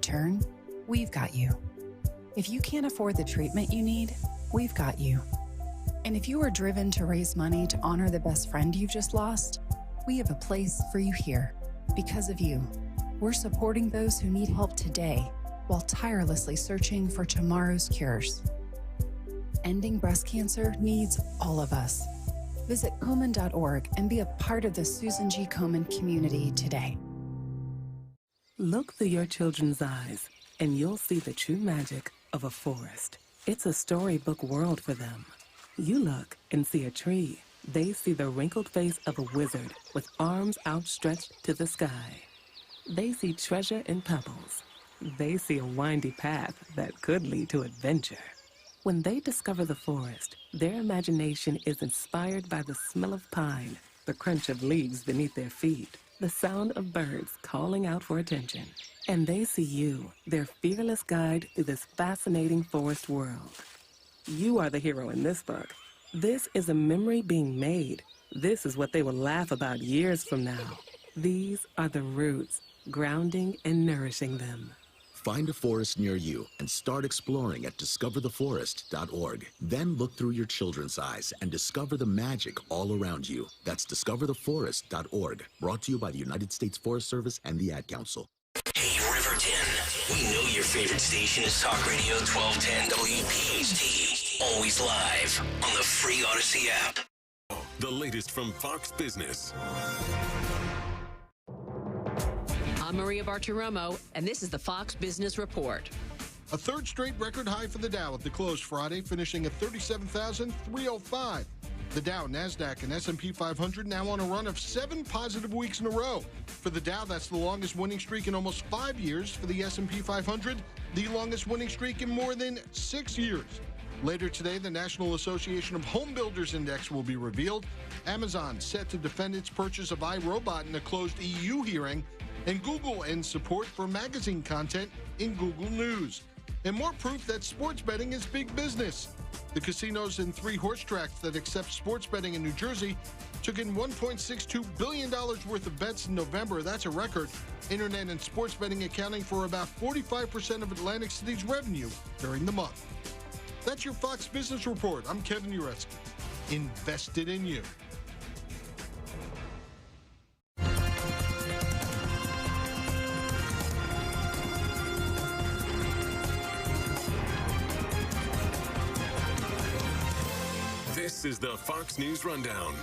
turn, we've got you. If you can't afford the treatment you need, we've got you. And if you are driven to raise money to honor the best friend you've just lost, we have a place for you here. Because of you, we're supporting those who need help today while tirelessly searching for tomorrow's cures. Ending breast cancer needs all of us. Visit Komen.org and be a part of the Susan G. Komen community today. Look through your children's eyes, and you'll see the true magic of a forest. It's a storybook world for them. You look and see a tree. They see the wrinkled face of a wizard with arms outstretched to the sky. They see treasure in pebbles. They see a windy path that could lead to adventure. When they discover the forest, their imagination is inspired by the smell of pine, the crunch of leaves beneath their feet, the sound of birds calling out for attention. And they see you, their fearless guide through this fascinating forest world. You are the hero in this book. This is a memory being made. This is what they will laugh about years from now. These are the roots, grounding and nourishing them. Find a forest near you and start exploring at discovertheforest.org. Then look through your children's eyes and discover the magic all around you. That's discovertheforest.org. Brought to you by the United States Forest Service and the Ad Council. Hey, Riverton. We know your favorite station is Talk Radio 1210 WPHT. Always live on the free Odyssey app. The latest from Fox Business. I'm Maria Bartiromo, and this is the Fox Business Report. A third straight record high for the Dow at the close Friday, finishing at 37,305. The Dow, NASDAQ, and S&P 500 now on a run of 7 positive weeks in a row. For the Dow, that's the longest winning streak in almost 5 years. For the S&P 500, the longest winning streak in more than 6 years. Later today, the National Association of Home Builders Index will be revealed. Amazon set to defend its purchase of iRobot in a closed EU hearing. And Google ends support for magazine content in Google News. And more proof that sports betting is big business. The casinos and 3 horse tracks that accept sports betting in New Jersey took in $1.62 billion worth of bets in November. That's a record. Internet and sports betting accounting for about 45% of Atlantic City's revenue during the month. That's your Fox Business Report. I'm Kevin Uretsky. Invested in you. This is the Fox News Rundown.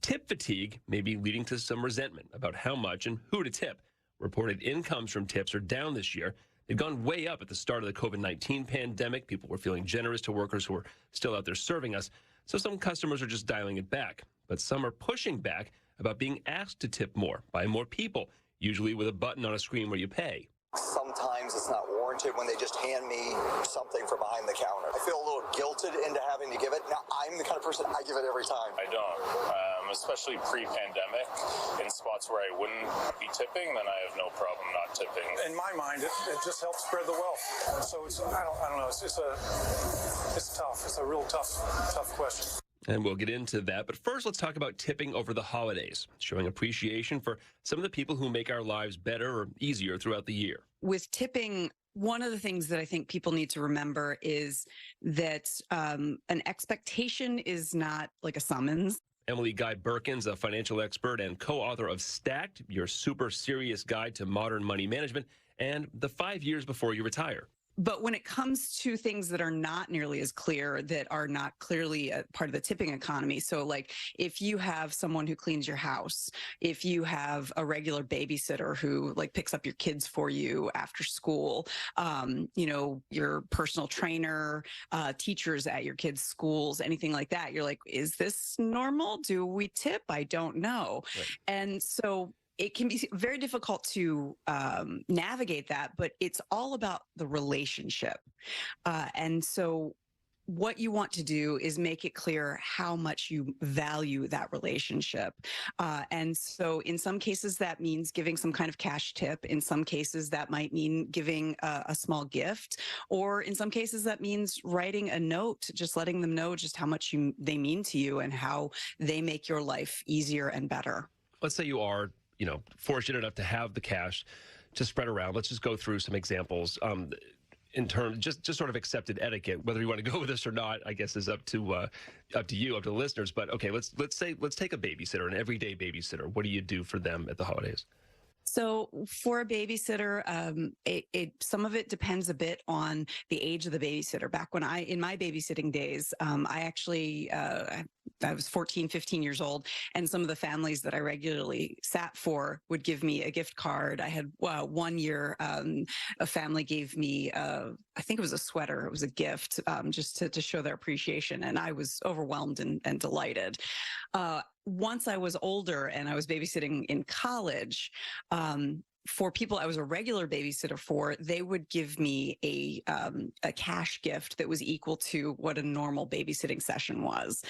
Tip fatigue may be leading to some resentment about how much and who to tip. Reported incomes from tips are down this year. They've gone way up at the start of the COVID-19 pandemic. People were feeling generous to workers who were still out there serving us. So some customers are just dialing it back. But some are pushing back about being asked to tip more by more people, usually with a button on a screen where you pay. Sometimes it's not warranted when they just hand me something from behind the counter. I feel a little guilted into having to give it. Now, I'm the kind of person, I give it every time. I don't, especially pre-pandemic. In spots where I wouldn't be tipping, then I have no problem not tipping. In my mind, it just helps spread the wealth. So it's, I don't know, it's tough. It's a real tough question. And we'll get into that. But first, let's talk about tipping over the holidays, showing appreciation for some of the people who make our lives better or easier throughout the year. With tipping, one of the things that I think people need to remember is that an expectation is not like a summons. Emily Guy Birkins, a financial expert and co-author of Stacked, your super serious guide to modern money management, and the 5 years before you retire. But when it comes to things that are not nearly as clear, that are not clearly a part of the tipping economy. So like if you have someone who cleans your house, if you have a regular babysitter who like picks up your kids for you after school, your personal trainer, teachers at your kids' schools, anything like that, you're like, is this normal? Do we tip? I don't know. Right. And so it can be very difficult to navigate that, but it's all about the relationship. And so what you want to do is make it clear how much you value that relationship. And so in some cases, that means giving some kind of cash tip. In some cases, that might mean giving a small gift. Or in some cases, that means writing a note, just letting them know just how much they mean to you and how they make your life easier and better. Let's say you are fortunate enough to have the cash to spread around. Let's just go through some examples. In terms, just sort of accepted etiquette, whether you want to go with this or not, I guess is up to you, up to the listeners. But okay, let's take a babysitter, an everyday babysitter. What do you do for them at the holidays? So for a babysitter, some of it depends a bit on the age of the babysitter. Back when in my babysitting days, I was 14, 15 years old, and some of the families that I regularly sat for would give me a gift card. I had 1 year, a family gave me, I think it was a sweater. It was a gift, just to show their appreciation. And I was overwhelmed and delighted. Once I was older and I was babysitting in college, for people I was a regular babysitter for, they would give me a cash gift that was equal to what a normal babysitting session was.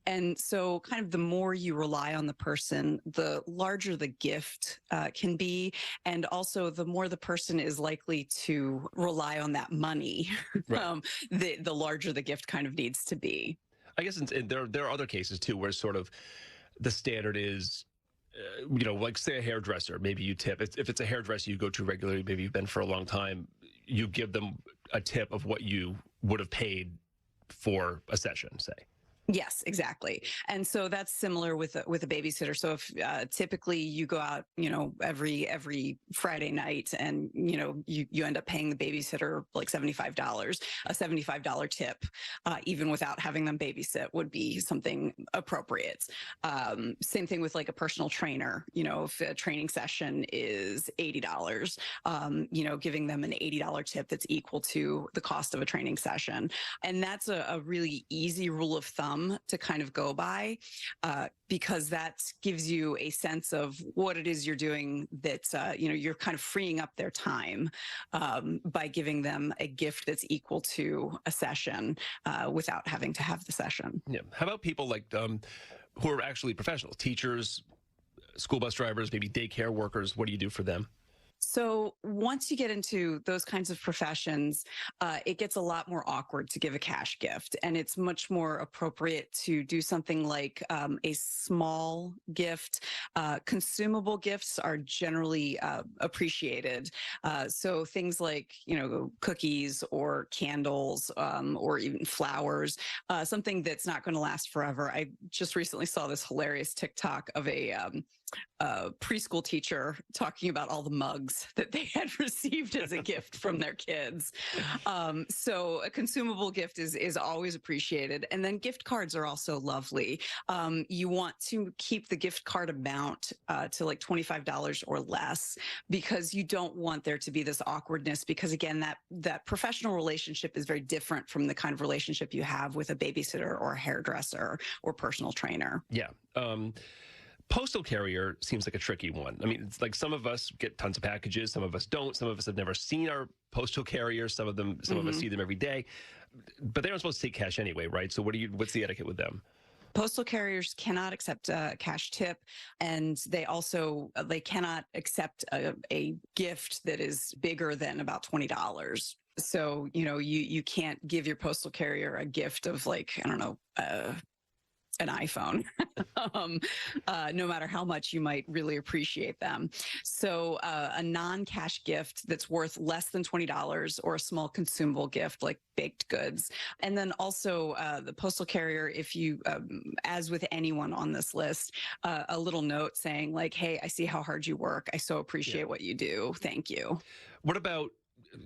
And so kind of the more you rely on the person, the larger the gift can be. And also the more the person is likely to rely on that money, right. The larger the gift kind of needs to be. I guess there are other cases too, where sort of the standard is, like say a hairdresser, maybe you tip. If it's a hairdresser you go to regularly, maybe you've been for a long time, you give them a tip of what you would have paid for a session, say. Yes, exactly. And so that's similar with a babysitter. So if typically you go out, every Friday night and, you end up paying the babysitter like $75, a $75 tip, even without having them babysit would be something appropriate. Same thing with like a personal trainer. If a training session is $80, giving them an $80 tip that's equal to the cost of a training session. And that's a really easy rule of thumb to kind of go by, because that gives you a sense of what it is you're doing, that, you're kind of freeing up their time by giving them a gift that's equal to a session without having to have the session. Yeah. How about people like who are actually professionals, teachers, school bus drivers, maybe daycare workers? What do you do for them? So once you get into those kinds of professions, it gets a lot more awkward to give a cash gift, and it's much more appropriate to do something like a small gift. Consumable gifts are generally appreciated. So things like, cookies or candles or even flowers, something that's not going to last forever. I just recently saw this hilarious TikTok of a preschool teacher talking about all the mugs that they had received as a gift from their kids. So a consumable gift is always appreciated. And then gift cards are also lovely. You want to keep the gift card amount to like $25 or less, because you don't want there to be this awkwardness, because again, that professional relationship is very different from the kind of relationship you have with a babysitter or a hairdresser or personal trainer. Yeah. Postal carrier seems like a tricky one. I mean, it's like some of us get tons of packages, some of us don't. Some of us have never seen our postal carrier. Some of us see them every day, but they aren't supposed to take cash anyway, right? So what's the etiquette with them? Postal carriers cannot accept a cash tip, and they cannot accept a gift that is bigger than about $20. So, you can't give your postal carrier a gift of like, I don't know, an iPhone, no matter how much you might really appreciate them. So a non-cash gift that's worth less than $20, or a small consumable gift like baked goods. And then also the postal carrier, if you, as with anyone on this list, a little note saying like, hey, I see how hard you work. I so appreciate what you do. Thank you. What about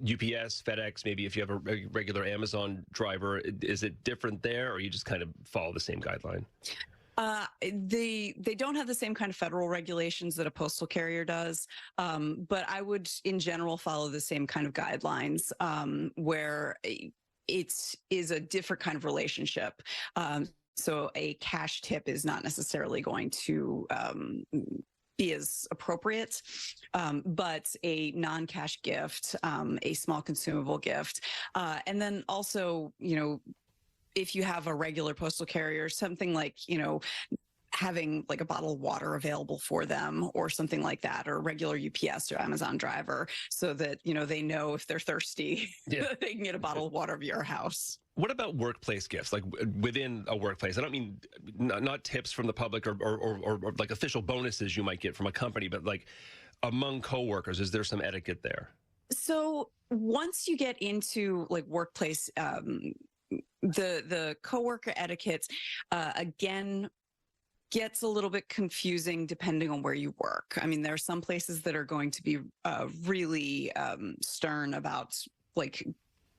UPS, FedEx, maybe if you have a regular Amazon driver, is it different there, or you just kind of follow the same guideline? They don't have the same kind of federal regulations that a postal carrier does, but I would in general follow the same kind of guidelines, where it is a different kind of relationship. So a cash tip is not necessarily going to be as appropriate, but a non-cash gift, a small consumable gift, and then also, if you have a regular postal carrier, something like, having like a bottle of water available for them or something like that, or a regular UPS or Amazon driver, so that, they know if they're thirsty, they can get a bottle of water of your house. What about workplace gifts, like within a workplace? I don't mean not tips from the public or like official bonuses you might get from a company, but like among coworkers, is there some etiquette there? So once you get into like workplace, the coworker etiquette, again, gets a little bit confusing depending on where you work. I mean, there are some places that are going to be really stern about like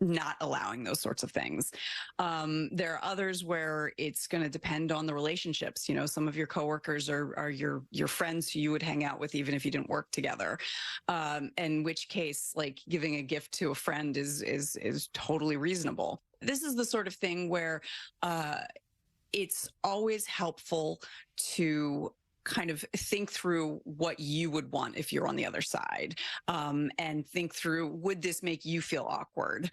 not allowing those sorts of things. There are others where it's going to depend on the relationships. You know, some of your coworkers are your friends who you would hang out with even if you didn't work together. In which case, like giving a gift to a friend is totally reasonable. This is the sort of thing where it's always helpful to kind of think through what you would want if you're on the other side, and think through, would this make you feel awkward?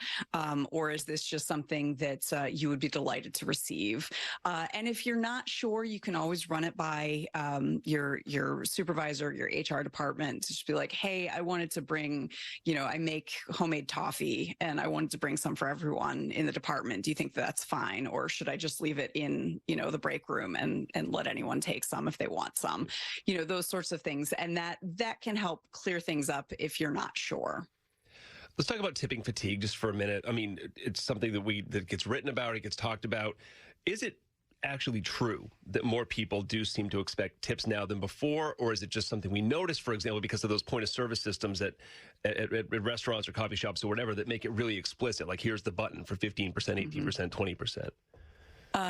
Or is this just something that you would be delighted to receive? And if you're not sure, you can always run it by your supervisor, your HR department, to just be like, hey, I wanted to bring, I make homemade toffee and I wanted to bring some for everyone in the department. Do you think that's fine? Or should I just leave it in, the break room and let anyone take some if they want some? Those sorts of things. And that can help clear things up if you're not sure. Let's talk about tipping fatigue just for a minute. I mean, it's something that gets written about, it gets talked about. Is it actually true that more people do seem to expect tips now than before? Or is it just something we notice, for example, because of those point of service systems at restaurants or coffee shops or whatever that make it really explicit? Like, here's the button for 15%, 18%, 20%.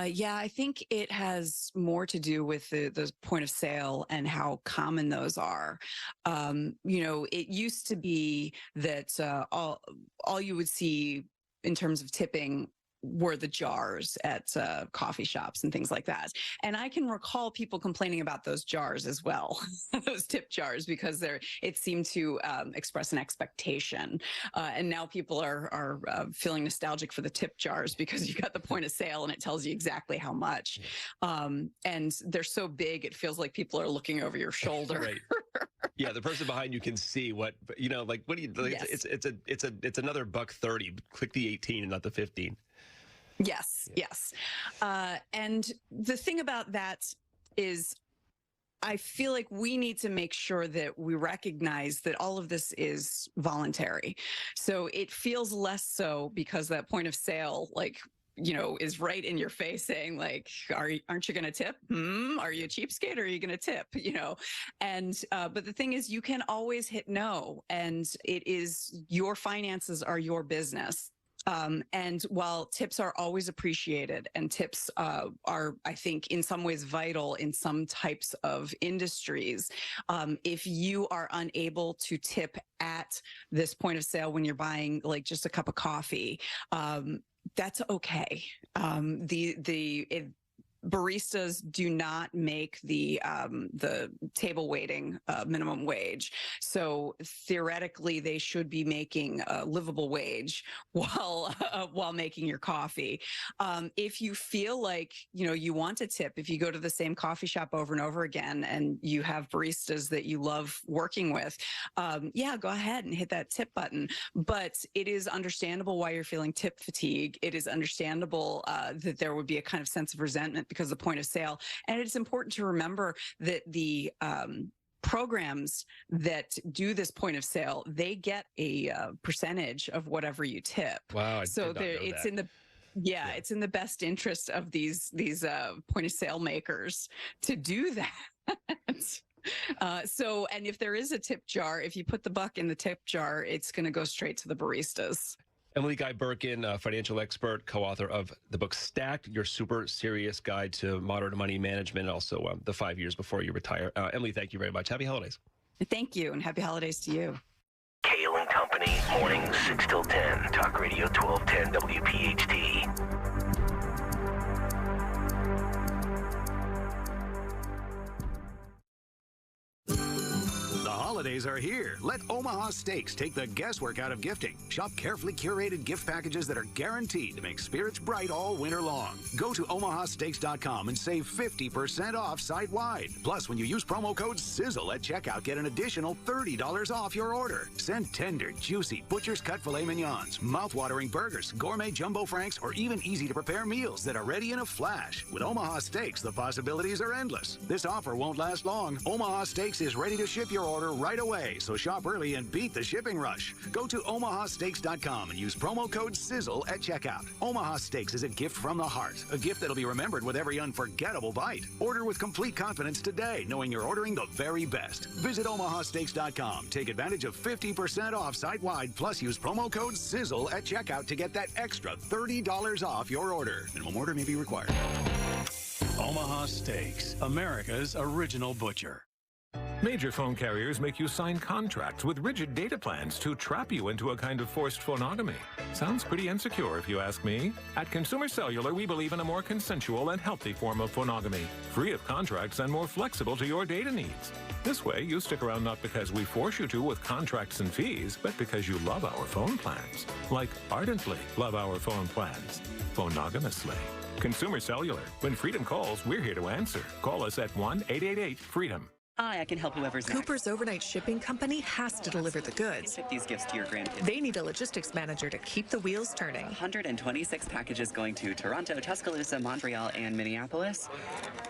Yeah, I think it has more to do with the point of sale and how common those are. It used to be that all you would see in terms of tipping were the jars at coffee shops and things like that. And I can recall people complaining about those jars as well, those tip jars, because it seemed to express an expectation. And now people are feeling nostalgic for the tip jars because you got the point of sale and it tells you exactly how much. And they're so big, it feels like people are looking over your shoulder. Right. Yeah, the person behind you can see what do you? Yes. It's another $1.30. Click the 18 and not the 15. Yes. And the thing about that is, I feel like we need to make sure that we recognize that all of this is voluntary. So it feels less so because that point of sale, is right in your face saying like, aren't you going to tip? Are you a cheapskate or are you going to tip? And, but the thing is, you can always hit no, and your finances are your business. And while tips are always appreciated, and tips are, I think, in some ways vital in some types of industries, if you are unable to tip at this point of sale when you're buying like just a cup of coffee, that's okay. Baristas do not make the table waiting minimum wage. So theoretically, they should be making a livable wage while making your coffee. If you feel like you want to tip, if you go to the same coffee shop over and over again, and you have baristas that you love working with, go ahead and hit that tip button. But it is understandable why you're feeling tip fatigue. It is understandable that there would be a kind of sense of resentment because of the point of sale. And it's important to remember that the programs that do this point of sale, they get a percentage of whatever you tip. Wow. It's in the best interest of these point of sale makers to do that. And if there is a tip jar, if you put the buck in the tip jar, it's going to go straight to the baristas. Emily Guy Birkin, a financial expert, co-author of the book Stacked, Your Super Serious Guide to Modern Money Management, and also the 5 years before you retire. Emily, thank you very much. Happy holidays. Thank you, and happy holidays to you. Kayal and Company, mornings 6 till 10, Talk Radio 1210 WPHT. holidays are here. Let Omaha Steaks take the guesswork out of gifting. Shop carefully curated gift packages that are guaranteed to make spirits bright all winter long. Go to omahasteaks.com and save 50% off site-wide. Plus, when you use promo code SIZZLE at checkout, get an additional $30 off your order. Send tender, juicy butcher's cut filet mignons, mouth-watering burgers, gourmet jumbo franks, or even easy-to-prepare meals that are ready in a flash. With Omaha Steaks, the possibilities are endless. This offer won't last long. Omaha Steaks is ready to ship your order right away, so shop early and beat the shipping rush. Go to omahasteaks.com and use promo code SIZZLE at checkout. Omaha Steaks is a gift from the heart, a gift that'll be remembered with every unforgettable bite. Order with complete confidence today, knowing you're ordering the very best. Visit omahasteaks.com. Take advantage of 50% off site-wide, plus use promo code SIZZLE at checkout to get that extra $30 off your order. Minimum order may be required. Omaha Steaks, America's original butcher. Major phone carriers make you sign contracts with rigid data plans to trap you into a kind of forced phonogamy. Sounds pretty insecure if you ask me. At Consumer Cellular, we believe in a more consensual and healthy form of phonogamy, free of contracts and more flexible to your data needs. This way, you stick around not because we force you to with contracts and fees, but because you love our phone plans. Like ardently love our phone plans. Phonogamously. Consumer Cellular. When freedom calls, we're here to answer. Call us at 1-888-FREEDOM. Hi, I can help whoever's Cooper's next. Overnight Shipping Company has to deliver the goods. Take these gifts to your grandkids. They need a logistics manager to keep the wheels turning. 126 packages going to Toronto, Tuscaloosa, Montreal, and Minneapolis.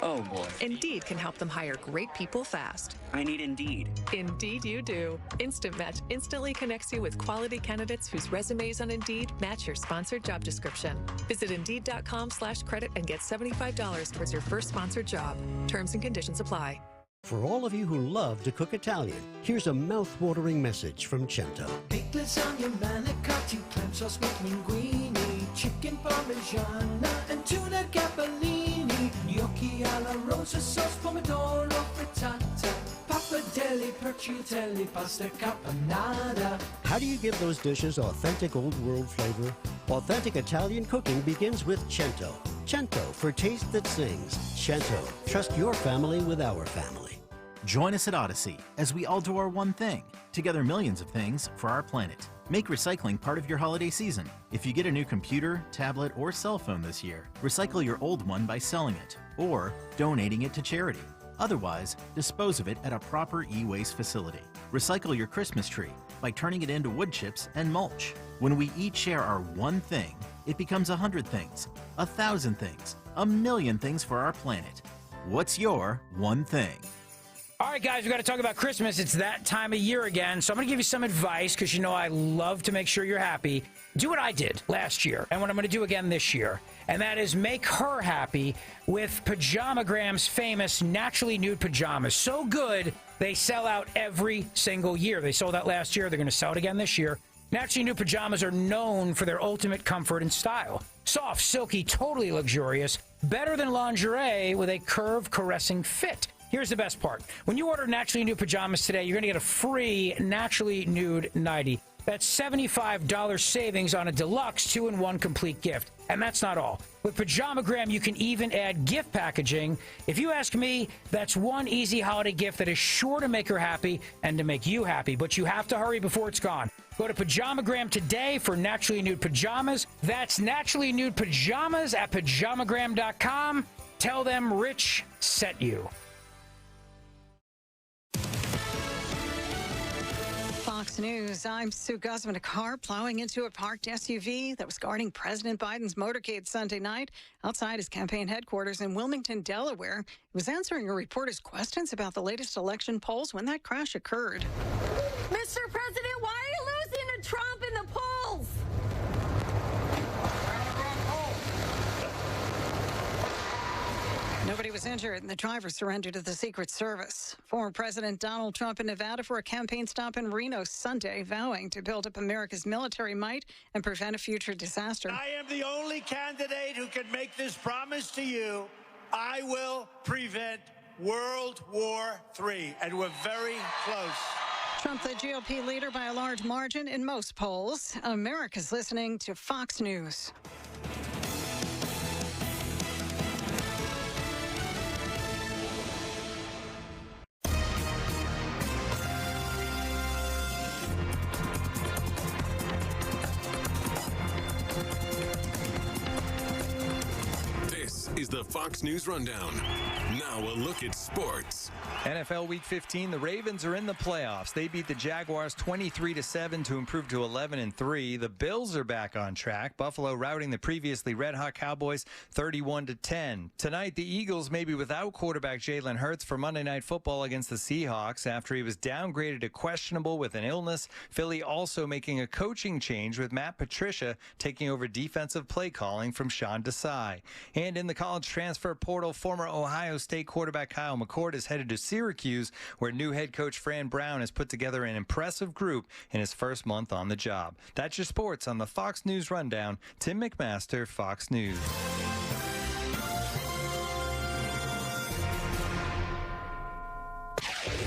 Oh, boy. Indeed can help them hire great people fast. I need Indeed. Indeed you do. Instant Match instantly connects you with quality candidates whose resumes on Indeed match your sponsored job description. Visit Indeed.com/credit and get $75 towards your first sponsored job. Terms and conditions apply. For all of you who love to cook Italian, here's a mouth-watering message from Cento. Baked lasagna, manicotti, clam sauce with linguine, chicken parmigiana, and tuna capellini, gnocchi alla rosa sauce, pomodoro frittata, pappardelle, perciatelli, pasta caponata. How do you give those dishes authentic old-world flavor? Authentic Italian cooking begins with Cento. Cento for taste that sings. Cento, trust your family with our family. Join us at Odyssey as we all do our one thing, together millions of things for our planet. Make recycling part of your holiday season. If you get a new computer, tablet, or cell phone this year, recycle your old one by selling it or donating it to charity. Otherwise, dispose of it at a proper e-waste facility. Recycle your Christmas tree by turning it into wood chips and mulch. When we each share our one thing, it becomes 100 things, 1,000 things, 1,000,000 things for our planet. What's your one thing? All right, guys, we got to talk about Christmas. It's that time of year again. So I'm going to give you some advice because you know I love to make sure you're happy. Do what I did last year and what I'm going to do again this year. And that is make her happy with Pajamagram's famous naturally nude pajamas. So good, they sell out every single year. They sold out last year. They're going to sell it again this year. Naturally nude pajamas are known for their ultimate comfort and style. Soft, silky, totally luxurious. Better than lingerie with a curved, caressing fit. Here's the best part. When you order Naturally Nude pajamas today, you're going to get a free Naturally Nude nightie. That's $75 savings on a deluxe 2-in-1 complete gift. And that's not all. With Pajamagram, you can even add gift packaging. If you ask me, that's one easy holiday gift that is sure to make her happy and to make you happy. But you have to hurry before it's gone. Go to Pajamagram today for Naturally Nude pajamas. That's Naturally Nude pajamas at Pajamagram.com. Tell them Rich sent you. Fox News, I'm Sue Guzman. A car plowing into a parked SUV that was guarding President Biden's motorcade Sunday night outside his campaign headquarters in Wilmington, Delaware. It was answering a reporter's questions about the latest election polls when that crash occurred. Mr. President, why are you losing to Trump in the polls? Nobody was injured, and the driver surrendered to the Secret Service. Former President Donald Trump in Nevada for a campaign stop in Reno Sunday, vowing to build up America's military might and prevent a future disaster. I am the only candidate who can make this promise to you. I will prevent World War III, and we're very close. Trump, the GOP leader by a large margin in most polls. America's listening to Fox News. the Fox News Rundown. Now a look at sports. NFL Week 15, the Ravens are in the playoffs. They beat the Jaguars 23-7 to improve to 11-3. The Bills are back on track. Buffalo routing the previously red-hot Cowboys 31-10. Tonight, the Eagles may be without quarterback Jalen Hurts for Monday Night Football against the Seahawks after he was downgraded to questionable with an illness. Philly also making a coaching change with Matt Patricia taking over defensive play calling from Sean Desai. And in the college transfer portal, former Ohio State quarterback Kyle McCord is headed to Syracuse, where new head coach Fran Brown has put together an impressive group in his first month on the job. That's your sports on the Fox News Rundown. Tim McMaster, Fox News.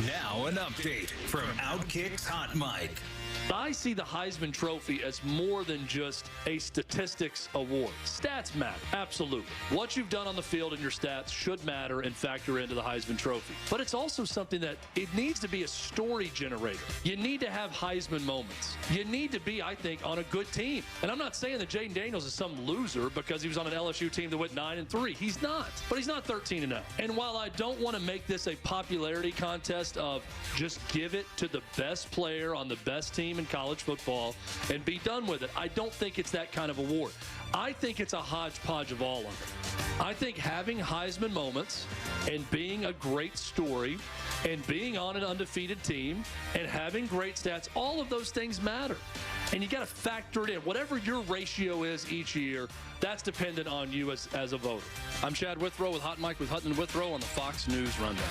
Now an update from Outkick's Hot Mic. I see the Heisman Trophy as more than just a statistics award. Stats matter, absolutely. What you've done on the field and your stats should matter and factor into the Heisman Trophy. But it's also something that it needs to be a story generator. You need to have Heisman moments. You need to be, I think, on a good team. And I'm not saying that Jaden Daniels is some loser because he was on an LSU team that went 9-3. He's not. But he's not 13-0. And while I don't want to make this a popularity contest of just give it to the best player on the best team in college football and be done with it, I don't think it's that kind of award. I think it's a hodgepodge of all of it. I think having Heisman moments and being a great story and being on an undefeated team and having great stats, all of those things matter. And you got to factor it in. Whatever your ratio is each year, that's dependent on you as a voter. I'm Chad Withrow with Hot Mike with Hutton and Withrow on the Fox News Rundown.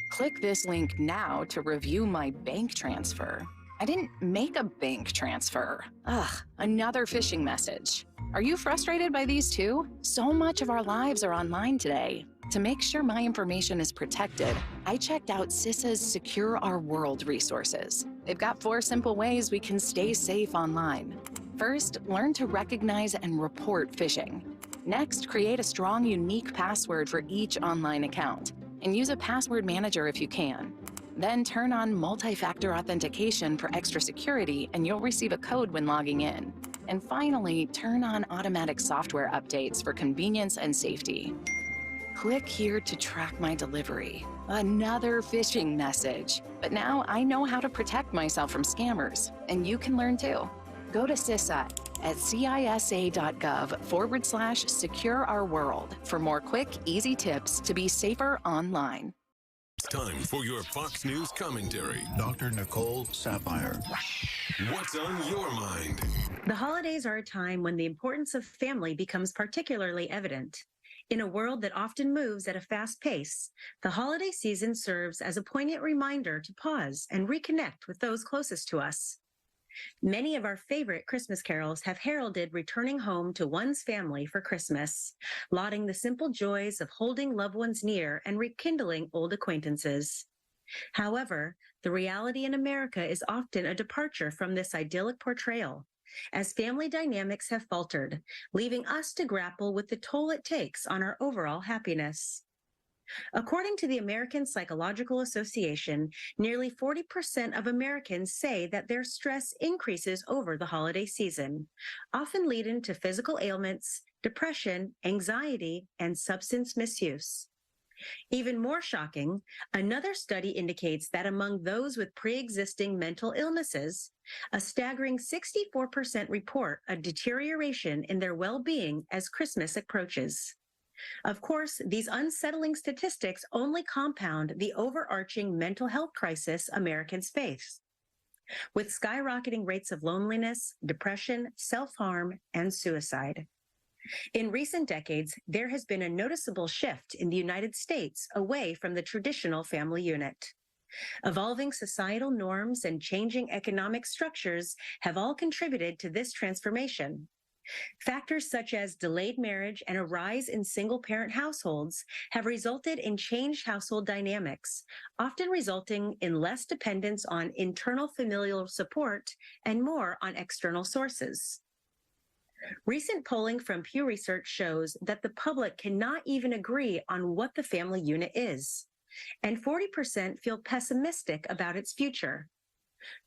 Click this link now to review my bank transfer. I didn't make a bank transfer. Ugh, another phishing message. Are you frustrated by these too? So much of our lives are online today. To make sure my information is protected, I checked out CISA's Secure Our World resources. They've got 4 simple ways we can stay safe online. First, learn to recognize and report phishing. Next, create a strong, unique password for each online account. And use a password manager if you can. Then turn on multi-factor authentication for extra security, and you'll receive a code when logging in. And finally, turn on automatic software updates for convenience and safety. Click here to track my delivery. Another phishing message. But now I know how to protect myself from scammers, and you can learn too. Go to CISA at cisa.gov/Secure Our World for more quick, easy tips to be safer online. It's time for your Fox News commentary. Dr. Nicole Saphier. What's on your mind? The holidays are a time when the importance of family becomes particularly evident. In a world that often moves at a fast pace, the holiday season serves as a poignant reminder to pause and reconnect with those closest to us. Many of our favorite Christmas carols have heralded returning home to one's family for Christmas, lauding the simple joys of holding loved ones near and rekindling old acquaintances. However, the reality in America is often a departure from this idyllic portrayal, as family dynamics have faltered, leaving us to grapple with the toll it takes on our overall happiness. According to the American Psychological Association, nearly 40% of Americans say that their stress increases over the holiday season, often leading to physical ailments, depression, anxiety, and substance misuse. Even more shocking, another study indicates that among those with pre-existing mental illnesses, a staggering 64% report a deterioration in their well-being as Christmas approaches. Of course, these unsettling statistics only compound the overarching mental health crisis Americans face, with skyrocketing rates of loneliness, depression, self-harm, and suicide. In recent decades, there has been a noticeable shift in the United States away from the traditional family unit. Evolving societal norms and changing economic structures have all contributed to this transformation. Factors such as delayed marriage and a rise in single-parent households have resulted in changed household dynamics, often resulting in less dependence on internal familial support and more on external sources. Recent polling from Pew Research shows that the public cannot even agree on what the family unit is, and 40% feel pessimistic about its future.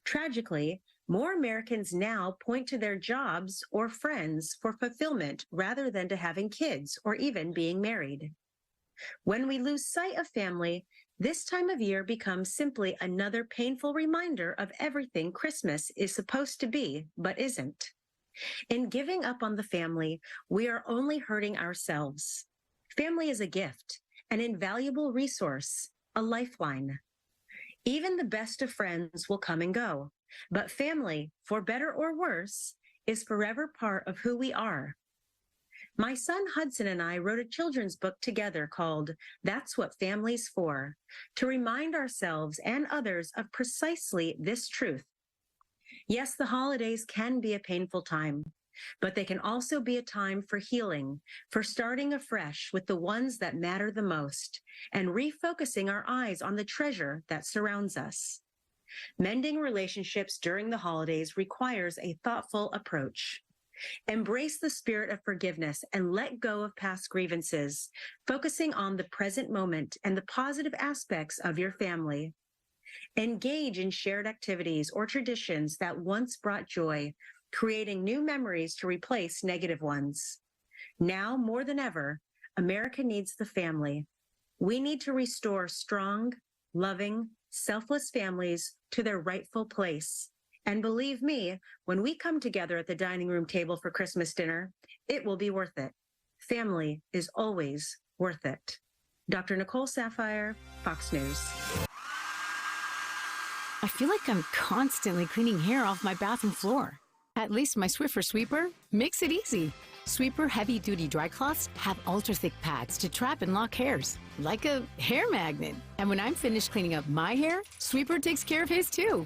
Tragically, more Americans now point to their jobs or friends for fulfillment rather than to having kids or even being married. When we lose sight of family, this time of year becomes simply another painful reminder of everything Christmas is supposed to be, but isn't. In giving up on the family, we are only hurting ourselves. Family is a gift, an invaluable resource, a lifeline. Even the best of friends will come and go, but family, for better or worse, is forever part of who we are. My son Hudson and I wrote a children's book together called That's What Family's For, to remind ourselves and others of precisely this truth. Yes, the holidays can be a painful time, but they can also be a time for healing, for starting afresh with the ones that matter the most, and refocusing our eyes on the treasure that surrounds us. Mending relationships during the holidays requires a thoughtful approach. Embrace the spirit of forgiveness and let go of past grievances, focusing on the present moment and the positive aspects of your family. Engage in shared activities or traditions that once brought joy, creating new memories to replace negative ones. Now, more than ever, America needs the family. We need to restore strong, loving, selfless families to their rightful place. And believe me, when we come together at the dining room table for Christmas dinner, it will be worth it. Family is always worth it. Dr. Nicole Saphier, Fox News. I feel like I'm constantly cleaning hair off my bathroom floor. At least my Swiffer Sweeper makes it easy. Sweeper heavy-duty dry cloths have ultra-thick pads to trap and lock hairs, like a hair magnet. And when I'm finished cleaning up my hair, Sweeper takes care of his too.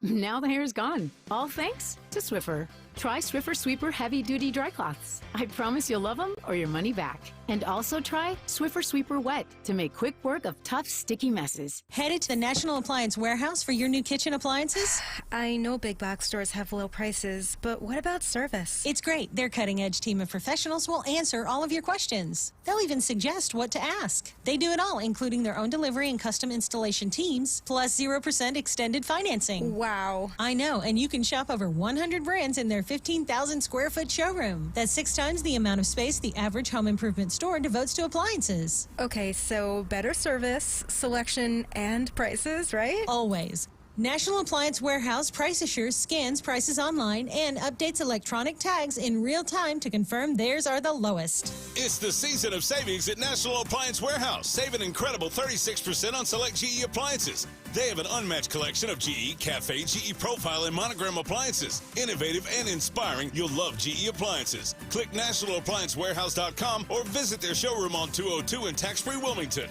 Now the hair is gone, all thanks to Swiffer. Try Swiffer Sweeper heavy-duty dry cloths. I promise you'll love them or your money back. And also try Swiffer Sweeper Wet to make quick work of tough, sticky messes. Headed to the National Appliance Warehouse for your new kitchen appliances? I know big box stores have low prices, but what about service? It's great. Their cutting-edge team of professionals will answer all of your questions. They'll even suggest what to ask. They do it all, including their own delivery and custom installation teams, plus 0% extended financing. Wow. I know, and you can shop over 100 brands in their 15,000 square foot showroom. That's 6 times the amount of space the average home improvement store devotes to appliances. Okay, so better service, selection, and prices, right? Always. National Appliance Warehouse Price Assures scans prices online and updates electronic tags in real time to confirm theirs are the lowest. It's the season of savings at National Appliance Warehouse. Save an incredible 36% on select GE appliances. They have an unmatched collection of GE, Cafe, GE Profile, and Monogram appliances. Innovative and inspiring, you'll love GE appliances. Click nationalappliancewarehouse.com or visit their showroom on 202 in tax-free Wilmington.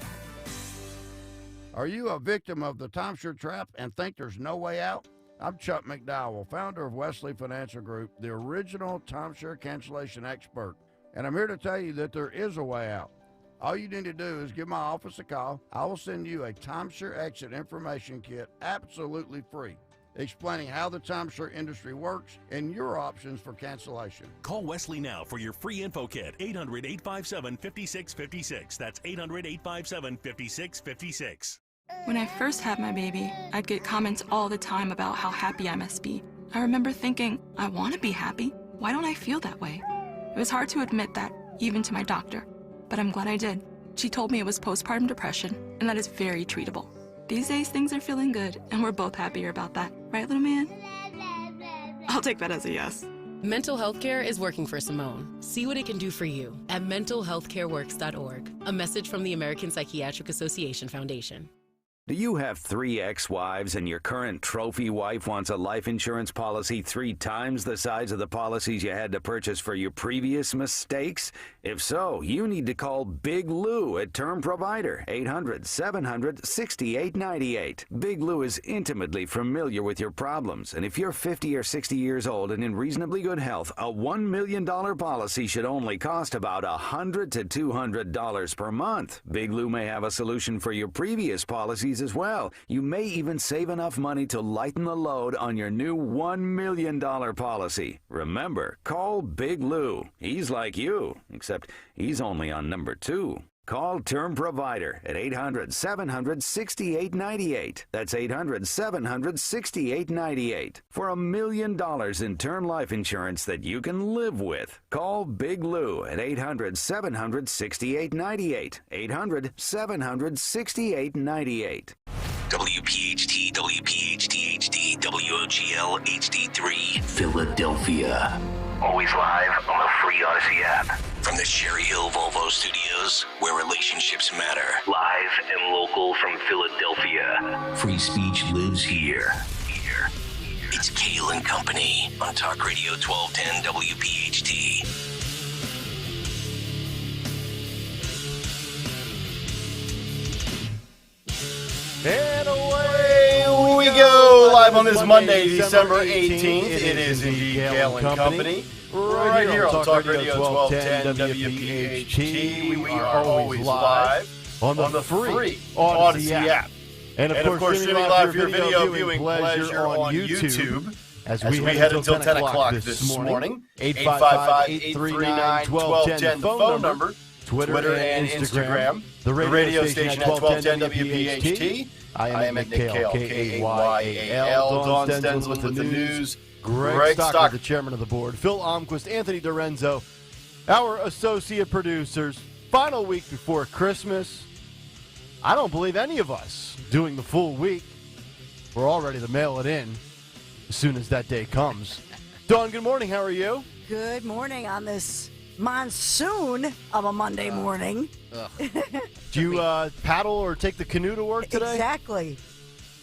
Are you a victim of the timeshare trap and think there's no way out? I'm Chuck McDowell, founder of Wesley Financial Group, the original timeshare cancellation expert. And I'm here to tell you that there is a way out. All you need to do is give my office a call. I will send you a timeshare exit information kit absolutely free, explaining how the timeshare industry works and your options for cancellation. Call Wesley now for your free info kit, 800-857-5656. That's 800-857-5656. When I first had my baby, I'd get comments all the time about how happy I must be. I remember thinking, I want to be happy. Why don't I feel that way? It was hard to admit that, even to my doctor. But I'm glad I did. She told me it was postpartum depression, and that is very treatable. These days, things are feeling good, and we're both happier about that. Right, little man? I'll take that as a yes. Mental health care is working for Simone. See what it can do for you at mentalhealthcareworks.org. A message from the American Psychiatric Association Foundation. Do you have 3 ex-wives and your current trophy wife wants a life insurance policy 3 times the size of the policies you had to purchase for your previous mistakes? If so, you need to call Big Lou at Term Provider, 800-700-6898. Big Lou is intimately familiar with your problems, and if you're 50 or 60 years old and in reasonably good health, a $1 million policy should only cost about $100 to $200 per month. Big Lou may have a solution for your previous policies as well. You may even save enough money to lighten the load on your new $1 million policy. Remember, call Big Lou. He's like you, except he's only on number 2. Call Term Provider at 800-700-6898. That's 800-700-6898. For $1 million in term life insurance that you can live with. Call Big Lou at 800-700-6898. 800-700-6898. WPHT, WPHT HD, WOGL HD3, Philadelphia. Always live on the free Odyssey app. From the Cherry Hill Volvo Studios, where relationships matter. Live and local from Philadelphia. Free speech lives here. It's Kayal and Company on Talk Radio 1210 WPHT. And away we go, live on this Monday, December 18th. It is indeed Kayal and Company. Right here on Talk Radio 1210 WPHT. We are always live on the free Odyssey app. And of course, streaming live for your video viewing pleasure on YouTube. As we head until 10 o'clock this morning. 855-839-1210, the phone number. Twitter and Instagram. The radio station at 1210 WPHT. I am at Nick Kayal, Kayal. Dawn Stens with the news. Greg Stocker, the chairman of the board. Phil Almquist, Anthony Dorenzo, our associate producers. Final week before Christmas. I don't believe any of us doing the full week. We're all ready to mail it in as soon as that day comes. Dawn, good morning. How are you? Good morning on this monsoon of a Monday morning. Do you paddle or take the canoe to work today? Exactly.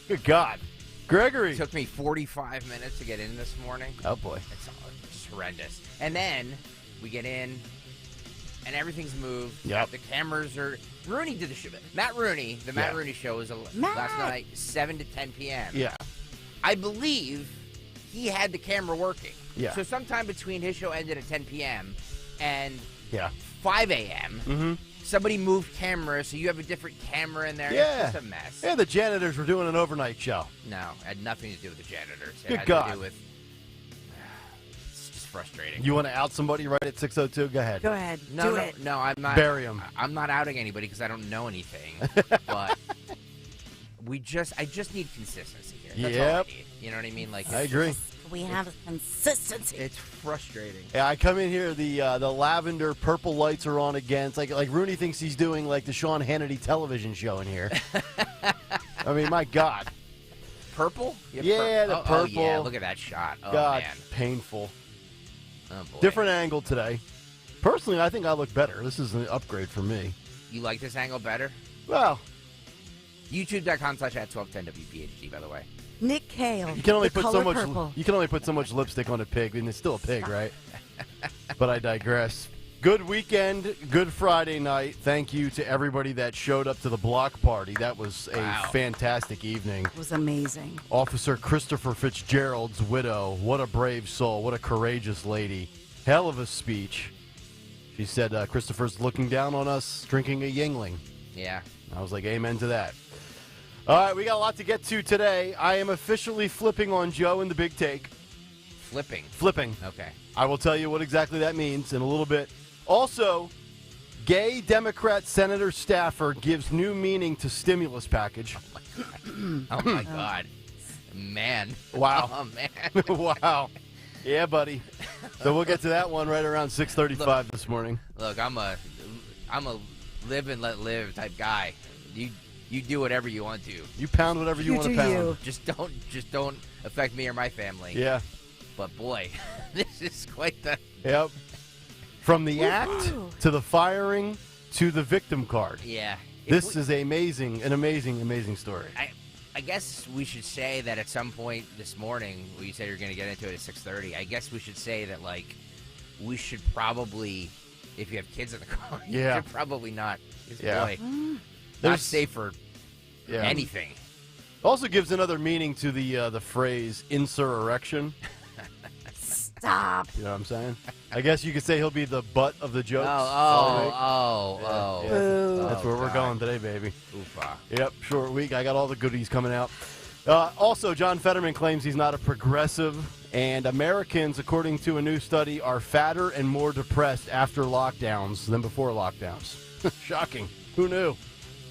Good God. Gregory. It took me 45 minutes to get in this morning. Oh, boy. It's just horrendous. And then we get in, and everything's moved. Yep. The cameras are... Rooney did the show. Matt Rooney, the Matt Rooney show was last night, 7 to 10 p.m. Yeah. I believe he had the camera working. Yeah. So sometime between his show ended at 10 p.m. and 5 a.m., somebody moved cameras, so you have a different camera in there. Yeah. It's just a mess. Yeah, the janitors were doing an overnight show. No, it had nothing to do with the janitors. It Good had God. to do with... It's just frustrating. You want to out somebody right at 6:02? Go ahead. Go ahead. No, Do it. No, I'm not. Bury 'em. I'm not outing anybody because I don't know anything. But I just need consistency here. That's all I need. You know what I mean? Like, I agree. We have consistency. It's frustrating. Yeah, I come in here, the lavender purple lights are on again. It's like Rooney thinks he's doing like the Sean Hannity television show in here. I mean, my God. Purple? Yeah, the purple. Oh, yeah, look at that shot. Oh, God, man. painful. Oh, boy. Different angle today. Personally, I think I look better. This is an upgrade for me. You like this angle better? Well. YouTube.com/@1210WPHT, by the way. Nick Kayal. You can only the put so color much. purple. You can only put so much lipstick on a pig, and it's still a pig, right? But I digress. Good weekend, good Friday night. Thank you to everybody that showed up to the block party. That was a fantastic evening. It was amazing. Officer Christopher Fitzgerald's widow. What a brave soul. What a courageous lady. Hell of a speech. She said Christopher's looking down on us, drinking a Yingling. Yeah. I was like, amen to that. All right, we got a lot to get to today. I am officially flipping on Joe in the big take. Flipping? Flipping. Okay. I will tell you what exactly that means in a little bit. Also, gay Democrat senator staffer gives new meaning to stimulus package. Oh, my God. Man. Wow. Oh, man. Wow. Yeah, buddy. So we'll get to that one right around 6:35 this morning. Look, I'm a live and let live type guy. You do whatever you want to. You pound whatever you want to pound. Just don't affect me or my family. Yeah. But boy, this is quite the... Yep. From the act to the firing to the victim card. Yeah. This is an amazing story. I guess we should say that at some point this morning, you said you're going to get into it at 6:30. I guess we should say that, like, we should probably, if you have kids in the car, you should probably not. Boy, not safe for anything. Also gives another meaning to the phrase insurrection. Stop. You know what I'm saying? I guess you could say he'll be the butt of the jokes. That's where we're going today, baby. Oofa. Yep, short week. I got all the goodies coming out. Also, John Fetterman claims he's not a progressive, and Americans, according to a new study, are fatter and more depressed after lockdowns than before lockdowns. Shocking. Who knew?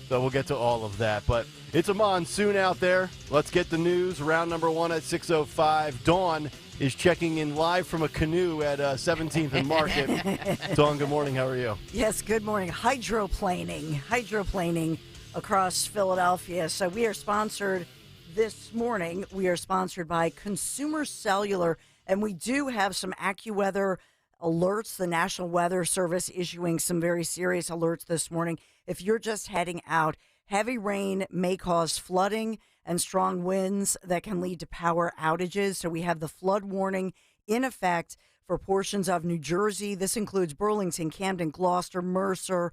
So we'll get to all of that. But it's a monsoon out there. Let's get the news. Round number 1 at 6:05. Dawn is checking in live from a canoe at 17th and Market. Dawn, good morning. How are you? Yes, good morning. Hydroplaning across Philadelphia. So we are sponsored this morning. We are sponsored by Consumer Cellular, and we do have some AccuWeather alerts. The National Weather Service issuing some very serious alerts this morning. If you're just heading out, heavy rain may cause flooding and strong winds that can lead to power outages. So we have the flood warning in effect for portions of New Jersey. This includes Burlington, Camden, Gloucester, Mercer,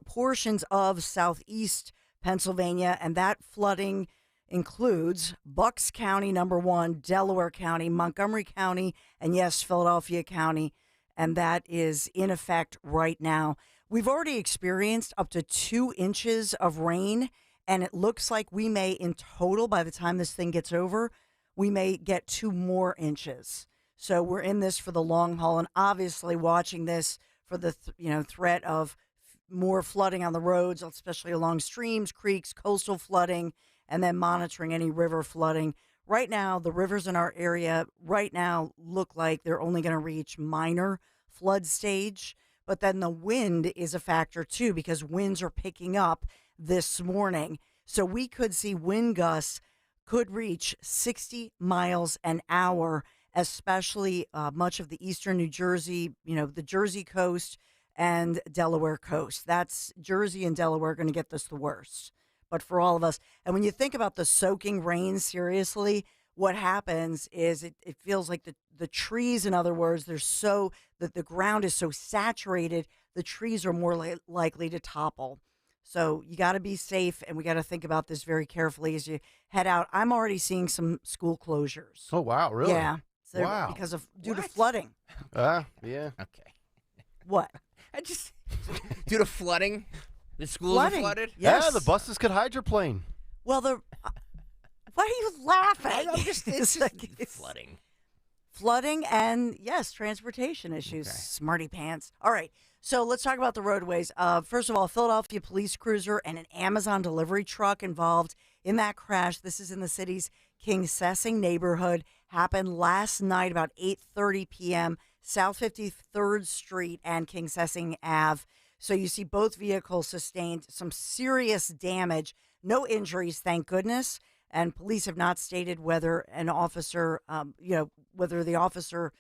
portions of southeast Pennsylvania, and that flooding includes Bucks County, number 1, Delaware County, Montgomery County, and yes, Philadelphia County, and that is in effect right now. We've already experienced up to 2 inches of rain, and it looks like we may, in total, by the time this thing gets over, we may get 2 more inches. So we're in this for the long haul, and obviously watching this for the threat of more flooding on the roads, especially along streams, creeks, coastal flooding, and then monitoring any river flooding. Right now, the rivers in our area right now look like they're only going to reach minor flood stage, but then the wind is a factor too, because winds are picking up this morning. So we could see wind gusts could reach 60 miles an hour, especially much of the eastern New Jersey, the Jersey coast and Delaware coast. That's Jersey and Delaware are going to get this the worst. But for all of us, and when you think about the soaking rain, seriously, what happens is it feels like the trees, in other words, the ground is so saturated, the trees are more likely to topple. So you got to be safe, and we got to think about this very carefully as you head out. I'm already seeing some school closures. Oh, wow, really? Yeah. So wow. Due to flooding. Yeah. Okay. What? Due to flooding? The schools Flooding. are flooded? Yes. Yeah, the buses could hydroplane. Well, why are you laughing? It's just flooding. Flooding and, yes, transportation issues. Okay. Smarty pants. All right, so let's talk about the roadways. First of all, a Philadelphia police cruiser and an Amazon delivery truck involved in that crash. This is in the city's King Sessing neighborhood. Happened last night about 8:30 p.m., South 53rd Street and King Sessing Ave. So you see both vehicles sustained some serious damage. No injuries, thank goodness. And police have not stated whether an officer, whether the officer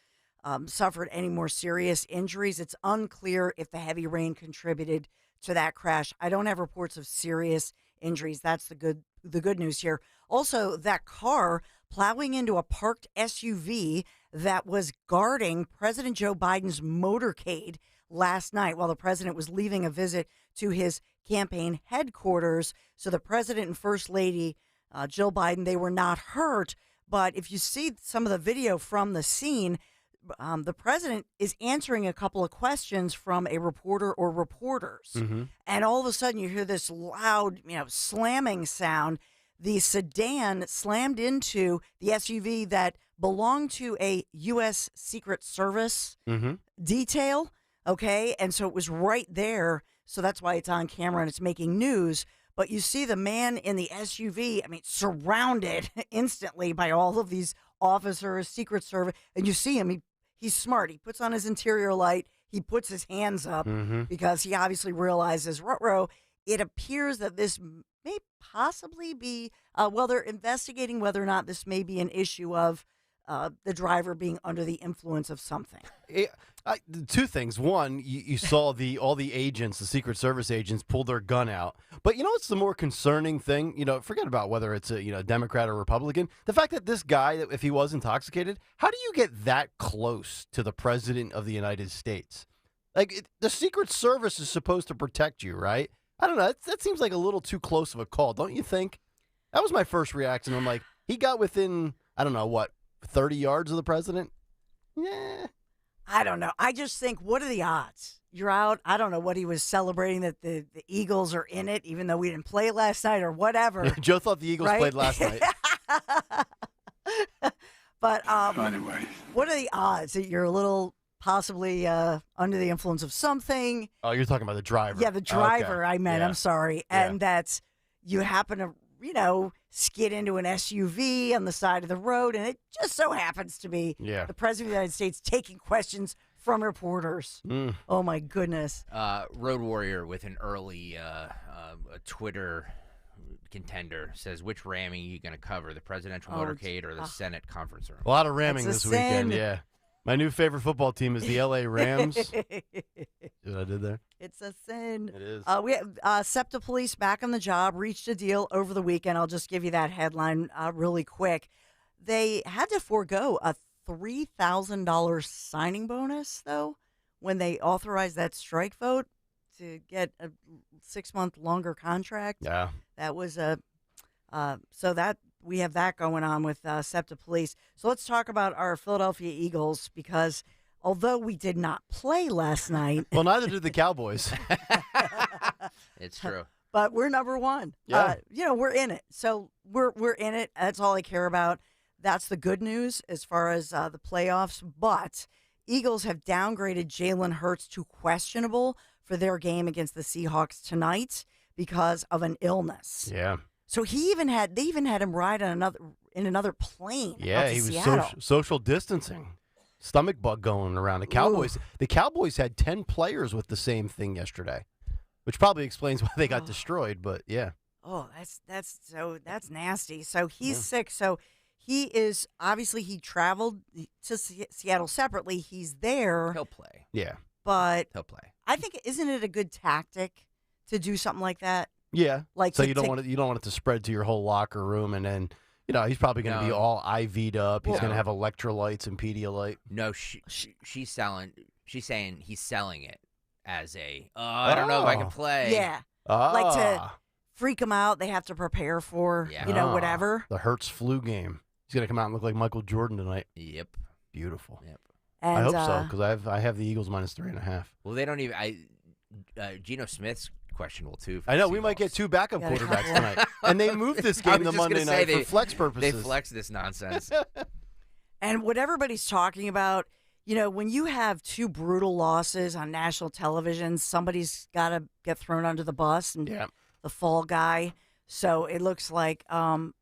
suffered any more serious injuries. It's unclear if the heavy rain contributed to that crash. I don't have reports of serious injuries. That's the good news here. Also, that car plowing into a parked SUV that was guarding President Joe Biden's motorcade last night while the president was leaving a visit to his campaign headquarters. So the president and First Lady, Jill Biden, they were not hurt. But if you see some of the video from the scene, the president is answering a couple of questions from a reporter or reporters. Mm-hmm. And all of a sudden you hear this loud, slamming sound. The sedan slammed into the SUV that belonged to a U.S. Secret Service detail. Okay, and so it was right there, so that's why it's on camera and it's making news. But you see the man in the SUV, surrounded instantly by all of these officers, Secret Service, and you see him, he's smart. He puts on his interior light, he puts his hands up because he obviously realizes, ruh-roh, it appears that this may possibly be, they're investigating whether or not this may be an issue of the driver being under the influence of something. Two things. One, you saw all the agents, the Secret Service agents, pull their gun out. But what's the more concerning thing? Forget about whether it's a Democrat or Republican. The fact that this guy, if he was intoxicated, how do you get that close to the president of the United States? The Secret Service is supposed to protect you, right? I don't know. That seems like a little too close of a call, don't you think? That was my first reaction. I'm like, he got within, 30 yards of the president? Yeah. I don't know. I just think, what are the odds? You're out. I don't know what he was celebrating, that the Eagles are in it, even though we didn't play last night or whatever. Joe thought the Eagles played last night. But anyway, what are the odds that you're a little possibly under the influence of something. Oh, you're talking about the driver. Yeah, the driver, Okay. I meant. Yeah. I'm sorry. And that's, you happen to, skid into an SUV on the side of the road, and it just so happens to be the President of the United States taking questions from reporters. Oh, my goodness. Road Warrior with an early Twitter contender says, which ramming are you going to cover, the presidential motorcade or the Senate conference room? A lot of ramming this weekend, yeah. My new favorite football team is the L.A. Rams. See what I did there? It's a sin. It is. We have SEPTA police back on the job, reached a deal over the weekend. I'll just give you that headline really quick. They had to forego a $3,000 signing bonus, though, when they authorized that strike vote to get a 6-month longer contract. Yeah. That was so that we have that going on with SEPTA police. So let's talk about our Philadelphia Eagles, because although we did not play last night. Well, neither did the Cowboys. It's true. But we're number one. Yeah. We're in it. So we're in it. That's all I care about. That's the good news as far as the playoffs. But Eagles have downgraded Jalen Hurts to questionable for their game against the Seahawks tonight because of an illness. Yeah. So they even had him ride on another plane. Yeah, up to he was Seattle. social distancing. Stomach bug going around. The Cowboys had 10 players with the same thing yesterday, which probably explains why they got destroyed, but yeah. Oh, that's nasty. So he's sick. So he is he traveled to Seattle separately. He's there. He'll play. Yeah. But he'll play. I think, isn't it a good tactic to do something like that? Yeah. Like, so you don't want it to spread to your whole locker room, and then he's probably going to be all IV'd up. He's going to have electrolytes and Pedialyte. No, she's saying he's selling it as I don't know if I can play. Yeah. Like to freak them out. They have to prepare for whatever. The Hurts flu game. He's going to come out and look like Michael Jordan tonight. Yep. Beautiful. Yep. And, I hope so, because I have the Eagles -3.5. Well, they don't even. Geno Smith's questionable too. I know we might get 2 backup quarterbacks tonight, and they moved this game to Monday night for flex purposes. They flex this nonsense. And what everybody's talking about, when you have 2 brutal losses on national television, somebody's got to get thrown under the bus, and the fall guy. So it looks like, the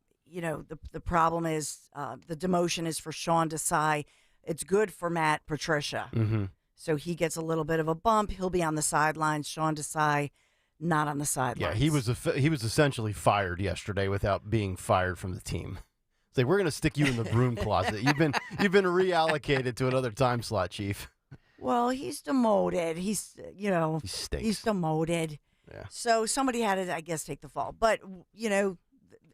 problem is the demotion is for Sean Desai. It's good for Matt Patricia. Mm-hmm. So he gets a little bit of a bump. He'll be on the sidelines. Sean Desai, not on the sidelines. Yeah, he was essentially fired yesterday without being fired from the team. It's like, we're going to stick you in the broom closet. You've been reallocated to another time slot, Chief. Well, he's demoted. He stinks. He's demoted. Yeah. So somebody had to, I guess, take the fall. But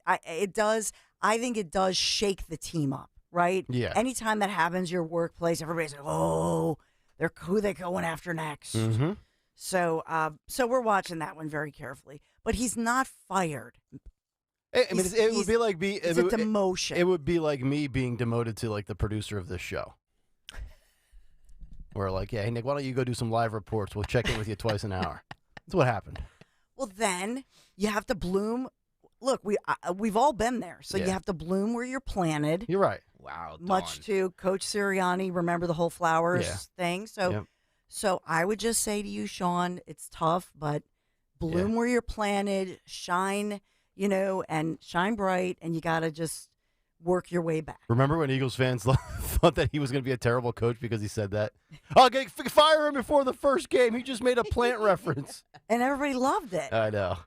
I think it does shake the team up. Right? Yeah. Anytime that happens, your workplace, everybody's like, oh, who they going after next. Mm-hmm. So we're watching that one very carefully. But he's not fired. It would be like it's a demotion. It would be like me being demoted to like the producer of this show. We're like, hey, Nick, why don't you go do some live reports? We'll check in with you twice an hour. That's what happened. Well, then you have to bloom. Look, we've all been there. So you have to bloom where you're planted. You're right. Wow. Much to Coach Sirianni, remember the whole flowers thing. So I would just say to you, Sean, it's tough, but bloom where you're planted, shine, and shine bright, and you got to just work your way back. Remember when Eagles fans thought that he was going to be a terrible coach because he said that? I'll fire him before the first game. He just made a plant reference. And everybody loved it. I know.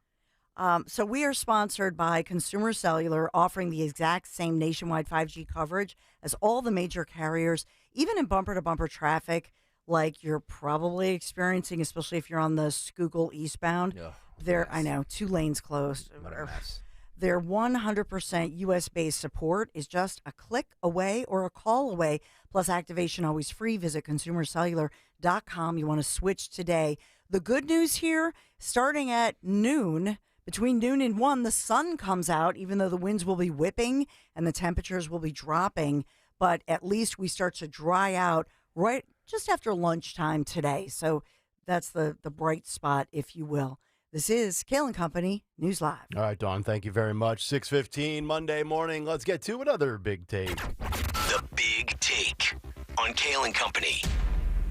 So we are sponsored by Consumer Cellular, offering the exact same nationwide 5G coverage as all the major carriers, even in bumper-to-bumper traffic like you're probably experiencing, especially if you're on the Schuylkill eastbound. I know, 2 lanes closed. What a mess. Their 100% U.S.-based support is just a click away or a call away, plus activation always free. Visit consumercellular.com. You want to switch today. The good news here, starting at noon, between noon and 1, the sun comes out, even though the winds will be whipping and the temperatures will be dropping. But at least we start to dry out right just after lunchtime today. So that's the bright spot, if you will. This is Kayal and Company News Live. All right, Dawn, thank you very much. 6:15 Monday morning. Let's get to another big take. The Big Take on Kayal and Company.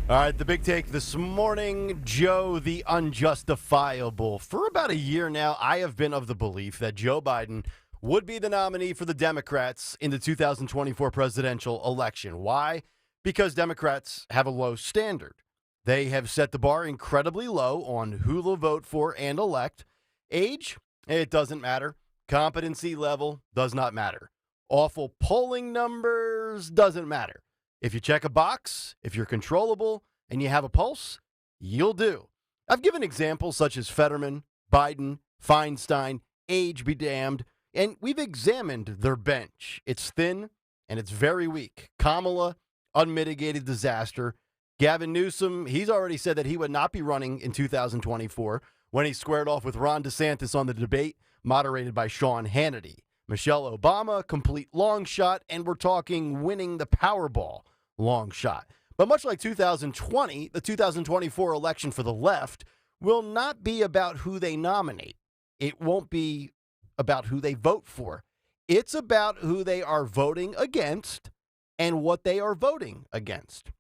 All right, the big take this morning, Joe the Unjustifiable. For about a year now, I have been of the belief that Joe Biden would be the nominee for the Democrats in the 2024 presidential election. Why? Because Democrats have a low standard. They have set the bar incredibly low on who they'll vote for and elect. Age, it doesn't matter. Competency level does not matter. Awful polling numbers doesn't matter. If you check a box, if you're controllable, and you have a pulse, you'll do. I've given examples such as Fetterman, Biden, Feinstein, age be damned, and we've examined their bench. It's thin and it's very weak. Kamala, unmitigated disaster. Gavin Newsom, he's already said that he would not be running in 2024 when he squared off with Ron DeSantis on the debate moderated by Sean Hannity. Michelle Obama, complete long shot, and we're talking winning the Powerball long shot. But much like 2020, the 2024 election for the left will not be about who they nominate. It won't be about who they vote for. It's about who they are voting against and what they are voting against.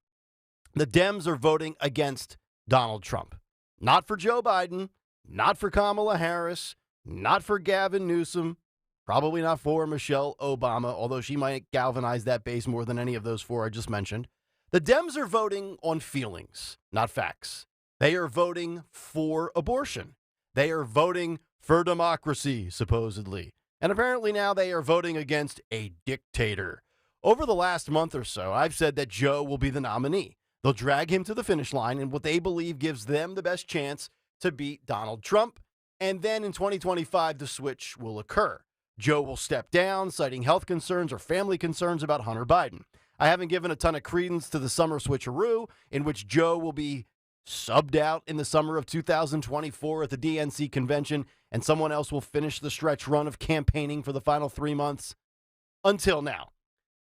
The Dems are voting against Donald Trump. Not for Joe Biden, not for Kamala Harris, not for Gavin Newsom, probably not for Michelle Obama, although she might galvanize that base more than any of those four I just mentioned. The Dems are voting on feelings, not facts. They are voting for abortion. They are voting for democracy, supposedly. And apparently now they are voting against a dictator. Over the last month or so, I've said that Joe will be the nominee. They'll drag him to the finish line in what they believe gives them the best chance to beat Donald Trump. And then in 2025, the switch will occur. Joe will step down, citing health concerns or family concerns about Hunter Biden. I haven't given a ton of credence to the summer switcheroo, in which Joe will be subbed out in the summer of 2024 at the DNC convention, and someone else will finish the stretch run of campaigning for the final 3 months. Until now,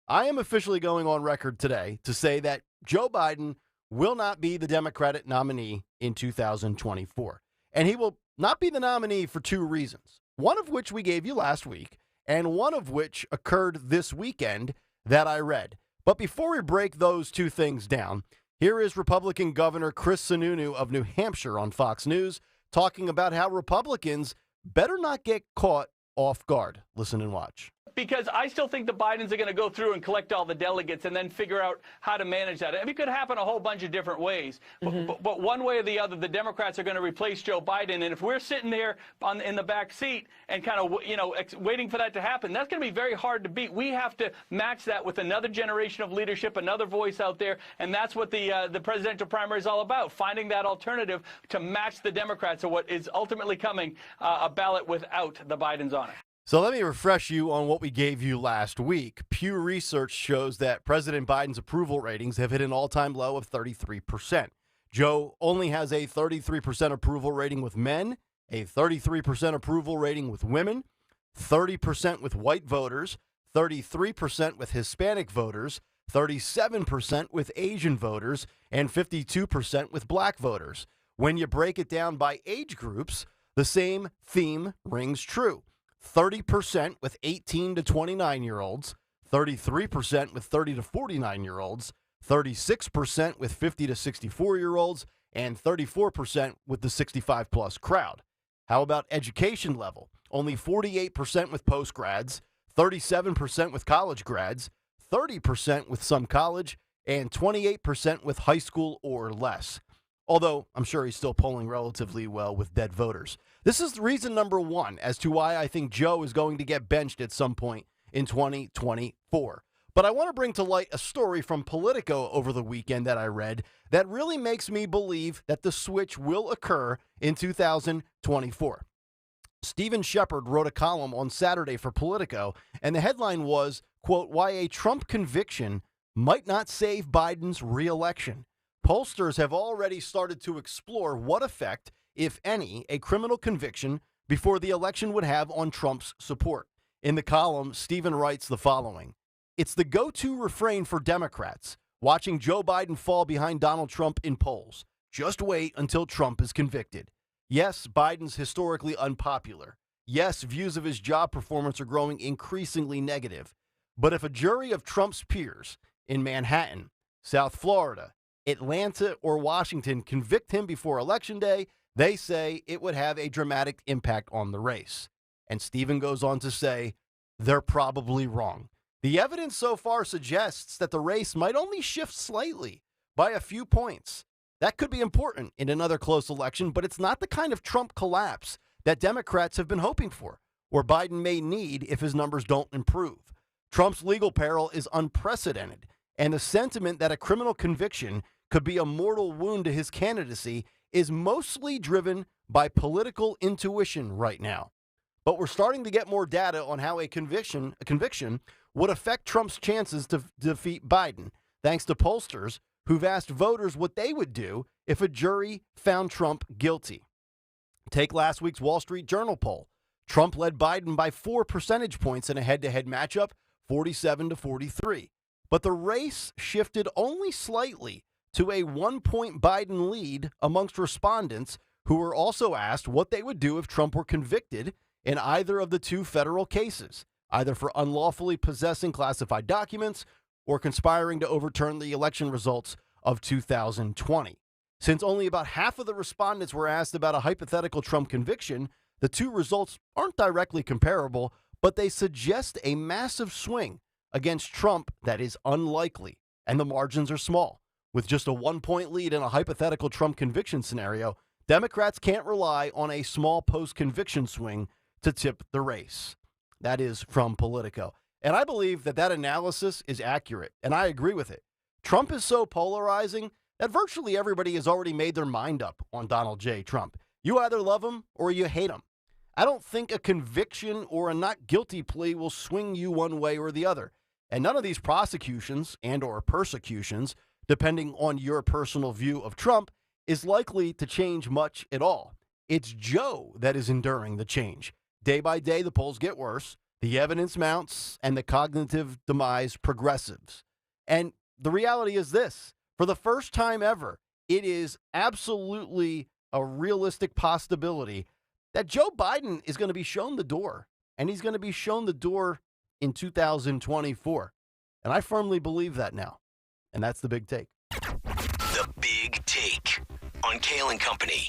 I am officially going on record today to say that Joe Biden will not be the Democratic nominee in 2024. And he will not be the nominee for two reasons. One of which we gave you last week, and one of which occurred this weekend that I read. But before we break those two things down, here is Republican Governor Chris Sununu of New Hampshire on Fox News talking about how Republicans better not get caught off guard. Listen and watch. Because I still think the Bidens are going to go through and collect all the delegates and then figure out how to manage that. I mean, it could happen a whole bunch of different ways. But one way or the other, the Democrats are going to replace Joe Biden. And if we're sitting there in the back seat and kind of, waiting for that to happen, that's going to be very hard to beat. We have to match that with another generation of leadership, another voice out there. And that's what the presidential primary is all about, finding that alternative to match the Democrats or what is ultimately coming, a ballot without the Bidens on it. So let me refresh you on what we gave you last week. Pew Research shows that President Biden's approval ratings have hit an all-time low of 33%. Joe only has a 33% approval rating with men, a 33% approval rating with women, 30% with white voters, 33% with Hispanic voters, 37% with Asian voters, and 52% with black voters. When you break it down by age groups, the same theme rings true. 30% with 18 to 29-year-olds, 33% with 30 to 49-year-olds, 36% with 50 to 64-year-olds, and 34% with the 65-plus crowd. How about education level? Only 48% with postgrads, 37% with college grads, 30% with some college, and 28% with high school or less. Although I'm sure he's still polling relatively well with dead voters. This is reason number one as to why I think Joe is going to get benched at some point in 2024. But I want to bring to light a story from Politico over the weekend that I read that really makes me believe that the switch will occur in 2024. Stephen Shepard wrote a column on Saturday for Politico, and the headline was, quote, "Why a Trump conviction might not save Biden's re-election." Pollsters have already started to explore what effect, if any, a criminal conviction before the election would have on Trump's support. In the column, Stephen writes the following: "It's the go-to refrain for Democrats, watching Joe Biden fall behind Donald Trump in polls. Just wait until Trump is convicted. Yes, Biden's historically unpopular. Yes, views of his job performance are growing increasingly negative. But if a jury of Trump's peers in Manhattan, South Florida, Atlanta or Washington convict him before Election Day, they say it would have a dramatic impact on the race. And Stephen goes on to say, they're probably wrong. The evidence so far suggests that the race might only shift slightly by a few points. That could be important in another close election, but it's not the kind of Trump collapse that Democrats have been hoping for, or Biden may need if his numbers don't improve. Trump's legal peril is unprecedented, and the sentiment that a criminal conviction could be a mortal wound to his candidacy is mostly driven by political intuition right now. But we're starting to get more data on how a conviction would affect Trump's chances to defeat Biden, thanks to pollsters who've asked voters what they would do if a jury found Trump guilty. Take last week's Wall Street Journal poll. Trump led Biden by 4 percentage points in a head-to-head matchup, 47-43. But the race shifted only slightly to a 1-point Biden lead amongst respondents who were also asked what they would do if Trump were convicted in either of the 2 federal cases, either for unlawfully possessing classified documents or conspiring to overturn the election results of 2020. Since only about half of the respondents were asked about a hypothetical Trump conviction, the 2 results aren't directly comparable, but they suggest a massive swing against Trump that is unlikely, and the margins are small. With just a 1-point lead in a hypothetical Trump conviction scenario, Democrats can't rely on a small post-conviction swing to tip the race. That is from Politico. And I believe that analysis is accurate, and I agree with it. Trump is so polarizing that virtually everybody has already made their mind up on Donald J. Trump. You either love him or you hate him. I don't think a conviction or a not guilty plea will swing you one way or the other. And none of these prosecutions and or persecutions, depending on your personal view of Trump, is likely to change much at all. It's Joe that is enduring the change. Day by day, the polls get worse, the evidence mounts, and the cognitive demise progresses. And the reality is this. For the first time ever, it is absolutely a realistic possibility that Joe Biden is going to be shown the door, and he's going to be shown the door in 2024. And I firmly believe that now. And that's the big take. The Big Take on Kayal and Company.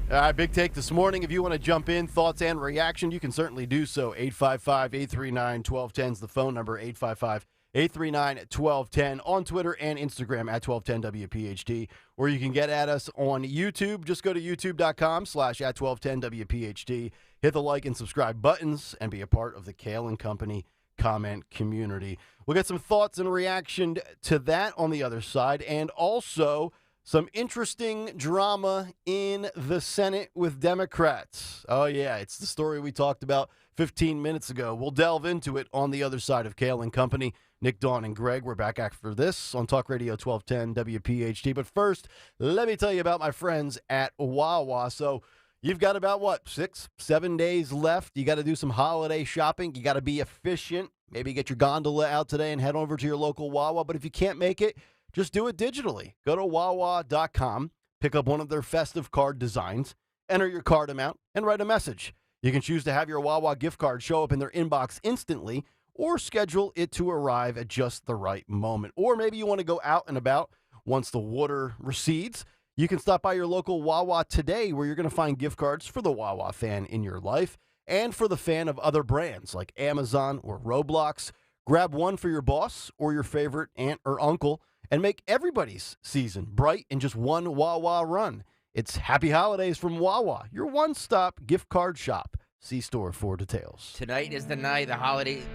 All right, big take this morning. If you want to jump in, thoughts and reaction, you can certainly do so. 855-839-1210 is the phone number, 855-839-1210 on Twitter and Instagram at 1210WPHT. Or you can get at us on YouTube. Just go to youtube.com/@1210WPHT. Hit the like and subscribe buttons and be a part of the Kayal and Company comment community. We'll get some thoughts and reaction to that on the other side, and also some interesting drama in the Senate with Democrats. Oh, yeah, it's the story we talked about 15 minutes ago. We'll delve into it on the other side of Kayal and Company. Nick, Dawn, and Greg, we're back after this on Talk Radio 1210 WPHT. But first, let me tell you about my friends at Wawa. So you've got about, 6-7 days left. You got to do some holiday shopping. You got to be efficient. Maybe get your gondola out today and head over to your local Wawa. But if you can't make it, just do it digitally. Go to Wawa.com, pick up one of their festive card designs, enter your card amount, and write a message. You can choose to have your Wawa gift card show up in their inbox instantly or schedule it to arrive at just the right moment. Or maybe you want to go out and about once the water recedes. You can stop by your local Wawa today where you're going to find gift cards for the Wawa fan in your life and for the fan of other brands like Amazon or Roblox. Grab one for your boss or your favorite aunt or uncle and make everybody's season bright in just one Wawa run. It's Happy Holidays from Wawa, your one-stop gift card shop. See store for details. Tonight is the night. The holidays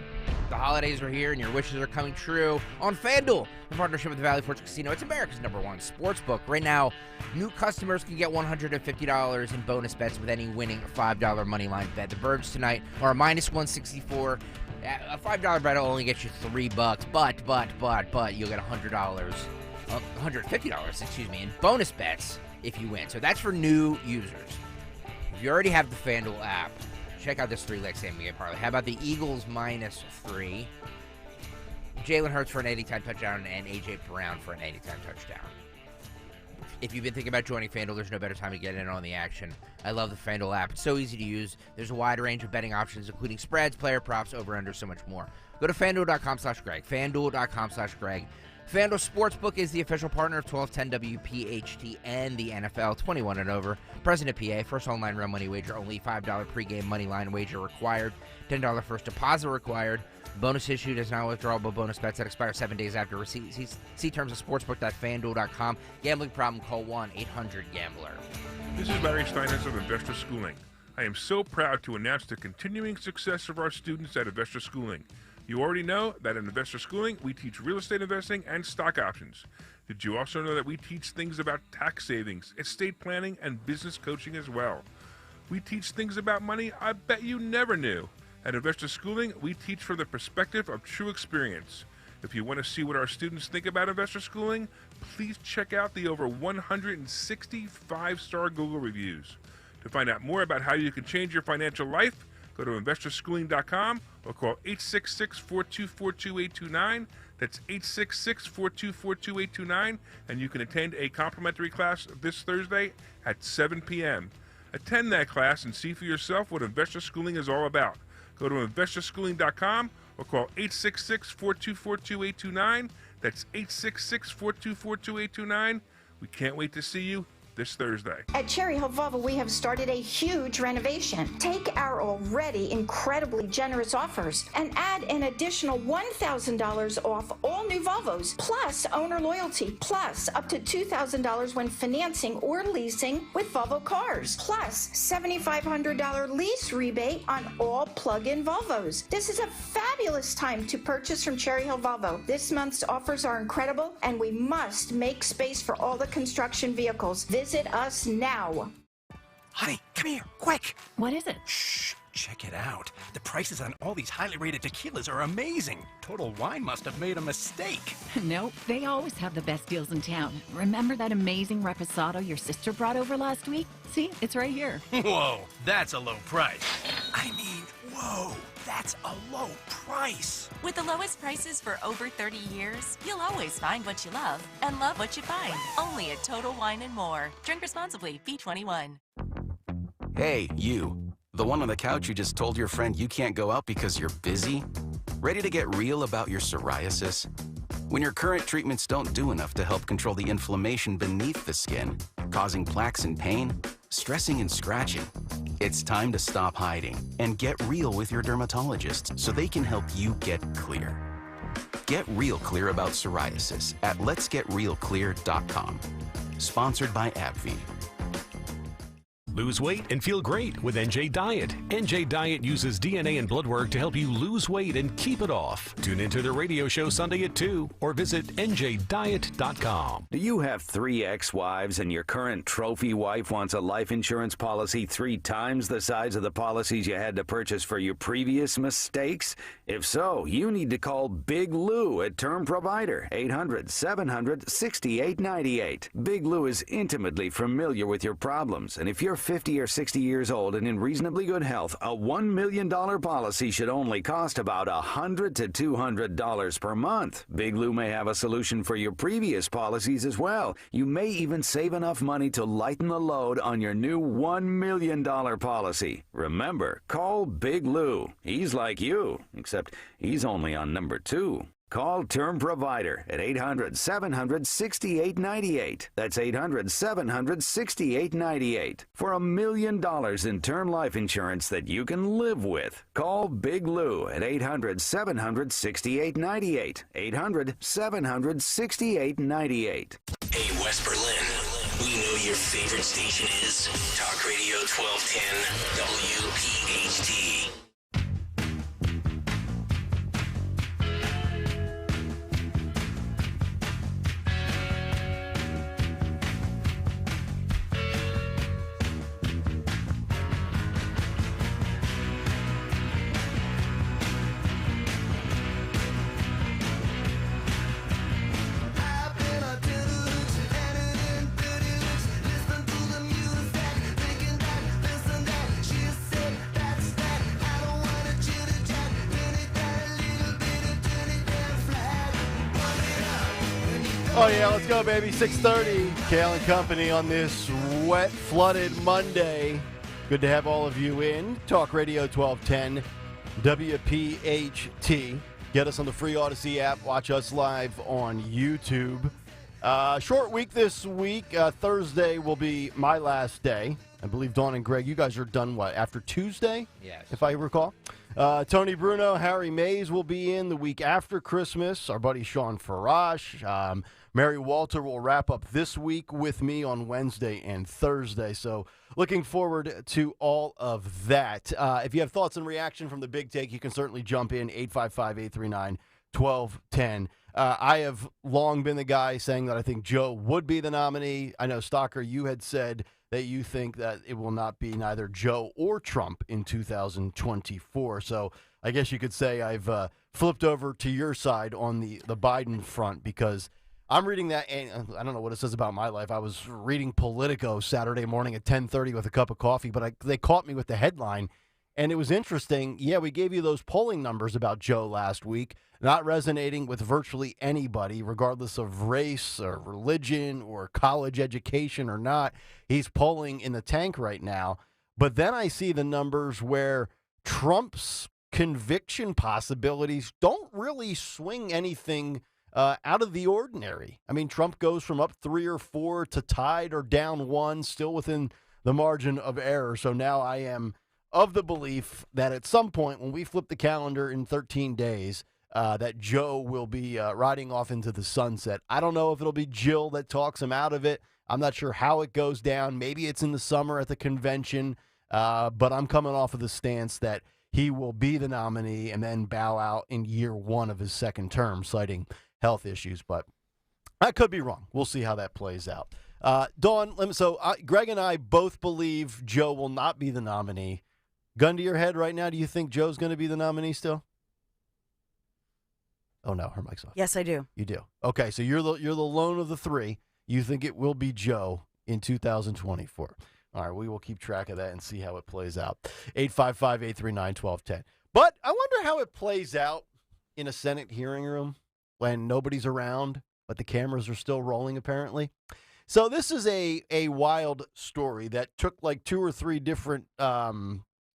are here and your wishes are coming true on FanDuel in partnership with Valley Forge Casino. It's America's #1 sports book. Right now, new customers can get $150 in bonus bets with any winning $5 moneyline bet. The Birds tonight are a -164. A $5 bet will only get you $3, but you'll get $150, in bonus bets if you win. So that's for new users. If you already have the FanDuel app, check out this 3-leg same-game parlay. How about the Eagles -3? Jalen Hurts for an 80-time touchdown and A.J. Brown for an 80-time touchdown. If you've been thinking about joining FanDuel, there's no better time to get in on the action. I love the FanDuel app. It's so easy to use. There's a wide range of betting options, including spreads, player props, over-under, so much more. Go to FanDuel.com/Greg. FanDuel.com/Greg. FanDuel Sportsbook is the official partner of 1210 WPHT and the NFL. 21 and over. Present at PA. First online real money wager only. $5 pregame money line wager required. $10 first deposit required. Bonus issued as non-withdrawable bonus bets that expire 7 days after receipt. See terms of sportsbook.fanduel.com. Gambling problem? Call 1-800-GAMBLER. This is Larry Steiners of Investor Schooling. I am so proud to announce the continuing success of our students at Investor Schooling. You already know that in Investor Schooling, we teach real estate investing and stock options. Did you also know that we teach things about tax savings, estate planning, and business coaching as well? We teach things about money I bet you never knew. At Investor Schooling, we teach from the perspective of true experience. If you want to see what our students think about Investor Schooling, please check out the over 160 5-star Google reviews. To find out more about how you can change your financial life, go to investorschooling.com or call 866-424-2829. That's 866-424-2829, and you can attend a complimentary class this Thursday at 7 p.m. Attend that class and see for yourself what Investor Schooling is all about. Go to investorschooling.com or call 866-424-2829. That's 866-424-2829. We can't wait to see you this Thursday. At Cherry Hill Volvo, we have started a huge renovation. Take our already incredibly generous offers and add an additional $1,000 off all new Volvos, plus owner loyalty, plus up to $2,000 when financing or leasing with Volvo cars, plus $7,500 lease rebate on all plug-in Volvos. This is a fabulous time to purchase from Cherry Hill Volvo. This month's offers are incredible, and we must make space for all the construction vehicles. Visit us now. Honey, come here, quick. What is it? Shh, check it out. The prices on all these highly rated tequilas are amazing. Total Wine must have made a mistake. Nope, they always have the best deals in town. Remember that amazing reposado your sister brought over last week? See, it's right here. Whoa, that's a low price. I mean, whoa, that's a low price. With the lowest prices for over 30 years, you'll always find what you love and love what you find. Only at Total Wine & More. Drink responsibly. B21. Hey, you. The one on the couch who just told your friend you can't go out because you're busy? Ready to get real about your psoriasis? When your current treatments don't do enough to help control the inflammation beneath the skin, causing plaques and pain, stressing and scratching, it's time to stop hiding and get real with your dermatologist so they can help you get clear. Get real clear about psoriasis at letsgetrealclear.com. Sponsored by AbbVie. Lose weight and feel great with NJ Diet. NJ Diet uses DNA and blood work to help you lose weight and keep it off. Tune into the radio show Sunday at 2 or visit njdiet.com. Do you have 3 ex-wives and your current trophy wife wants a life insurance policy 3 times the size of the policies you had to purchase for your previous mistakes? If so, you need to call Big Lou at Term Provider, 800-700-6898. Big Lou is intimately familiar with your problems, and if you're 50 or 60 years old and in reasonably good health, a $1 million policy should only cost about $100 to $200 per month. Big Lou may have a solution for your previous policies as well. You may even save enough money to lighten the load on your new $1 million policy. Remember, call Big Lou. He's like you, except he's only on number 2. Call Term Provider at 800-700-6898. That's 800-700-6898. For $1 million in term life insurance that you can live with. Call Big Lou at 800-700-6898. 800-700-6898. Hey, West Berlin, we know your favorite station is Talk Radio 1210 WPHT. Oh, yeah, let's go, baby. 6:30, Kayal and Company on this wet, flooded Monday. Good to have all of you in. Talk Radio 1210, WPHT. Get us on the free Odyssey app. Watch us live on YouTube. Short week this week. Thursday will be my last day. I believe Dawn and Greg, you guys are done, after Tuesday? Yes. If I recall. Tony Bruno, Harry Mays will be in the week after Christmas. Our buddy Sean Farash. Mary Walter will wrap up this week with me on Wednesday and Thursday. So looking forward to all of that. If you have thoughts and reaction from the Big Take, you can certainly jump in, 855-839-1210. I have long been the guy saying that I think Joe would be the nominee. I know, Stalker, you had said that you think that it will not be neither Joe or Trump in 2024. So I guess you could say I've flipped over to your side on the Biden front, because I'm reading that, and I don't know what it says about my life. I was reading Politico Saturday morning at 10:30 with a cup of coffee, but they caught me with the headline, and it was interesting. Yeah, we gave you those polling numbers about Joe last week, not resonating with virtually anybody, regardless of race or religion or college education or not. He's polling in the tank right now. But then I see the numbers where Trump's conviction possibilities don't really swing anything out of the ordinary. I mean, Trump goes from up 3 or 4 to tied or down 1, still within the margin of error. So now I am of the belief that at some point when we flip the calendar in 13 days, that Joe will be riding off into the sunset. I don't know if it'll be Jill that talks him out of it. I'm not sure how it goes down. Maybe it's in the summer at the convention, but I'm coming off of the stance that he will be the nominee and then bow out in year 1 of his second term, citing health issues. But I could be wrong. We'll see how that plays out. Dawn, Greg and I both believe Joe will not be the nominee. Gun to your head right now, do you think Joe's going to be the nominee still? Oh, no, her mic's off. Yes, I do. You do. Okay, so you're the lone of the 3. You think it will be Joe in 2024. All right, we will keep track of that and see how it plays out. 855-839-1210. But I wonder how it plays out in a Senate hearing room when nobody's around, but the cameras are still rolling, apparently. So this is a wild story that took like 2 or 3 different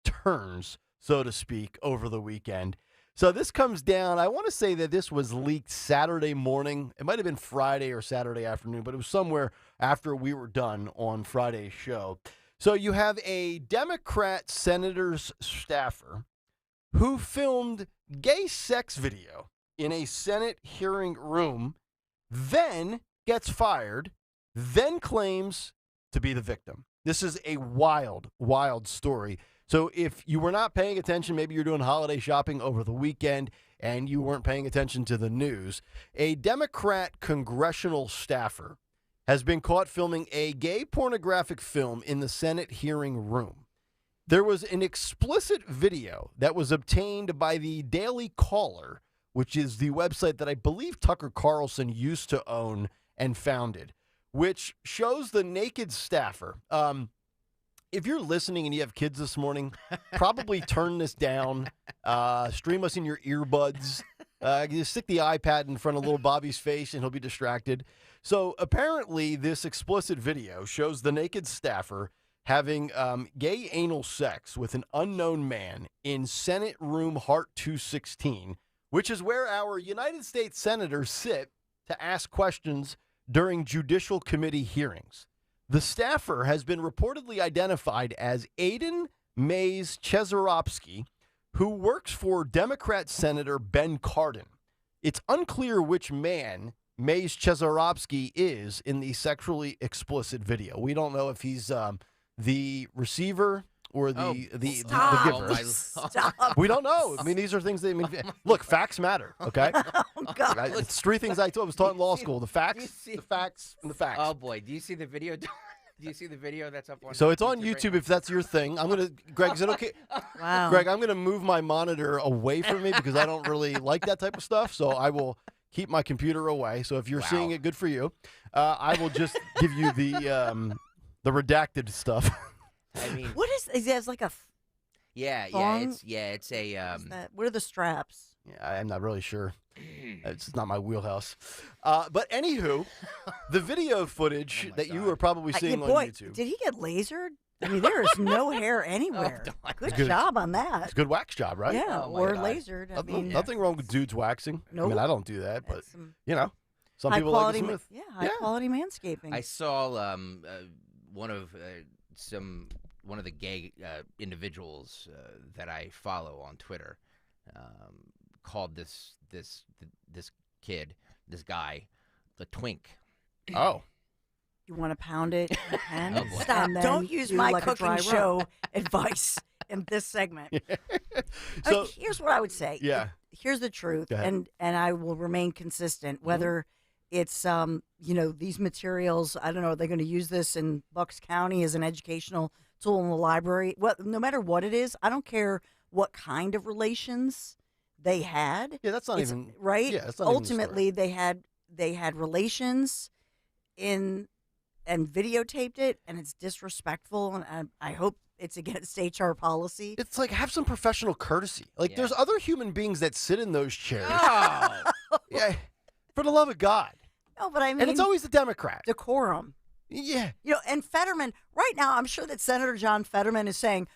turns, so to speak, over the weekend. So this comes down, I want to say that this was leaked Saturday morning. It might have been Friday or Saturday afternoon, but it was somewhere after we were done on Friday's show. So you have a Democrat senator's staffer who filmed gay sex video in a Senate hearing room, then gets fired, then claims to be the victim. This is a wild, wild story. So if you were not paying attention, maybe you're doing holiday shopping over the weekend and you weren't paying attention to the news, a Democrat congressional staffer has been caught filming a gay pornographic film in the Senate hearing room. There was an explicit video that was obtained by the Daily Caller, which is the website that I believe Tucker Carlson used to own and founded, which shows the naked staffer. If you're listening and you have kids this morning, probably turn this down, stream us in your earbuds, you stick the iPad in front of little Bobby's face and he'll be distracted. So apparently this explicit video shows the naked staffer having gay anal sex with an unknown man in Senate Room Hart 216, which is where our United States senators sit to ask questions during Judicial Committee hearings. The staffer has been reportedly identified as Aiden Mays Chesarovsky, who works for Democrat Senator Ben Cardin. It's unclear which man Mays Chesarovsky is in the sexually explicit video. We don't know if he's the receiver or the giver. Stop. We don't know. I mean, these are things that, look, facts matter, okay? Oh, God. It's 3 things I was taught in law school. The facts, the facts, and the facts. Oh, boy. Do you see the video? Do you see the video that's up on So it's on YouTube if that's your thing. I'm going to, Greg, is it okay? Wow. Greg, I'm going to move my monitor away from me because I don't really like that type of stuff. So I will keep my computer away. So if you're seeing it, good for you. I will just give you the redacted stuff. I mean, What is it? Has like a thong? It's a What is that? What are the straps? Yeah, I'm not really sure. It's not my wheelhouse. But anywho, the video footage that you were probably seeing on YouTube. Did he get lasered? I mean, there is no hair anywhere. Good job on that. It's a good wax job, right? Yeah, or lasered. I mean, Nothing wrong with dudes waxing. I mean, Nope. I don't do that, but some high people quality, like it smooth. high quality manscaping. I saw one of the gay individuals that I follow on Twitter called this guy the twink. Oh. You want to pound it? You can. Oh, boy. Stop. Don't use my like a cooking dry show advice in this segment. So- Here's what I would say. Yeah. Here's the truth, Go ahead. and I will remain consistent. Whether it's these materials, I don't know, are they going to use this in Bucks County as an educational tool in the library? Well, no matter what it is, I don't care what kind of relations they had. Yeah, that's not even right. Yeah, that's not even the story. Ultimately, they had relations and videotaped it, and it's disrespectful, and I hope it's against HR policy. It's like, have some professional courtesy. Like, there's other human beings that sit in those chairs. Oh. Yeah, for the love of God. No, but I mean, And it's always the Democrat. Decorum. Yeah. And Fetterman, right now, I'm sure that Senator John Fetterman is saying,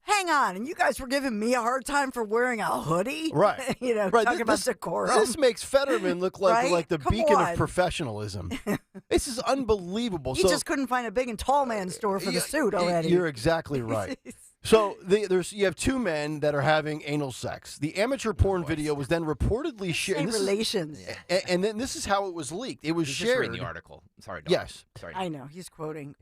hang on, and you guys were giving me a hard time for wearing a hoodie? Right. Talking about decorum. This makes Fetterman look like Right? the Come beacon on. of professionalism. This is unbelievable. He just couldn't find a big and tall man store for the suit already. You're exactly right. So you have two men that are having anal sex. The amateur porn video was then reportedly shared. Say relations. And then this is how it was leaked. It was He's shared. just reading the article. Sorry, Dawn. Yes. Sorry. I know. He's quoting.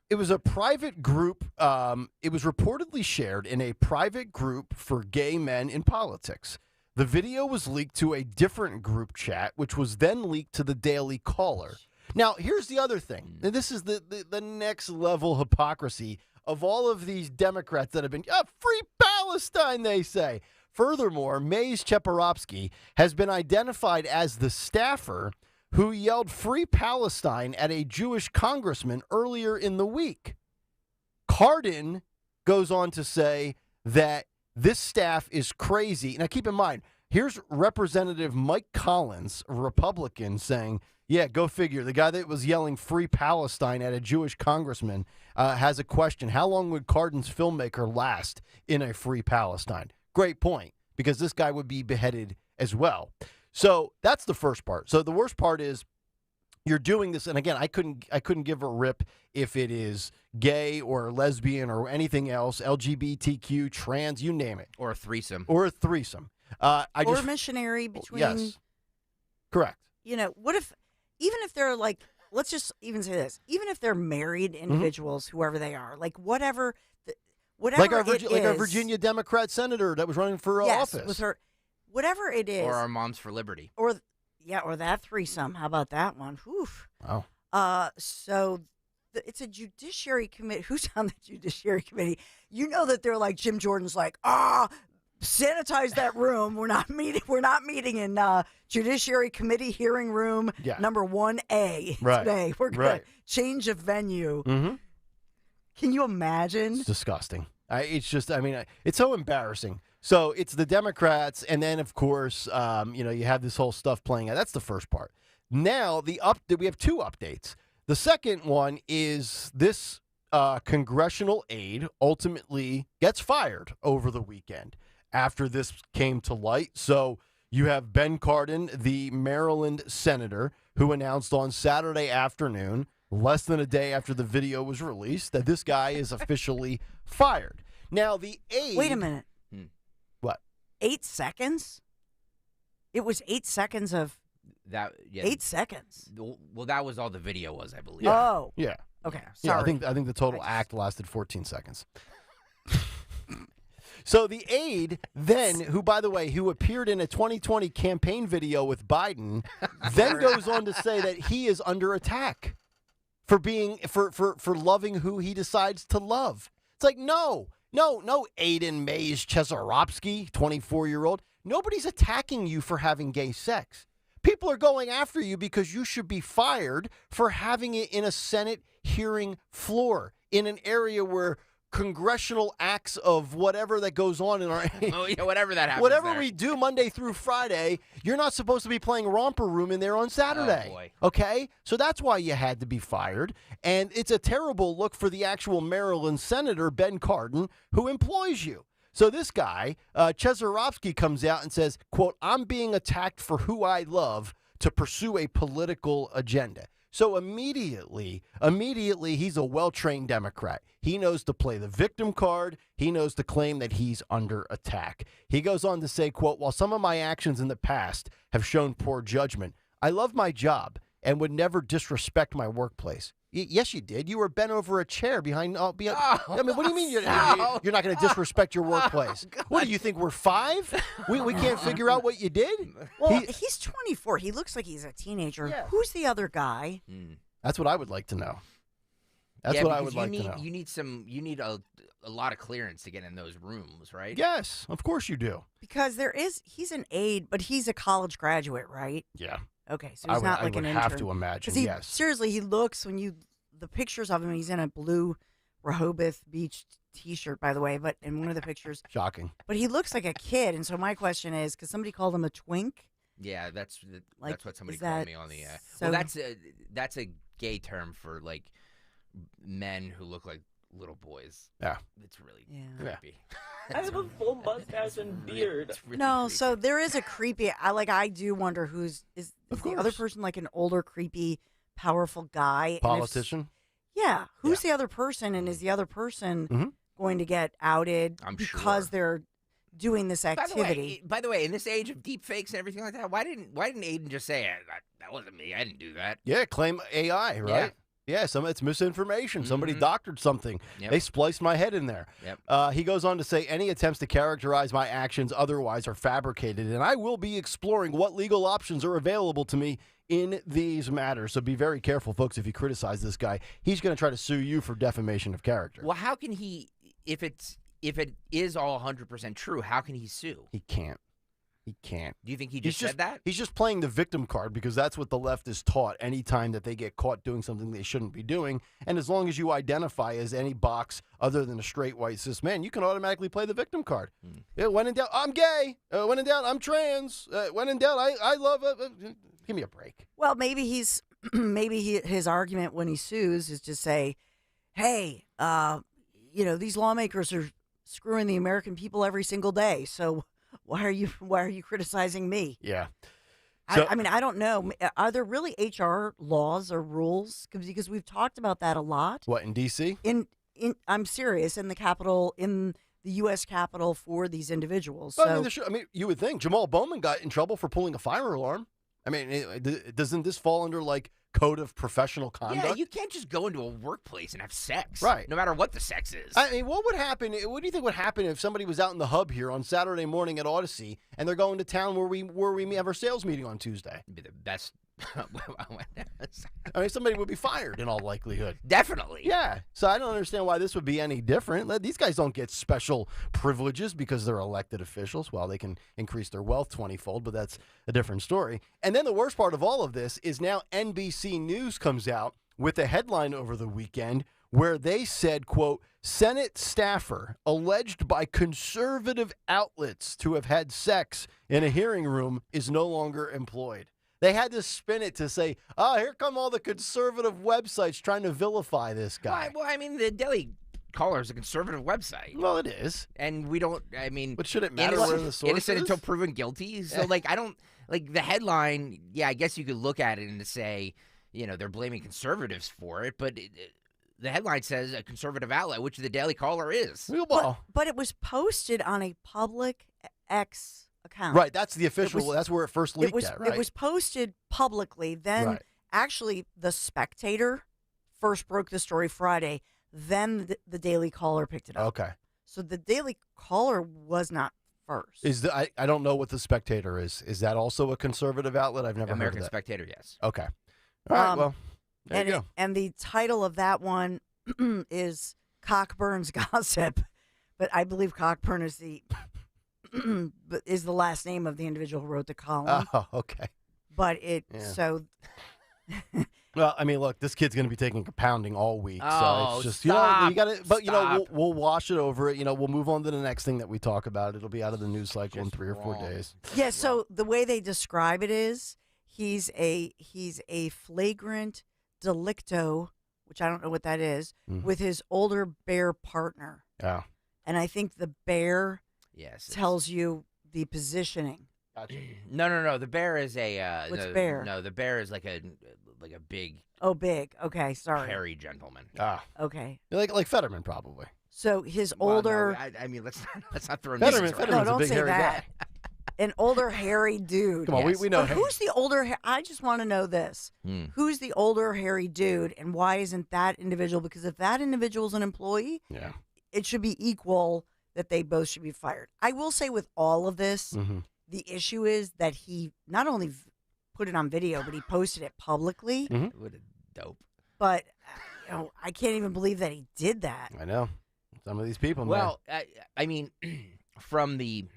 It was a private group. It was reportedly shared in a private group for gay men in politics. The video was leaked to a different group chat, which was then leaked to the Daily Caller. Now, here's the other thing. And this is the next level hypocrisy of all of these Democrats that have been, free Palestine, they say. Furthermore, Mays Cheparovsky has been identified as the staffer who yelled free Palestine at a Jewish congressman earlier in the week. Cardin goes on to say that this staff is crazy. Now, keep in mind, here's Representative Mike Collins, a Republican, saying, yeah, go figure. The guy that was yelling free Palestine at a Jewish congressman has a question. How long would Cardin's filmmaker last in a free Palestine? Great point, because this guy would be beheaded as well. So that's the first part. So the worst part is you're doing this, and again, I couldn't give a rip if it is gay or lesbian or anything else, LGBTQ, trans, you name it. Or a threesome. Or a threesome. Or missionary between. Yes. Correct. What if, even if they're like, let's just even say this, even if they're married individuals, whoever they are, like whatever Like our it like our is, Virginia Democrat senator that was running for yes, office. with her, whatever it is, Or our Moms for Liberty. or that threesome. How about that one? Whew. Wow. So it's a judiciary committee. Who's on the judiciary committee? You know that they're like, Jim Jordan's like, sanitize that room. We're not meeting in judiciary committee hearing room number 1A today. We're gonna change of venue. Mm-hmm. Can you imagine? It's disgusting. It's so embarrassing. So it's the Democrats, and then of course, you have this whole stuff playing out. That's the first part. Now we have two updates. The second one is this congressional aide ultimately gets fired over the weekend after this came to light. So you have Ben Cardin, the Maryland senator, who announced on Saturday afternoon, less than a day after the video was released, that this guy is officially fired. Now, the aide... Wait a minute. What? 8 seconds? It was 8 seconds of... That 8 seconds. Well, that was all the video was, I believe. Yeah. Oh. Yeah. Okay. Yeah, Sorry. I think the total act lasted 14 seconds. So the aide then, who, by the way, who appeared in a 2020 campaign video with Biden, then goes on to say that he is under attack for being for loving who he decides to love. It's like, no, Aiden Mays Chesarovsky, 24-year-old. Nobody's attacking you for having gay sex. People are going after you because you should be fired for having it in a Senate hearing floor in an area where congressional acts of whatever that goes on in our whatever that happens. Whatever there. we do Monday through Friday, you're not supposed to be playing Romper Room in there on Saturday. Oh, boy. Okay? So that's why you had to be fired. And it's a terrible look for the actual Maryland Senator, Ben Cardin, who employs you. So this guy, Chesarovsky, comes out and says, quote, I'm being attacked for who I love to pursue a political agenda. So immediately, he's a well-trained Democrat. He knows to play the victim card. He knows to claim that he's under attack. He goes on to say, quote, while some of my actions in the past have shown poor judgment, I love my job and would never disrespect my workplace. Yes, you did. You were bent over a chair behind. I mean, what do you mean you're not going to disrespect your workplace? What do you think? We're 5? We can't figure out what you did? Well, he's 24. He looks like he's a teenager. Yeah. Who's the other guy? That's what I would like to know. That's what I would like to know. You need a lot of clearance to get in those rooms, right? Yes, of course you do. Because he's an aide, but he's a college graduate, right? Yeah. Okay, so he's not like an intern. I would have to imagine, yes. Seriously, he looks, the pictures of him, he's in a blue Rehoboth Beach T-shirt, by the way, but in one of the pictures. Shocking. But he looks like a kid, and so my question is, because somebody called him a twink? Yeah, that's what somebody called me on the well, that's a gay term for, like, men who look like little boys. Yeah. It's really creepy. I have a full mustache and beard. Really no, so there is a creepy. I do wonder is the other person like an older, creepy, powerful guy? Politician? Who's the other person, and is the other person going to get outed because they're doing this activity? By the way, in this age of deep fakes and everything like that, why didn't Aiden just say that wasn't me? I didn't do that. Yeah, claim AI, right? Yeah, it's misinformation. Somebody doctored something. Yep. They spliced my head in there. Yep. He goes on to say, any attempts to characterize my actions otherwise are fabricated, and I will be exploring what legal options are available to me in these matters. So be very careful, folks, if you criticize this guy. He's going to try to sue you for defamation of character. Well, how can he, if it is all 100% true, how can he sue? He can't. He can't. Do you think he just said that? He's just playing the victim card because that's what the left is taught anytime that they get caught doing something they shouldn't be doing. And as long as you identify as any box other than a straight white cis man, you can automatically play the victim card. When in doubt, I'm gay. When in doubt, I'm trans. When in doubt, I love it. Give me a break. Well, maybe his argument when he sues is to say, hey, these lawmakers are screwing the American people every single day. So why are you criticizing me? Yeah. So, I don't know. Are there really HR laws or rules? Because we've talked about that a lot. What, in D.C.? I'm serious, in the U.S. Capitol for these individuals. Well, you would think Jamal Bowman got in trouble for pulling a fire alarm. Doesn't this fall under, like, code of professional conduct? Yeah, you can't just go into a workplace and have sex. Right. No matter what the sex is. What would happen? What do you think would happen if somebody was out in the hub here on Saturday morning at Odyssey and they're going to town where we have our sales meeting on Tuesday? It'd be the best. Somebody would be fired in all likelihood. Definitely. Yeah. So I don't understand why this would be any different. These guys don't get special privileges because they're elected officials. Well, they can increase their wealth 20-fold, but that's a different story. And then the worst part of all of this is now NBC News comes out with a headline over the weekend where they said, quote, Senate staffer alleged by conservative outlets to have had sex in a hearing room is no longer employed. They had to spin it to say, here come all the conservative websites trying to vilify this guy. Well, the Daily Caller is a conservative website. Well, it is. And we don't, But should it matter where the source innocent is? until proven guilty. So, the headline, I guess you could look at it and say, they're blaming conservatives for it, but the headline says a conservative outlet, which the Daily Caller is. But it was posted on a public X account. Right, that's the official. That's where it first leaked at, right? It was posted publicly. Then, actually, The Spectator first broke the story Friday. Then the Daily Caller picked it up. Okay. So the Daily Caller was not first. I don't know what The Spectator is. Is that also a conservative outlet? I've never American heard of that. Spectator, yes. Okay. All right, well, there you go. And the title of that one is Cockburn's Gossip. But I believe Cockburn is the last name of the individual who wrote the column. Oh, okay. But Well, I mean, look, this kid's going to be taking compounding all week, so Oh, it's just stop. you got to. But Stop. we'll wash it over it. We'll move on to the next thing that we talk about. It'll be out of the news cycle in 3 or 4 days. Yeah. So the way they describe it is he's a flagrant delicto, which I don't know what that is, with his older bear partner. Yeah. And I think the bear Yes. tells you the positioning. Gotcha. No. The bear is a. What's no, bear? No, the bear is like a big. Oh, big. Okay, sorry. Hairy gentleman. Okay. Like Fetterman, probably. So his Well, older. no, I mean, let's not throw Fetterman's no, a don't big say hairy that. guy. An older hairy dude. Come on, we know. But who's the older? I just want to know this. Who's the older hairy dude, and why isn't that individual? Because if that individual is an employee, yeah, it should be equal. That they both should be fired. I will say with all of this, the issue is that he not only put it on video, but he posted it publicly. What a dope. But I can't even believe that he did that. I know. Some of these people, man. Well, I mean, from the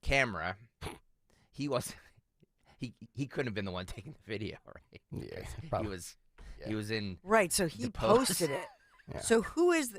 camera, he was he couldn't have been the one taking the video, right? Yeah, he was in right. So he the post. posted it. Yeah. So who is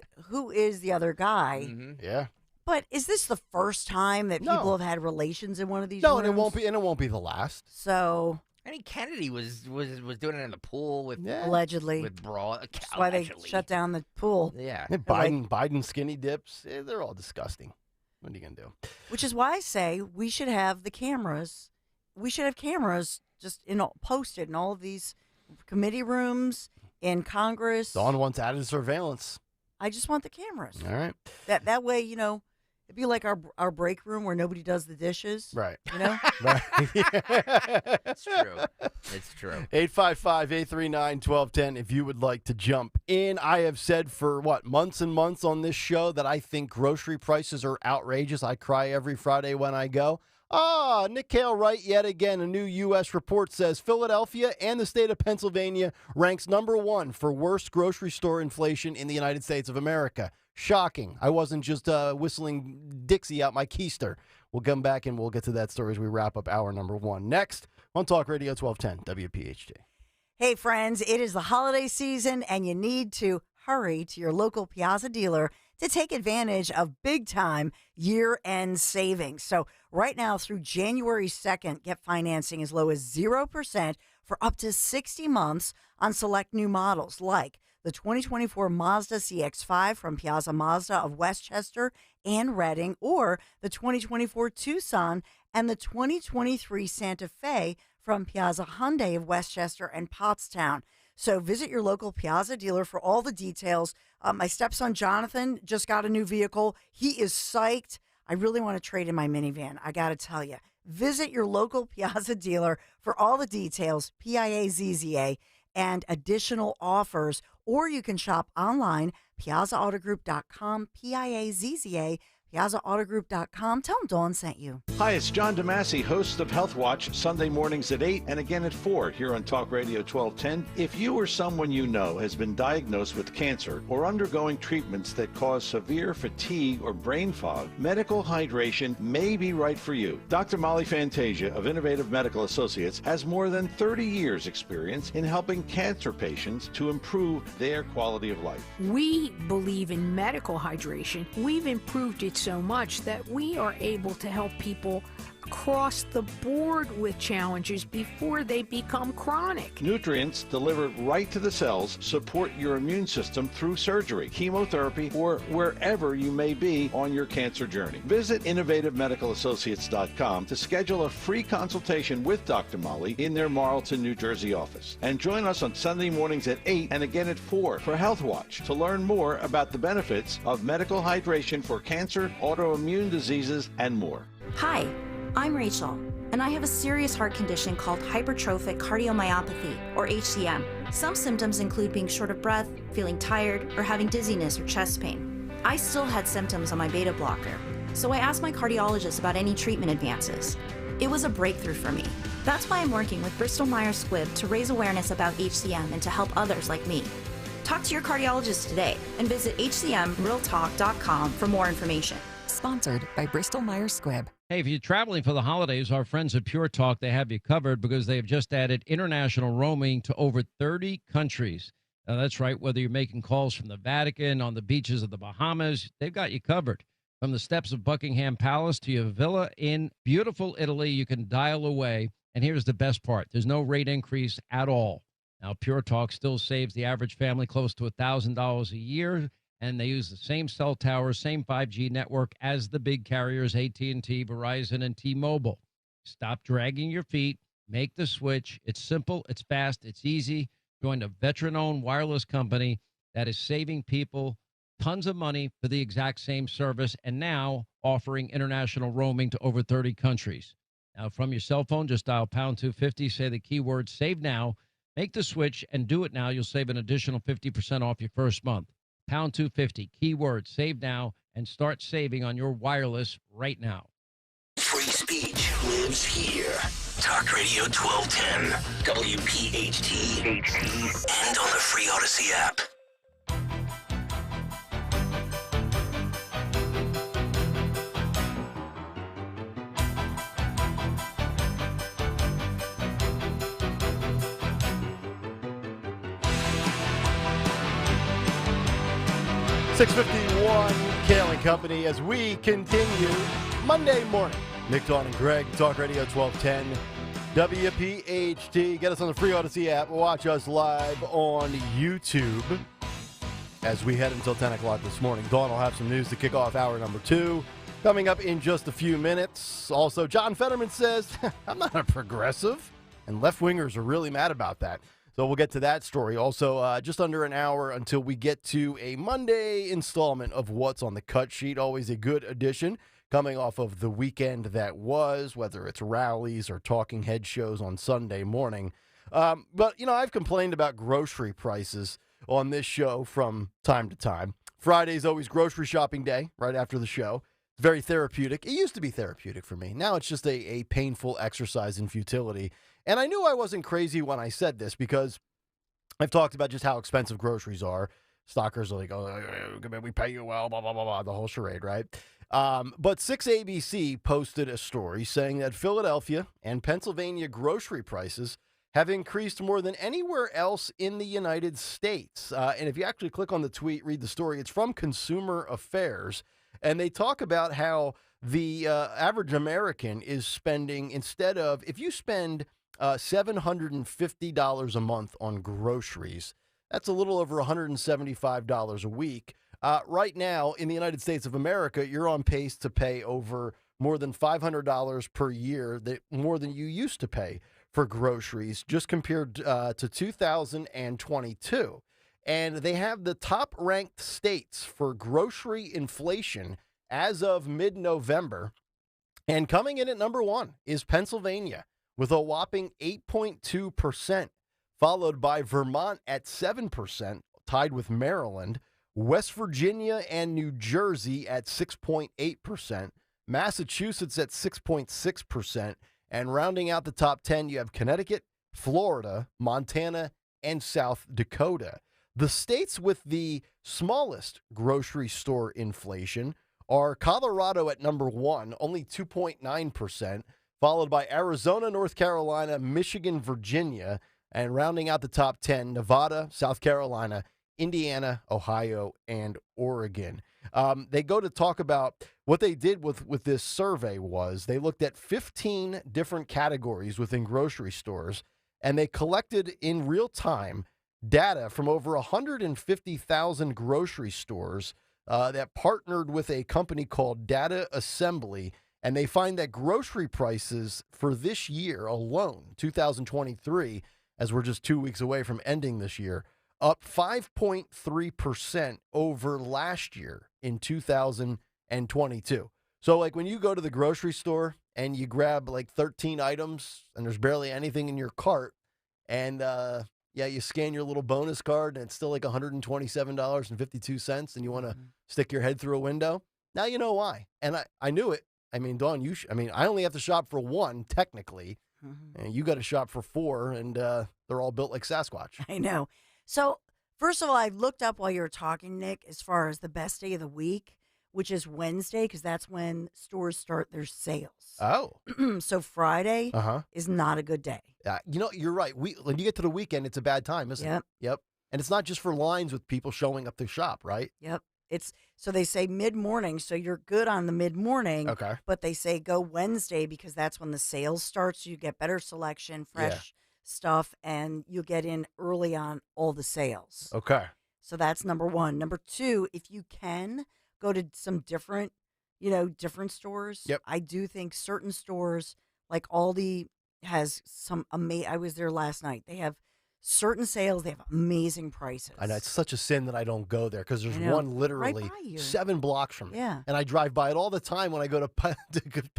the other guy? Yeah. But is this the first time that No. people have had relations in one of these? No, rooms? and it won't be the last. So I mean, Kennedy was doing it in the pool with allegedly with brawl. That's why they shut down the pool. Yeah. Biden skinny dips. They're all disgusting. What are you gonna do? Which is why I say we should have the cameras. We should have cameras just posted in all of these committee rooms in Congress. Dawn wants added surveillance. I just want the cameras. All right. That way, it'd be like our break room where nobody does the dishes. Right. Right. It's true. It's true. 855-839-1210 if you would like to jump in. I have said for, months and months on this show that I think grocery prices are outrageous. I cry every Friday when I go. Nick Kayal right yet again. A new U.S. report says Philadelphia and the state of Pennsylvania ranks #1 for worst grocery store inflation in the United States of America. Shocking. I wasn't just whistling Dixie out my keister. We'll come back and we'll get to that story as we wrap up hour number 1. Next on Talk Radio 1210 WPHT. Hey, friends, it is the holiday season, and you need to hurry to your local Piazza dealer to take advantage of big-time year-end savings. So right now through January 2nd, get financing as low as 0% for up to 60 months on select new models like the 2024 Mazda CX-5 from Piazza Mazda of Westchester and Reading, or the 2024 Tucson and the 2023 Santa Fe from Piazza Hyundai of Westchester and Pottstown. So visit your local Piazza dealer for all the details. My stepson, Jonathan, just got a new vehicle. He is psyched. I really want to trade in my minivan. I got to tell you. Visit your local Piazza dealer for all the details, PIAZZA, and additional offers. Or you can shop online, piazzaautogroup.com, PIAZZA, piazzaautogroup.com. Tell them Dawn sent you. Hi, it's John DeMasi, host of Health Watch, Sunday mornings at 8 and again at 4 here on Talk Radio 1210. If you or someone you know has been diagnosed with cancer or undergoing treatments that cause severe fatigue or brain fog, medical hydration may be right for you. Dr. Molly Fantasia of Innovative Medical Associates has more than 30 years experience in helping cancer patients to improve their quality of life. We believe in medical hydration. We've improved it so much that we are able to help people across the board with challenges before they become chronic. Nutrients delivered right to the cells support your immune system through surgery, chemotherapy, or wherever you may be on your cancer journey. Visit innovativemedicalassociates.com to schedule a free consultation with Dr. Molly in their Marlton, New Jersey office. And join us on Sunday mornings at 8 and again at 4 for Health Watch to learn more about the benefits of medical hydration for cancer, autoimmune diseases, and more. Hi, I'm Rachel, and I have a serious heart condition called hypertrophic cardiomyopathy, or HCM. Some symptoms include being short of breath, feeling tired, or having dizziness or chest pain. I still had symptoms on my beta blocker, so I asked my cardiologist about any treatment advances. It was a breakthrough for me. That's why I'm working with Bristol Myers Squibb to raise awareness about HCM and to help others like me. Talk to your cardiologist today and visit hcmrealtalk.com for more information. Sponsored by Bristol Myers Squibb. Hey, if you're traveling for the holidays, our friends at Pure Talk, they have you covered because they have just added international roaming to over 30 countries. Now, that's right. Whether you're making calls from the Vatican, on the beaches of the Bahamas, they've got you covered. From the steps of Buckingham Palace to your villa in beautiful Italy, you can dial away. And here's the best part. There's no rate increase at all. Now, Pure Talk still saves the average family close to $1,000 a year, and they use the same cell tower, same 5G network as the big carriers, AT&T, Verizon, and T-Mobile. Stop dragging your feet. Make the switch. It's simple. It's fast. It's easy. Join a veteran-owned wireless company that is saving people tons of money for the exact same service and now offering international roaming to over 30 countries. Now, from your cell phone, just dial pound 250, say the keyword save now, make the switch, and do it now. You'll save an additional 50% off your first month. Pound 250, keyword save now, and start saving on your wireless right now. Free speech lives here. Talk Radio 1210, WPHT, and on the free Odyssey app. .651, Kayal and Company, as we continue Monday morning. Nick, Dawn, and Greg, Talk Radio 1210, WPHT. Get us on the free Odyssey app. Watch us live on YouTube as we head until 10 o'clock this morning. Dawn will have some news to kick off hour number 2. Coming up in just a few minutes. Also, John Fetterman says, I'm not a progressive. And left-wingers are really mad about that. So we'll get to that story. Also, just under an hour until we get to a Monday installment of What's on the Cut Sheet. Always a good addition coming off of the weekend that was, whether it's rallies or talking head shows on Sunday morning. But, I've complained about grocery prices on this show from time to time. Friday's always grocery shopping day right after the show. It's very therapeutic. It used to be therapeutic for me. Now it's just a painful exercise in futility. And I knew I wasn't crazy when I said this because I've talked about just how expensive groceries are. Stockers are like, oh, we pay you well, blah, blah, blah, blah, the whole charade, right? But 6ABC posted a story saying that Philadelphia and Pennsylvania grocery prices have increased more than anywhere else in the United States. And if you actually click on the tweet, read the story, it's from Consumer Affairs. And they talk about how the average American is spending, instead of, if you spend $750 a month on groceries. That's a little over $175 a week. Right now, in the United States of America, you're on pace to pay over more than $500 per year, more than you used to pay for groceries, just compared to 2022. And they have the top-ranked states for grocery inflation as of mid-November. And coming in at number 1 is Pennsylvania, with a whopping 8.2%, followed by Vermont at 7%, tied with Maryland, West Virginia and New Jersey at 6.8%, Massachusetts at 6.6%, and rounding out the top 10, you have Connecticut, Florida, Montana, and South Dakota. The states with the smallest grocery store inflation are Colorado at number 1, only 2.9%, followed by Arizona, North Carolina, Michigan, Virginia, and rounding out the top 10, Nevada, South Carolina, Indiana, Ohio, and Oregon. They go to talk about what they did with this survey was they looked at 15 different categories within grocery stores, and they collected in real time data from over 150,000 grocery stores that partnered with a company called Data Assembly. And they find that grocery prices for this year alone, 2023, as we're just 2 weeks away from ending this year, up 5.3% over last year in 2022. So, like, when you go to the grocery store and you grab, like, 13 items and there's barely anything in your cart, and, you scan your little bonus card and it's still like $127.52, and you want to stick your head through a window, now you know why. And I knew it. I mean, Dawn, I only have to shop for 1, technically, and you got to shop for 4, and they're all built like Sasquatch. I know. So, first of all, I looked up while you were talking, Nick, as far as the best day of the week. which is Wednesday, because that's when stores start their sales. Oh. So Friday is not a good day. You're right. When you get to the weekend, it's a bad time, isn't it? Yep. And it's not just for lines with people showing up to shop, right? Yep. So they say mid-morning, so you're good on the mid-morning. Okay. But they say go Wednesday because that's when the sales start, so you get better selection, fresh stuff, and you get in early on all the sales. Okay. So that's number one. Number two, if you can go to some different stores. Yep. I do think certain stores, like Aldi, has some I was there last night. They have certain sales. They have amazing prices. I know it's such a sin that I don't go there because there's one literally right by you. 7 blocks from me. Yeah. And I drive by it all the time when I go to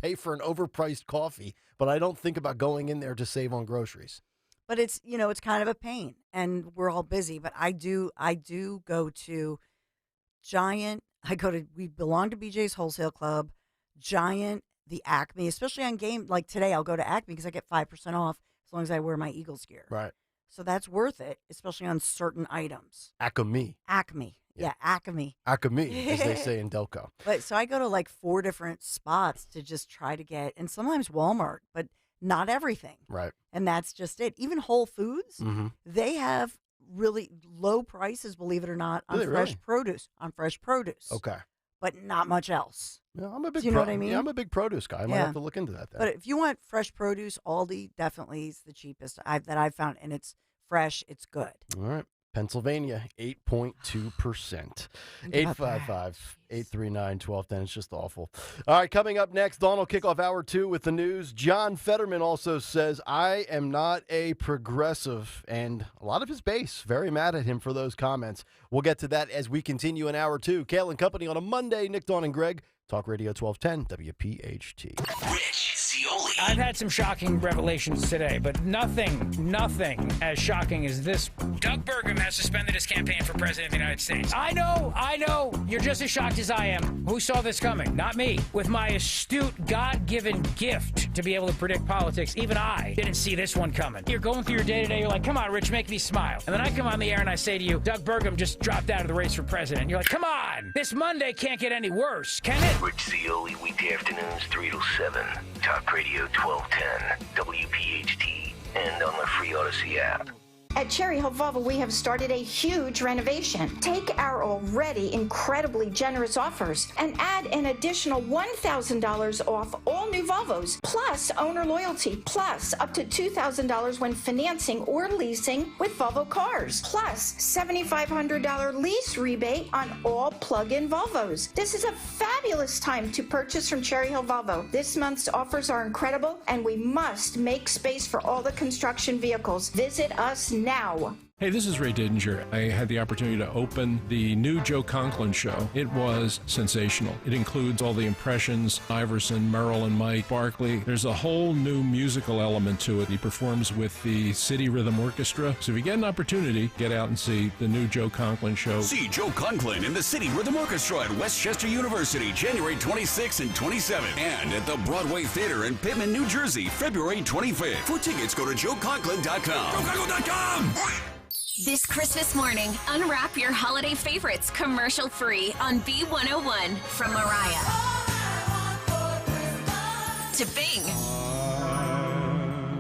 pay for an overpriced coffee, but I don't think about going in there to save on groceries. But it's kind of a pain, and we're all busy. But I do go to Giant. We belong to BJ's Wholesale Club, Giant, the Acme, especially on game like today. I'll go to Acme because I get 5% off as long as I wear my Eagles gear. Right. So that's worth it, especially on certain items. Acme. Yeah, Acme. Acme, as they say in Delco. But so I go to like 4 different spots to just try to get, and sometimes Walmart, but not everything. Right. And that's just it. Even Whole Foods, they have really low prices, believe it or not, on fresh produce. Okay. But not much else. Yeah, I'm a big. Do you know what I mean? Yeah, I'm a big produce guy. I might have to look into that. Then. But if you want fresh produce, Aldi definitely is the cheapest that I've found, and it's fresh. It's good. All right. Pennsylvania, 8.2%. 855-839-1210. It's just awful. All right, coming up next, Dawn will kick off hour 2 with the news. John Fetterman also says, I am not a progressive, and a lot of his base very mad at him for those comments. We'll get to that as we continue in hour 2. Kayal and Company on a Monday. Nick, Dawn, and Greg. Talk Radio 1210, WPHT. Rich Cioli. I've had some shocking revelations today, but nothing as shocking as this. Doug Burgum has suspended his campaign for president of the United States. I know. You're just as shocked as I am. Who saw this coming? Not me. With my astute, God-given gift to be able to predict politics, even I didn't see this one coming. You're going through your day-to-day, you're like, come on, Rich, make me smile. And then I come on the air and I say to you, Doug Burgum just dropped out of the race for president. You're like, come on, this Monday can't get any worse, can it? Rich Cioli, weekday afternoons 3 to 7. Talk Radio 1210, WPHT, and on the free Odyssey app. At Cherry Hill Volvo, we have started a huge renovation. Take our already incredibly generous offers and add an additional $1,000 off all new Volvos, plus owner loyalty, plus up to $2,000 when financing or leasing with Volvo cars, plus $7,500 lease rebate on all plug-in Volvos. This is a fabulous time to purchase from Cherry Hill Volvo. This month's offers are incredible, and we must make space for all the construction vehicles. Visit us now. Hey, this is Ray Didinger. I had the opportunity to open the new Joe Conklin show. It was sensational. It includes all the impressions, Iverson, Merrill, and Mike Barkley. There's a whole new musical element to it. He performs with the City Rhythm Orchestra. So if you get an opportunity, get out and see the new Joe Conklin show. See Joe Conklin in the City Rhythm Orchestra at Westchester University, January 26 and 27. And at the Broadway Theater in Pittman, New Jersey, February 25th. For tickets, go to joeconklin.com. JoeConklin.com! This Christmas morning, unwrap your holiday favorites commercial-free on B101 from Mariah to Bing.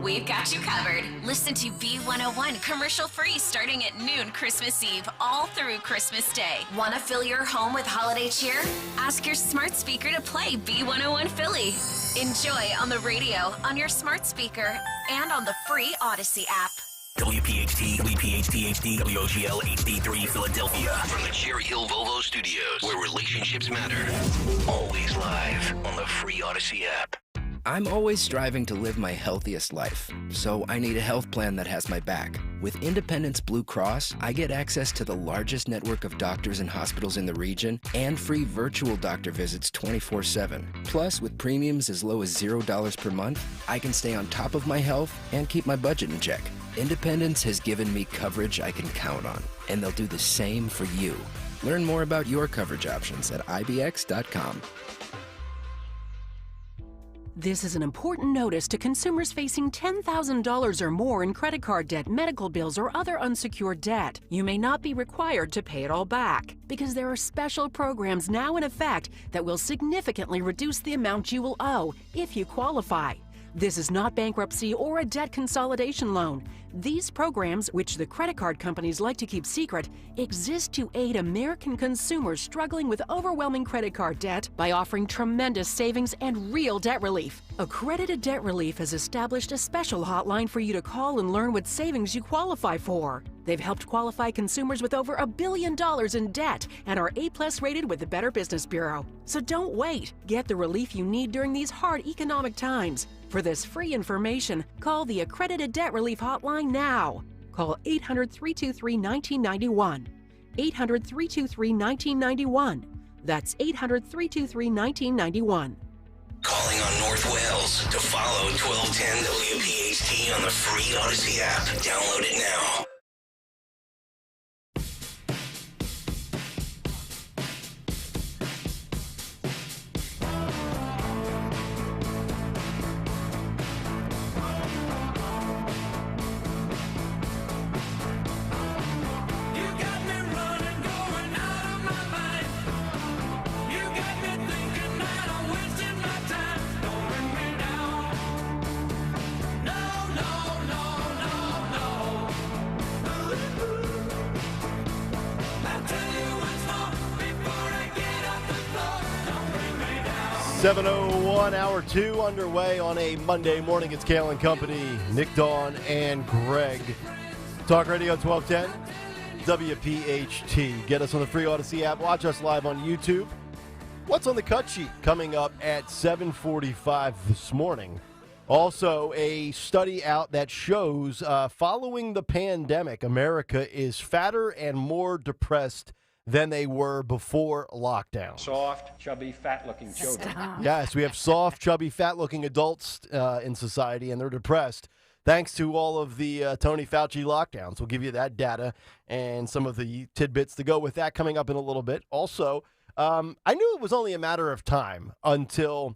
We've got you covered. Listen to B101 commercial-free starting at noon Christmas Eve all through Christmas Day. Want to fill your home with holiday cheer? Ask your smart speaker to play B101 Philly. Enjoy on the radio, on your smart speaker, and on the free Odyssey app. WPHT, WPHT HD, WOGL HD3 Philadelphia. From the Cherry Hill Volvo Studios, where relationships matter. Always live on the free Odyssey app. I'm always striving to live my healthiest life, so I need a health plan that has my back. With Independence Blue Cross, I get access to the largest network of doctors and hospitals in the region and free virtual doctor visits 24/7. Plus, with premiums as low as $0 per month, I can stay on top of my health and keep my budget in check. Independence has given me coverage I can count on, and they'll do the same for you. Learn more about your coverage options at IBX.com. This is an important notice to consumers facing $10,000 or more in credit card debt, medical bills, or other unsecured debt. You may not be required to pay it all back because there are special programs now in effect that will significantly reduce the amount you will owe if you qualify. This is not bankruptcy or a debt consolidation loan. These programs, which the credit card companies like to keep secret, exist to aid American consumers struggling with overwhelming credit card debt by offering tremendous savings and real debt relief. Accredited Debt Relief has established a special hotline for you to call and learn what savings you qualify for. They've helped qualify consumers with over $1 billion in debt and are A+ rated with the Better Business Bureau. So don't wait. Get the relief you need during these hard economic times. For this free information, call the Accredited Debt Relief Hotline now. Call 800-323-1991. 800-323-1991. That's 800-323-1991. Calling on North Wales to follow 1210 WPHT on the free Odyssey app. Download it now. No, 7:01, hour 2 underway on a Monday morning. It's Kayal and Company, Nick, Dawn, and Greg. Talk Radio 1210, WPHT. Get us on the free Odyssey app. Watch us live on YouTube. What's on the cut sheet coming up at 7:45 this morning? Also, a study out that shows following the pandemic, America is fatter and more depressed than they were before lockdown. Soft, chubby, fat-looking children. Yes, we have soft, chubby, fat-looking adults in society, and they're depressed thanks to all of the Tony Fauci lockdowns. We'll give you that data and some of the tidbits to go with that coming up in a little bit. Also, I knew it was only a matter of time until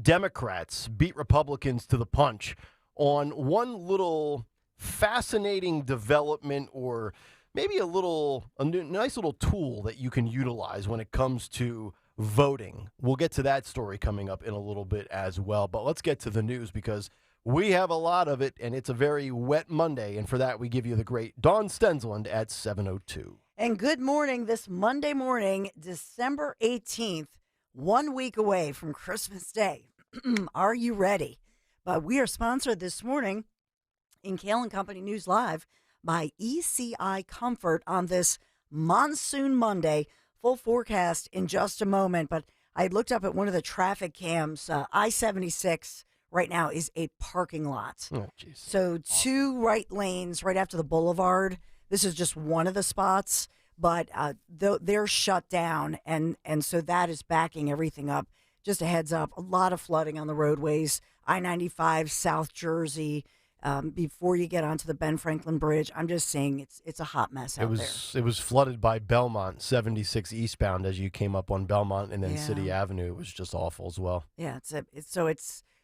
Democrats beat Republicans to the punch on one little fascinating development, or maybe a nice little tool that you can utilize when it comes to voting. We'll get to that story coming up in a little bit as well. But let's get to the news, because we have a lot of it, and it's a very wet Monday. And for that, we give you the great Dawn Stensland at 7:02. And good morning this Monday morning, December 18th, 1 week away from Christmas Day. Are you ready? But we are sponsored this morning in Kayal and Company News Live by ECI Comfort on this monsoon Monday. Full forecast in just a moment, but I looked up at one of the traffic cams. I-76 right now is a parking lot. Oh, geez. So 2 right lanes right after the boulevard. This is just one of the spots, but they're shut down, and so that is backing everything up. Just a heads up, a lot of flooding on the roadways. I-95, South Jersey, before you get onto the Ben Franklin Bridge. I'm just saying it's a hot mess out there. It was flooded by Belmont, 76 eastbound as you came up on Belmont, and then City Avenue. It was just awful as well. Yeah, it's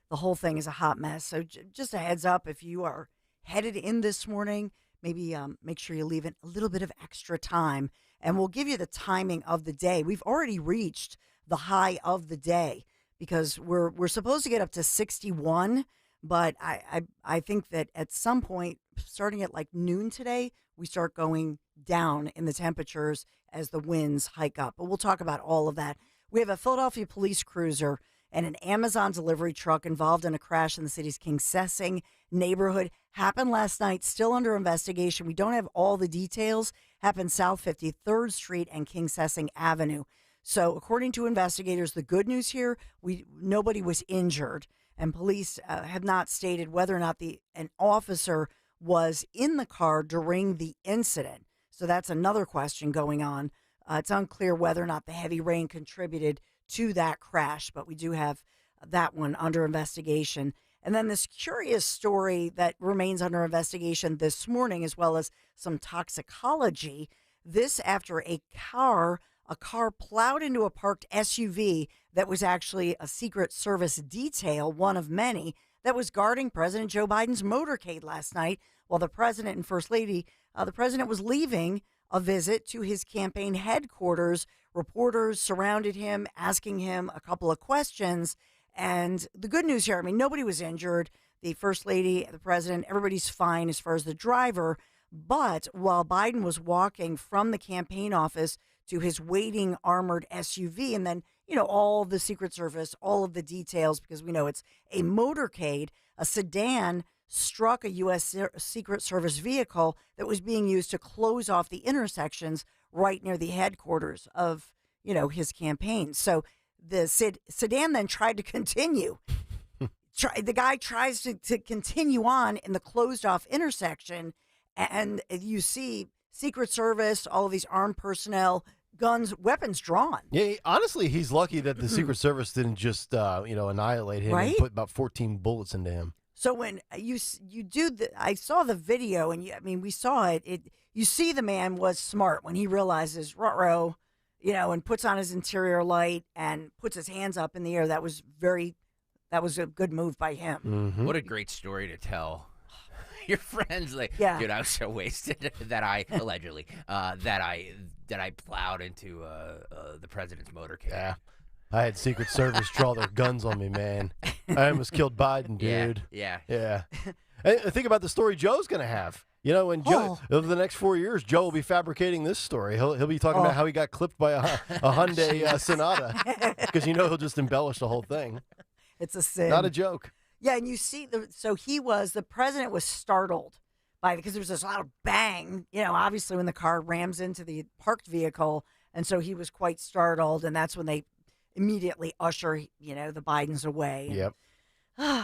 the whole thing is a hot mess. So just a heads up, if you are headed in this morning, maybe make sure you leave it a little bit of extra time, and we'll give you the timing of the day. We've already reached the high of the day because we're supposed to get up to 61, but I think that at some point, starting at like noon today, we start going down in the temperatures as the winds hike up. But we'll talk about all of that. We have a Philadelphia police cruiser and an Amazon delivery truck involved in a crash in the city's King Sessing neighborhood. Happened last night, still under investigation. We don't have all the details. Happened South 53rd Street and King Sessing Avenue. So according to investigators, the good news here, nobody was injured, and police have not stated whether or not an officer was in the car during the incident. So that's another question going on. It's unclear whether or not the heavy rain contributed to that crash, but we do have that one under investigation. And then this curious story that remains under investigation this morning, as well as some toxicology. This after a car a car plowed into a parked SUV that was actually a Secret Service detail, one of many, that was guarding President Joe Biden's motorcade last night while the president and first lady, the president was leaving a visit to his campaign headquarters. Reporters surrounded him, asking him a couple of questions. And the good news here, I mean, nobody was injured. The first lady, the president, everybody's fine as far as the driver. But while Biden was walking from the campaign office to his waiting armored SUV, and then, all the Secret Service, all of the details, because we know it's a motorcade, a sedan struck a U.S. Secret Service vehicle that was being used to close off the intersections right near the headquarters of, his campaign. So the sedan then tried to continue. The guy tries to continue on in the closed off intersection, and you see Secret Service, all of these armed personnel, guns, weapons drawn. Yeah, honestly, he's lucky that the Secret Service didn't just, annihilate him and put about 14 bullets into him. So when you do I saw the video, and we saw it. You see the man was smart when he realizes, ruh-roh, and puts on his interior light and puts his hands up in the air. That was a good move by him. Mm-hmm. What a great story to tell. Your friends, dude, I was so wasted that I allegedly that I plowed into the president's motorcade. Yeah, I had Secret Service draw their guns on me, man. I almost killed Biden, dude. Yeah. And think about the story Joe's going to have. When Joe, over the next 4 years, Joe will be fabricating this story. He'll be talking about how he got clipped by a Hyundai Sonata, because he'll just embellish the whole thing. It's a sin. Not a joke. Yeah, and you see, the president was startled by it because there was this loud bang, obviously when the car rams into the parked vehicle. And so he was quite startled, and that's when they immediately usher, the Bidens away. Yep.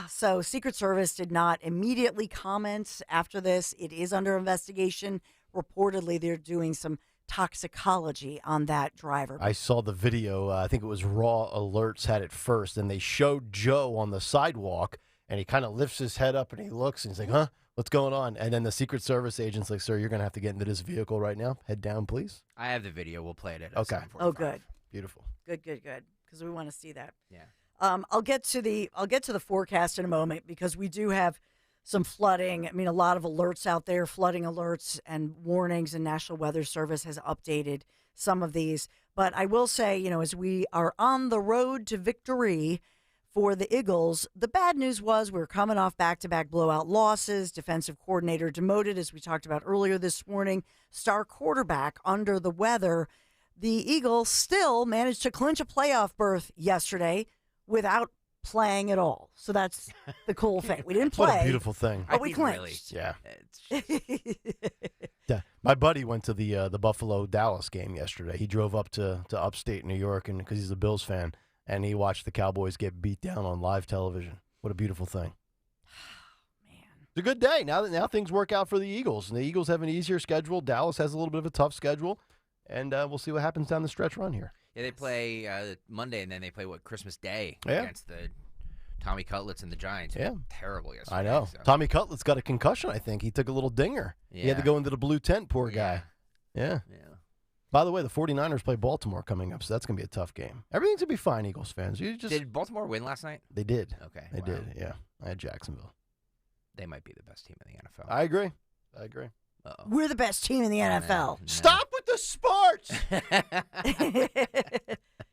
So Secret Service did not immediately comment after this. It is under investigation. Reportedly, they're doing some toxicology on that driver. I saw the video. I think it was Raw Alerts had it first, and they showed Joe on the sidewalk, and he kind of lifts his head up and he looks and he's like, huh? What's going on? And then the Secret Service agent's like, sir, you're going to have to get into this vehicle right now. Head down, please. I have the video. We'll play it at okay. 7:45. Oh, good. Beautiful. Good. Because we want to see that. Yeah. I'll get to the forecast in a moment, because we do have some flooding. A lot of alerts out there, flooding alerts and warnings, and National Weather Service has updated some of these. But I will say, as we are on the road to victory for the Eagles, the bad news was we're coming off back-to-back blowout losses. Defensive coordinator demoted, as we talked about earlier this morning. Star quarterback under the weather. The Eagles still managed to clinch a playoff berth yesterday without playing at all. So that's the cool thing. We didn't play. What a beautiful thing. But we clinched. Yeah. Yeah. My buddy went to the Buffalo-Dallas game yesterday. He drove up to upstate New York, and because he's a Bills fan, and he watched the Cowboys get beat down on live television. What a beautiful thing. Man. It's a good day. Now things work out for the Eagles. And the Eagles have an easier schedule. Dallas has a little bit of a tough schedule. And we'll see what happens down the stretch run here. Yeah, they play Monday, and then they play, Christmas Day against the Tommy Cutlets and the Giants. Yeah. Terrible yesterday. I know. So. Tommy Cutlets got a concussion, I think. He took a little dinger. Yeah. He had to go into the blue tent, poor guy. Yeah. By the way, the 49ers play Baltimore coming up, so that's going to be a tough game. Everything's going to be fine, Eagles fans. Did Baltimore win last night? They did. Okay. They did, yeah. I had Jacksonville. They might be the best team in the NFL. I agree. Uh-oh. We're the best team in the NFL. No. Stop with the sports!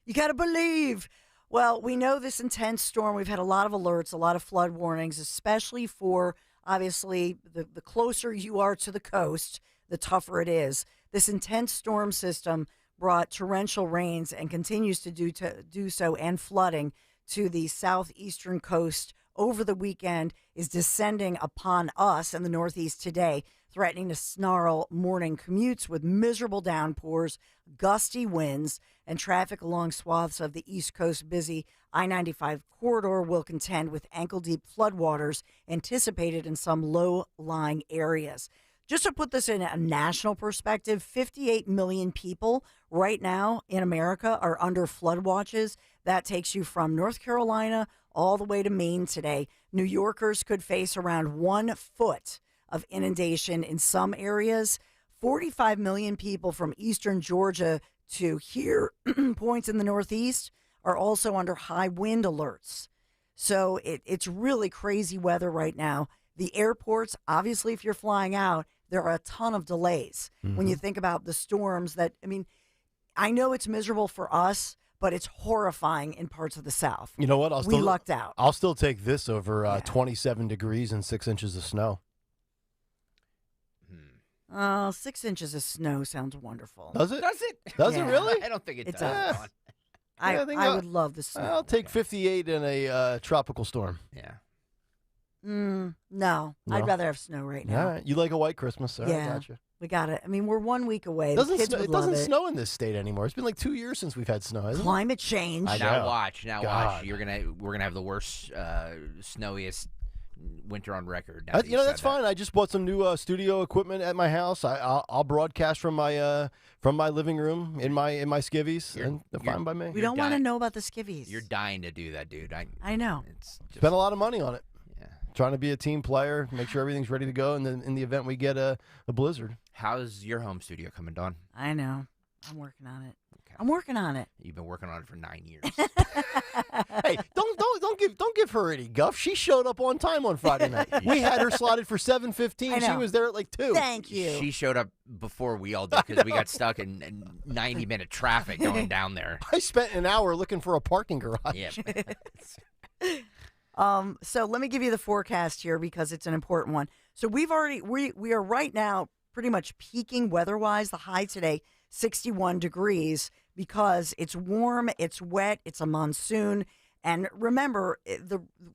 You got to believe. Well, we know this intense storm. We've had a lot of alerts, a lot of flood warnings, especially for, obviously, the closer you are to the coast, the tougher it is. This intense storm system brought torrential rains and continues to do so, and flooding to the southeastern coast over the weekend, is descending upon us in the Northeast today, threatening to snarl morning commutes with miserable downpours, gusty winds, and traffic along swaths of the East Coast busy I-95 corridor will contend with ankle-deep floodwaters anticipated in some low-lying areas. Just to put this in a national perspective, 58 million people right now in America are under flood watches. That takes you from North Carolina all the way to Maine today. New Yorkers could face around 1 foot of inundation in some areas. 45 million people from eastern Georgia to here. Points in the Northeast are also under high wind alerts. So it's really crazy weather right now. The airports, obviously, if you're flying out, there are a ton of delays. When you think about the storms I know it's miserable for us, but it's horrifying in parts of the South. You know what? We lucked out. I'll still take this over 27 degrees and 6 inches of snow. 6 inches of snow sounds wonderful. Does it? Does it? Does it really? I don't think it It does. does. I would love the snow. I'll take 58 in a tropical storm. Yeah. No, I'd rather have snow right now. All right. You like a white Christmas? All right, Yeah. gotcha. We got it. I mean, we're 1 week away. It The doesn't, kids snow, would it love doesn't snow in this state anymore. It's been like 2 years since we've had snow, hasn't it? Climate change. Now watch. We're gonna have the worst, snowiest winter on record. Now That's fine. I just bought some new studio equipment at my house. I'll broadcast from my living room in my skivvies, and they're fine by me. We don't want to know about the skivvies. You're dying to do that, dude. I know. Spent a lot of money on it. Yeah. Trying to be a team player, make sure everything's ready to go, and then in the event we get a blizzard. How's your home studio coming, Dawn? I know. I'm working on it. Okay. I'm working on it. You've been working on it for 9 years. Hey, don't give her any guff. She showed up on time on Friday night. We had her slotted for 7:15. She was there at like 2. Thank you. She showed up before we all did because we got stuck in 90-minute traffic going down there. I spent an hour looking for a parking garage. Yeah. So let me give you the forecast here because it's an important one. So we are right now pretty much peaking weather-wise. The high today, 61 degrees, because it's warm, it's wet, it's a monsoon. And remember,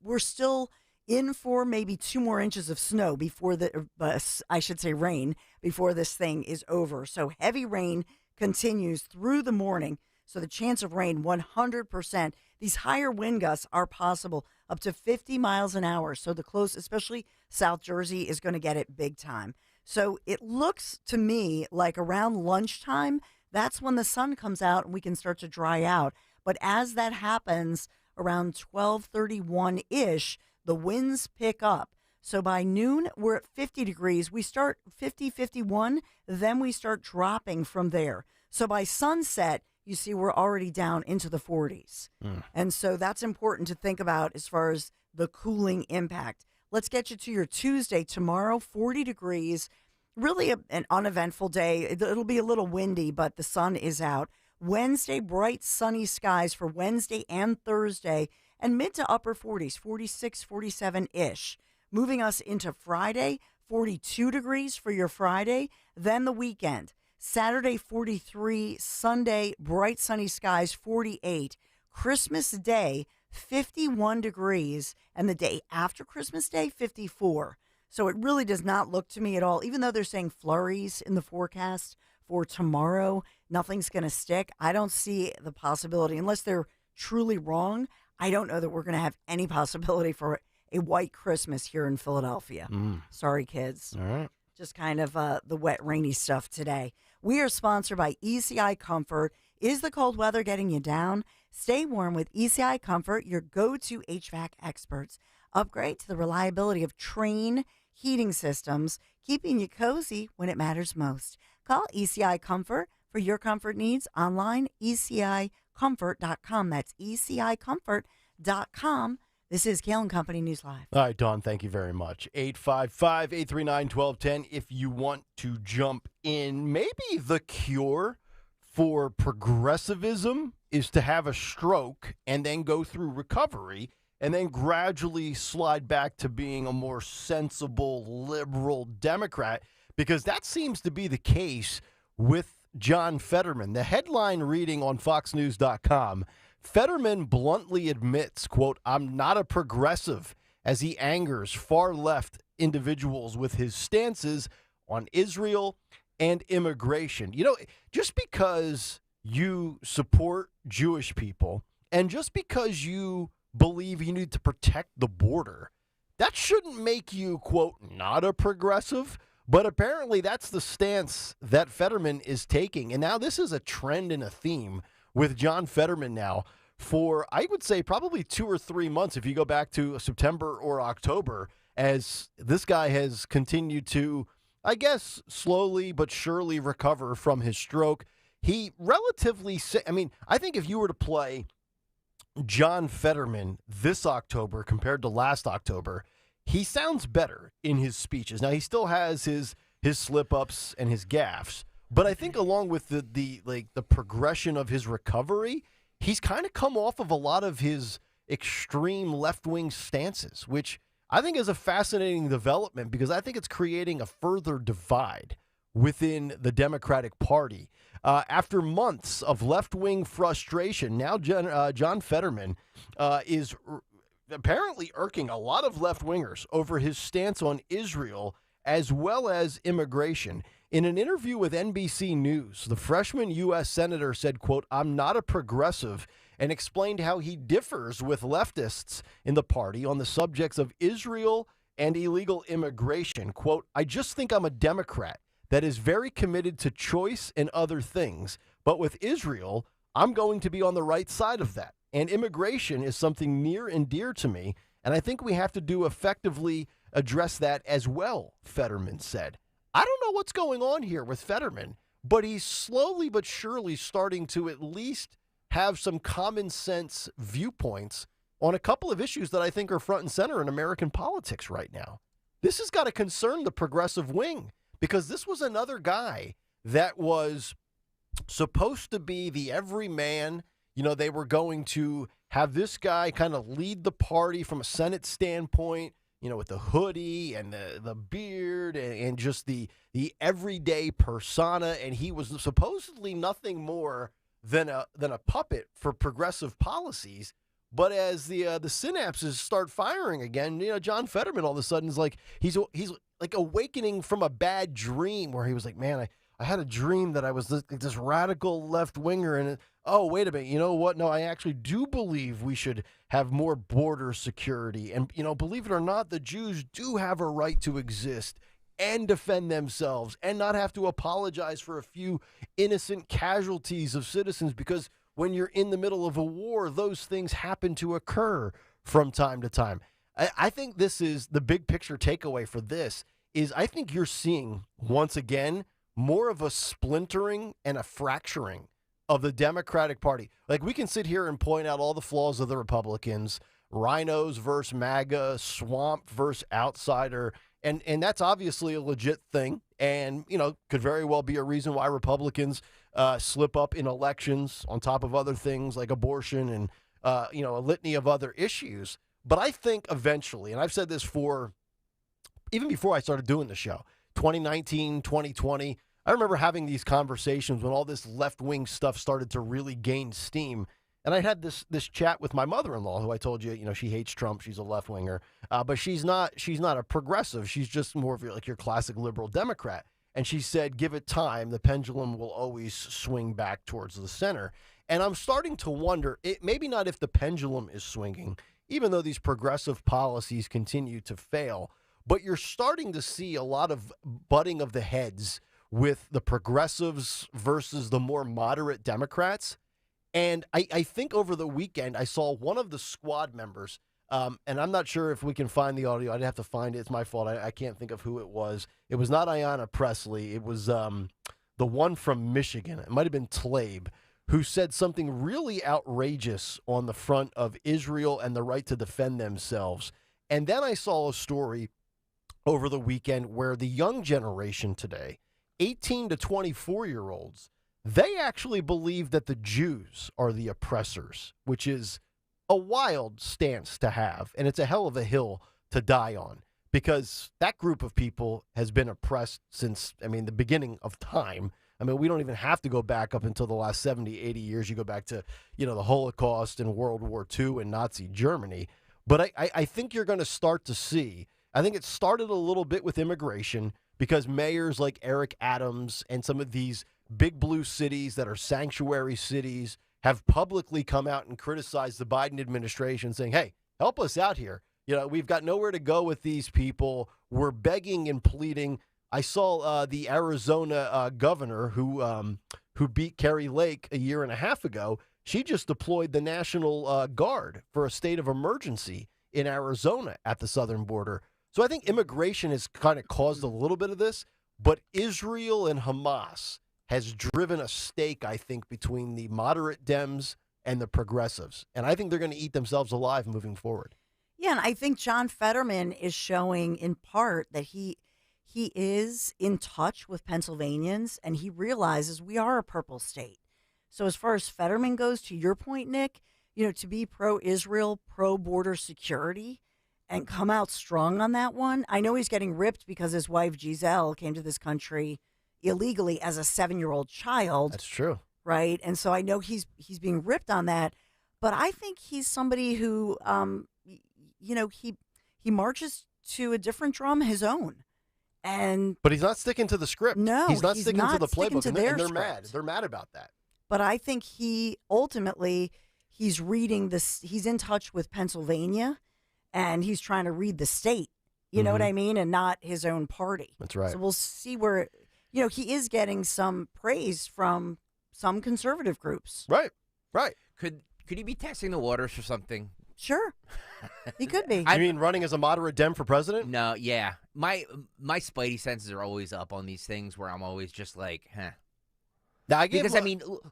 we're still in for maybe 2 more inches of snow before rain, before this thing is over. So heavy rain continues through the morning. So the chance of rain, 100%. These higher wind gusts are possible up to 50 miles an hour. So the close, especially South Jersey, is going to get it big time. So it looks to me like around lunchtime, that's when the sun comes out and we can start to dry out. But as that happens, around 12:31-ish, the winds pick up. So by noon, we're at 50 degrees. We start 50, 51, then we start dropping from there. So by sunset, you see we're already down into the 40s. And so that's important to think about as far as the cooling impact. Let's get you to your Tuesday. Tomorrow, 40 degrees. Really an uneventful day. It'll be a little windy, but the sun is out. Wednesday, bright sunny skies for Wednesday and Thursday, and mid to upper 40s, 46, 47-ish. Moving us into Friday, 42 degrees for your Friday. Then the weekend. Saturday, 43. Sunday, bright sunny skies, 48. Christmas Day, 51 degrees. And the day after Christmas Day, 54. So it really does not look to me at all, even though they're saying flurries in the forecast for tomorrow, nothing's going to stick. I don't see the possibility, unless they're truly wrong. I don't know that we're going to have any possibility for a white Christmas here in Philadelphia. Sorry, kids. All right. Just kind of the wet, rainy stuff today. We are sponsored by ECI Comfort. Is the cold weather getting you down? Stay warm with ECI Comfort, your go-to HVAC experts. Upgrade to the reliability of Trane heating systems, keeping you cozy when it matters most. Call ECI Comfort for your comfort needs online, ECIComfort.com. That's ECIComfort.com. This is Kayal and Company News Live. All right, Dawn, thank you very much. 855-839-1210 if you want to jump in. Maybe the cure for progressivism is to have a stroke and then go through recovery and then gradually slide back to being a more sensible, liberal Democrat, because that seems to be the case with John Fetterman. The headline reading on FoxNews.com, Fetterman bluntly admits, quote, "I'm not a progressive," as he angers far-left individuals with his stances on Israel and immigration. You know, just because you support Jewish people and just because you believe you need to protect the border, that shouldn't make you, quote, not a progressive. But apparently that's the stance that Fetterman is taking. And now this is a trend and a theme with John Fetterman now for, I would say, probably 2 or 3 months, if you go back to September or October, as this guy has continued to, I guess, slowly but surely recover from his stroke. he relatively, I mean, I think if you were to play John Fetterman this October compared to last October, he sounds better in his speeches. Now, he still has his slip-ups and his gaffes, but I think along with the progression of his recovery, he's kind of come off of a lot of his extreme left-wing stances, which I think is a fascinating development because I think it's creating a further divide within the Democratic Party. After months of left-wing frustration, now John Fetterman is apparently irking a lot of left-wingers over his stance on Israel as well as immigration. In an interview with NBC News, the freshman U.S. Senator said, quote, "I'm not a progressive," and explained how he differs with leftists in the party on the subjects of Israel and illegal immigration. Quote, "I just think I'm a Democrat that is very committed to choice and other things. But with Israel, I'm going to be on the right side of that. And immigration is something near and dear to me. And I think we have to effectively address that as well," Fetterman said. I don't know what's going on here with Fetterman, but he's slowly but surely starting to at least have some common sense viewpoints on a couple of issues that I think are front and center in American politics right now. This has got to concern the progressive wing, because this was another guy that was supposed to be the everyman. You know, they were going to have this guy kind of lead the party from a Senate standpoint, you know, with the hoodie and the beard and just the everyday persona. And he was supposedly nothing more than a puppet for progressive policies. But as the synapses start firing again, you know, John Fetterman all of a sudden is like, he's like awakening from a bad dream where he was like, man, I had a dream that I was this radical left-winger, and oh, wait a minute, you know what? No, I actually do believe we should have more border security. And, you know, believe it or not, the Jews do have a right to exist and defend themselves and not have to apologize for a few innocent casualties of citizens, because when you're in the middle of a war, those things happen to occur from time to time. I think this is the big picture takeaway for this is I think you're seeing, once again, more of a splintering and a fracturing of the Democratic Party. Like, we can sit here and point out all the flaws of the Republicans, rhinos versus MAGA, swamp versus outsider, and that's obviously a legit thing, and, you know, could very well be a reason why Republicans slip up in elections on top of other things like abortion and, you know, a litany of other issues. But I think eventually, and I've said this even before I started doing the show, 2019, 2020, I remember having these conversations when all this left-wing stuff started to really gain steam. And I had this chat with my mother-in-law, who I told you, you know, she hates Trump. She's a left-winger, but she's not a progressive. She's just more of your classic liberal Democrat. And she said, give it time, the pendulum will always swing back towards the center. And I'm starting to wonder, maybe not if the pendulum is swinging, even though these progressive policies continue to fail, but you're starting to see a lot of butting of the heads with the progressives versus the more moderate Democrats. And I think over the weekend, I saw one of the squad members, and I'm not sure if we can find the audio. I'd have to find it. It's my fault. I can't think of who it was. It was not Ayanna Pressley. It was the one from Michigan. It might have been Tlaib, who said something really outrageous on the front of Israel and the right to defend themselves. And then I saw a story over the weekend where the young generation today, 18 to 24-year-olds, they actually believe that the Jews are the oppressors, which is a wild stance to have. And it's a hell of a hill to die on, because that group of people has been oppressed since, the beginning of time. We don't even have to go back up until the last 70, 80 years. You go back to, the Holocaust and World War II and Nazi Germany. But I think you're going to start to see, I think it started a little bit with immigration, because mayors like Eric Adams and some of these big blue cities that are sanctuary cities have publicly come out and criticized the Biden administration, saying, hey, help us out here. We've got nowhere to go with these people. We're begging and pleading. I saw the Arizona governor who beat Kari Lake a year and a half ago. She just deployed the National Guard for a state of emergency in Arizona at the southern border. So I think immigration has kind of caused a little bit of this, but Israel and Hamas has driven a stake, I think, between the moderate Dems and the progressives. And I think they're going to eat themselves alive moving forward. Yeah, and I think John Fetterman is showing in part that he is in touch with Pennsylvanians, and he realizes we are a purple state. So as far as Fetterman goes, to your point, Nick, to be pro-Israel, pro-border security, and come out strong on that one. I know he's getting ripped because his wife Giselle came to this country illegally as a 7-year-old child. That's true. Right? And so I know he's being ripped on that. But I think he's somebody who, he marches to a different drum, his own. But he's not sticking to the script. No, he's not sticking to the playbook, to and their they're script. mad. They're mad about that. But I think he ultimately, he's reading this. He's in touch with Pennsylvania, and he's trying to read the state. You know what I mean? And not his own party. That's right. So we'll see where, he is getting some praise from some conservative groups. Right. Could he be testing the waters for something? Sure. He could be. You mean running as a moderate Dem for president? No, yeah. My spidey senses are always up on these things where I'm always just like, huh. Because,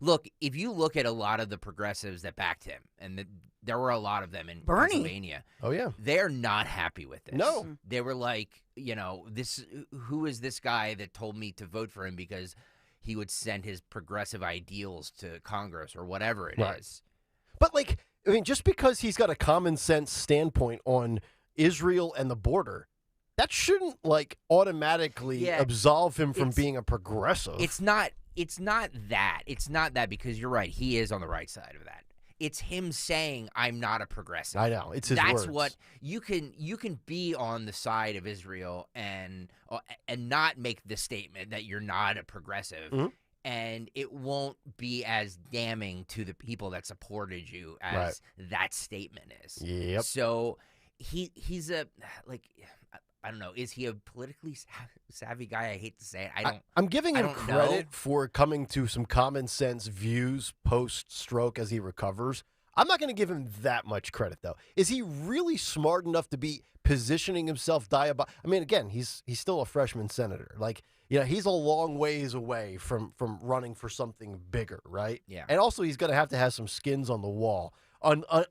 look, if you look at a lot of the progressives that backed him, and there were a lot of them in Pennsylvania. Oh, yeah. They're not happy with this. No. They were like, who is this guy that told me to vote for him because he would send his progressive ideals to Congress or whatever it is. But, just because he's got a common sense standpoint on Israel and the border, that shouldn't, automatically absolve him from being a progressive. It's not that. It's not that, because you're right. He is on the right side of that. It's him saying, I'm not a progressive. I know. It's his That's words. what you can be on the side of Israel and not make the statement that you're not a progressive. Mm-hmm. And it won't be as damning to the people that supported you as that statement is. Yep. So he's a, I don't know. Is he a politically savvy guy? I hate to say it. I'm giving him credit for coming to some common sense views post-stroke as he recovers. I'm not going to give him that much credit, though. Is he really smart enough to be positioning himself again, he's still a freshman senator. He's a long ways away from running for something bigger, right? Yeah. And also, he's going to have some skins on the wall,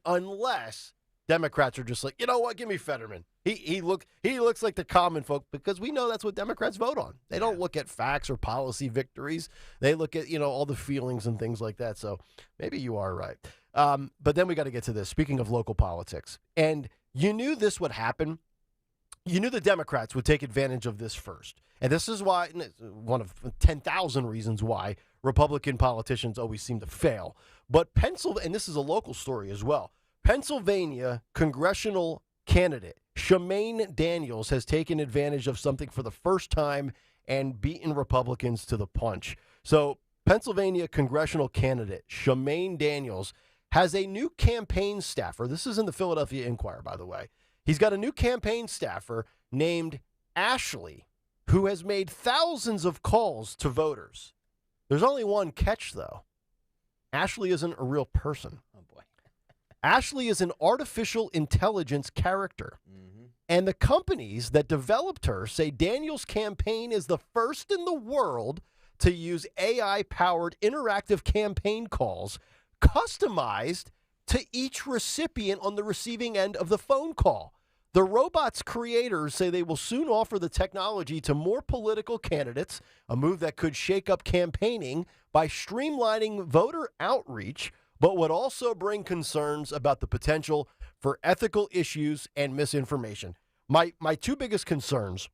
unless Democrats are just like, you know what, give me Fetterman. He looks like the common folk, because we know that's what Democrats vote on. They don't look at facts or policy victories. They look at, all the feelings and things like that. So maybe you are right. But then we got to get to this. Speaking of local politics, and you knew this would happen. You knew the Democrats would take advantage of this first. And this is why, one of 10,000 reasons why Republican politicians always seem to fail. But and this is a local story as well, Pennsylvania congressional candidate Shemaine Daniels has taken advantage of something for the first time and beaten Republicans to the punch. So Pennsylvania congressional candidate Shemaine Daniels has a new campaign staffer. This is in the Philadelphia Inquirer, by the way. He's got a new campaign staffer named Ashley, who has made thousands of calls to voters. There's only one catch, though. Ashley isn't a real person. Oh, boy. Ashley is an artificial intelligence character. Mm-hmm. And the companies that developed her say Daniels' campaign is the first in the world to use AI-powered interactive campaign calls customized to each recipient on the receiving end of the phone call. The robot's creators say they will soon offer the technology to more political candidates, a move that could shake up campaigning by streamlining voter outreach, but would also bring concerns about the potential for ethical issues and misinformation. My two biggest concerns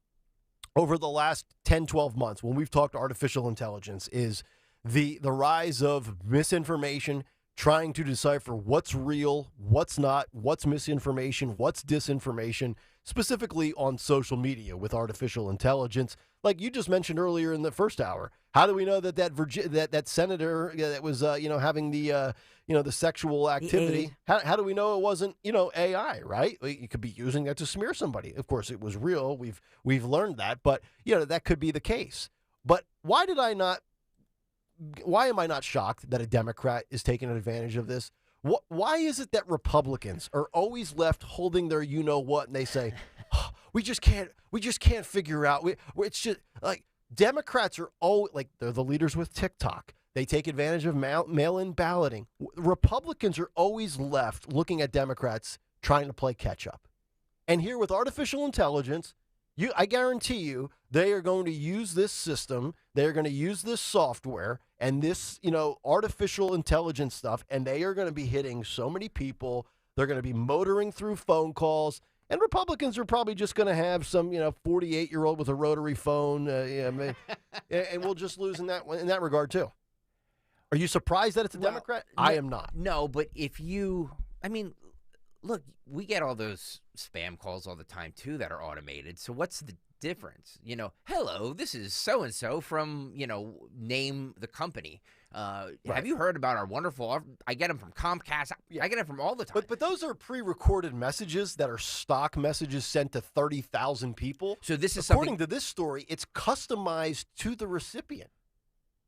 over the last 10, 12 months when we've talked artificial intelligence is the rise of misinformation, trying to decipher what's real, what's not, what's misinformation, what's disinformation, specifically on social media with artificial intelligence. Like you just mentioned earlier in the first hour, how do we know that senator that was having the sexual activity? How do we know it wasn't AI? Right? You could be using that to smear somebody. Of course, it was real. We've learned that, but that could be the case. But why am I not shocked that a Democrat is taking advantage of this? Why is it that Republicans are always left holding their you-know-what, and they say, oh, we just can't figure out. It's just like Democrats are they're the leaders with TikTok. They take advantage of mail-in balloting. Republicans are always left looking at Democrats trying to play catch-up. And here with artificial intelligence, I guarantee you they are going to use this system, they are going to use this software and this, artificial intelligence stuff, and they are going to be hitting so many people. They're going to be motoring through phone calls. And Republicans are probably just going to have some, 48-year-old with a rotary phone, and we'll just lose in that regard too. Are you surprised that it's a Democrat? I am not. No, but look, we get all those spam calls all the time too that are automated. So what's the difference? Hello, this is so and so from name the company. Right. Have you heard about our wonderful? I get them from Comcast. I get them from all the time. But those are pre-recorded messages that are stock messages sent to 30,000 people. So this is according to this story, it's customized to the recipient.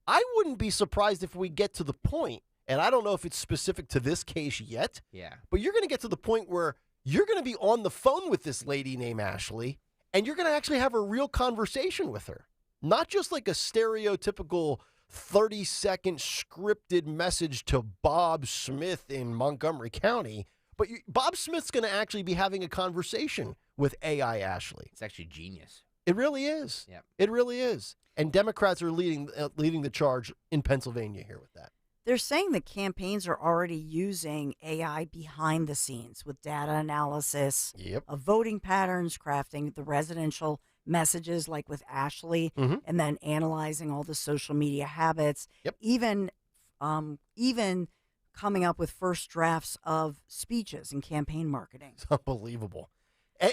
I wouldn't be surprised if we get to the point, and I don't know if it's specific to this case yet. Yeah. But you're going to get to the point where you're going to be on the phone with this lady named Ashley, and you're going to actually have a real conversation with her, not just like a stereotypical 30-second scripted message to Bob Smith in Montgomery County, but Bob Smith's going to actually be having a conversation with AI Ashley. It's actually genius. It really is. Yeah. It really is. And Democrats are leading the charge in Pennsylvania here with that. They're saying that campaigns are already using AI behind the scenes with data analysis of voting patterns, crafting the residential messages like with Ashley, and then analyzing all the social media habits, even coming up with first drafts of speeches and campaign marketing. It's unbelievable.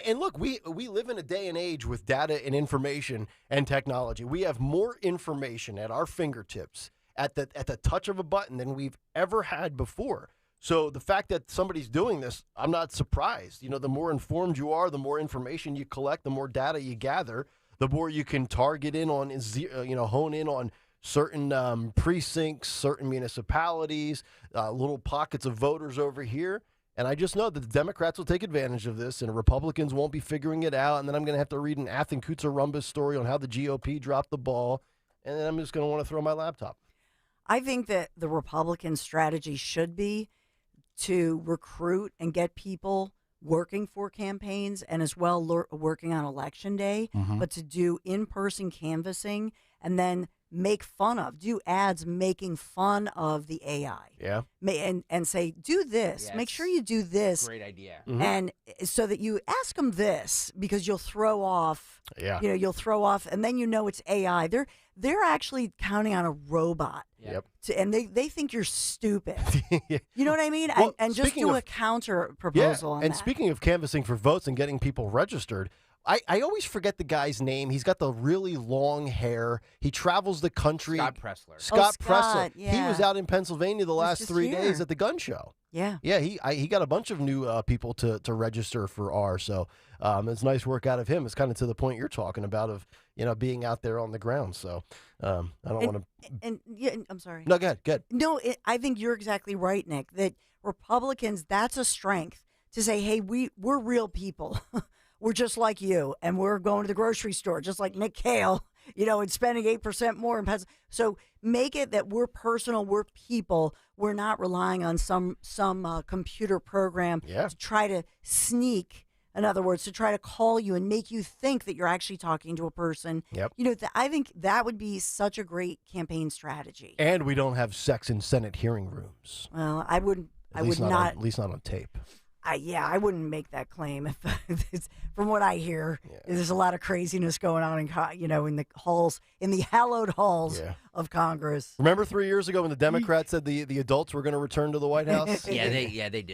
And look, we live in a day and age with data and information and technology. We have more information at our fingertips at the touch of a button than we've ever had before. So the fact that somebody's doing this, I'm not surprised. The more informed you are, the more information you collect, the more data you gather, the more you can target in on, hone in on certain precincts, certain municipalities, little pockets of voters over here. And I just know that the Democrats will take advantage of this, and Republicans won't be figuring it out. And then I'm going to have to read an Athen Kutsarumba's story on how the GOP dropped the ball, and then I'm just going to want to throw my laptop. I think that the Republican strategy should be to recruit and get people working for campaigns and as well working on Election Day, but to do in-person canvassing and then make fun of, do ads making fun of the AI. Yeah. And say, do this. Yes. Make sure you do this. Great idea. And so that you ask them this because you'll throw off, you'll throw off, and then it's AI. They're actually counting on a robot. Yep. And they think you're stupid. You know what I mean? Well, and just do a counter proposal on and that. speaking of canvassing for votes and getting people registered, I always forget the guy's name. He's got the really long hair. He travels the country. Scott Pressler. Scott Pressler. Yeah. He was out in Pennsylvania the last 3 here. days at the gun show. Yeah. Yeah, he got a bunch of new people to register for R. So it's nice work out of him. It's kind of to the point you're talking about of, being out there on the ground. So I don't want to. And I'm sorry. No, go ahead. No, I think you're exactly right, Nick, that Republicans, that's a strength to say, hey, we're real people. We're just like you, and we're going to the grocery store, just like Nick Kayal, and spending 8% more in Pennsylvania. So make it that we're personal, we're people. We're not relying on some computer program to try to sneak. In other words, to try to call you and make you think that you're actually talking to a person. Yep. I think that would be such a great campaign strategy. And we don't have sex in Senate hearing rooms. Well, I would At not. At least not on tape. I wouldn't make that claim. From what I hear, there's a lot of craziness going on in the halls, in the hallowed halls of Congress. Remember 3 years ago when the Democrats said the adults were going to return to the White House? they didn't. Yeah, they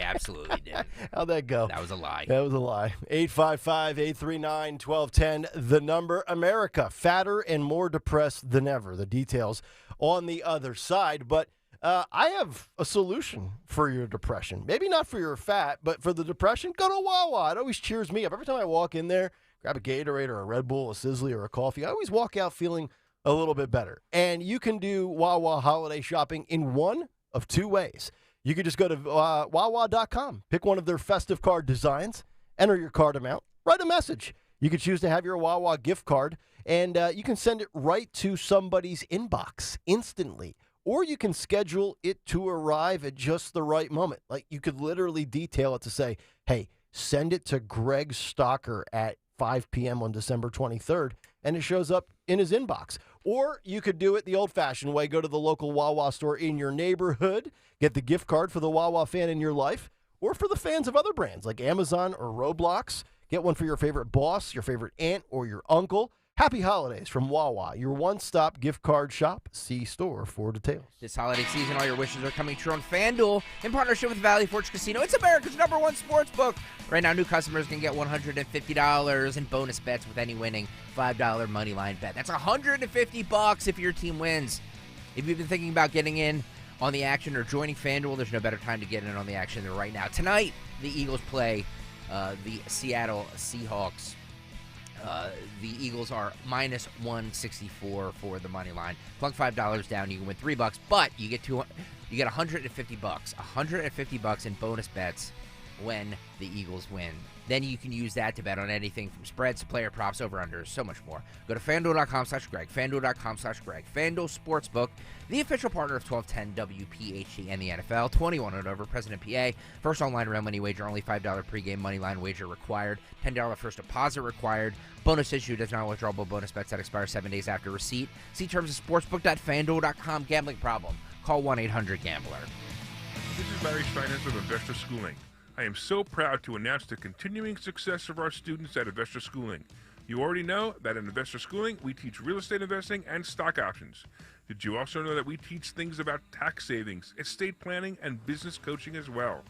absolutely didn't. How'd that go? That was a lie. That was a lie. 855-839-1210. The number. America, fatter and more depressed than ever. The details on the other side. But I have a solution for your depression. Maybe not for your fat, but for the depression, go to Wawa. It always cheers me up. Every time I walk in there, grab a Gatorade or a Red Bull, a Sizzly, or a coffee, I always walk out feeling a little bit better. And you can do Wawa holiday shopping in one of two ways. You could just go to Wawa.com, pick one of their festive card designs, enter your card amount, write a message. You could choose to have your Wawa gift card And you can send it right to somebody's inbox instantly. Or you can schedule it to arrive at just the right moment. Like you could literally detail it to say, hey, send it to Greg Stocker at 5 p.m. on December 23rd, and it shows up in his inbox. Or you could do it the old-fashioned way. Go to the local Wawa store in your neighborhood, get the gift card for the Wawa fan in your life, or for the fans of other brands like Amazon or Roblox. Get one for your favorite boss, your favorite aunt, or your uncle. Happy holidays from Wawa, your one-stop gift card shop. See store for details. This holiday season, all your wishes are coming true on FanDuel in partnership with Valley Forge Casino. It's America's #1 sports book. Right now, new customers can get $150 in bonus bets with any winning $5 money line bet. That's $150 if your team wins. If you've been thinking about getting in on the action or joining FanDuel, there's no better time to get in on the action than right now. Tonight, the Eagles play the Seattle Seahawks. The Eagles are minus 164 for the money line. Plunk $5 down, you can win $3, but you get $150, $150 in bonus bets when the Eagles win. Then you can use that to bet on anything from spreads to player props, over-unders, so much more. Go to FanDuel.com/Greg, FanDuel.com/Greg. FanDuel Sportsbook, the official partner of 1210 WPHT and the NFL. 21 and over, President PA. First online real money wager, only $5 pregame money line wager required. $10 first deposit required. Bonus issue does not withdrawable bonus bets that expire 7 days after receipt. See terms at sportsbook.fanduel.com. Gambling problem? Call 1-800-GAMBLER. This is Larry Steiners of Investor Schooling. I am so proud to announce the continuing success of our students at Investor Schooling. You already know that at Investor Schooling, we teach real estate investing and stock options. Did you also know that we teach things about tax savings, estate planning, and business coaching as well?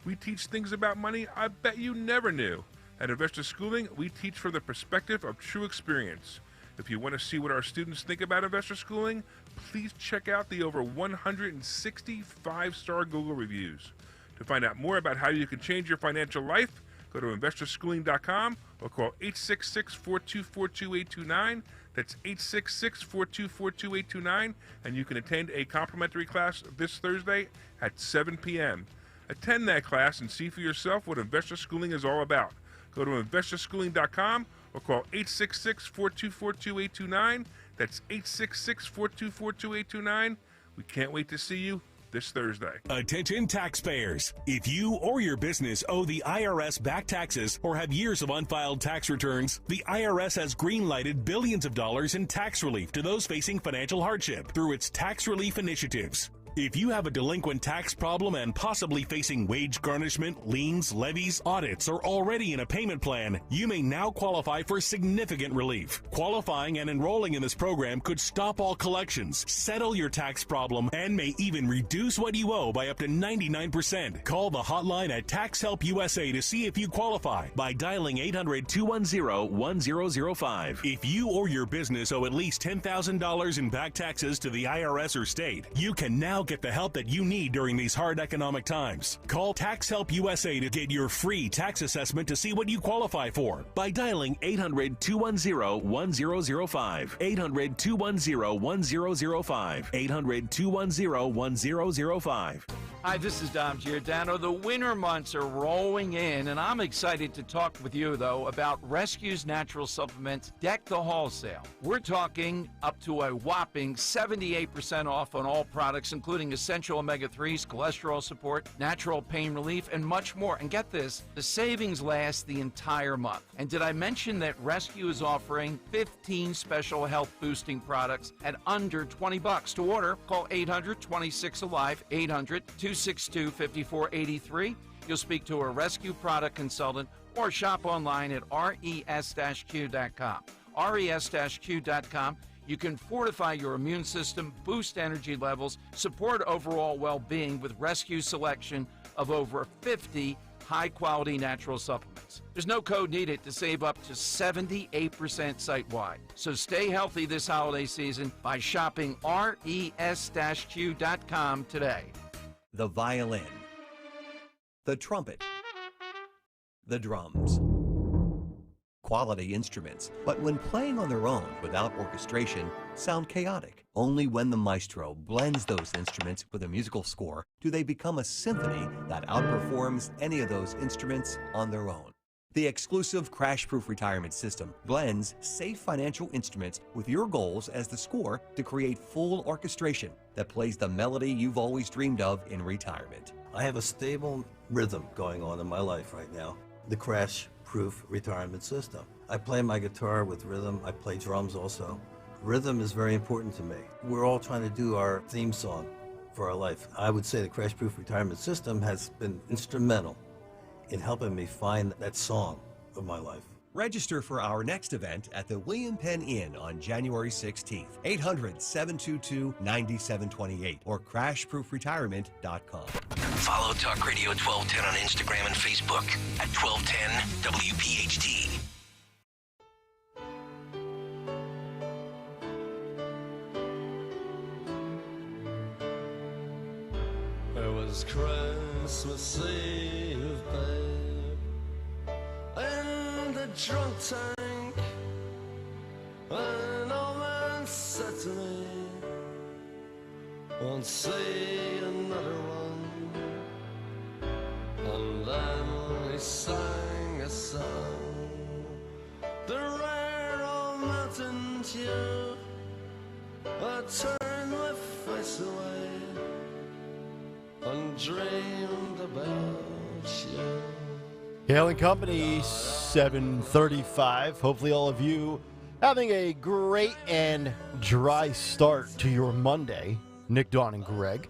We teach things about money I bet you never knew. At Investor Schooling, we teach from the perspective of true experience. If you want to see what our students think about Investor Schooling, please check out the over 160 5-star Google reviews. To find out more about how you can change your financial life, go to investorschooling.com or call 866-424-2829. That's 866-424-2829, and you can attend a complimentary class this Thursday at 7 p.m. Attend that class and see for yourself what Investor Schooling is all about. Go to investorschooling.com or call 866-424-2829. That's 866-424-2829. We can't wait to see you this Thursday. Attention taxpayers. If you or your business owe the IRS back taxes or have years of unfiled tax returns, the IRS has green-lighted billions of dollars in tax relief to those facing financial hardship through its tax relief initiatives. If you have a delinquent tax problem and possibly facing wage garnishment, liens, levies, audits, or already in a payment plan, you may now qualify for significant relief. Qualifying and enrolling in this program could stop all collections, settle your tax problem, and may even reduce what you owe by up to 99%. Call the hotline at Tax Help USA to see if you qualify by dialing 800-210-1005. If you or your business owe at least $10,000 in back taxes to the IRS or state, you can now get the help that you need during these hard economic times. Call Tax Help USA to get your free tax assessment to see what you qualify for by dialing 800-210-1005. 800-210-1005. 800-210-1005. Hi, this is Dom Giordano. The winter months are rolling in, and I'm excited to talk with you, though, about Rescue's natural supplements Deck the Hall sale. We're talking up to a whopping 78% off on all products, including essential omega-3s, cholesterol support, natural pain relief, and much more. And get this, the savings last the entire month. And did I mention that Rescue is offering 15 special health-boosting products at under $20? To order, call 800-26-ALIVE, 800-262-5483. You'll speak to a Rescue product consultant or shop online at res-q.com. res-q.com. You can fortify your immune system, boost energy levels, support overall well-being with Rescue selection of over 50 high-quality natural supplements. There's no code needed to save up to 78% site-wide. So stay healthy this holiday season by shopping res-q.com today. The violin, the trumpet, the drums. Quality instruments, but when playing on their own without orchestration, sound chaotic. Only when the maestro blends those instruments with a musical score do they become a symphony that outperforms any of those instruments on their own. The exclusive crash-proof retirement system blends safe financial instruments with your goals as the score to create full orchestration that plays the melody you've always dreamed of in retirement. I have a stable rhythm going on in my life right now. The crash-proof retirement system. I play my guitar with rhythm. I play drums also. Rhythm is very important to me. We're all trying to do our theme song for our life. I would say the crash-proof retirement system has been instrumental in helping me find that song of my life. Register for our next event at the William Penn Inn on January 16th. 800-722-9728 or crashproofretirement.com. Follow Talk Radio 1210 on Instagram and Facebook at 1210 WPHT. It was Christmas Eve, babe, in the drunk tank. An old man said to me, won't see another one. And then he sang a song, the rare old mountain dew. I turned my face away and dreamed about you. Kayal and Company, 7:35. Hopefully all of you having a great and dry start to your Monday. Nick, Dawn, and Greg.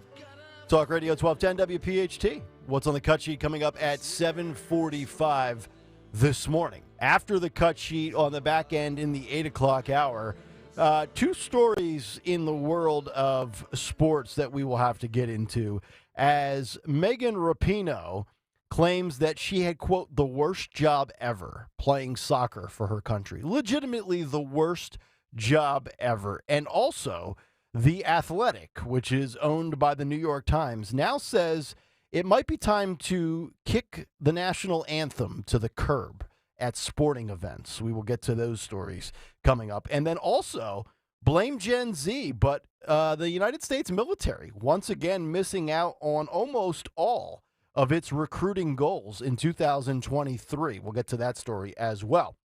Talk Radio 1210 WPHT. What's on the cut sheet coming up at 7:45 this morning? After the cut sheet on the back end in the 8 o'clock hour, two stories in the world of sports that we will have to get into, as Megan Rapinoe claims that she had, quote, the worst job ever playing soccer for her country. Legitimately the worst job ever. And also, The Athletic, which is owned by the New York Times, now says it might be time to kick the national anthem to the curb at sporting events. We will get to those stories coming up. And then also, blame Gen Z, but the United States military, once again, missing out on almost all of its recruiting goals in 2023. We'll get to that story as well.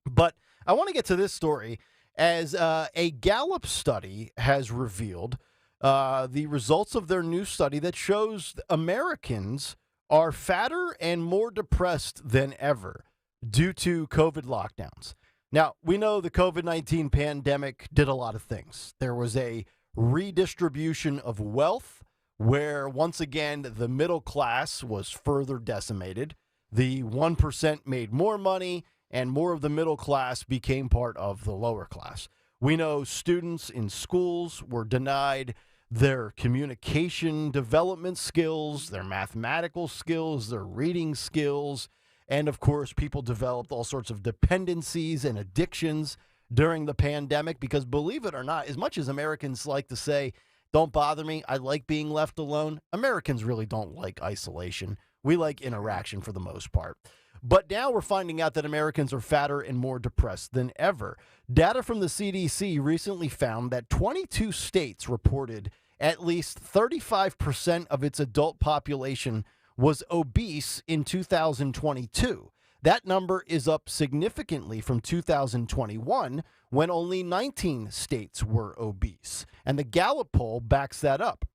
But I want to get to this story, as a Gallup study has revealed the results of their new study that shows Americans are fatter and more depressed than ever due to COVID lockdowns. Now, we know the COVID-19 pandemic did a lot of things. There was a redistribution of wealth where, once again, the middle class was further decimated. The 1% made more money, and more of the middle class became part of the lower class. We know students in schools were denied their communication development skills, their mathematical skills, their reading skills, and of course, people developed all sorts of dependencies and addictions during the pandemic because, believe it or not, as much as Americans like to say, don't bother me, I like being left alone, Americans really don't like isolation. We like interaction for the most part. But now we're finding out that Americans are fatter and more depressed than ever. Data from the CDC recently found that 22 states reported at least 35% of its adult population was obese in 2022. That number is up significantly from 2021, when only 19 states were obese. And the Gallup poll backs that up.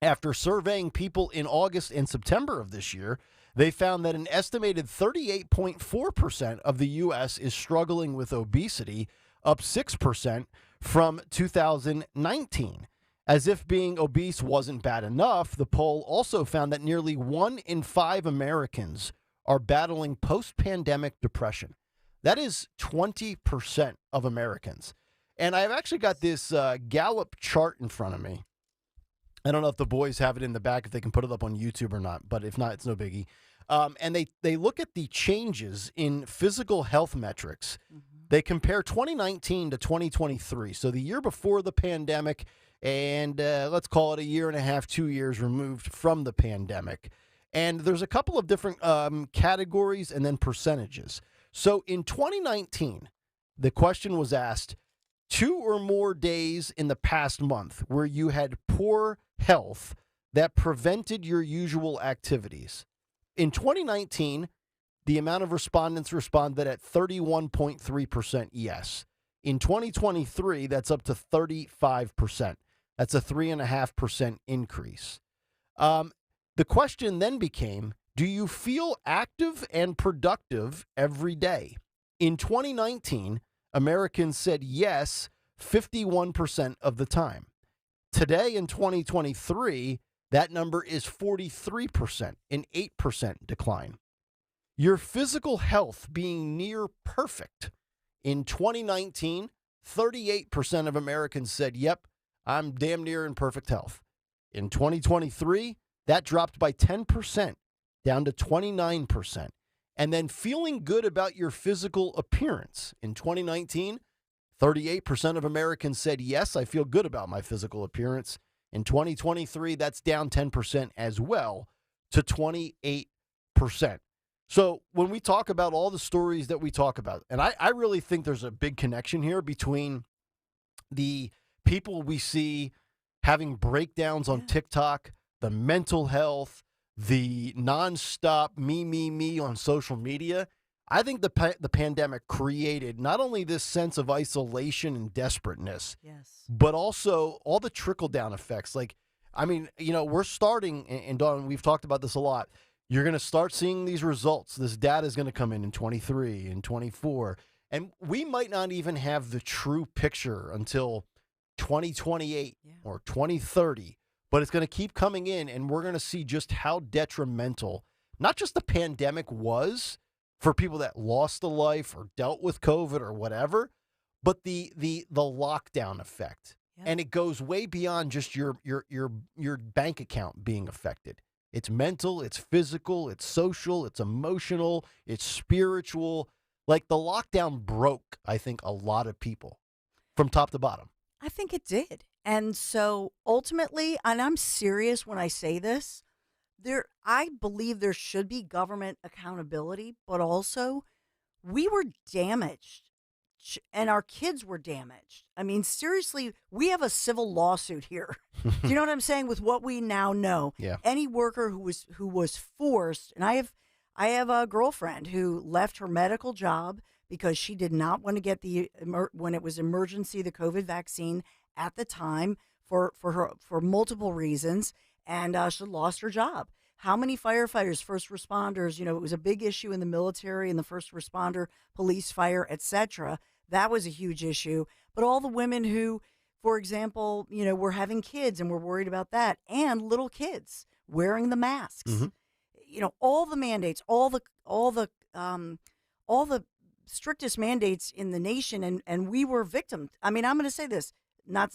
After surveying people in August and September of this year, they found that an estimated 38.4% of the U.S. is struggling with obesity, up 6% from 2019. As if being obese wasn't bad enough, the poll also found that nearly 1 in 5 Americans are battling post-pandemic depression. That is 20% of Americans. And I've actually got this Gallup chart in front of me. I don't know if the boys have it in the back, if they can put it up on YouTube or not, but if not, it's no biggie. And they look at the changes in physical health metrics. They compare 2019 to 2023, so the year before the pandemic, and let's call it a year and a half, 2 years removed from the pandemic. And there's a couple of different categories and then percentages. So in 2019, the question was asked, 2 or more days in the past month where you had poor health that prevented your usual activities. In 2019, the amount of respondents responded at 31.3% yes. In 2023, that's up to 35%. That's a 3.5% increase. The question then became, do you feel active and productive every day? In 2019, Americans said yes 51% of the time. Today in 2023, that number is 43%, an 8% decline. Your physical health being near perfect. In 2019, 38% of Americans said, yep, I'm damn near in perfect health. In 2023, that dropped by 10%, down to 29%. And then feeling good about your physical appearance. In 2019, 38% of Americans said, yes, I feel good about my physical appearance. In 2023, that's down 10% as well to 28%. So when we talk about all the stories that we talk about, and I really think there's a big connection here between the people we see having breakdowns on TikTok, the mental health, the nonstop me on social media. I think the pandemic created not only this sense of isolation and desperateness, but also all the trickle-down effects. Like, I mean, we're starting, and Dawn, we've talked about this a lot, you're going to start seeing these results. This data is going to come in 23, in 24, and we might not even have the true picture until 2028 or 2030, but it's going to keep coming in, and we're going to see just how detrimental not just the pandemic was for people that lost a life or dealt with COVID or whatever, but the lockdown effect. Yeah. And it goes way beyond just your bank account being affected. It's mental, it's physical, it's social, it's emotional, it's spiritual. Like, the lockdown broke, I think, a lot of people from top to bottom. I think it did. And so ultimately, and I'm serious when I say this, I believe there should be government accountability, but also we were damaged and our kids were damaged. I mean, seriously, we have a civil lawsuit here. Do you know what I'm saying? With what we now know, any worker who was forced, and I have a girlfriend who left her medical job because she did not want to get when it was emergency, the COVID vaccine at the time for multiple reasons, and she lost her job. How many firefighters, first responders, it was a big issue in the military and the first responder, police, fire, etc. That was a huge issue. But all the women who, for example, were having kids and were worried about that, and little kids wearing the masks. Mm-hmm. All the mandates, all the strictest mandates in the nation, and we were victims. I mean, I'm going to say this, not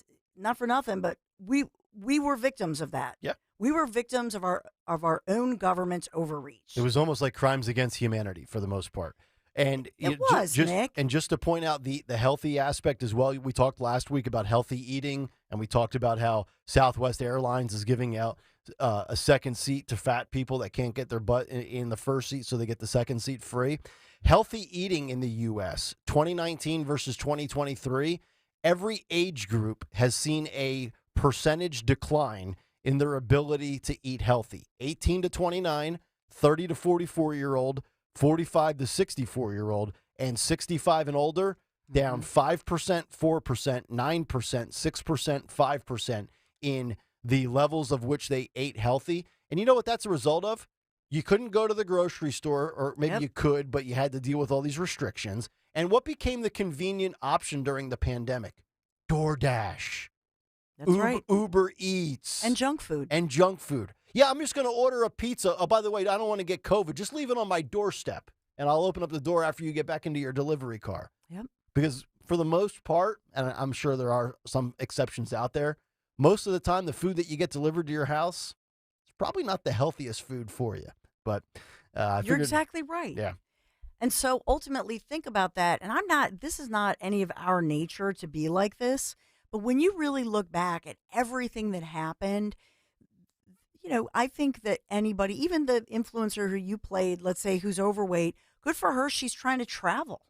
for nothing, but we were victims of that. Yeah. We were victims of our own government's overreach. It was almost like crimes against humanity for the most part. And it was, Nick. And just to point out the healthy aspect as well, we talked last week about healthy eating, and we talked about how Southwest Airlines is giving out a second seat to fat people that can't get their butt in the first seat, so they get the second seat free. Healthy eating in the U.S., 2019 versus 2023, every age group has seen a percentage decline in their ability to eat healthy. 18 to 29, 30 to 44-year-old, 45 to 64-year-old, and 65 and older, down 5%, 4%, 9%, 6%, 5% in the levels of which they ate healthy. And you know what that's a result of? You couldn't go to the grocery store, or maybe you could, but you had to deal with all these restrictions. And what became the convenient option during the pandemic? DoorDash. That's right. Uber Eats. And junk food. Yeah, I'm just going to order a pizza. Oh, by the way, I don't want to get COVID. Just leave it on my doorstep, and I'll open up the door after you get back into your delivery car. Yep. Because for the most part, and I'm sure there are some exceptions out there, most of the time the food that you get delivered to your house is probably not the healthiest food for you. But you're exactly right. Yeah. And so ultimately think about that. And this is not any of our nature to be like this. But when you really look back at everything that happened, I think that anybody, even the influencer who you played, let's say, who's overweight, good for her. She's trying to travel.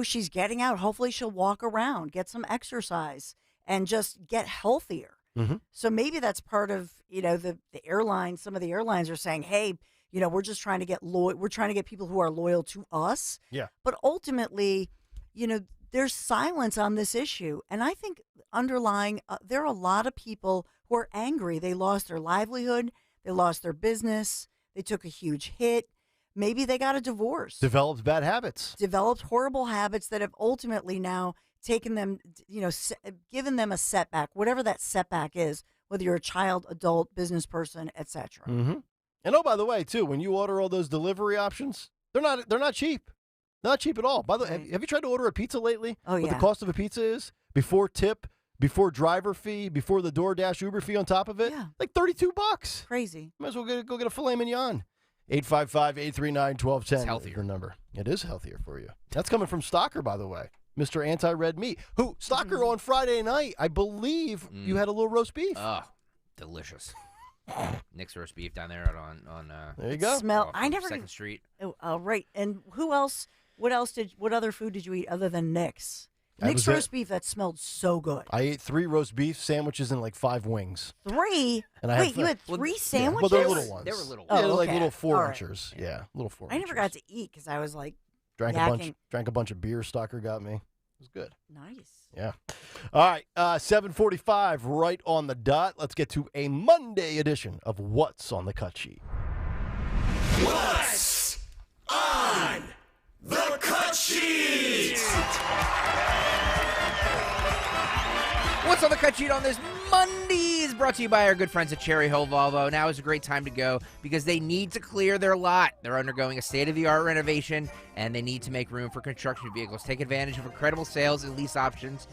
She's getting out. Hopefully she'll walk around, get some exercise, and just get healthier. So maybe that's part of, the airlines. Some of the airlines are saying, hey, we're just trying to get we're trying to get people who are loyal to us. Yeah. But ultimately, there's silence on this issue. And I think underlying, there are a lot of people who are angry. They lost their livelihood. They lost their business. They took a huge hit. Maybe they got a divorce. Developed bad habits. Developed horrible habits that have ultimately now taken them, given them a setback, whatever that setback is, whether you're a child, adult, business person, etc. And oh, by the way, too, when you order all those delivery options, they're not cheap. Not cheap at all. By the way, have you tried to order a pizza lately? Oh, yeah. What the cost of a pizza is? Before tip, before driver fee, before the DoorDash Uber fee on top of it? Yeah. Like $32. Crazy. Might as well go get a filet mignon. 855-839-1210. It's healthier. Is the number. It is healthier for you. That's coming from Stocker, by the way. Mr. Anti-Red Meat. Who, Stocker, on Friday night, I believe you had a little roast beef. Oh, delicious. Nick's roast beef down there on there you go. I never 2nd Street. Oh, right. And who else? What other food did you eat other than Nick's? Nick's was it. roast beef that smelled so good. I ate 3 roast beef sandwiches and like 5 wings. 3? And I Wait, had you had 3 sandwiches? Well, they're little ones. They were little Yeah, ones. they're like okay. little 4 All right. inchers. Yeah, little 4 I never got to eat because I was like Drank yakking. a bunch of beer. Stocker got me. It was good. Nice. Yeah. All right. 7:45, right on the dot. Let's get to a Monday edition of What's on the Cut Sheet. What's on the cut sheet? What's on the cut sheet on this Monday is brought to you by our good friends at Cherry Hill Volvo. Now is a great time to go because they need to clear their lot. They're undergoing a state-of-the-art renovation, and they need to make room for construction vehicles. Take advantage of incredible sales and lease options.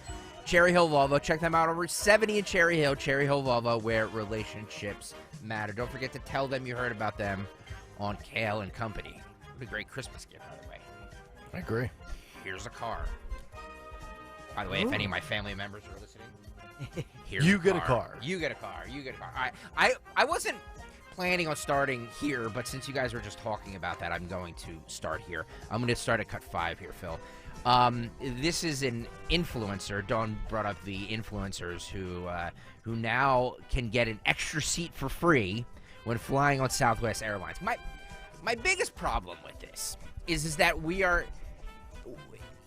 Cherry Hill Volvo. Check them out over 70 in Cherry Hill Volvo, where relationships matter. Don't forget to tell them you heard about them on Kayal and Company. What a great Christmas gift, by the way. I agree. Here's a car. By the way, if any of my family members are listening, here's You get a car. You get a car. You get a car. I wasn't planning on starting here, but since you guys were just talking about that, I'm going to start here. I'm going to start at cut 5 here, Phil. This is an influencer. Dawn brought up the influencers who now can get an extra seat for free when flying on Southwest Airlines. My biggest problem with this is that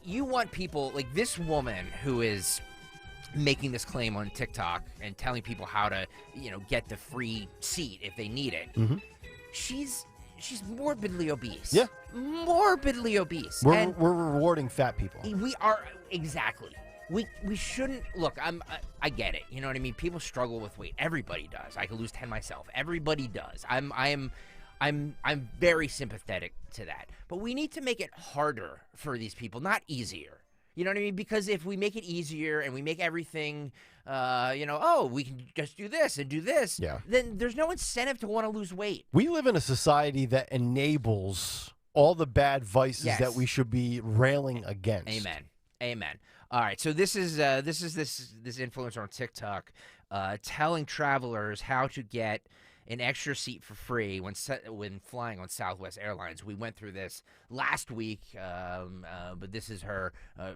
you want people like this woman who is making this claim on TikTok and telling people how to, get the free seat if they need it. Mm-hmm. She's morbidly obese. Yeah. Morbidly obese. We're And rewarding fat people. we are exactly. We shouldn't look. I get it. You know what I mean? People struggle with weight. Everybody does. I could lose 10 myself. Everybody does. I'm very sympathetic to that. But we need to make it harder for these people, not easier. You know what I mean? Because if we make it easier and we make everything, we can just do this and do this, then there's no incentive to want to lose weight. We live in a society that enables all the bad vices that we should be railing against. Amen. All right, so this is this influencer on TikTok telling travelers how to get an extra seat for free when flying on Southwest Airlines. We went through this last week, but this is her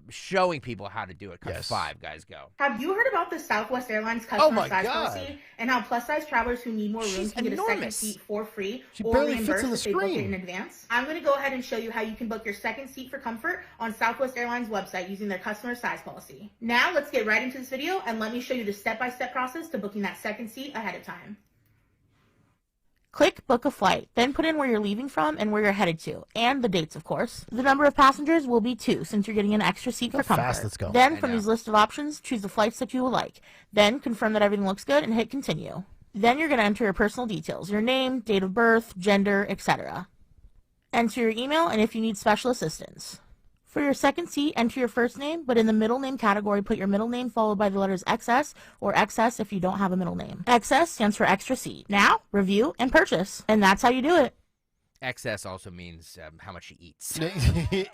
showing people how to do it. Cut 5, guys, go. Have you heard about the Southwest Airlines customer size policy and how plus-size travelers who need more room can get a second seat for free or reimbursed if they book it in advance? I'm going to go ahead and show you how you can book your second seat for comfort on Southwest Airlines website using their customer size policy. Now, let's get right into this video and let me show you the step-by-step process to booking that second seat ahead of time. Click Book a Flight, then put in where you're leaving from and where you're headed to, and the dates, of course. The number of passengers will be 2, since you're getting an extra seat for comfort. Fast it's going. Then, from these list of options, choose the flights that you will like. Then, confirm that everything looks good and hit Continue. Then you're going to enter your personal details, your name, date of birth, gender, etc. Enter your email, and if you need special assistance. For your second seat, enter your first name, but in the middle name category, put your middle name followed by the letters XS or XS if you don't have a middle name. XS stands for extra seat. Now, review and purchase. And that's how you do it. XS also means how much she eats.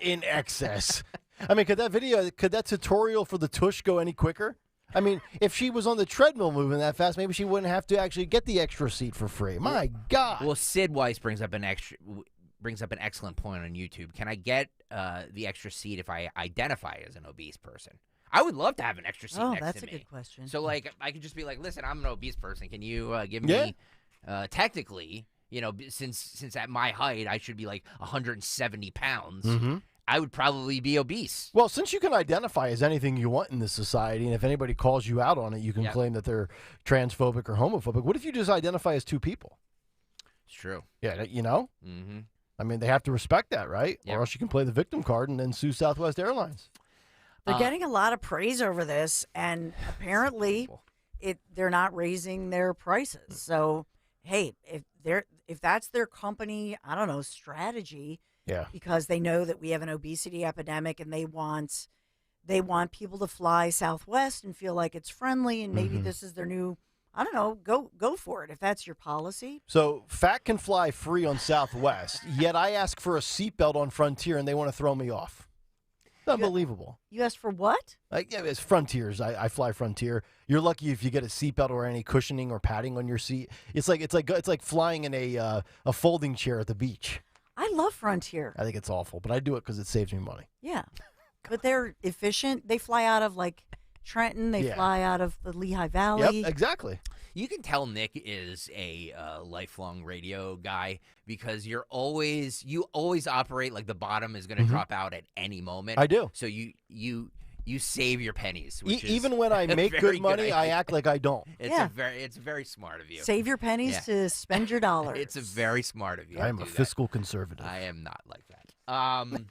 In excess. I mean, could that tutorial for the tush go any quicker? I mean, if she was on the treadmill moving that fast, maybe she wouldn't have to actually get the extra seat for free. My God. Well, Sid Weiss brings up an excellent point on YouTube. Can I get the extra seat if I identify as an obese person? I would love to have an extra seat next to me. Oh, that's a good question. So, like, I could just be like, listen, I'm an obese person. Can you give me, technically, since at my height, I should be like 170 pounds. Mm-hmm. I would probably be obese. Well, since you can identify as anything you want in this society, and if anybody calls you out on it, you can claim that they're transphobic or homophobic. What if you just identify as two people? It's true. Yeah, Mm-hmm. I mean, they have to respect that, right? Yep. Or else you can play the victim card and then sue Southwest Airlines. They're getting a lot of praise over this, and apparently they're not raising their prices. So, hey, if that's their company, I don't know, strategy, because they know that we have an obesity epidemic and they want people to fly Southwest and feel like it's friendly, and maybe this is their new, I don't know, go for it if that's your policy. So, Fat can fly free on Southwest, yet I ask for a seatbelt on Frontier and they want to throw me off. It's unbelievable. You asked for what? It's Frontiers. I fly Frontier. You're lucky if you get a seatbelt or any cushioning or padding on your seat. It's like flying in a folding chair at the beach. I love Frontier. I think it's awful, but I do it because it saves me money. Yeah, but they're efficient. They fly out of like Trenton. They fly out of the Lehigh Valley. Yep, exactly. You can tell Nick is a lifelong radio guy because you always operate like the bottom is going to drop out at any moment. I do. So you save your pennies. Which Even when I make good money, I act like I don't. It's very smart of you. Save your pennies to spend your dollars. It's very smart of you. I am a fiscal conservative. I am not like that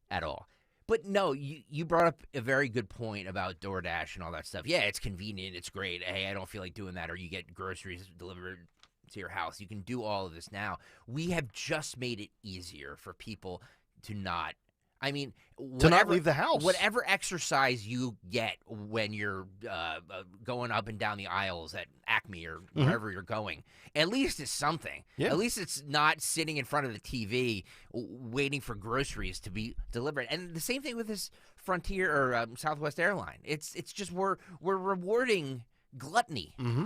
at all. But no, you brought up a very good point about DoorDash and all that stuff. Yeah, it's convenient. It's great. Hey, I don't feel like doing that. Or you get groceries delivered to your house. You can do all of this now. We have just made it easier for people to not. I mean, not leave the house. Whatever exercise you get when you're going up and down the aisles at Acme or wherever you're going, at least it's something. Yeah. At least it's not sitting in front of the TV waiting for groceries to be delivered. And the same thing with this Frontier or Southwest airline. It's just we're rewarding gluttony. Mm-hmm.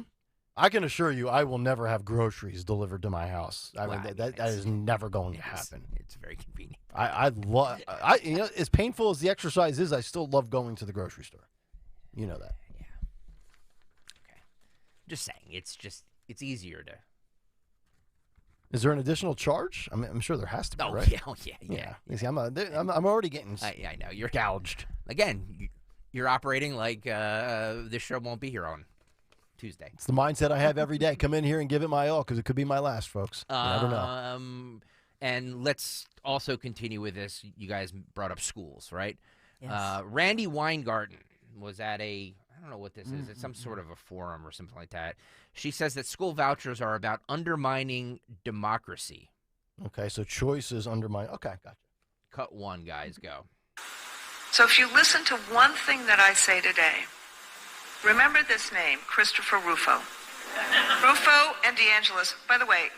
I can assure you, I will never have groceries delivered to my house. I mean, that is never going to happen. It's very convenient. I love. As painful as the exercise is, I still love going to the grocery store. You know that. Yeah. Okay. Just saying, it's easier to. Is there an additional charge? I mean, I'm sure there has to be, right? Yeah. You see, I'm already getting. I know you're gouged. Again, you're operating like this show won't be here on Tuesday. It's the mindset I have every day. Come in here and give it my all because it could be my last, folks. You never know. And let's also continue with this. You guys brought up schools, right? Yes. Randy Weingarten was at I don't know what this is. It's some sort of a forum or something like that. She says that school vouchers are about undermining democracy. Okay, so choices undermine. Okay, gotcha. Cut one, guys, go. So if you listen to one thing that I say today, remember this name, Christopher Rufo. Rufo and DeAngelis. By the way,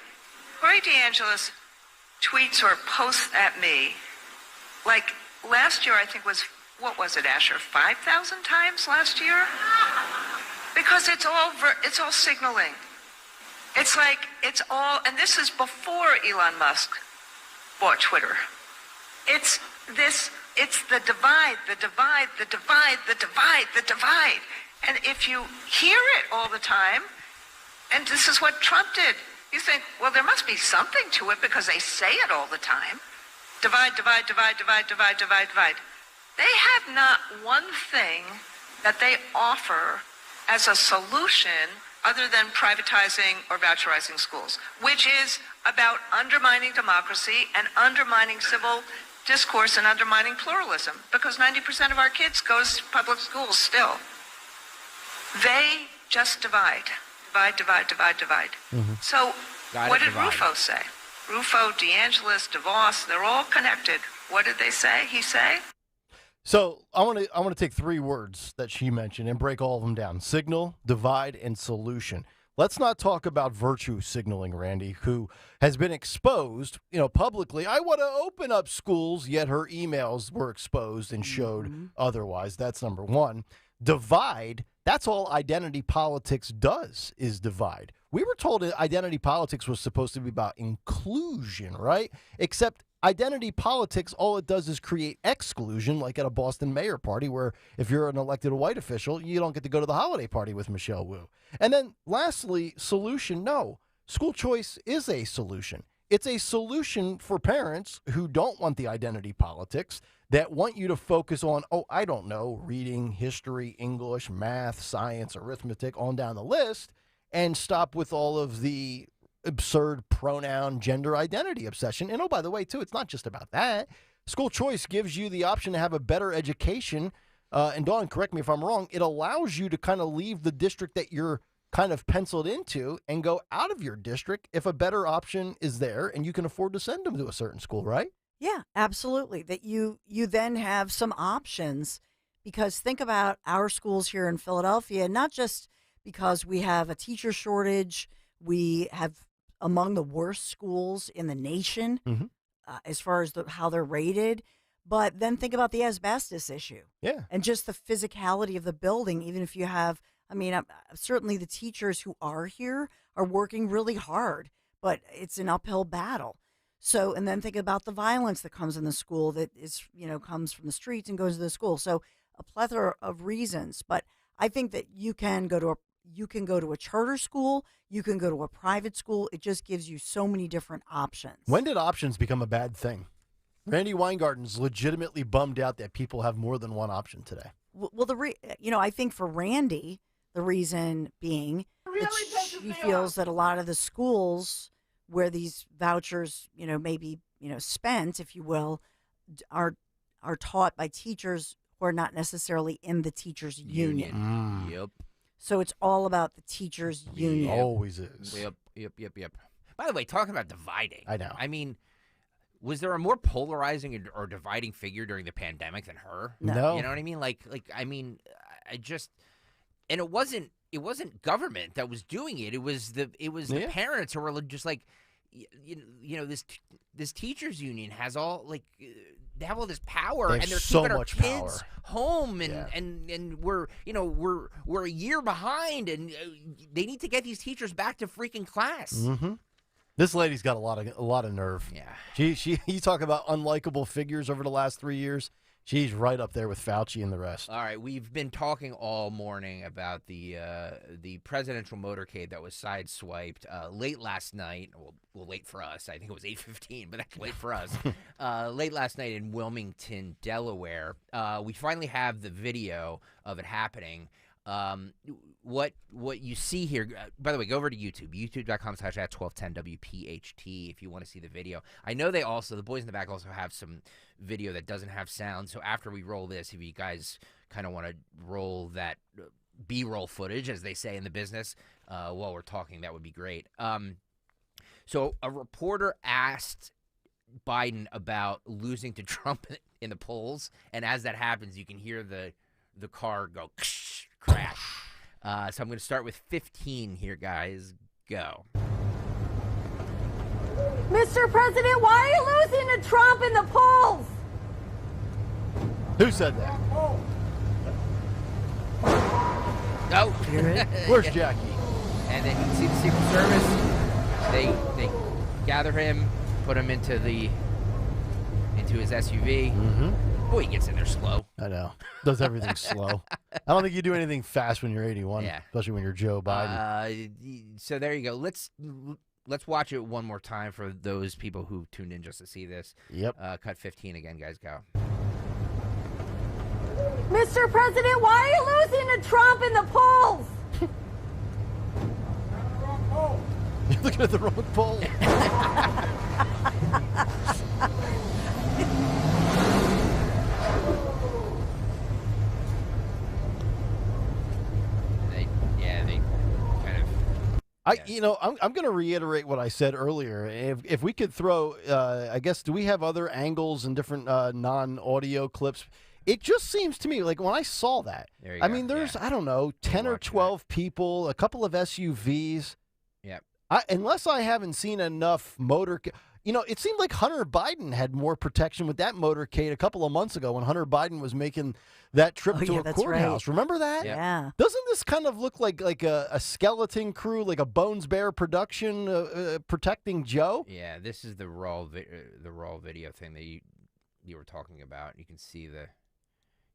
Corey DeAngelis tweets or posts at me, like last year I think was, what was it, Asher, 5,000 times last year? Because it's all signaling. It's like, it's all, and this is before Elon Musk bought Twitter. It's the divide, the divide, the divide, the divide, the divide. And if you hear it all the time, and this is what Trump did, you think, well, there must be something to it because they say it all the time. Divide, divide, divide, divide, divide, divide, divide. They have not one thing that they offer as a solution other than privatizing or voucherizing schools, which is about undermining democracy and undermining civil discourse and undermining pluralism, because 90% of our kids goes to public schools still. They just divide. Divide, divide, divide, divide. Mm-hmm. So what did Rufo say? Rufo, DeAngelis, DeVos, they're all connected. What did they say? He say? So I want to take three words that she mentioned and break all of them down: signal, divide, and solution. Let's not talk about virtue signaling, Randy, who has been exposed, publicly. I want to open up schools, yet her emails were exposed and showed otherwise. That's number one. Divide, That's all identity politics does, is divide. We were told that identity politics was supposed to be about inclusion, right? Except identity politics, all it does is create exclusion, like at a Boston mayor party, where if you're an elected white official, you don't get to go to the holiday party with Michelle Wu. And then lastly, solution, no. School choice is a solution. It's a solution for parents who don't want the identity politics, that want you to focus on, I don't know, reading, history, English, math, science, arithmetic, on down the list, and stop with all of the absurd pronoun gender identity obsession. And by the way, too, it's not just about that. School choice gives you the option to have a better education. And Dawn, correct me if I'm wrong, it allows you to kind of leave the district that you're kind of penciled into and go out of your district if a better option is there and you can afford to send them to a certain school, right? Yeah, absolutely. That you then have some options, because think about our schools here in Philadelphia, not just because we have a teacher shortage, we have among the worst schools in the nation as far as how they're rated, but then think about the asbestos issue. Yeah. And just the physicality of the building, even if you have, certainly the teachers who are here are working really hard, but it's an uphill battle. So, and then think about the violence that comes in the school that is, comes from the streets and goes to the school. So a plethora of reasons, but I think that you can go to a charter school, you can go to a private school. It just gives you so many different options. When did options become a bad thing? Randy Weingarten's legitimately bummed out that people have more than one option today. Well, I think for Randy, the reason being that she feels that a lot of the schools where these vouchers, maybe, spent, if you will, are taught by teachers who are not necessarily in the teachers' union. Yep. So it's all about the teachers' union. Always is. Yep. By the way, talking about dividing. I know. I mean, was there a more polarizing or dividing figure during the pandemic than her? No. You know what I mean? And it wasn't government that was doing it. It was the parents who were just like, this teachers union has all they have all this power, and they're so keeping our much kids power. home, and we're a year behind, and they need to get these teachers back to freaking class. Mm-hmm. This lady's got a lot of nerve. Yeah. She you talk about unlikable figures over the last 3 years. She's right up there with Fauci and the rest. All right, we've been talking all morning about the presidential motorcade that was sideswiped late last night. Well, late for us. I think it was 8:15, but that's late for us. Late last night in Wilmington, Delaware. We finally have the video of it happening. What you see here, by the way, go over to YouTube, youtube.com/@1210WPHT if you want to see the video. I know the boys in the back also have some video that doesn't have sound, so after we roll this, if you guys kind of want to roll that B-roll footage, as they say in the business, while we're talking, that would be great. So a reporter asked Biden about losing to Trump in the polls, and as that happens, you can hear the car go crash. So I'm going to start with 15 here, guys. Go. Mr. President, why are you losing to Trump in the polls? Who said that? No. Where's Jackie? And then you can see the Secret Service. They gather him, put him into his SUV. Mm-hmm. Boy, he gets in there slow. I know. Does everything slow. I don't think you do anything fast when you're 81, especially when you're Joe Biden. So there you go. Let's watch it one more time for those people who tuned in just to see this. Yep. Cut 15 again, guys. Go. Mr. President, why are you losing to Trump in the polls? You're looking at the wrong poll. I'm going to reiterate what I said earlier. If we could throw, I guess, do we have other angles and different non-audio clips? It just seems to me like when I saw that, I mean, there's, I don't know, 10 or 12 people, a couple of SUVs. Yep. Unless I haven't seen enough it seemed like Hunter Biden had more protection with that motorcade a couple of months ago when Hunter Biden was making that trip to a courthouse. Right. Remember that? Yeah. Doesn't this kind of look like a skeleton crew, like a Bones Bear production protecting Joe? Yeah, this is the raw video thing that you were talking about. You can see the.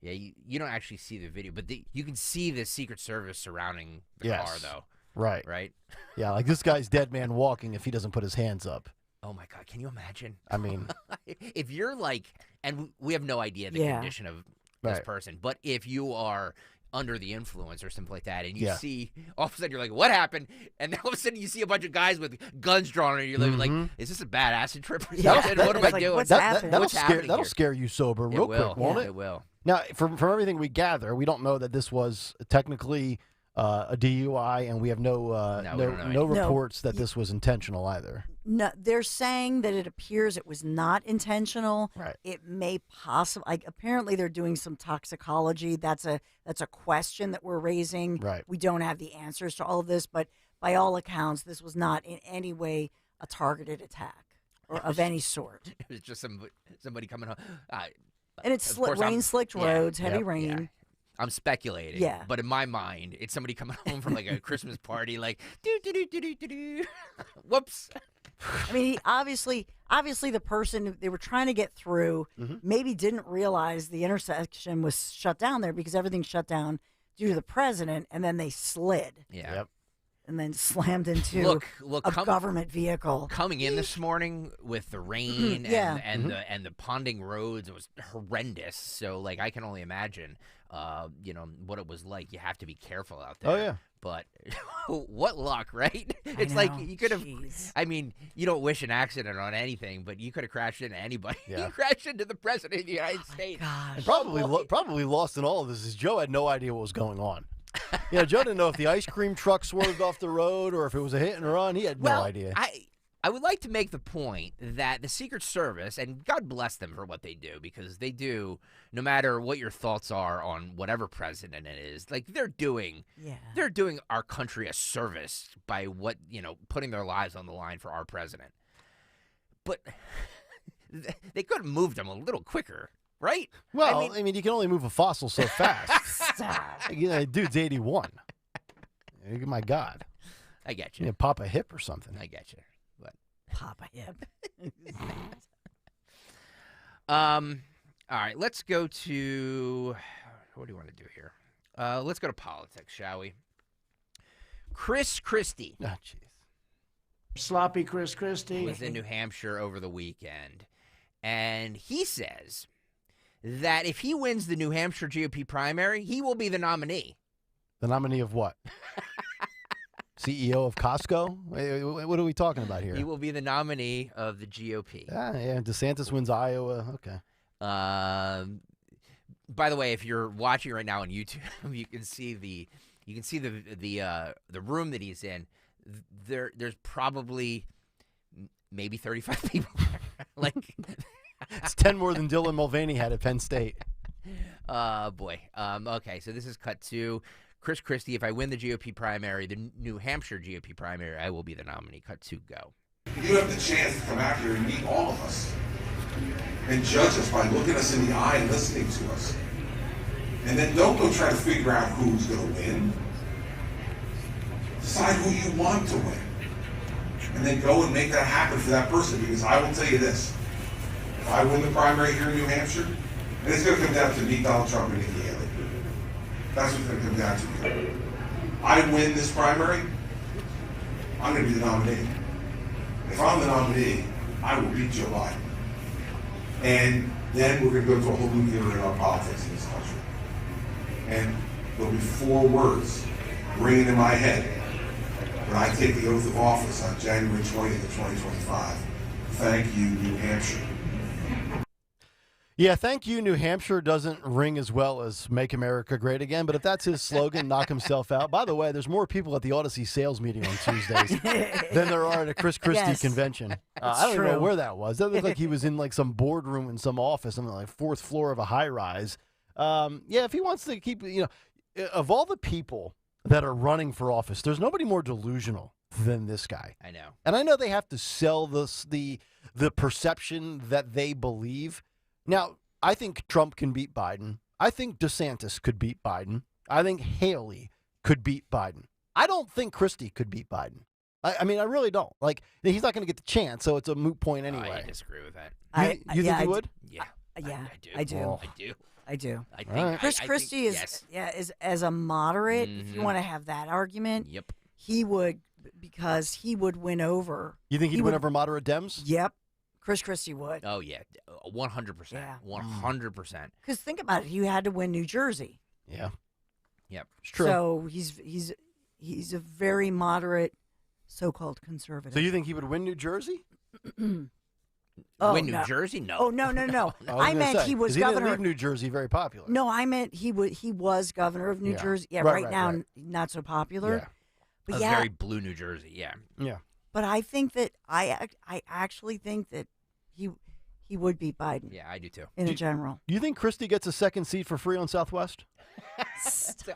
Yeah, you don't actually see the video, but you can see the Secret Service surrounding the car, though. Right. Right? Yeah, like this guy's dead man walking if he doesn't put his hands up. Oh, my God. Can you imagine? I mean. If you're like, and we have no idea the condition of this person, but if you are under the influence or something like that, and you see, all of a sudden you're like, what happened? And then all of a sudden you see a bunch of guys with guns drawn, and you're like, is this a bad acid trip or something? What am I doing? What's happening? That'll scare you sober real quick, won't it? It will. Now, from everything we gather, we don't know that this was technically a DUI, and we have no reports that this was intentional either. No, they're saying that it appears it was not intentional. Right. It may possibly. Apparently, they're doing some toxicology. That's a question that we're raising. Right. We don't have the answers to all of this, but by all accounts, this was not in any way a targeted attack or of any sort. It was just somebody coming home. And it's rain-slicked roads, heavy rain. Yeah. I'm speculating. Yeah. But in my mind, it's somebody coming home from like a Christmas party, like, do. Whoops. I mean, obviously, the person they were trying to get through maybe didn't realize the intersection was shut down there because everything's shut down due to the president, and then they slid. Yeah. Yep. And then slammed into a government vehicle. Coming in this morning with the rain and the ponding roads, it was horrendous. So, like, I can only imagine, what it was like. You have to be careful out there. Oh, yeah. But what luck, right? It's like you could have. I mean, you don't wish an accident on anything, but you could have crashed into anybody. Yeah. You crashed into the president of the United States. And probably lost in all of this is Joe had no idea what was going on. Joe didn't know if the ice cream truck swerved off the road or if it was a hit and run. He had no idea. I would like to make the point that the Secret Service, and God bless them for what they do, because they do, no matter what your thoughts are on whatever president it is, like they're doing our country a service by putting their lives on the line for our president. But they could have moved him a little quicker. Right? Well, I mean, you can only move a fossil so fast. Dude's 81. My God. I get you. Pop a hip or something. I get you. But pop a hip. All right, let's go to what do you want to do here? Let's go to politics, shall we? Chris Christie. Oh, jeez. Sloppy Chris Christie was in New Hampshire over the weekend, and he says that if he wins the New Hampshire GOP primary, he will be the nominee. The nominee of what? CEO of Costco? What are we talking about here? He will be the nominee of the GOP. Yeah, DeSantis wins Iowa. Okay. By the way, if you're watching right now on YouTube, you can see the room that he's in. There's probably maybe 35 people there. Like. It's 10 more than Dylan Mulvaney had at Penn State. Boy. Okay, so this is cut to Chris Christie. If I win the GOP primary, the New Hampshire GOP primary, I will be the nominee. Cut to go. You have the chance to come out here and meet all of us and judge us by looking us in the eye and listening to us. And then don't go try to figure out who's going to win. Decide who you want to win. And then go and make that happen for that person, because I will tell you this. If I win the primary here in New Hampshire, and it's going to come down to me, Donald Trump, and Nikki Haley. That's what's going to come down to. I win this primary, I'm going to be the nominee. If I'm the nominee, I will beat Joe Biden. And then we're going to go to a whole new era in our politics in this country. And there'll be 4 words ringing in my head when I take the oath of office on January 20th of 2025. Thank you, New Hampshire. Yeah, thank you, New Hampshire doesn't ring as well as Make America Great Again, but if that's his slogan, knock himself out. By the way, there's more people at the Odyssey sales meeting on Tuesdays than there are at a Chris Christie convention. I don't know where that was. That looked like he was in like some boardroom in some office on the like 4th floor of a high rise. If he wants to keep, of all the people that are running for office, there's nobody more delusional than this guy. I know. And I know they have to sell the perception that they believe. Now, I think Trump can beat Biden. I think DeSantis could beat Biden. I think Haley could beat Biden. I don't think Christie could beat Biden. I mean, I really don't. Like, he's not going to get the chance, so it's a moot point anyway. I disagree with that. You think he would? Yeah. Yeah, I do. I do. I do. I do. I think Chris I Christie think, is as a moderate. If you Mhm. want to have that argument, Yep. he would, because he would win over. You think he'd win over moderate Dems? Yep, Chris Christie would. Oh yeah, 100%. Yeah. 100%. Because think about it, he had to win New Jersey. Yeah. Yep. It's true. So he's a very moderate, so-called conservative. So you think he would win New Jersey? Win New Jersey? No. Oh no. I meant he was governor. He didn't leave New Jersey very popular. No, I meant he was governor of New Yeah. Jersey. Yeah, Right, right now right. not so popular. Yeah. But A yeah, very blue New Jersey. Yeah. Yeah. but I think that I actually think that he would beat Biden. Yeah, I do too. In a general. Do you think Christie gets a second seat for free on Southwest?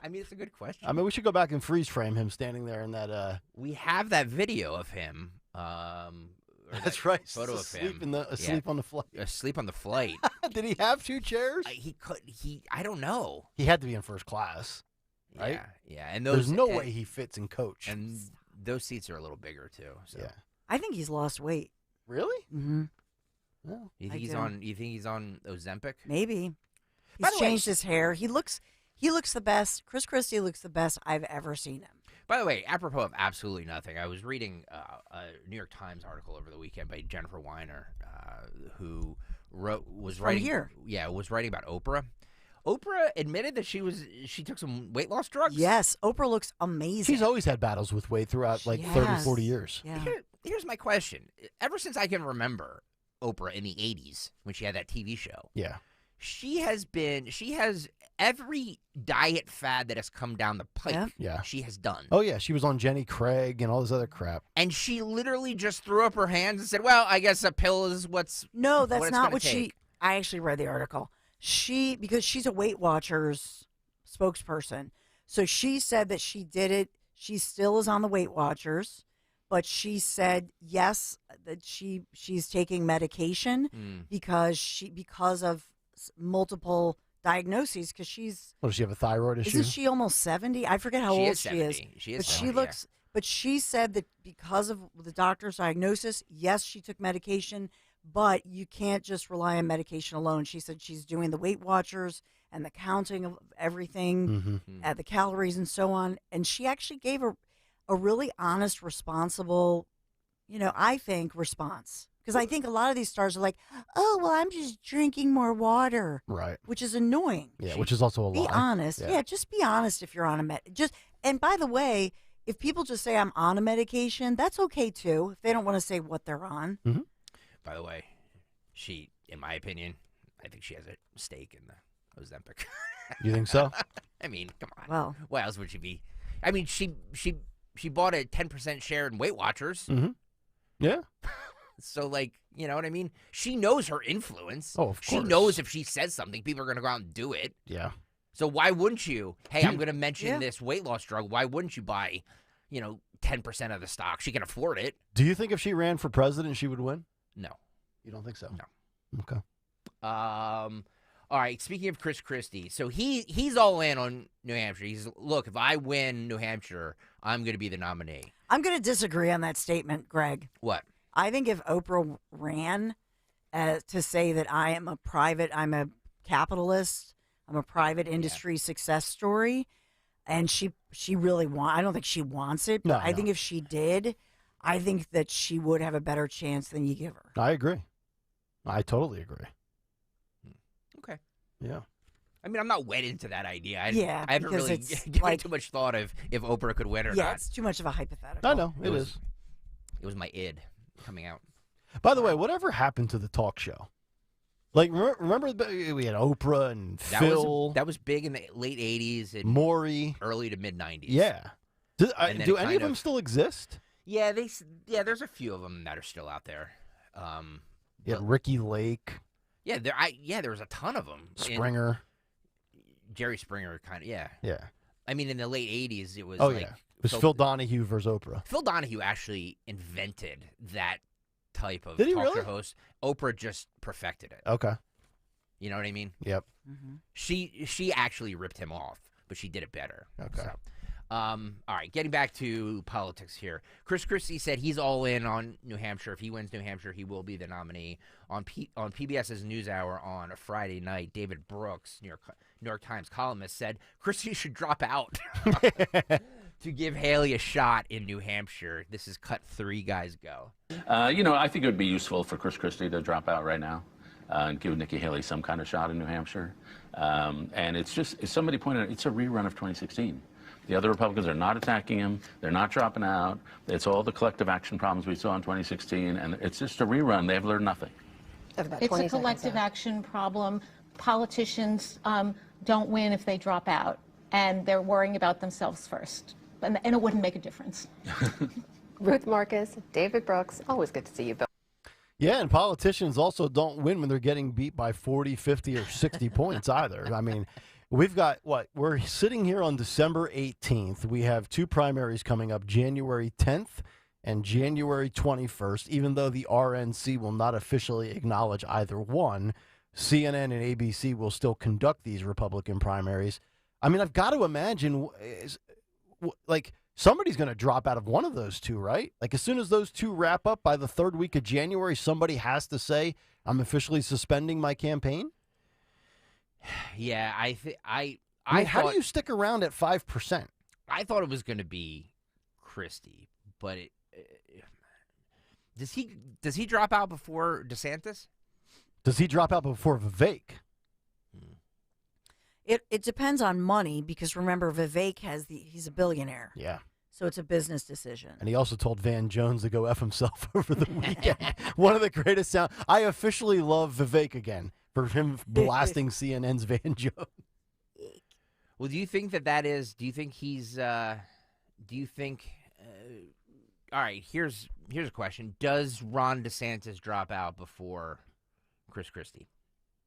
I mean, it's a good question. I mean, we should go back and freeze frame him standing there in that. We have that video of him. That's right. Photo of Asleep him. asleep on the flight. Asleep on the flight. Did he have 2 chairs? He could. I don't know. He had to be in first class, right? Yeah, yeah. And there's those, no and- way he fits in coach. And those seats are a little bigger too. So. Yeah. I think he's lost weight. Really? Mm-hmm. Well, You I think he's do. on? You think he's on Ozempic? Maybe. By He's the way- changed his hair. He looks the best. Chris Christie looks the best I've ever seen him. By the way, apropos of absolutely nothing, I was reading a New York Times article over the weekend by Jennifer Weiner, who was writing about Oprah. Oprah admitted that she took some weight loss drugs. Yes, Oprah looks amazing. She's always had battles with weight throughout like 30, 40 years. Yeah. Here's my question: ever since I can remember Oprah in the '80s when she had that TV show, Yeah. she has every diet fad that has come down the pipe. Yeah. She has done. Oh, yeah. She was on Jenny Craig and all this other crap. And she literally just threw up her hands and said, "Well, I guess a pill is what's No, what that's it's not gonna what take." I actually read the article. Because she's a Weight Watchers spokesperson. So she said that she did it. She still is on the Weight Watchers, but she said yes, that she's taking medication because of multiple diagnoses, because she's Oh, does she have a thyroid issue? isn't she almost 70? I forget how She old is she is. 70. She is but 70, she yeah. looks but she said that because of the doctor's diagnosis, yes, she took medication, but you can't just rely on medication alone. She said she's doing the Weight Watchers and the counting of everything, the calories and so on. And she actually gave a really honest, responsible, I think, response. Because I think a lot of these stars are like, oh, well, I'm just drinking more water. Right. Which is annoying. Yeah, which is also a lie. Be honest. Yeah. Yeah, just be honest if you're on a and by the way, if people just say I'm on a medication, that's okay too. If they don't want to say what they're on. Mm-hmm. By the way, she, in my opinion, I think she has a stake in the Ozempic. You think so? I mean, come on. Well, what else would she be? I mean, she bought a 10% share in Weight Watchers. Mm-hmm. Yeah. So, like, you know what I mean? She knows her influence. Oh, of She course. knows if she says something, people are going to go out and do it. Yeah. So why wouldn't you? Hey, I'm going to mention this weight loss drug. Why wouldn't you buy, 10% of the stock? She can afford it. Do you think if she ran for president, she would win? No. You don't think so? No. Okay. All right. Speaking of Chris Christie, so he's all in on New Hampshire. He's look, if I win New Hampshire, I'm going to be the nominee. I'm going to disagree on that statement, Greg. What? I think if Oprah ran to say that I'm a capitalist, I'm a private industry success story, and she really I don't think she wants it, but I think if she did, I think that she would have a better chance than you give her. I agree. I totally agree. Okay. Yeah. I mean, I'm not wedded to that idea. I haven't because really it's given like- too much thought of if Oprah could win or Yeah, not. it's too much of a hypothetical. I know. It is. It was my id coming out. By the way, whatever happened to the talk show? Like, remember we had Oprah and Phil. That was big in the late 80s and Maury. early to mid 90s. Yeah. Do And then do it any kind of them of- still exist? Yeah, there's a few of them that are still out there. Yeah, Ricky Lake. Yeah, there was a ton of them. Springer. Jerry Springer, kind of, yeah. Yeah. I mean, in the late 80s, it was Oh, like yeah. It was Phil Donahue versus Oprah. Phil Donahue actually invented that type of Did he talk really? show host. Oprah just perfected it. Okay. You know what I mean? Yep. She actually ripped him off, but she did it better. Okay. So, all right, getting back to politics here. Chris Christie said he's all in on New Hampshire. If he wins New Hampshire, he will be the nominee. On PBS's NewsHour on a Friday night, David Brooks, New York Times columnist, said Christie should drop out to give Haley a shot in New Hampshire. This is cut 3 guys go. I think it would be useful for Chris Christie to drop out right now and give Nikki Haley some kind of shot in New Hampshire. And it's just, as somebody pointed out, it's a rerun of 2016. The other Republicans are not attacking him. They're not dropping out. It's all the collective action problems we saw in 2016, and it's just a rerun. They've learned nothing. It's a collective action problem. Politicians don't win if they drop out, and they're worrying about themselves first. And it wouldn't make a difference. Ruth Marcus, David Brooks, always good to see you, Bill. Yeah, and politicians also don't win when they're getting beat by 40, 50, or 60 points either. I mean, we've got, we're sitting here on December 18th. We have 2 primaries coming up, January 10th and January 21st. Even though the RNC will not officially acknowledge either one, CNN and ABC will still conduct these Republican primaries. I mean, I've got to imagine, somebody's going to drop out of one of those 2, right? Like, as soon as those 2 wrap up by the 3rd week of January, somebody has to say, I'm officially suspending my campaign? Yeah, I mean, how do you stick around at 5%? I thought it was going to be Christie, but does he drop out before DeSantis? Does he drop out before Vivek? It depends on money, because remember, Vivek he's a billionaire. Yeah. So it's a business decision. And he also told Van Jones to go F himself over the weekend. One of the greatest sound. I officially love Vivek again for him blasting CNN's Van Jones. Well, do you think that is, do you think he's, all right, here's a question. Does Ron DeSantis drop out before Chris Christie?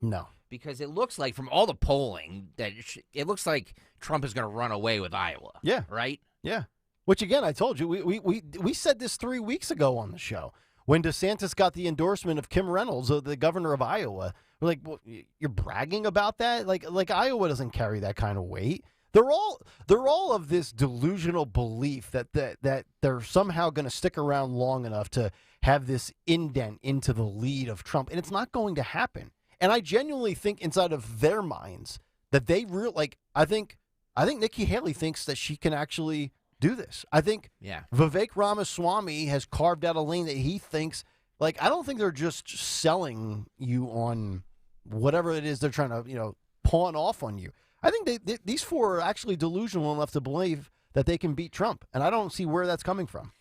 No. Because it looks like, from all the polling, that it looks like Trump is going to run away with Iowa. Yeah. Right? Yeah. Which, again, I told you, we said this 3 weeks ago on the show. When DeSantis got the endorsement of Kim Reynolds, the governor of Iowa, we're like, well, you're bragging about that? Like Iowa doesn't carry that kind of weight. They're all of this delusional belief that they're somehow going to stick around long enough to have this indent into the lead of Trump, and it's not going to happen. And I genuinely think inside of their minds that they I think Nikki Haley thinks that she can actually do this. I think Vivek Ramaswamy has carved out a lane that he thinks, I don't think they're just selling you on whatever it is they're trying to, pawn off on you. I think these 4 are actually delusional enough to believe that they can beat Trump, and I don't see where that's coming from.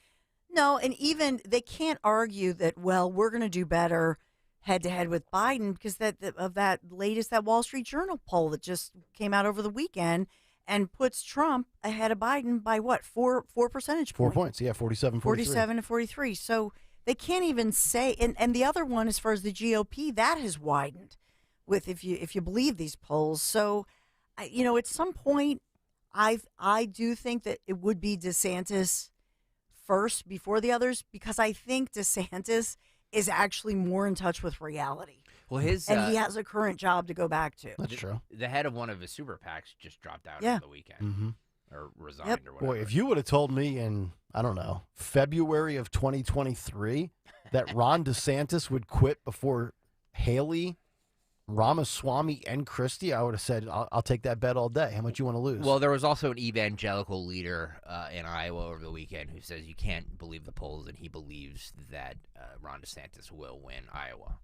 No, and even they can't argue that, well, we're going to do better head-to-head with Biden because that latest Wall Street Journal poll that just came out over the weekend and puts Trump ahead of Biden by what, 4 percentage points? 4 points, yeah, 47, 43. 47 to 43. So they can't even say, and the other one, as far as the GOP, that has widened with if you believe these polls. So, at some point, I do think that it would be DeSantis first before the others, because I think DeSantis is actually more in touch with reality. Well, he has a current job to go back to. That's true. The head of one of his super PACs just dropped out over the weekend. Mm-hmm. Or resigned or whatever. Boy, if you would have told me in, I don't know, February of 2023 that Ron DeSantis would quit before Haley, Ramaswamy, and Christie, I would have said, I'll take that bet all day. How much you want to lose? Well, there was also an evangelical leader in Iowa over the weekend who says you can't believe the polls, and he believes that Ron DeSantis will win Iowa.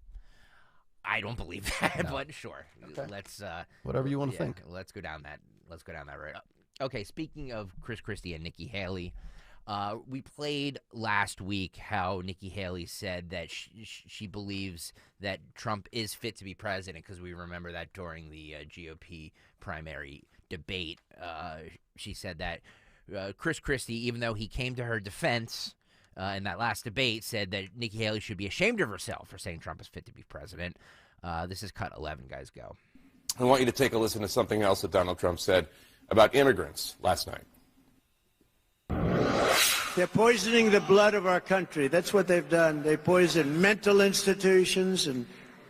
I don't believe that, but sure. Okay. Let's whatever you want to think. Let's go down that road. Okay, speaking of Chris Christie and Nikki Haley, we played last week how Nikki Haley said that she believes that Trump is fit to be president, because we remember that during the GOP primary debate. She said that Chris Christie, even though he came to her defense in that last debate, said that Nikki Haley should be ashamed of herself for saying Trump is fit to be president. This is cut 11, guys, go. I want you to take a listen to something else that Donald Trump said about immigrants last night. They're poisoning the blood of our country. That's what they've done. They poison mental institutions and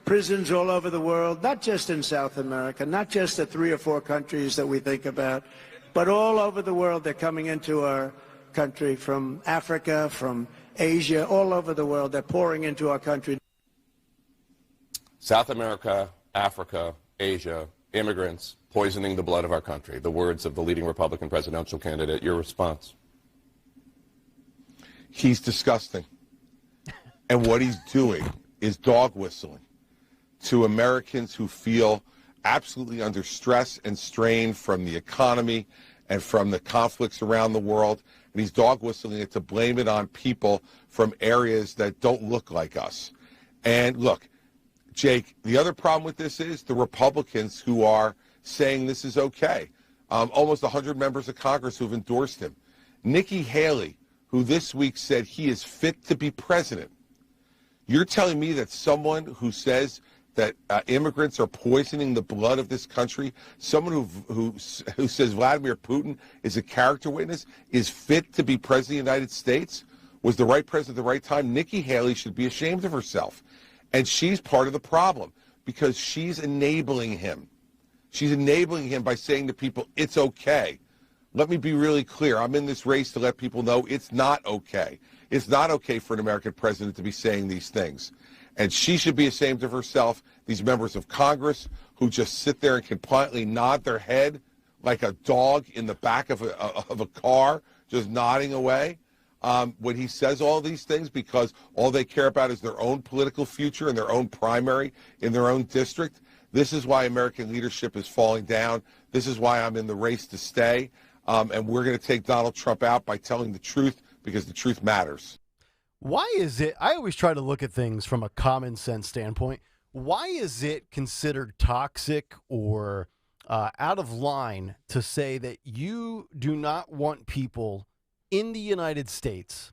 prisons all over the world, not just in South America, not just the 3 or 4 countries that we think about, but all over the world. They're coming into our country from Africa, from Asia, all over the world. They're pouring into our country. South America, Africa, Asia, immigrants poisoning the blood of our country. The words of the leading Republican presidential candidate. Your response? He's disgusting. And what he's doing is dog whistling to Americans who feel absolutely under stress and strain from the economy and from the conflicts around the world. And he's dog whistling it to blame it on people from areas that don't look like us. And look, Jake, the other problem with this is the Republicans who are saying this is okay. Almost 100 members of Congress who've endorsed him. Nikki Haley, who this week said he is fit to be president. You're telling me that someone who says that immigrants are poisoning the blood of this country, someone who says Vladimir Putin is a character witness, is fit to be president of the United States, was the right president at the right time? Nikki Haley should be ashamed of herself. And she's part of the problem because she's enabling him. She's enabling him by saying to people, it's okay. Let me be really clear. I'm in this race to let people know it's not okay. It's not okay for an American president to be saying these things. And she should be ashamed of herself. These members of Congress who just sit there and can quietly nod their head like a dog in the back of a car, just nodding away when he says all these things because all they care about is their own political future and their own primary in their own district. This is why American leadership is falling down. This is why I'm in the race to stay. And we're going to take Donald Trump out by telling the truth because the truth matters. Why is it, I always try to look at things from a common sense standpoint. Why is it considered toxic or out of line to say that you do not want people in the United States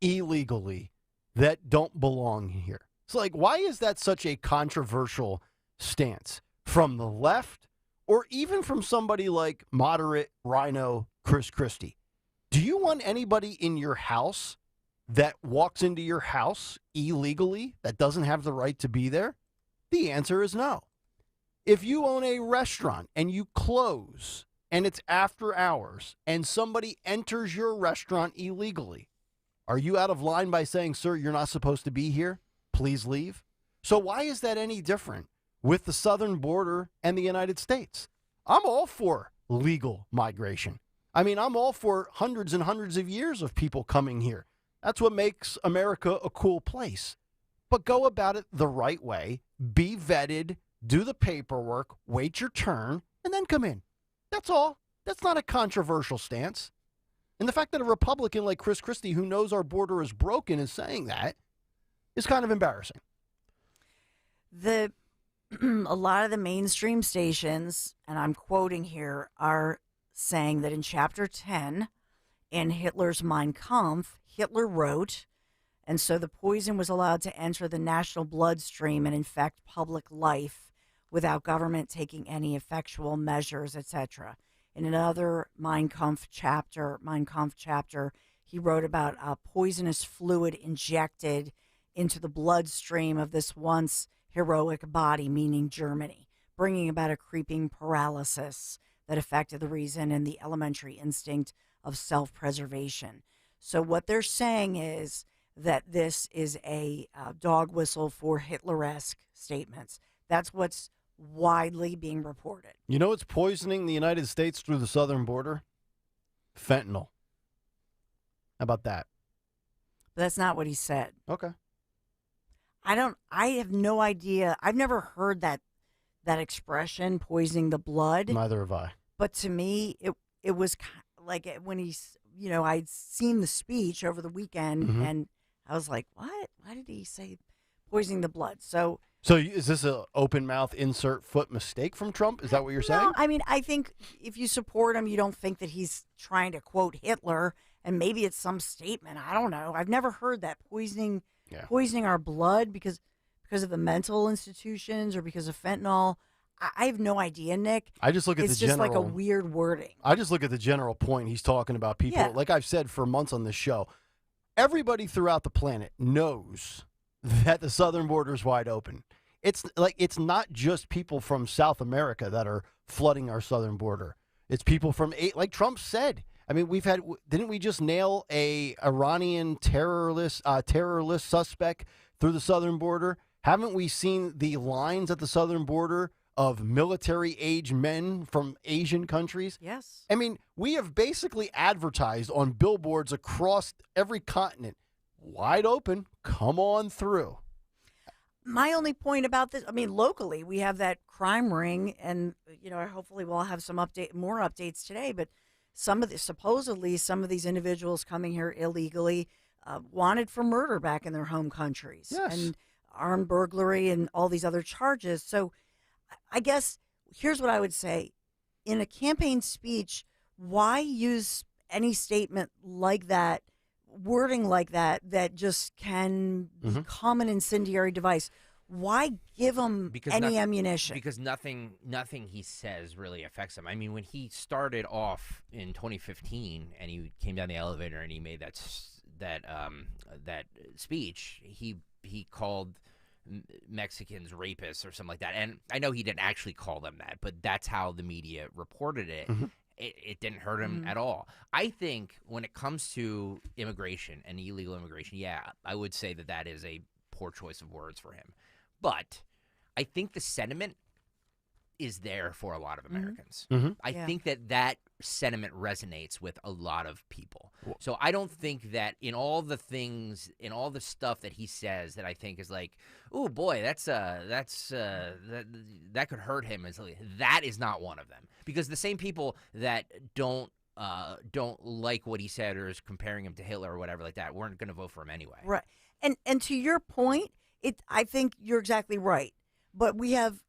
illegally that don't belong here? So, like, why is that such a controversial stance from the left? Or even from somebody like moderate rhino Chris Christie? Do you want anybody in your house that walks into your house illegally that doesn't have the right to be there? The answer is no. If you own a restaurant and you close and it's after hours and somebody enters your restaurant illegally, are you out of line by saying, sir, you're not supposed to be here? Please leave. So why is that any different with the southern border and the United States? I'm all for legal migration. I mean, I'm all for hundreds and hundreds of years of people coming here. That's what makes America a cool place. But go about it the right way, be vetted, do the paperwork, wait your turn, and then come in. That's all. That's not a controversial stance. And the fact that a Republican like Chris Christie, who knows our border is broken, is saying that is kind of embarrassing. A lot of the mainstream stations, and I'm quoting here, are saying that in Chapter 10 in Hitler's Mein Kampf, Hitler wrote, and so the poison was allowed to enter the national bloodstream and infect public life without government taking any effectual measures, etc. In another Mein Kampf chapter, he wrote about a poisonous fluid injected into the bloodstream of this once heroic body, meaning Germany, bringing about a creeping paralysis that affected the reason and the elementary instinct of self-preservation. So what they're saying is that this is a dog whistle for Hitler-esque statements. That's what's widely being reported. You know what's poisoning the United States through the southern border? Fentanyl. How about that? But that's not what he said. Okay. I have no idea. I've never heard that expression, poisoning the blood. Neither have I. But to me, it was like when he's, I'd seen the speech over the weekend, and I was like, what? Why did he say poisoning the blood? So is this an open mouth insert foot mistake from Trump? Is that what you're saying? No, I mean, I think if you support him, you don't think that he's trying to quote Hitler, and maybe it's some statement. I don't know. I've never heard that poisoning our blood because of the mental institutions or because of fentanyl. I have no idea, Nick. I just look at it's the just general. like a weird wording. I just look at the general point he's talking about. People, Yeah. like I've said for months on this show, everybody throughout the planet knows that the southern border is wide open. It's not just people from South America that are flooding our southern border. It's people from, like Trump said. I mean, didn't we just nail a Iranian terrorist suspect through the southern border? Haven't we seen the lines at the southern border of military-age men from Asian countries? Yes. I mean, we have basically advertised on billboards across every continent, wide open, come on through. My only point about this, I mean, locally, we have that crime ring, and, hopefully we'll have some more updates today, but supposedly some of these individuals coming here illegally wanted for murder back in their home countries. Yes. And armed burglary and all these other charges. So I guess here's what I would say. In a campaign speech, why use any statement like that, wording like that just can become an incendiary device? Why give him any ammunition? Because nothing he says really affects him. I mean, when he started off in 2015 and he came down the elevator and he made that speech, he called Mexicans rapists or something like that. And I know he didn't actually call them that, but that's how the media reported it. It didn't hurt him at all. I think when it comes to immigration and illegal immigration, yeah, I would say that is a poor choice of words for him. But I think the sentiment is there for a lot of Americans. I think that sentiment resonates with a lot of people. So I don't think that in all the stuff that he says that I think is like, oh boy, that could hurt him. That is not one of them, because the same people that don't like what he said or is comparing him to Hitler or whatever like that weren't going to vote for him anyway. Right. And to your point, I think you're exactly right. But we have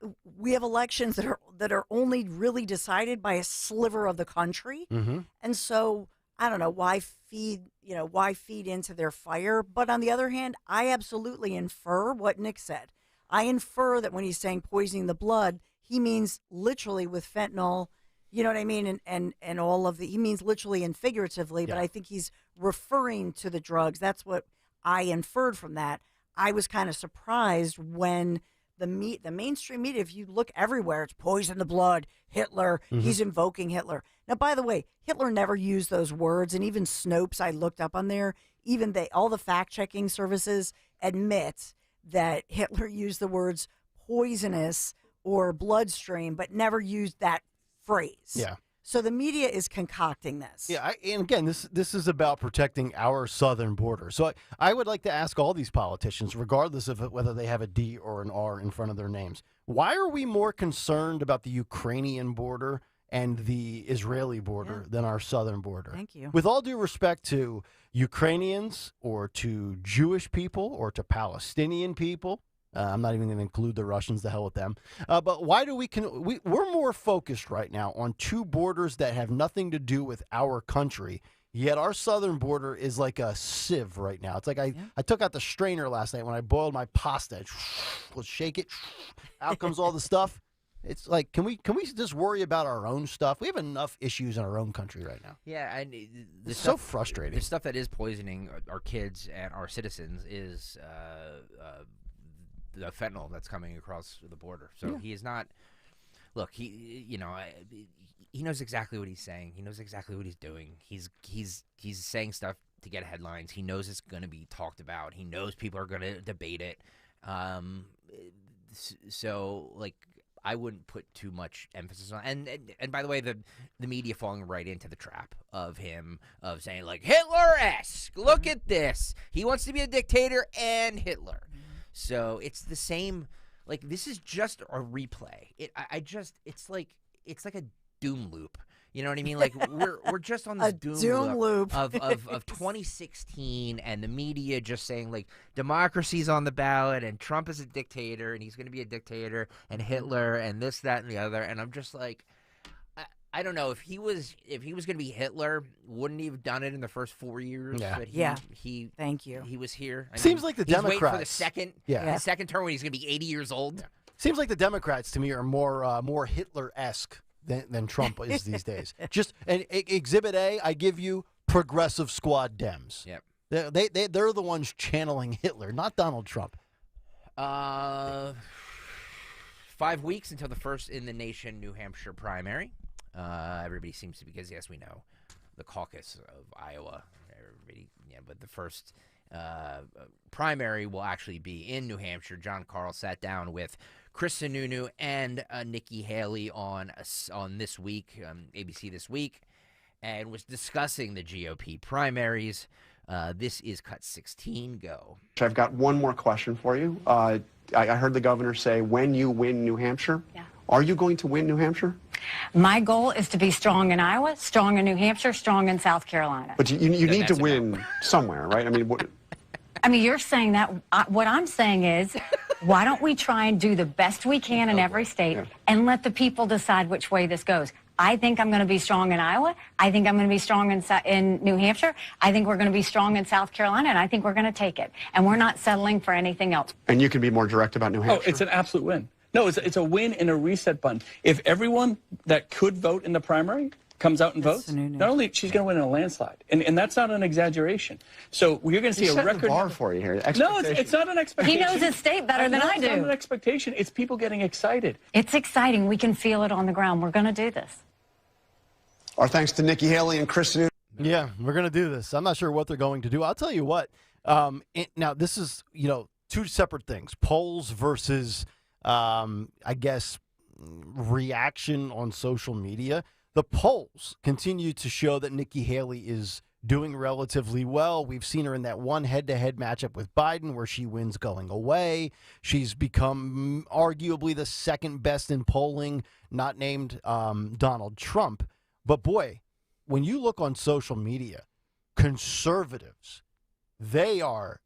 elections that are only really decided by a sliver of the country, and so I don't know why feed into their fire. But on the other hand, I absolutely infer what Nick said. I infer that when he's saying poisoning the blood, he means literally with fentanyl. You know what I mean? And all of he means literally and figuratively. Yeah. But I think he's referring to the drugs. That's what I inferred from that. I was kind of surprised when the mainstream media, if you look everywhere, it's poison the blood, Hitler, he's invoking Hitler. Now, by the way, Hitler never used those words, and even Snopes I looked up on there, all the fact-checking services admit that Hitler used the words poisonous or bloodstream, but never used that phrase. Yeah. So the media is concocting this. Yeah, and again, this is about protecting our southern border. So I would like to ask all these politicians, regardless of whether they have a D or an R in front of their names, why are we more concerned about the Ukrainian border and the Israeli border than our southern border? Thank you. With all due respect to Ukrainians or to Jewish people or to Palestinian people, I'm not even going to include the Russians, the hell with them. But why do we're more focused right now on two borders that have nothing to do with our country, yet our southern border is like a sieve right now. It's like I took out the strainer last night when I boiled my pasta. Let's shake it. Out comes all the stuff. It's like, can we just worry about our own stuff? We have enough issues in our own country right now. Yeah, and it's so frustrating. The stuff that is poisoning our kids and our citizens is the fentanyl that's coming across the border. So he is not. Look, he knows exactly what he's saying. He knows exactly what he's doing. He's saying stuff to get headlines. He knows it's going to be talked about. He knows people are going to debate it. So like, I wouldn't put too much emphasis on. And by the way, the media falling right into the trap of him of saying like Hitler-esque. Look at this. He wants to be a dictator and Hitler. So it's the same. Like, this is just a replay. It's like a doom loop. You know what I mean? Like we're just on this doom loop of 2016, and the media just saying like democracy's on the ballot and Trump is a dictator and he's going to be a dictator and Hitler and this, that, and the other. And I'm just like, I don't know if he was going to be Hitler, wouldn't he have done it in the first 4 years? Yeah. But he thank you. He was here. Seems like the he's Democrats. waiting for the second term when he's going to be 80 years old. Seems like the Democrats to me are more Hitler-esque than Trump is these days. Just and Exhibit A, I give you progressive squad Dems. Yep. They're the ones channeling Hitler, not Donald Trump. 5 weeks until the first in the nation New Hampshire primary. Everybody seems to, because yes, we know the caucus of Iowa. Everybody, yeah, but the first primary will actually be in New Hampshire. John Karl sat down with Chris Sununu and Nikki Haley on This Week, ABC This Week, and was discussing the GOP primaries. This is cut 16. Go. I've got one more question for you. I heard the governor say, when you win New Hampshire, are you going to win New Hampshire? My goal is to be strong in Iowa, strong in New Hampshire, strong in South Carolina. But you need to win somewhere, right? I mean, you're saying that. What I'm saying is, why don't we try and do the best we can in every state and let the people decide which way this goes? I think I'm going to be strong in Iowa. I think I'm going to be strong in New Hampshire. I think we're going to be strong in South Carolina, and I think we're going to take it. And we're not settling for anything else. And you can be more direct about New Hampshire. Oh, it's an absolute win. No, it's a win and a reset button. If everyone that could vote in the primary comes out and votes, not only she's going to win in a landslide, and that's not an exaggeration. So you're going to see a record. The bar for you here. No, it's not an expectation. He knows his state better than I do. It's not an expectation. It's people getting excited. It's exciting. We can feel it on the ground. We're going to do this. Our thanks to Nikki Haley and Chris Sununu. Yeah, we're going to do this. I'm not sure what they're going to do. I'll tell you what. Now, this is, two separate things. Polls versus, I guess, reaction on social media. The polls continue to show that Nikki Haley is doing relatively well. We've seen her in that one head-to-head matchup with Biden where she wins going away. She's become arguably the second best in polling, not named Donald Trump. But boy, when you look on social media, conservatives, they are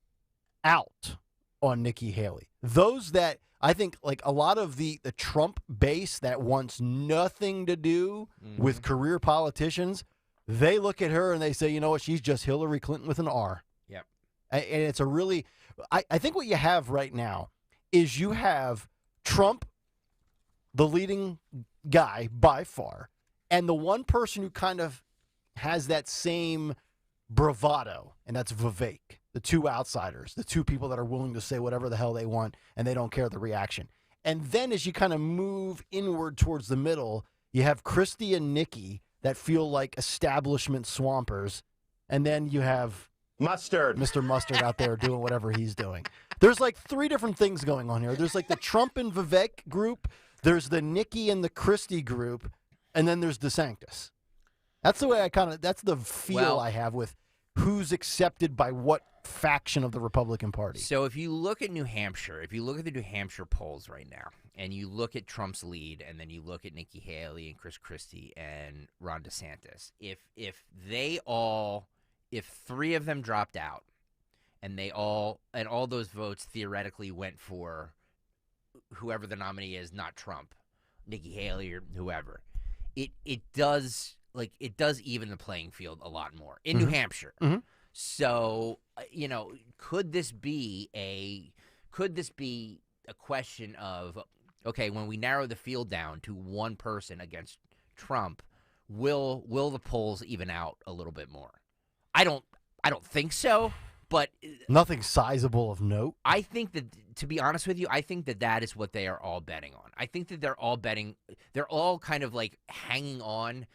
out on Nikki Haley. Those that I think, like a lot of the Trump base that wants nothing to do with career politicians, they look at her and they say, you know what, she's just Hillary Clinton with an R. Yep. And it's a really, I think what you have right now is you have Trump, the leading guy by far, and the one person who kind of has that same bravado, and that's Vivek, the two outsiders, the two people that are willing to say whatever the hell they want, and they don't care the reaction. And then as you kind of move inward towards the middle, you have Christie and Nikki that feel like establishment swampers, and then you have Mr. Mustard out there doing whatever he's doing. There's like three different things going on here. There's like the Trump and Vivek group, there's the Nikki and the Christie group, and then there's DeSantis. That's the way that's the feel I have with who's accepted by what faction of the Republican Party. So if you look at New Hampshire, if you look at the New Hampshire polls right now, and you look at Trump's lead, and then you look at Nikki Haley and Chris Christie and Ron DeSantis, if three of them dropped out, and all those votes theoretically went for whoever the nominee is, not Trump, Nikki Haley or whoever, it does even the playing field a lot more in New Hampshire. So, could this be a question of, okay, when we narrow the field down to one person against Trump, will the polls even out a little bit more? I don't think so, but nothing sizable of note. I think that, to be honest with you, I think that is what they are all betting on. I think that they're all kind of like hanging on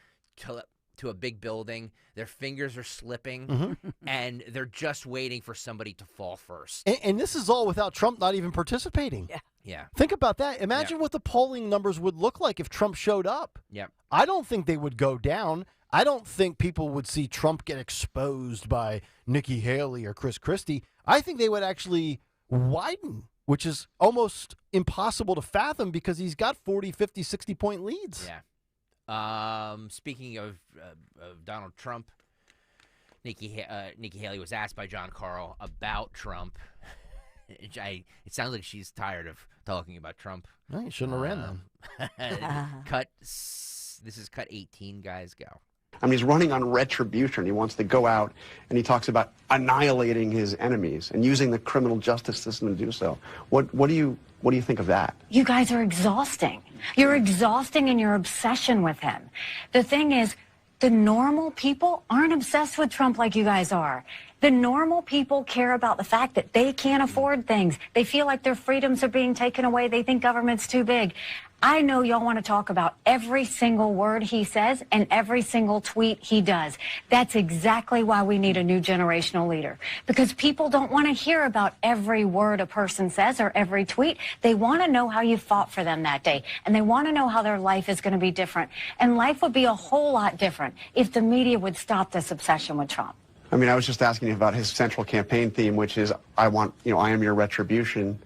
to a big building. Their fingers are slipping, and they're just waiting for somebody to fall first. And this is all without Trump not even participating. Yeah. Think about that. Imagine what the polling numbers would look like if Trump showed up. Yep. I don't think they would go down. I don't think people would see Trump get exposed by Nikki Haley or Chris Christie. I think they would actually widen, which is almost impossible to fathom because he's got 40, 50, 60-point leads. Yeah. Speaking of Donald Trump, Nikki Haley was asked by John Karl about Trump. It sounds like she's tired of talking about Trump. No, you shouldn't have ran them. This is cut 18, guys, go. I mean, he's running on retribution. He wants to go out, and he talks about annihilating his enemies and using the criminal justice system to do so. What do you What do you think of that? You guys are exhausting. You're exhausting in your obsession with him. The thing is, the normal people aren't obsessed with Trump like you guys are. The normal people care about the fact that they can't afford things. They feel like their freedoms are being taken away. They think government's too big. I know y'all want to talk about every single word he says and every single tweet he does. That's exactly why we need a new generational leader. Because people don't want to hear about every word a person says or every tweet. They want to know how you fought for them that day. And they want to know how their life is going to be different. And life would be a whole lot different if the media would stop this obsession with Trump. I mean, I was just asking you about his central campaign theme, which is, I am your retribution.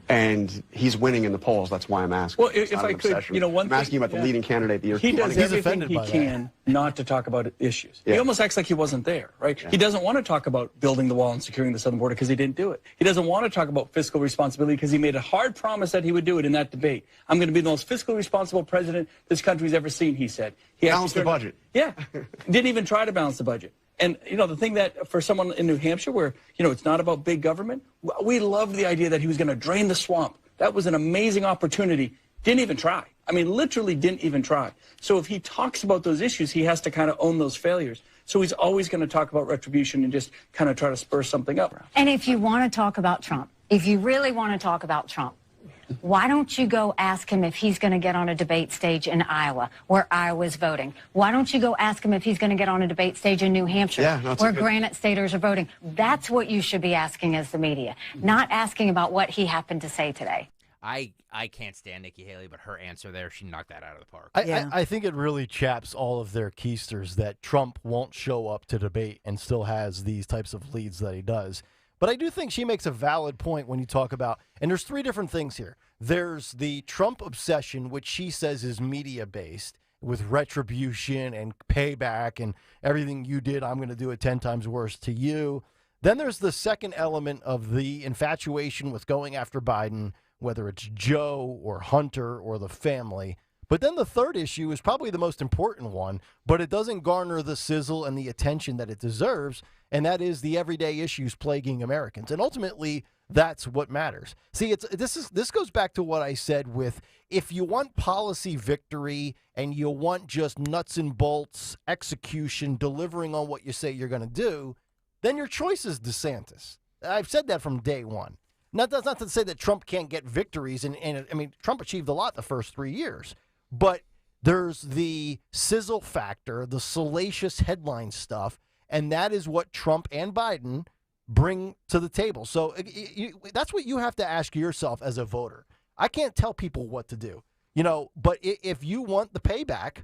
And he's winning in the polls. That's why I'm asking. Well, if I could, I'm asking you about the leading candidate that you're He does running everything he can not to talk about issues. He almost acts like he wasn't there, right? He doesn't want to talk about building the wall and securing the southern border because he didn't do it. He doesn't want to talk about fiscal responsibility because he made a hard promise that he would do it in that debate. I'm going to be the most fiscally responsible president this country's ever seen, he said. He balanced the budget. Yeah. Didn't even try to balance the budget. And, the thing that for someone in New Hampshire where, it's not about big government, we loved the idea that he was going to drain the swamp. That was an amazing opportunity. Didn't even try. I mean, literally didn't even try. So if he talks about those issues, he has to kind of own those failures. So he's always going to talk about retribution and just kind of try to spur something up. And if you want to talk about Trump, if you really want to talk about Trump, why don't you go ask him if he's going to get on a debate stage in Iowa, where Iowa's voting? Why don't you go ask him if he's going to get on a debate stage in New Hampshire, where Granite Staters are voting? That's what you should be asking as the media, not asking about what he happened to say today. I can't stand Nikki Haley, but her answer there, she knocked that out of the park. I think it really chaps all of their keisters that Trump won't show up to debate and still has these types of leads that he does. But I do think she makes a valid point when you talk about, and there's three different things here. There's the Trump obsession, which she says is media-based, with retribution and payback and everything you did, I'm going to do it 10 times worse to you. Then there's the second element of the infatuation with going after Biden, whether it's Joe or Hunter or the family. But then the third issue is probably the most important one, but it doesn't garner the sizzle and the attention that it deserves, and that is the everyday issues plaguing Americans. And ultimately, that's what matters. See, this goes back to what I said with, if you want policy victory and you want just nuts and bolts execution, delivering on what you say you're going to do, then your choice is DeSantis. I've said that from day one. That's not to say that Trump can't get victories, and I mean, Trump achieved a lot the first 3 years. But there's the sizzle factor, the salacious headline stuff, and that is what Trump and Biden bring to the table. So that's what you have to ask yourself as a voter. I can't tell people what to do, but if you want the payback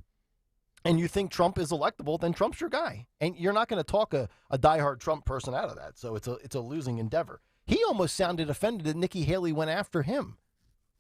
and you think Trump is electable, then Trump's your guy. And you're not going to talk a diehard Trump person out of that. So it's a losing endeavor. He almost sounded offended that Nikki Haley went after him.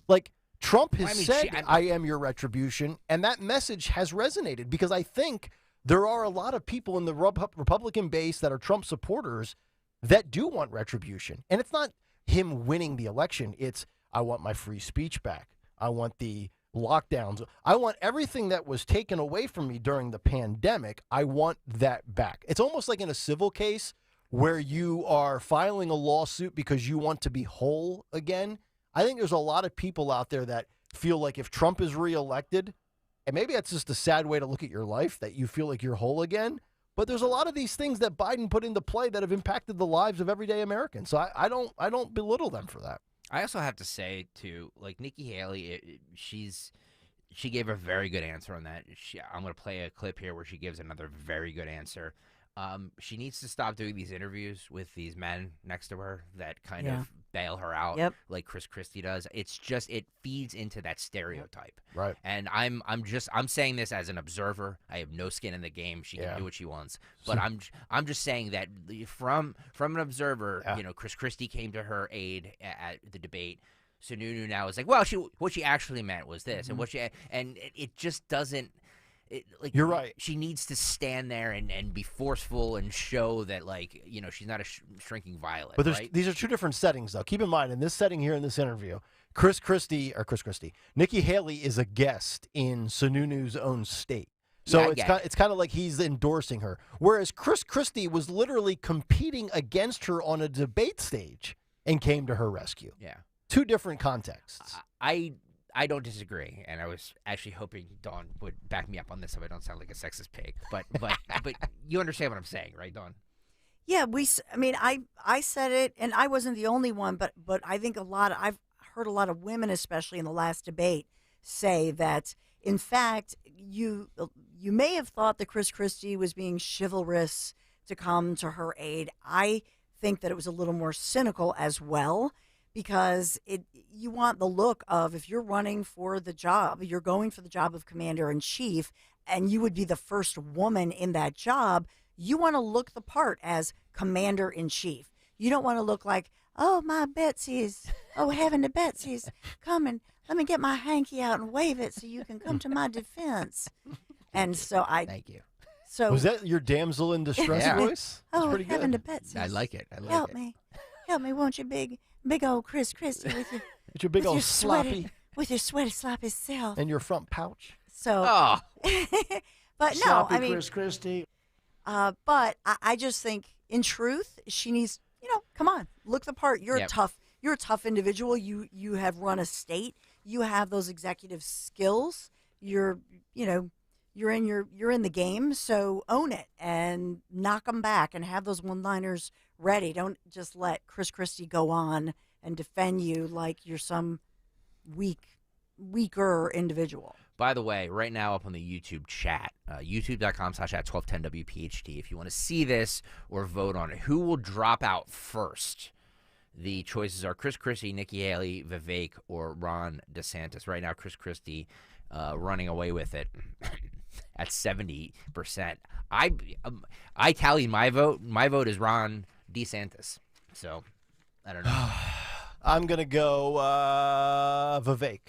Like, Trump has said, I am your retribution, and that message has resonated because I think there are a lot of people in the Republican base that are Trump supporters that do want retribution. And it's not him winning the election. It's, I want my free speech back. I want the lockdowns. I want everything that was taken away from me during the pandemic. I want that back. It's almost like in a civil case where you are filing a lawsuit because you want to be whole again. I think there's a lot of people out there that feel like if Trump is reelected, and maybe that's just a sad way to look at your life, that you feel like you're whole again. But there's a lot of these things that Biden put into play that have impacted the lives of everyday Americans. So I don't belittle them for that. I also have to say, too, like Nikki Haley, she gave a very good answer on that. I'm going to play a clip here where she gives another very good answer. She needs to stop doing these interviews with these men next to her that kind of bail her out like Chris Christie does. It's just, it feeds into that stereotype. Right. And I'm saying this as an observer. I have no skin in the game. She can do what she wants. But I'm just saying that from an observer, Chris Christie came to her aid at the debate. Sununu now is like, well, what she actually meant was this, and it just doesn't. You're right. She needs to stand there and be forceful and show that, she's not a shrinking violet. But these are two different settings, though. Keep in mind, in this setting here in this interview, Nikki Haley is a guest in Sununu's own state. So it's kind of like he's endorsing her. Whereas Chris Christie was literally competing against her on a debate stage and came to her rescue. Yeah. two different contexts. I don't disagree, and I was actually hoping Dawn would back me up on this so I don't sound like a sexist pig. But you understand what I'm saying, right, Dawn? Yeah, I said it, and I wasn't the only one, but I think I've heard a lot of women, especially in the last debate, say that, in fact, you may have thought that Chris Christie was being chivalrous to come to her aid. I think that it was a little more cynical as well, because you want the look of, if you're running for the job, you're going for the job of commander-in-chief, and you would be the first woman in that job, you want to look the part as commander-in-chief. You don't want to look like, oh, my Betsy's, oh, heaven to Betsy's, come and let me get my hanky out and wave it so you can come to my defense. And so Thank you. So was that your damsel in distress voice? That's oh, pretty heaven good. to Betsy's. I like it. Help me, won't you, big old Chris Christie, with your with your big with old your sloppy sweaty, with your sweaty sloppy self. and your front pouch. So, Oh. but no, Sloppy I mean, Chris Christie. but I just think, in truth, she needs, come on, look the part. You're Yep. You're a tough individual. You have run a state. You have those executive skills. You're in the game. So own it and knock them back and have those one-liners ready. Don't just let Chris Christie go on and defend you like you're some weaker individual. By the way, right now up on the YouTube chat, youtube.com/@1210WPHT, if you want to see this or vote on it, who will drop out first? The choices are Chris Christie, Nikki Haley, Vivek, or Ron DeSantis. Right now, Chris Christie running away with it at 70%. I tallied my vote. My vote is Ron DeSantis. So, I don't know. I'm going to go Vivek.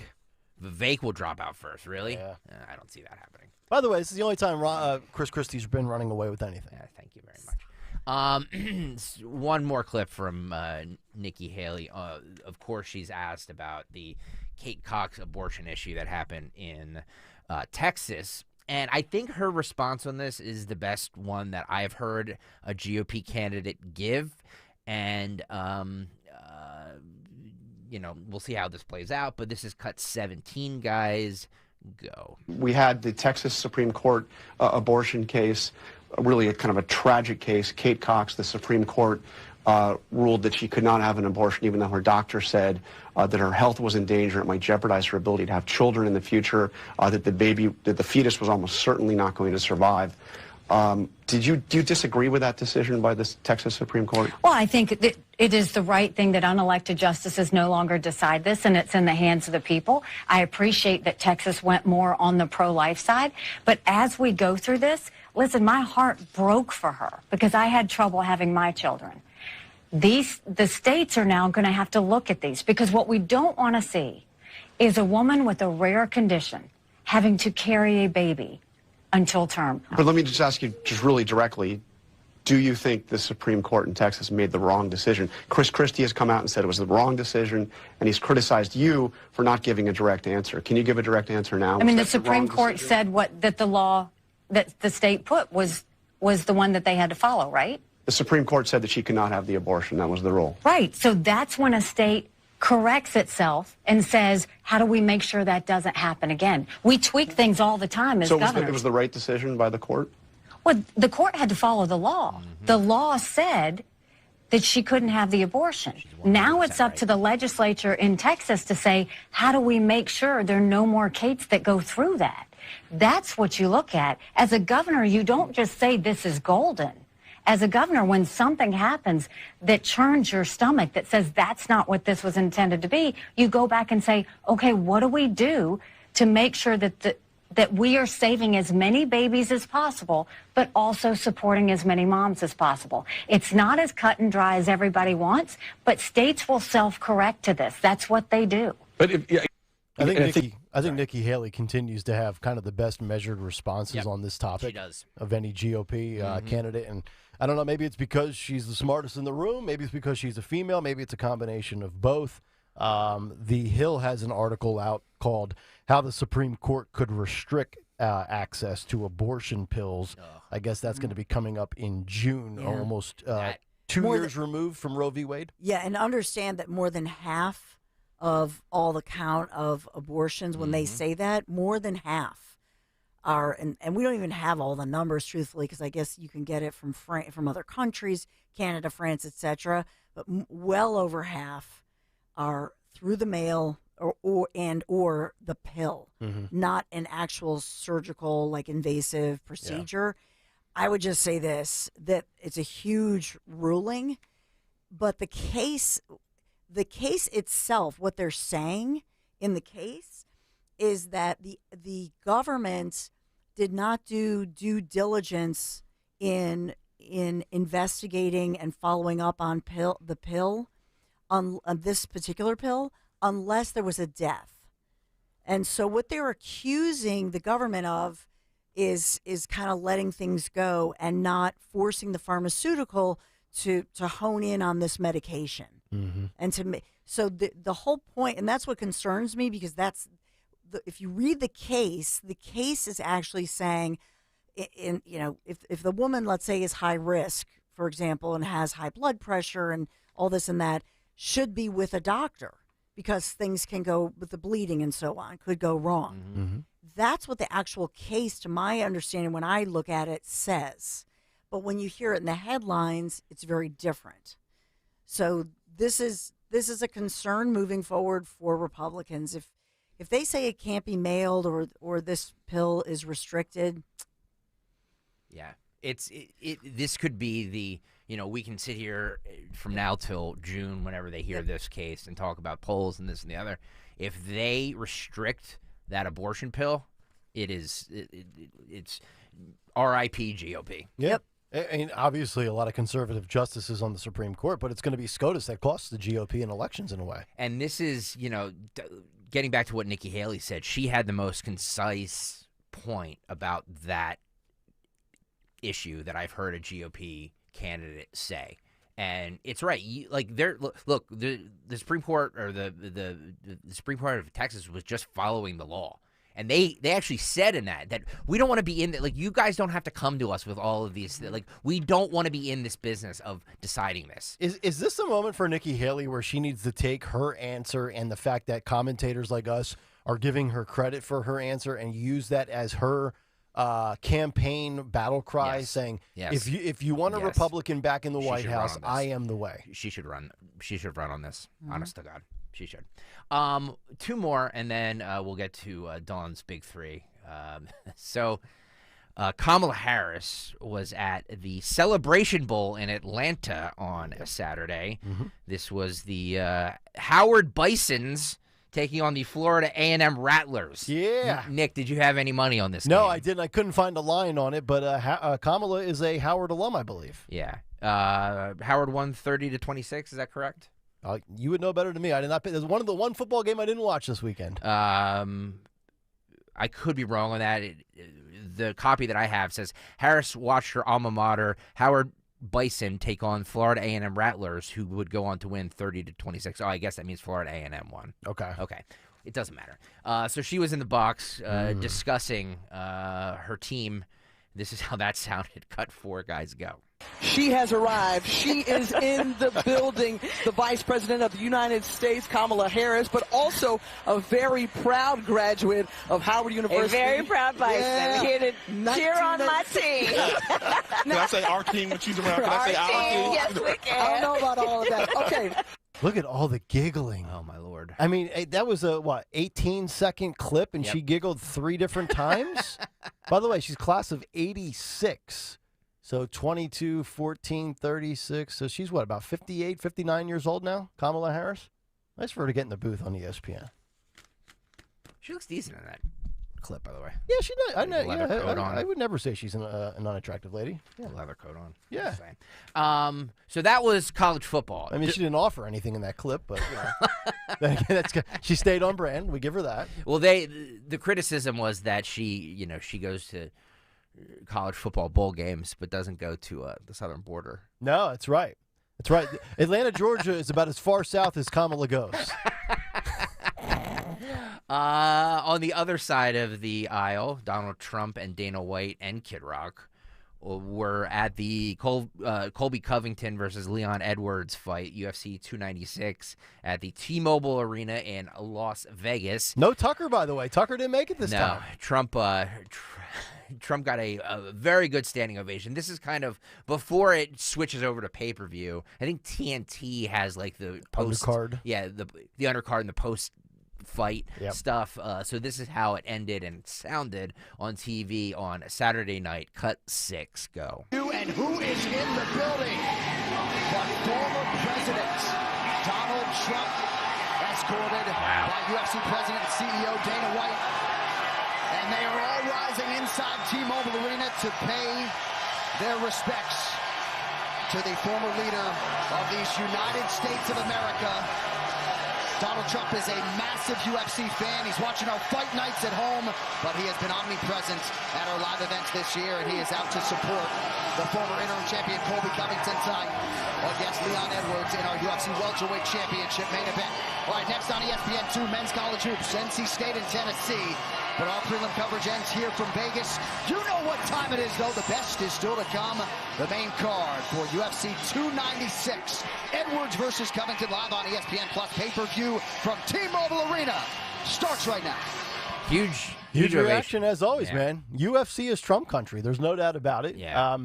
Vivek will drop out first, really? Yeah. I don't see that happening. By the way, this is the only time Chris Christie's been running away with anything. Yeah, thank you very much. One more clip from Nikki Haley. Of course, she's asked about the Kate Cox abortion issue that happened in Texas. And I think her response on this is the best one that I've heard a GOP candidate give. And, we'll see how this plays out. But this is cut 17, guys. Go. We had the Texas Supreme Court abortion case, really a kind of a tragic case. Kate Cox, the Supreme Court, ruled that she could not have an abortion even though her doctor said that her health was in danger. It might jeopardize her ability to have children in the future, that the fetus was almost certainly not going to survive. Do you disagree with that decision by the Texas Supreme Court? Well, I think that it is the right thing that unelected justices no longer decide this, and it's in the hands of the people. I appreciate that Texas went more on the pro-life side, but as we go through this, listen, my heart broke for her because I had trouble having my children. The states are now going to have to look at these, because what we don't want to see is a woman with a rare condition having to carry a baby until term. But let me just ask you just really directly, do you think the Supreme Court in Texas made the wrong decision? Chris Christie has come out and said it was the wrong decision, and he's criticized you for not giving a direct answer. Can you give a direct answer now? I mean, the Supreme Court said that the law that the state put was the one that they had to follow, right? The Supreme Court said that she could not have the abortion. That was the rule. Right. So that's when a state corrects itself and says, how do we make sure that doesn't happen again? We tweak things all the time as governors. So it was the right decision by the court? Well, the court had to follow the law. Mm-hmm. The law said that she couldn't have the abortion. Now it's up to the legislature in Texas to say, how do we make sure there are no more Kates that go through that? That's what you look at. As a governor, you don't just say this is golden. As a governor, when something happens that churns your stomach, that says that's not what this was intended to be, you go back and say, okay, what do we do to make sure that we are saving as many babies as possible, but also supporting as many moms as possible? It's not as cut and dry as everybody wants, but states will self-correct to this. That's what they do. But I think Nikki Haley continues to have kind of the best measured responses on this topic. She does. Of any GOP candidate. And I don't know, maybe it's because she's the smartest in the room. Maybe it's because she's a female. Maybe it's a combination of both. The Hill has an article out called How the Supreme Court Could Restrict Access to Abortion Pills. I guess that's going to be coming up in June, almost 2 years removed from Roe v. Wade. Yeah, and understand that more than half of all the count of abortions, when they say that, more than half are, and we don't even have all the numbers, truthfully, because I guess you can get it from from other countries, Canada, France, etc. But well over half are through the mail or the pill, not an actual surgical, like invasive procedure. I would just say this, that it's a huge ruling, but the case itself, what they're saying in the case is that the government did not do due diligence in investigating and following up on on this particular pill, unless there was a death. And so what they're accusing the government of is kind of letting things go and not forcing the pharmaceutical to hone in on this medication. And so the whole point, and that's what concerns me, because if you read the case is actually saying, if the woman, let's say, is high risk, for example, and has high blood pressure and all this and that, should be with a doctor, because things can go with the bleeding and so on, could go wrong. That's what the actual case, to my understanding, when I look at it, says. But when you hear it in the headlines, it's very different. So this is a concern moving forward for Republicans. If they say it can't be mailed or this pill is restricted. Yeah, this could be the, we can sit here from now till June, whenever they hear this case, and talk about polls and this and the other. If they restrict that abortion pill, it's RIP GOP. Yep. And obviously a lot of conservative justices on the Supreme Court, but it's going to be SCOTUS that costs the GOP in elections in a way. And this is, getting back to what Nikki Haley said, she had the most concise point about that issue that I've heard a GOP candidate say. And it's right. Look, the Supreme Court, or the Supreme Court of Texas, was just following the law. And they actually said in that we don't want to be in that. Like, you guys don't have to come to us with all of these. Like, we don't want to be in this business of deciding this. Is this a moment for Nikki Haley where she needs to take her answer and the fact that commentators like us are giving her credit for her answer and use that as her campaign battle cry, saying, if you want a Republican back in the White House, I am the way. She should run. She should run on this. Honest to God, she should. Two more, and then we'll get to Dawn's big three. So Kamala Harris was at the Celebration Bowl in Atlanta on Saturday. This was the Howard Bisons taking on the Florida A&M Rattlers. Yeah. Nick, did you have any money on this No, game? I didn't. I couldn't find a line on it, but Kamala is a Howard alum, I believe. Yeah. Howard won 30-26. Is that correct? You would know better than me. I did not. There's one football game I didn't watch this weekend. I could be wrong on that. The copy that I have says Harris watched her alma mater, Howard Bison, take on Florida A&M Rattlers, who would go on to win 30-26. Oh, I guess that means Florida A&M won. Okay. It doesn't matter. So she was in the box discussing her team. This is how that sounded. Cut 4, guys, go. She has arrived. She is in the building. The Vice President of the United States, Kamala Harris, but also a very proud graduate of Howard University. A very proud Bison. Yeah. Here to cheer on my team. Can I say our team when she's around? Can I say our team? Yes, we can. I don't know about all of that. Okay. Look at all the giggling. Oh, my Lord. I mean, that was a, 18-second clip, and she giggled 3 different times? By the way, she's class of 86. So 22, 14, 36. So she's what, about 58, 59 years old now, Kamala Harris? Nice for her to get in the booth on ESPN. She looks decent in that clip, by the way. Yeah, she does. I would never say she's an unattractive lady. Yeah. Leather coat on. Yeah. So that was college football. I mean, she didn't offer anything in that clip, but she stayed on brand. We give her that. Well, the criticism was that she goes to college football bowl games, but doesn't go to the southern border. No, that's right. That's right. Atlanta, Georgia is about as far south as Kamala goes. On the other side of the aisle, Donald Trump and Dana White and Kid Rock were at the Colby Covington versus Leon Edwards fight, UFC 296, at the T-Mobile Arena in Las Vegas. No Tucker, by the way. Tucker didn't make it this time. Trump got a very good standing ovation. This is kind of before it switches over to pay-per-view. I think TNT has like the undercard. Yeah, the undercard and the post-fight stuff. So this is how it ended and sounded on TV on Saturday night. Cut 6, go. And who is in the building? But former President Donald Trump, escorted by UFC President and CEO Dana White. And they are all rising inside T-Mobile Arena to pay their respects to the former leader of these United States of America. Donald Trump is a massive UFC fan. He's watching our fight nights at home, but he has been omnipresent at our live events this year, and he is out to support the former interim champion Colby Covington tonight against Leon Edwards in our UFC Welterweight Championship main event. All right, next on ESPN2, men's college hoops, NC State and Tennessee. But our prelim coverage ends here from Vegas. You know what time it is, though. The best is still to come. The main card for UFC 296. Edwards versus Covington live on ESPN Plus pay-per-view from T-Mobile Arena. Starts right now. Huge reaction as always, man. UFC is Trump country. There's no doubt about it. Yeah.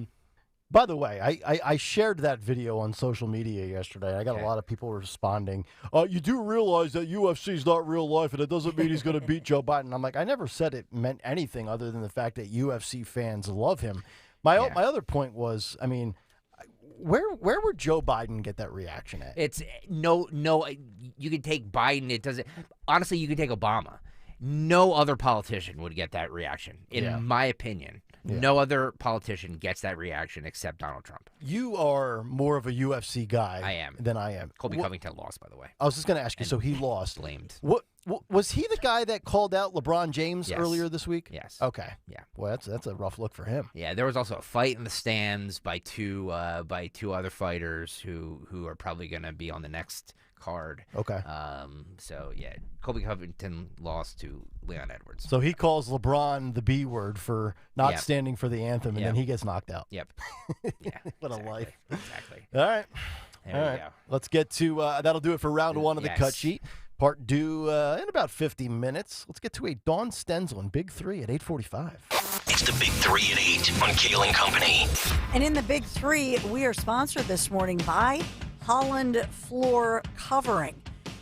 By the way, I shared that video on social media yesterday. I got a lot of people responding. You do realize that UFC is not real life, and it doesn't mean he's going to beat Joe Biden. I'm like, I never said it meant anything other than the fact that UFC fans love him. My other point was, I mean, where would Joe Biden get that reaction at? It's no. You can take Biden. It doesn't. Honestly, you can take Obama. No other politician would get that reaction, in my opinion. Yeah. No other politician gets that reaction except Donald Trump. You are more of a UFC guy than I am. Colby Covington lost, by the way. I was just going to ask you, so he lost. Blamed. What was he the guy that called out LeBron James earlier this week? Yes. Okay. Yeah. Well, that's a rough look for him. Yeah, there was also a fight in the stands by two other fighters who are probably going to be on the next card. Okay. So yeah, Colby Covington lost to Leon Edwards. So he calls LeBron the B word for not standing for the anthem, and then he gets knocked out. Yep. Yeah. What a life. Exactly. All right. There All we right. go. Let's get to that'll do it for round one of the cut sheet. Part due in about 50 minutes. Let's get to a Dawn Stenzel in Big Three at 8:45. It's the Big Three at 8 on Kayal and Company. And in the Big Three, we are sponsored this morning by Holland Floor Covering.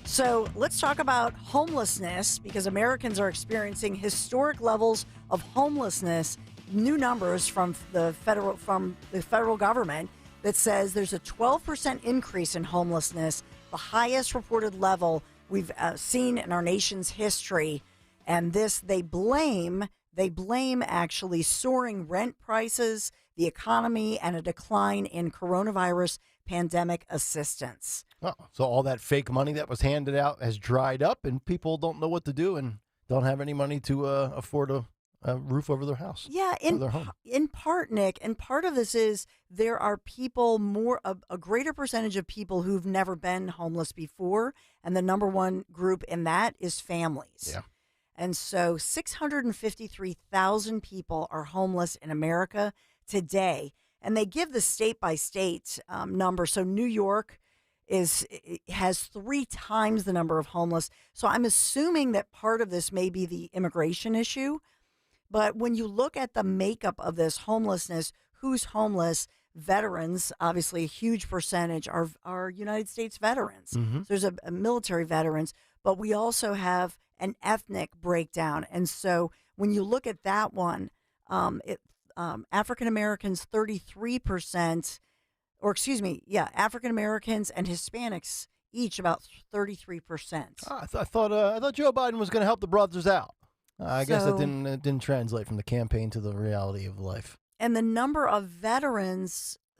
So let's talk about homelessness, because Americans are experiencing historic levels of homelessness. New numbers from the federal government that says there's a 12% increase in homelessness, the highest reported level we've seen in our nation's history. And this they blame actually soaring rent prices, the economy, and a decline in coronavirus pandemic assistance. Oh, so all that fake money that was handed out has dried up, and people don't know what to do and don't have any money to afford a roof over their house. Yeah, in part, Nick, and part of this is there are people, a greater percentage of people who've never been homeless before, and the number one group in that is families. Yeah. And so 653,000 people are homeless in America today, and they give the state-by-state number. So New York has 3 times the number of homeless. So I'm assuming that part of this may be the immigration issue. But when you look at the makeup of this homelessness, who's homeless? Veterans, obviously a huge percentage are United States veterans. Mm-hmm. So there's a military veterans, but we also have an ethnic breakdown. And so when you look at that one, African Americans 33%, African Americans and Hispanics each about 33%. I thought Joe Biden was going to help the brothers out. I guess that didn't translate from the campaign to the reality of life. And the number of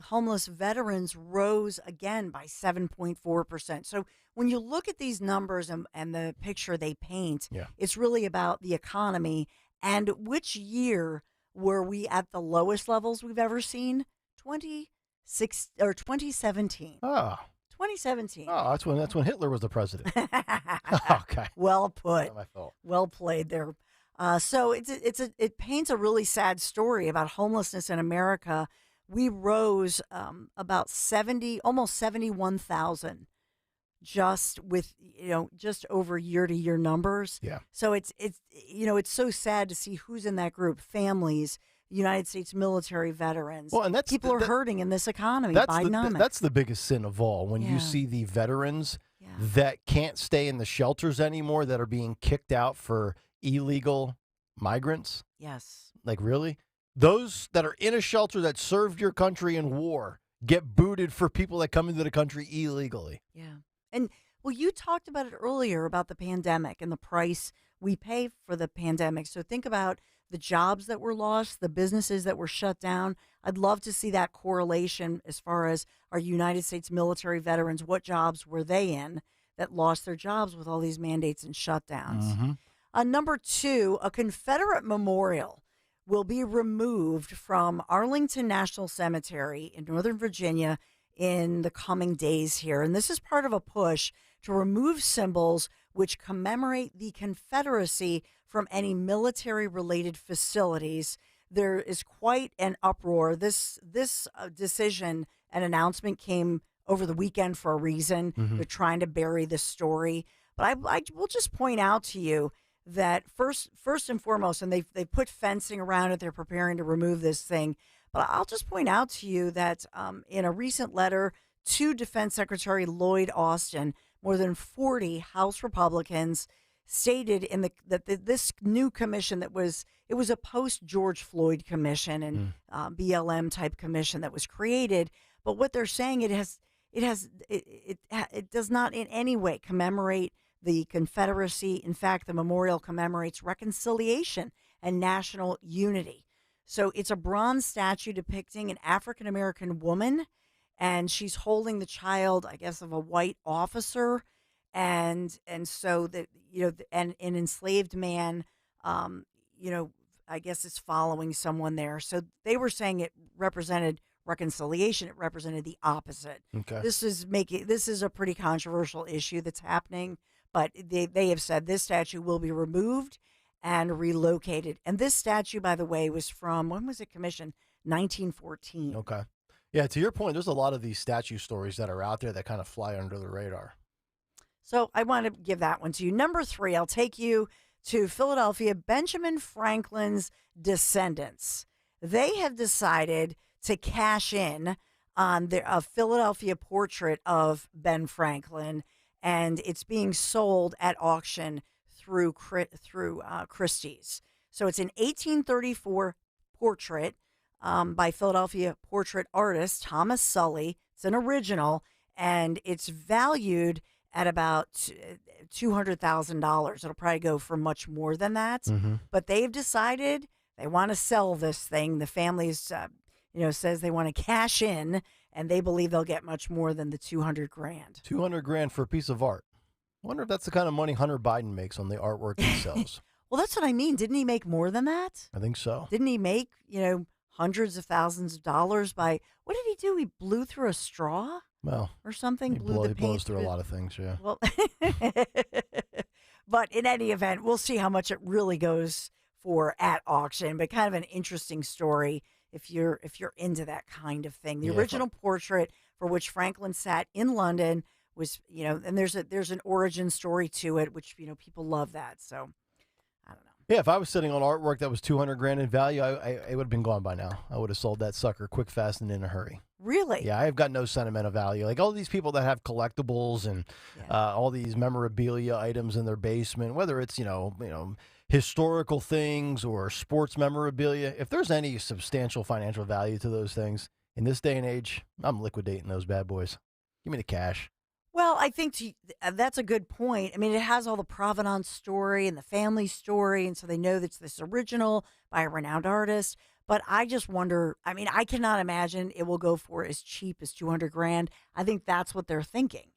homeless veterans, rose again by 7.4%. So when you look at these numbers and the picture they paint, it's really about the economy. And which year were we at the lowest levels we've ever seen? 2017. Oh. 2017. Oh, that's when Hitler was the president. Okay. Well put. Not my fault. Well played there. So it paints a really sad story about homelessness in America. We rose about almost 71,000 just with just over year-to-year numbers. Yeah. So it's so sad to see who's in that group: families, United States military veterans. Well, and that's people are hurting in this economy. That's the biggest sin of all. When you see the veterans that can't stay in the shelters anymore, that are being kicked out for illegal migrants. Yes. Like, really? Those that are in a shelter that served your country in war get booted for people that come into the country illegally. Yeah. And, well, you talked about it earlier about the pandemic and the price we pay for the pandemic. So think about the jobs that were lost, the businesses that were shut down. I'd love to see that correlation as far as our United States military veterans. What jobs were they in that lost their jobs with all these mandates and shutdowns? Mm-hmm. Number 2, a Confederate memorial will be removed from Arlington National Cemetery in Northern Virginia in the coming days here. And this is part of a push to remove symbols which commemorate the Confederacy from any military-related facilities. There is quite an uproar. This decision and announcement came over the weekend for a reason. They're trying to bury this story. But I will just point out to you that first and foremost, and they put fencing around it, they're preparing to remove this thing. But I'll just point out to you that in a recent letter to Defense Secretary Lloyd Austin, more than 40 House Republicans stated that this new commission it was a post-George Floyd commission and BLM type commission that was created. But what they're saying, it does not in any way commemorate the Confederacy. In fact, the memorial commemorates reconciliation and national unity. So it's a bronze statue depicting an African-American woman, and she's holding the child, I guess, of a white officer. And so that, and an enslaved man, I guess is following someone there. So they were saying it represented reconciliation. It represented the opposite. Okay. This is a pretty controversial issue that's happening, but they have said this statue will be removed and relocated. And this statue, by the way, was from, when was it commissioned? 1914. Okay. Yeah, to your point, there's a lot of these statue stories that are out there that kind of fly under the radar. So I want to give that one to you. Number 3, I'll take you to Philadelphia. Benjamin Franklin's descendants. They have decided to cash in on a Philadelphia portrait of Ben Franklin, and it's being sold at auction through Christie's. So it's an 1834 portrait by Philadelphia portrait artist Thomas Sully. It's an original, and it's valued at about $200,000. It'll probably go for much more than that. But they've decided they want to sell this thing. The family's, says they want to cash in, and they believe they'll get much more than the $200,000. $200,000 for a piece of art. I wonder if that's the kind of money Hunter Biden makes on the artwork he sells. Well, that's what I mean. Didn't he make more than that? I think so. Didn't he make, hundreds of thousands of dollars by, what did he do? He blew through a straw? Well, or something. He blows through a lot of things, yeah. Well, but in any event, we'll see how much it really goes for at auction. But kind of an interesting story if you're into that kind of thing. The original portrait for which Franklin sat in London was, and there's an origin story to it, which people love that. So I don't know. Yeah, if I was sitting on artwork that was $200,000 in value, it would have been gone by now. I would have sold that sucker quick, fast, and in a hurry. Really? Yeah, I've got no sentimental value. Like all these people that have collectibles and all these memorabilia items in their basement, whether it's historical things or sports memorabilia, if there's any substantial financial value to those things in this day and age, I'm liquidating those bad boys. Give me the cash. Well, I think that's a good point. I mean, it has all the provenance story and the family story, and so they know that's this original by a renowned artist. But I just wonder, I mean, I cannot imagine it will go for as cheap as $200,000. I think that's what they're thinking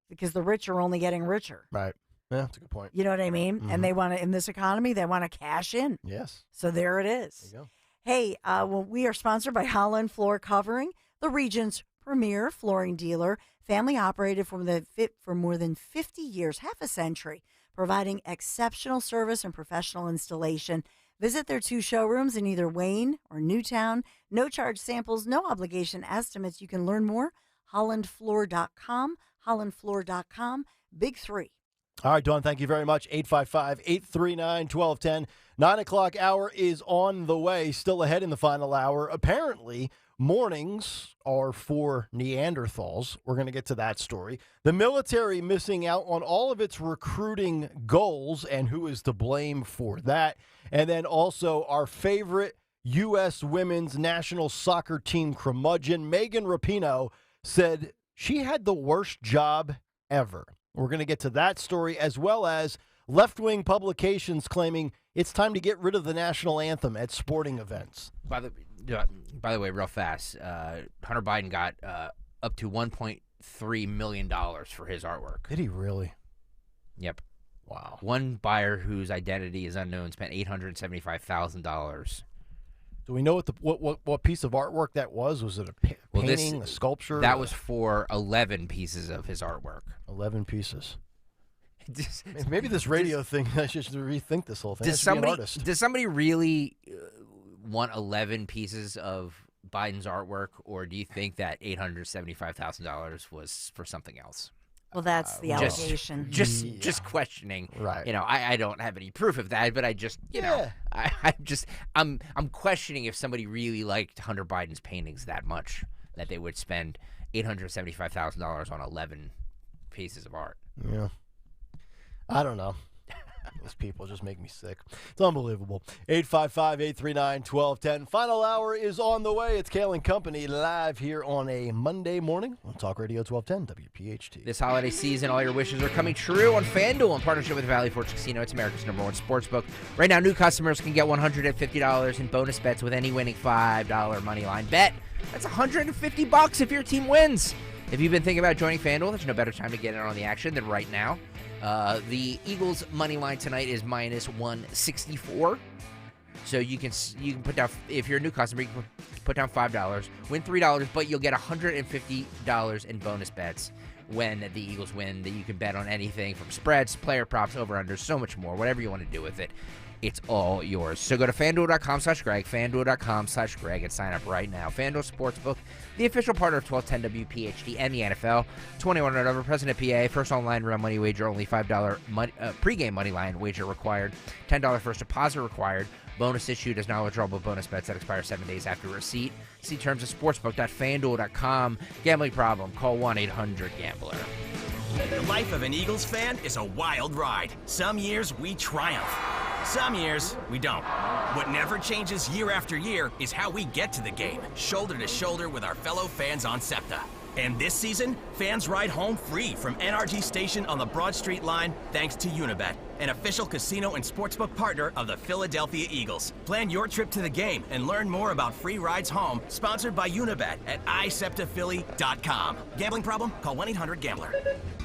because the rich are only getting richer. Right. Yeah, that's a good point. You know what I mean? And they want to, in this economy, they want to cash in. Yes. So there it is. There you go. Hey, well, we are sponsored by Holland Floor Covering, the region's premier flooring dealer, family operated for more than 50 years, half a century, providing exceptional service and professional installation. Visit their 2 showrooms in either Wayne or Newtown. No charge samples, no obligation estimates. You can learn more. HollandFloor.com. HollandFloor.com. Big 3. All right, Dawn, thank you very much. 855-839-1210. 9 o'clock hour is on the way, still ahead in the final hour. Apparently, mornings are for Neanderthals. We're going to get to that story. The military missing out on all of its recruiting goals and who is to blame for that. And then also our favorite U.S. women's national soccer team curmudgeon, Megan Rapinoe, said she had the worst job ever. We're going to get to that story, as well as left-wing publications claiming it's time to get rid of the national anthem at sporting events. By the way, real fast, Hunter Biden got up to $1.3 million for his artwork. Did he really? Yep. Wow. One buyer whose identity is unknown spent $875,000. Do we know what piece of artwork that was? Was it a painting, a sculpture? That was for 11 pieces of his artwork. 11 pieces. Maybe this radio thing, I should rethink this whole thing. Does somebody really want 11 pieces of Biden's artwork, or do you think that $875,000 was for something else? Well, that's the allegation. Just questioning. Right. You know, I don't have any proof of that, but I just, I'm questioning if somebody really liked Hunter Biden's paintings that much that they would spend $875,000 on 11 pieces of art. Yeah. I don't know. Those people just make me sick. It's unbelievable. 855-839-1210. Final hour is on the way. It's Kayal and Company live here on a Monday morning on Talk Radio 1210 WPHT. This holiday season, all your wishes are coming true on FanDuel in partnership with Valley Forge Casino. It's America's #1 sportsbook. Right now, new customers can get $150 in bonus bets with any winning $5 money line bet. That's $150 if your team wins. If you've been thinking about joining FanDuel, there's no better time to get in on the action than right now. The Eagles money line tonight is minus 164. So you can put down, if you're a new customer, you can put down $5, win $3, but you'll get $150 in bonus bets when the Eagles win. That you can bet on anything from spreads, player props, over-unders, so much more. Whatever you want to do with it, it's all yours. So go to FanDuel.com/Greg, FanDuel.com/Greg, and sign up right now. FanDuel Sportsbook, the official partner of 1210 WPHT and the NFL. 21 and over, President PA. First online real money wager, only $5 pregame money line wager required. $10 first deposit required. Bonus issued as knowledgeable bonus bets that expire 7 days after receipt. See terms at sportsbook.fanduel.com. Gambling problem? Call 1-800-GAMBLER. The life of an Eagles fan is a wild ride. Some years we triumph. Some years we don't. What never changes year after year is how we get to the game, shoulder to shoulder with our fellow fans on SEPTA. And this season, fans ride home free from NRG Station on the Broad Street line thanks to Unibet, an official casino and sportsbook partner of the Philadelphia Eagles. Plan your trip to the game and learn more about free rides home, sponsored by Unibet at iseptaphilly.com. Gambling problem? Call 1-800-GAMBLER.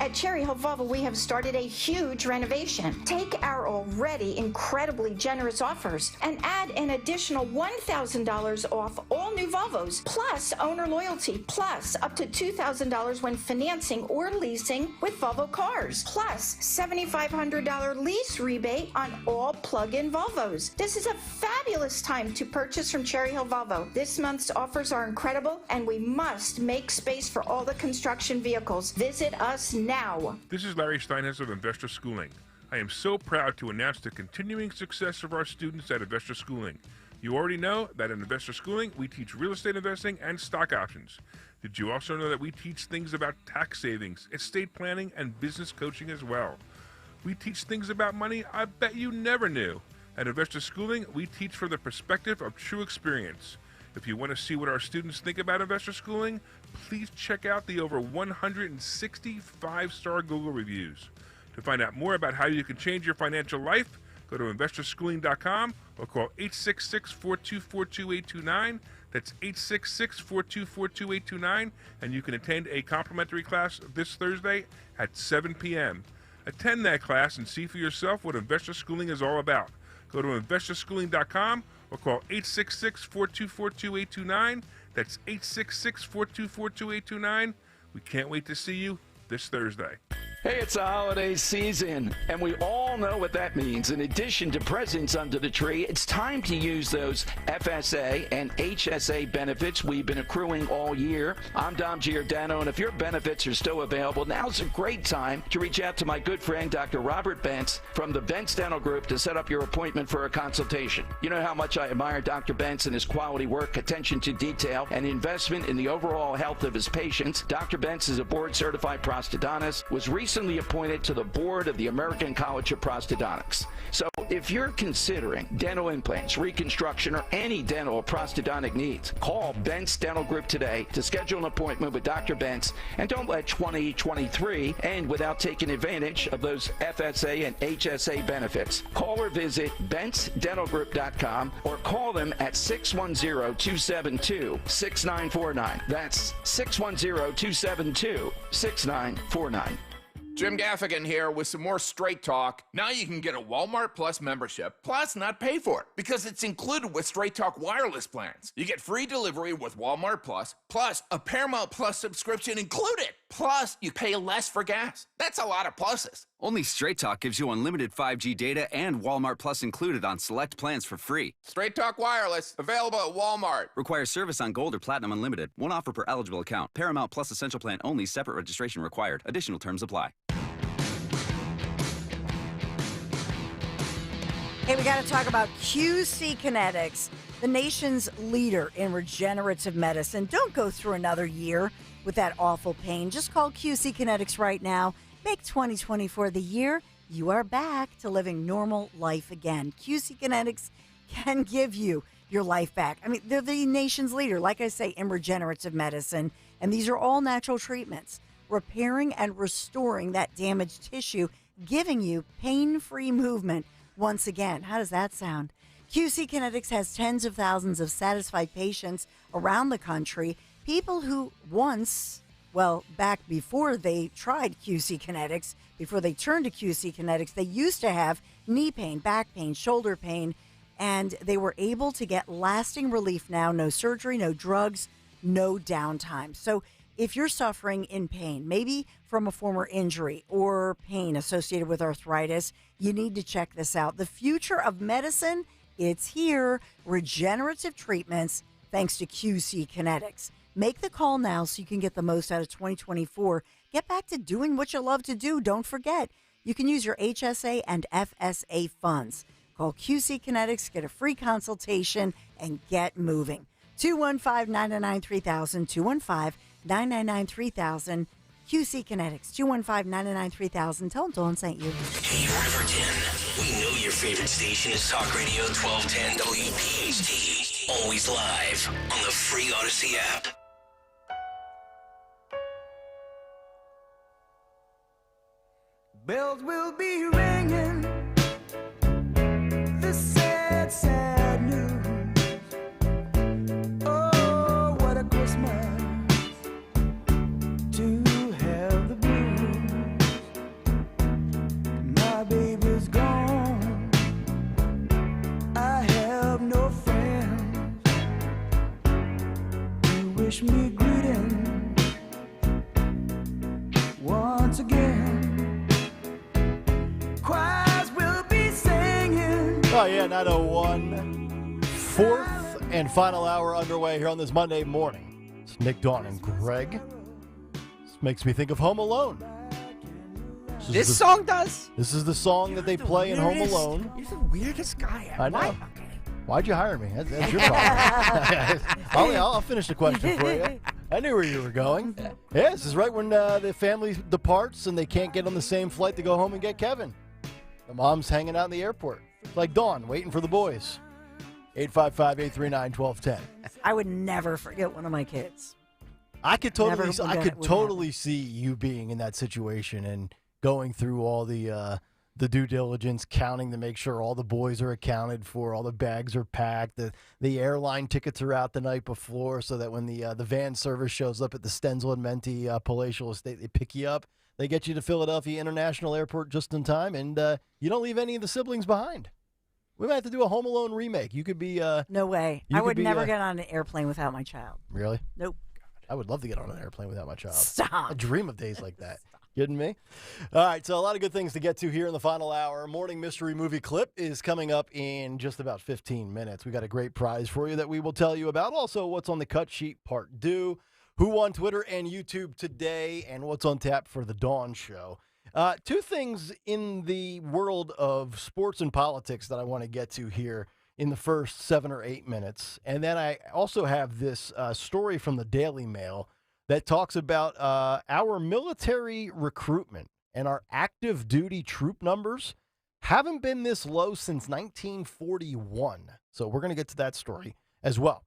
At Cherry Hill Volvo, we have started a huge renovation. Take our already incredibly generous offers and add an additional $1,000 off all new Volvos, plus owner loyalty, plus up to $2,000 when financing or leasing with Volvo cars, plus $7,500 lease rebate on all plug-in Volvos. This is a fabulous time to purchase from Cherry Hill Volvo. This month's offers are incredible, and we must make space for all the construction vehicles. Visit us now. This is Larry Steinhaus of Investor Schooling. I am so proud to announce the continuing success of our students at Investor Schooling. You already know that at Investor Schooling, we teach real estate investing and stock options. Did you also know that we teach things about tax savings, estate planning, and business coaching as well? We teach things about money I bet you never knew. At Investor Schooling, we teach from the perspective of true experience. If you want to see what our students think about Investor Schooling, please check out the over 160 5-star Google reviews. To find out more about how you can change your financial life, go to investorschooling.com or call 866-424-2829. That's 866-424-2829, and you can attend a complimentary class this Thursday at 7 p.m. Attend that class and see for yourself what Investor Schooling is all about. Go to investorschooling.com or call 866-424-2829. That's 866-424-2829. We can't wait to see you this Thursday. Hey, it's the holiday season, and we all know what that means. In addition to presents under the tree, it's time to use those FSA and HSA benefits we've been accruing all year. I'm Dom Giordano, and if your benefits are still available, now's a great time to reach out to my good friend, Dr. Robert Bentz from the Bentz Dental Group to set up your appointment for a consultation. You know how much I admire Dr. Bentz and his quality work, attention to detail, and investment in the overall health of his patients. Dr. Bentz is a board-certified prosthodontist, was recently appointed to the board of the American College of Prosthodontics. So if you're considering dental implants, reconstruction, or any dental or prosthodontic needs, call Bentz Dental Group today to schedule an appointment with Dr. Bentz, and don't let 2023 end without taking advantage of those FSA and HSA benefits. Call or visit BentzDentalGroup.com or call them at 610-272-6949. That's 610-272-6949. Jim Gaffigan here with some more Straight Talk. Now you can get a Walmart Plus membership, plus not pay for it, because it's included with Straight Talk wireless plans. You get free delivery with Walmart Plus, plus a Paramount Plus subscription included. Plus, you pay less for gas. That's a lot of pluses. Only Straight Talk gives you unlimited 5G data and Walmart Plus included on select plans for free. Straight Talk wireless, available at Walmart. Requires service on Gold or Platinum Unlimited. One offer per eligible account. Paramount Plus Essential Plan only. Separate registration required. Additional terms apply. Hey, we got to talk about QC Kinetics, the nation's leader in regenerative medicine. Don't go through another year with that awful pain. Just call QC Kinetics right now. Make 2024 the year you are back to living normal life again. QC Kinetics can give you your life back. I mean, they're the nation's leader, like I say, in regenerative medicine. And these are all natural treatments, repairing and restoring that damaged tissue, giving you pain-free movement once again. How does that sound? QC Kinetics has tens of thousands of satisfied patients around the country, people who once, well, back before they tried QC Kinetics, before they turned to QC Kinetics, they used to have knee pain, back pain, shoulder pain, and they were able to get lasting relief now. No surgery, no drugs, no downtime. So if you're suffering in pain, maybe from a former injury or pain associated with arthritis, you need to check this out. The future of medicine, it's here. Regenerative treatments, thanks to QC Kinetics. Make the call now so you can get the most out of 2024. Get back to doing what you love to do. Don't forget, you can use your HSA and FSA funds. Call QC Kinetics, get a free consultation, and get moving. 215-999-3000, 215-999-3000. QC Kinetics, 215-999-3000. Tell them Dawn sent you. Hey, Riverton. We know your favorite station is Talk Radio 1210 WPHT. Always live on the free Odyssey app. Bells will be ringing. The sad, sad news. Oh, what a Christmas to have the blues. My baby's gone. I have no friends to wish me greetings once again. Choirs will be singing. Oh, yeah, 901. Fourth and final hour underway here on this Monday morning. It's Nick, Dawn, and Greg. This makes me think of Home Alone. This song does? This is the song that they play in Home Alone. You're the weirdest guy ever. I know. Why'd you hire me? That's your problem. I'll finish the question for you. I knew where you were going. Yeah, this is right when the family departs and they can't get on the same flight to go home and get Kevin. The mom's hanging out in the airport. It's like Dawn, waiting for the boys. 855-839-1210. I would never forget one of my kids. I could totally see you being in that situation and going through all the due diligence, counting to make sure all the boys are accounted for, all the bags are packed, the airline tickets are out the night before, so that when the van service shows up at the Stenzel and Menti palatial estate, they pick you up. They get you to Philadelphia International Airport just in time, and you don't leave any of the siblings behind. We might have to do a Home Alone remake. You could be. No way. you I could would be, never get on an airplane without my child. Really? Nope. I would love to get on an airplane without my child. Stop. I dream of days like that. Kidding me? All right, so a lot of good things to get to here in the final hour. Morning Mystery Movie Clip is coming up in just about 15 minutes. We got a great prize for you that we will tell you about. Also, what's on the cut sheet part due, who on Twitter and YouTube today, and what's on tap for the Dawn Show. Two things in the world of sports and politics that I want to get to here in the first 7 or 8 minutes. And then I also have this story from the Daily Mail that talks about our military recruitment and our active duty troop numbers haven't been this low since 1941. So we're going to get to that story as well.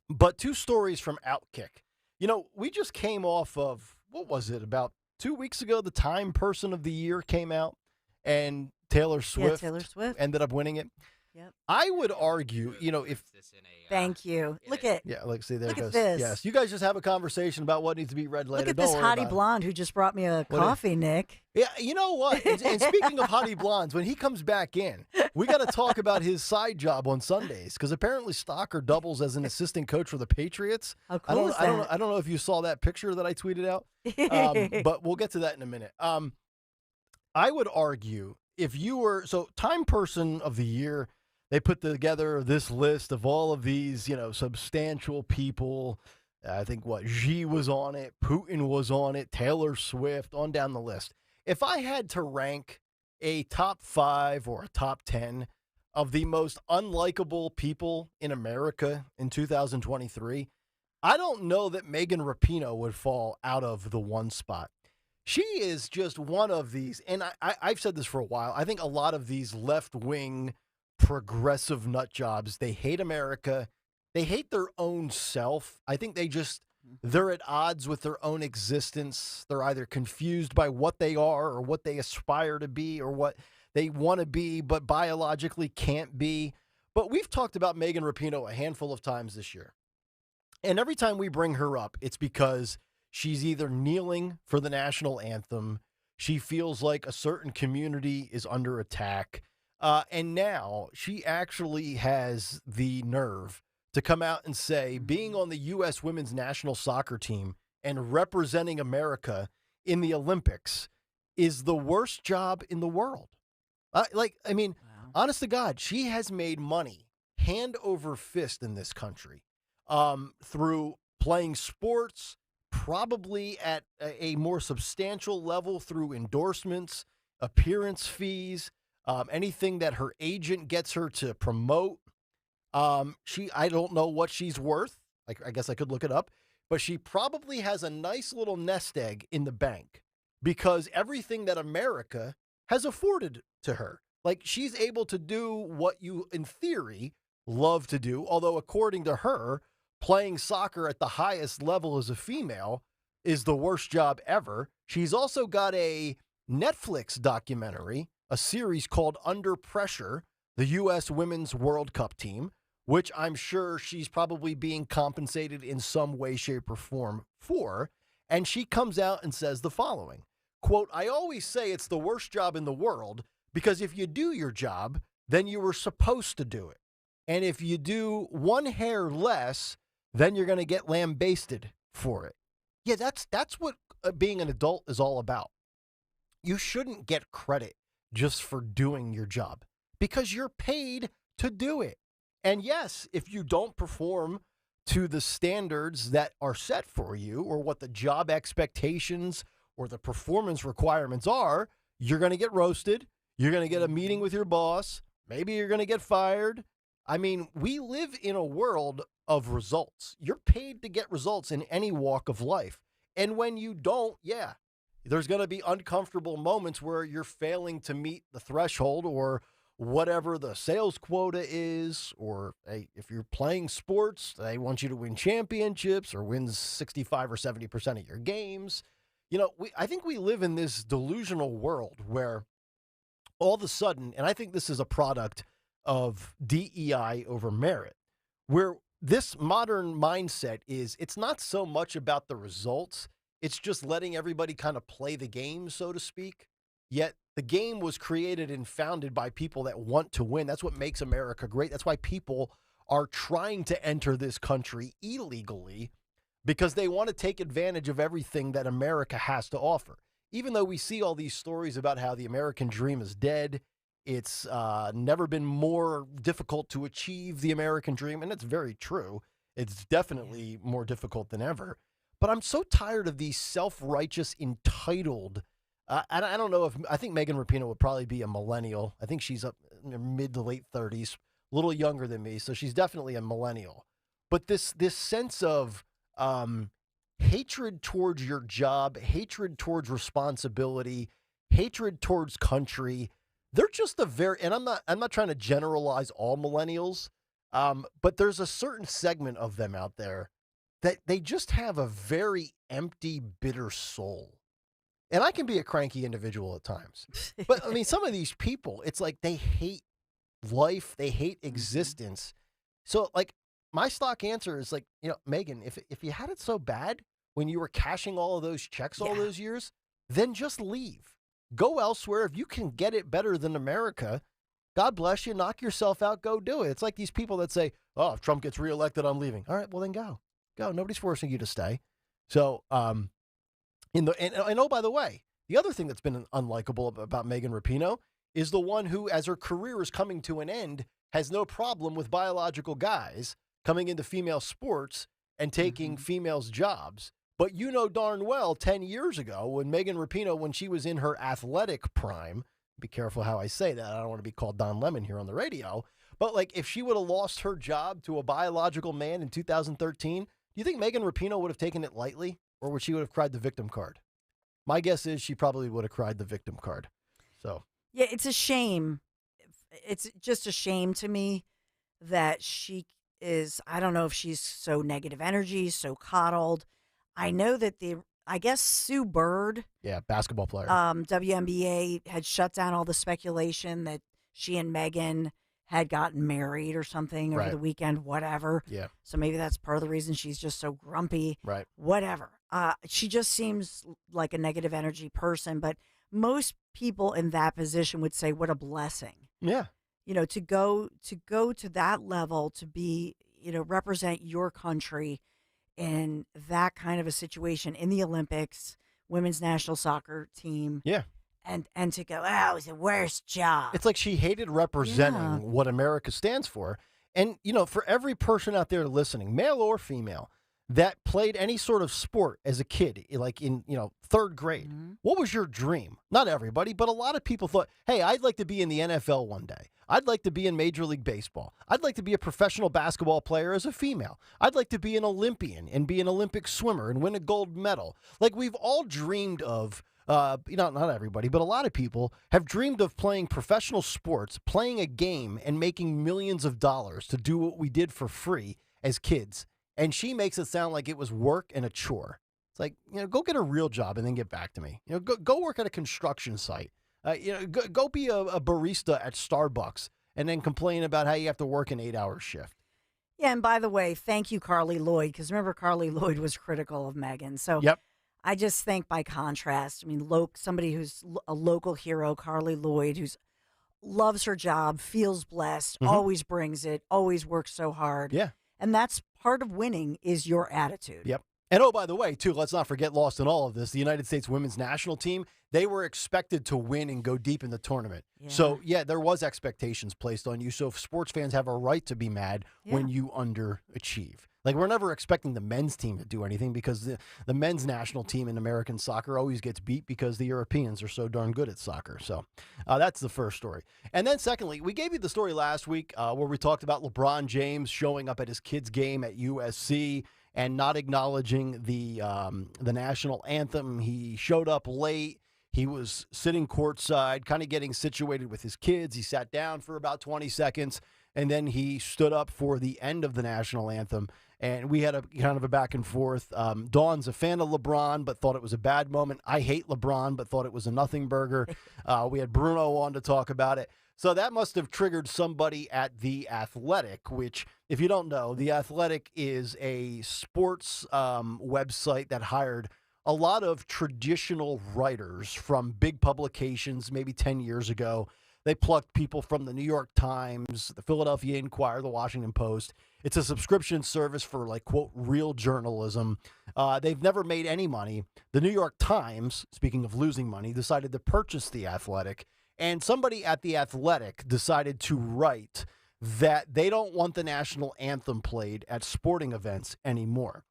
But two stories from Outkick. You know, we just came off of, what was it, about 2 weeks ago, the Time Person of the Year came out, and Taylor Swift, ended up winning it. Yep. I would argue, you know, if... Thank you. Look at see, there look it at goes. this. Yes, you guys just have a conversation about what needs to be read later. Look at Don't this worry hottie about it. blonde who just brought me a What coffee, Nick. Yeah, you know what? And speaking of hottie blondes, when he comes back in, we got to talk about his side job on Sundays because apparently Stocker doubles as an assistant coach for the Patriots. How cool is I don't that? know if you saw that picture that I tweeted out, but we'll get to that in a minute. I would argue if you were Time Person of the Year. They put together this list of all of these, you know, substantial people. I think Xi was on it, Putin was on it, Taylor Swift, on down the list. If I had to rank a top 5 or a top 10 of the most unlikable people in America in 2023, I don't know that Megan Rapinoe would fall out of the one spot. She is just one of these, and I've said this for a while. I think a lot of these left-wing progressive nut jobs, they hate America. They hate their own self. I think they're at odds with their own existence. They're either confused by what they are or what they aspire to be or what they want to be but biologically can't be. But we've talked about Megan Rapinoe a handful of times this year. And every time we bring her up, it's because she's either kneeling for the national anthem, she feels like a certain community is under attack, and now she actually has the nerve to come out and say being on the U.S. women's national soccer team and representing America in the Olympics is the worst job in the world. Honest to God, she has made money hand over fist in this country through playing sports, probably at a more substantial level through endorsements, appearance fees, anything that her agent gets her to promote. I don't know what she's worth. I guess I could look it up, but she probably has a nice little nest egg in the bank because everything that America has afforded to her. Like, she's able to do what you, in theory, love to do. Although, according to her, playing soccer at the highest level as a female is the worst job ever. She's also got a Netflix documentary, a series called Under Pressure, the U.S. Women's World Cup team, which I'm sure she's probably being compensated in some way, shape, or form for. And she comes out and says the following, quote, "I always say it's the worst job in the world because if you do your job, then you were supposed to do it. And if you do one hair less, then you're going to get lambasted for it." Yeah, that's what being an adult is all about. You shouldn't get credit just for doing your job because you're paid to do it. And yes, if you don't perform to the standards that are set for you or what the job expectations or the performance requirements are, you're going to get roasted. You're going to get a meeting with your boss. Maybe you're going to get fired. I mean, we live in a world of results. You're paid to get results in any walk of life. And when you don't, yeah, there's going to be uncomfortable moments where you're failing to meet the threshold or whatever the sales quota is, or if you're playing sports, they want you to win championships or win 65 or 70% of your games. You know, I think we live in this delusional world where all of a sudden, and I think this is a product of DEI over merit, where this modern mindset is it's not so much about the results. It's just letting everybody kind of play the game, so to speak. Yet the game was created and founded by people that want to win. That's what makes America great. That's why people are trying to enter this country illegally, because they want to take advantage of everything that America has to offer. Even though we see all these stories about how the American dream is dead, it's never been more difficult to achieve the American dream, and it's very true. It's definitely more difficult than ever. But I'm so tired of these self-righteous, entitled, and I don't know I think Megan Rapinoe would probably be a millennial. I think she's up in her mid to late 30s, a little younger than me, so she's definitely a millennial. But this sense of hatred towards your job, hatred towards responsibility, hatred towards country, they're just and I'm not trying to generalize all millennials, but there's a certain segment of them out there that they just have a very empty, bitter soul. And I can be a cranky individual at times. But I mean, some of these people, it's like they hate life, they hate existence. So like my stock answer is like, Megan, if you had it so bad when you were cashing all of those checks all those years, then just leave. Go elsewhere. If you can get it better than America, God bless you, knock yourself out, go do it. It's like these people that say, oh, if Trump gets reelected, I'm leaving. All right, well then go. Go. Nobody's forcing you to stay. So, and oh, by the way, the other thing that's been unlikable about Megan Rapinoe is the one who, as her career is coming to an end, has no problem with biological guys coming into female sports and taking females' jobs. But you know darn well 10 years ago when Megan Rapinoe, when she was in her athletic prime, be careful how I say that. I don't want to be called Don Lemon here on the radio. But like if she would have lost her job to a biological man in 2013, do you think Megan Rapinoe would have taken it lightly, or would she would have cried the victim card? My guess is she probably would have cried the victim card. So yeah, it's a shame. It's just a shame to me that she is, I don't know if she's so negative energy, so coddled. I know that I guess Sue Bird, basketball player, WNBA, had shut down all the speculation that she and Megan had gotten married or something over the weekend, whatever. Yeah. So maybe that's part of the reason she's just so grumpy. Right. Whatever. She just seems like a negative energy person, but most people in that position would say, what a blessing. Yeah. To go to that level, to be, represent your country in that kind of a situation in the Olympics, women's national soccer team. Yeah. And to go, it was the worst job. It's like she hated representing what America stands for. And, for every person out there listening, male or female, that played any sort of sport as a kid, like in, third grade, what was your dream? Not everybody, but a lot of people thought, hey, I'd like to be in the NFL one day. I'd like to be in Major League Baseball. I'd like to be a professional basketball player as a female. I'd like to be an Olympian and be an Olympic swimmer and win a gold medal. Like we've all dreamed of, not everybody, but a lot of people have dreamed of playing professional sports, playing a game and making millions of dollars to do what we did for free as kids. And she makes it sound like it was work and a chore. It's like, go get a real job and then get back to me. Go work at a construction site. Go be a barista at Starbucks and then complain about how you have to work an 8-hour shift. Yeah, and by the way, thank you, Carly Lloyd, because remember Carly Lloyd was critical of Megan. So I just think by contrast, I mean, somebody who's a local hero, Carly Lloyd, who's loves her job, feels blessed, always brings it, always works so hard. Yeah. And that's part of winning is your attitude. Yep. And oh, by the way, too, let's not forget, lost in all of this, the United States women's national team, they were expected to win and go deep in the tournament. Yeah. So, there was expectations placed on you. So sports fans have a right to be mad when you underachieve. Like, we're never expecting the men's team to do anything because the men's national team in American soccer always gets beat because the Europeans are so darn good at soccer. So that's the first story. And then secondly, we gave you the story last week where we talked about LeBron James showing up at his kid's game at USC and not acknowledging the national anthem. He showed up late. He was sitting courtside, kind of getting situated with his kids. He sat down for about 20 seconds, and then he stood up for the end of the national anthem. And we had a kind of a back and forth. Dawn's a fan of LeBron, but thought it was a bad moment. I hate LeBron, but thought it was a nothing burger. We had Bruno on to talk about it. So that must have triggered somebody at The Athletic, which, if you don't know, The Athletic is a sports website that hired a lot of traditional writers from big publications maybe 10 years ago. They plucked people from the New York Times, the Philadelphia Inquirer, the Washington Post. It's a subscription service for, like, quote, real journalism. They've never made any money. The New York Times, speaking of losing money, decided to purchase The Athletic. And somebody at The Athletic decided to write that they don't want the national anthem played at sporting events anymore.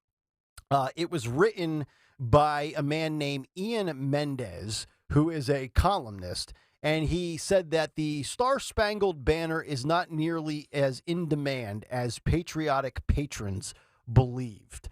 It was written by a man named Ian Mendez, who is a columnist, and he said that the Star-Spangled Banner is not nearly as in demand as patriotic patrons believed.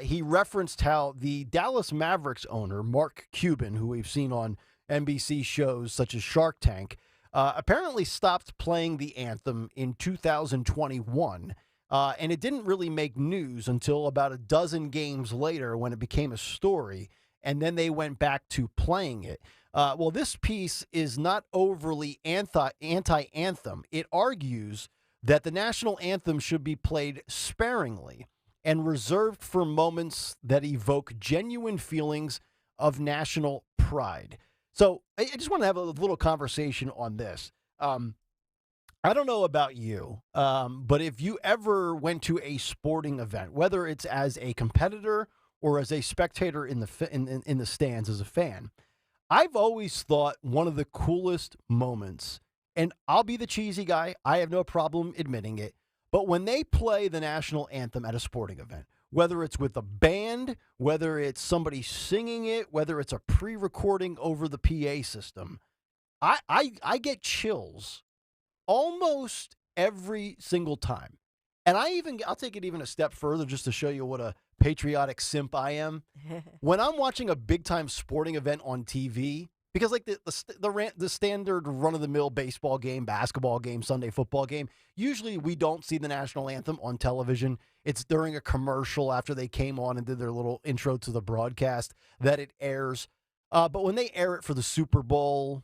He referenced how the Dallas Mavericks owner, Mark Cuban, who we've seen on NBC shows such as Shark Tank, apparently stopped playing the anthem in 2021. And it didn't really make news until about a dozen games later when it became a story, and then they went back to playing it. Well, this piece is not overly anti-anthem. It argues that the national anthem should be played sparingly and reserved for moments that evoke genuine feelings of national pride. So I just want to have a little conversation on this. I don't know about you, but if you ever went to a sporting event, whether it's as a competitor or as a spectator in the stands as a fan, I've always thought one of the coolest moments, and I'll be the cheesy guy, I have no problem admitting it, but when they play the national anthem at a sporting event, whether it's with a band, whether it's somebody singing it, whether it's a pre-recording over the PA system, I get chills almost every single time. And I'll take it even a step further just to show you what a patriotic simp I am. When I'm watching a big-time sporting event on TV, because like the standard run-of-the-mill baseball game, basketball game, Sunday football game, usually we don't see the national anthem on television. It's during a commercial after they came on and did their little intro to the broadcast that it airs. But when they air it for the Super Bowl,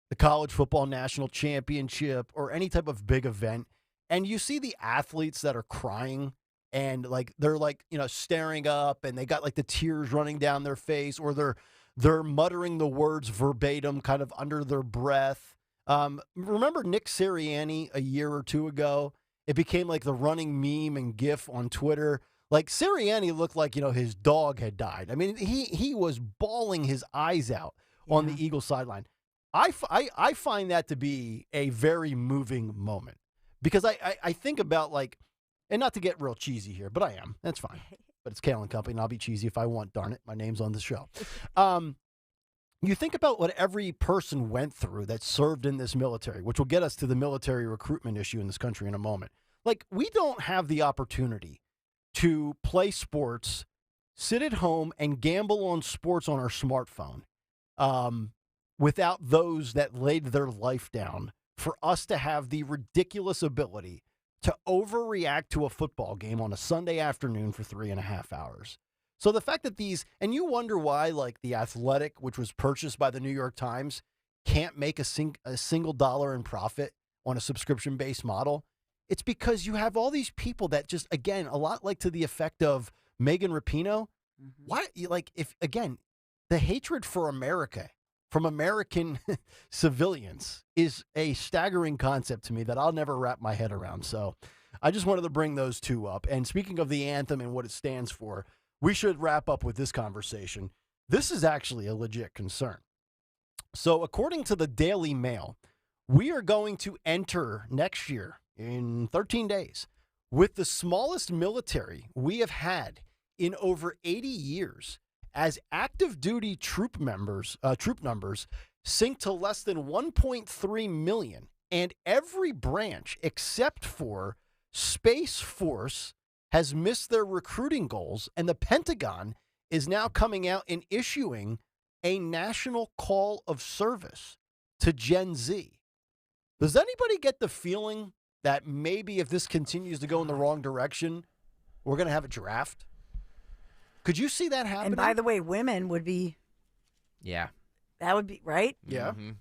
the college football national championship, or any type of big event, and you see the athletes that are crying and like they're like, staring up and they got like the tears running down their face, or they're muttering the words verbatim kind of under their breath. Remember Nick Sirianni a year or two ago? It became like the running meme and gif on Twitter. Like Sirianni looked like, his dog had died. I mean, he was bawling his eyes out on the Eagles sideline. I find that to be a very moving moment, because I think about, like, and not to get real cheesy here, but I am. That's fine. But it's Kayal and Company, and I'll be cheesy if I want, darn it. My name's on the show. You think about what every person went through that served in this military, which will get us to the military recruitment issue in this country in a moment. Like, we don't have the opportunity to play sports, sit at home, and gamble on sports on our smartphone without those that laid their life down for us to have the ridiculous ability to overreact to a football game on a Sunday afternoon for 3.5 hours. So the fact that and you wonder why, like, The Athletic, which was purchased by the New York Times, can't make a single dollar in profit on a subscription-based model. It's because you have all these people that just, again, a lot like to the effect of Megan Rapinoe. Why, like, if, again, the hatred for America from American civilians is a staggering concept to me that I'll never wrap my head around. So I just wanted to bring those two up. And speaking of the anthem and what it stands for, we should wrap up with this conversation. This is actually a legit concern. So according to the Daily Mail, we are going to enter next year in 13 days with the smallest military we have had in over 80 years, as active duty troop numbers sink to less than 1.3 million, and every branch except for Space Force has missed their recruiting goals, and the Pentagon is now coming out and issuing a national call of service to Gen Z. Does anybody get the feeling that maybe if this continues to go in the wrong direction, we're going to have a draft? Could you see that happening? And by the way, women would be. Yeah. That would be, right? Yeah. Mm-hmm.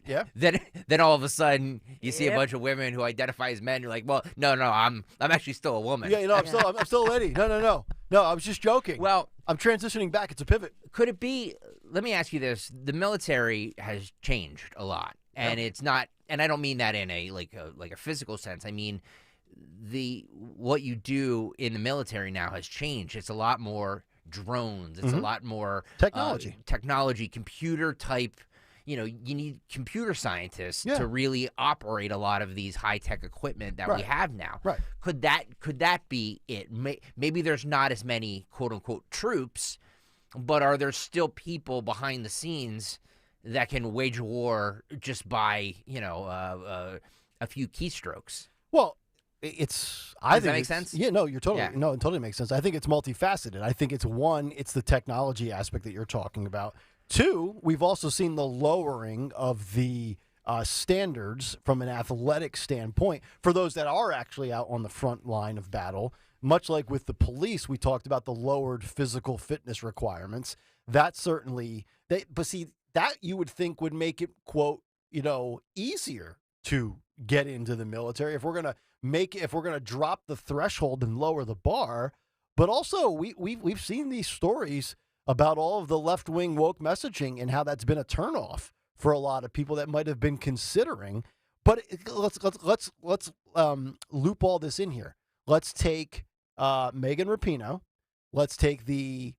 Yeah. Then all of a sudden you see a bunch of women who identify as men. You're like, well, no, I'm actually still a woman. Yeah, I'm still a lady. No. No, I was just joking. Well, I'm transitioning back. It's a pivot. Could it be? Let me ask you this: the military has changed a lot, and it's not. And I don't mean that in a like a physical sense. I mean what you do in the military now has changed. It's a lot more drones. It's a lot more technology, computer type. You need computer scientists to really operate a lot of these high-tech equipment that we have now. Right. Could that be it? Maybe there's not as many quote-unquote troops, but are there still people behind the scenes that can wage war just by, a few keystrokes? Well, Does that make sense? Yeah, no, it totally makes sense. I think it's multifaceted. I think it's the technology aspect that you're talking about. Two, we've also seen the lowering of the standards from an athletic standpoint for those that are actually out on the front line of battle. Much like with the police, we talked about the lowered physical fitness requirements. That certainly, that you would think would make it, quote, easier to get into the military if we're gonna drop the threshold and lower the bar. But also, we've seen these stories about all of the left-wing woke messaging and how that's been a turnoff for a lot of people that might have been considering. But let's loop all this in here. Let's take Megan Rapinoe. Let's take the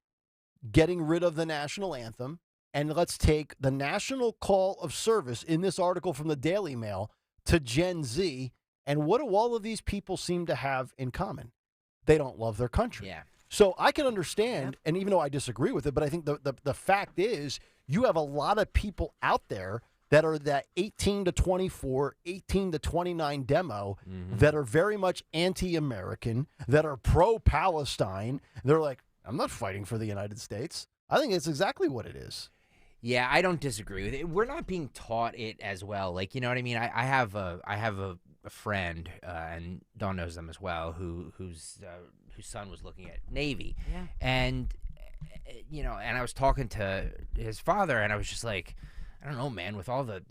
getting rid of the national anthem, and let's take the national call of service in this article from the Daily Mail to Gen Z. And what do all of these people seem to have in common? They don't love their country. Yeah. So I can understand, and even though I disagree with it, but I think the fact is you have a lot of people out there that are that 18 to 24, 18 to 29 demo that are very much anti-American, that are pro-Palestine. They're like, I'm not fighting for the United States. I think it's exactly what it is. Yeah, I don't disagree with it. We're not being taught it as well. Like, you know what I mean? I have a friend, and Dawn knows them as well, whose son was looking at Navy. Yeah. And, and I was talking to his father, and I was just like, I don't know, man, with all the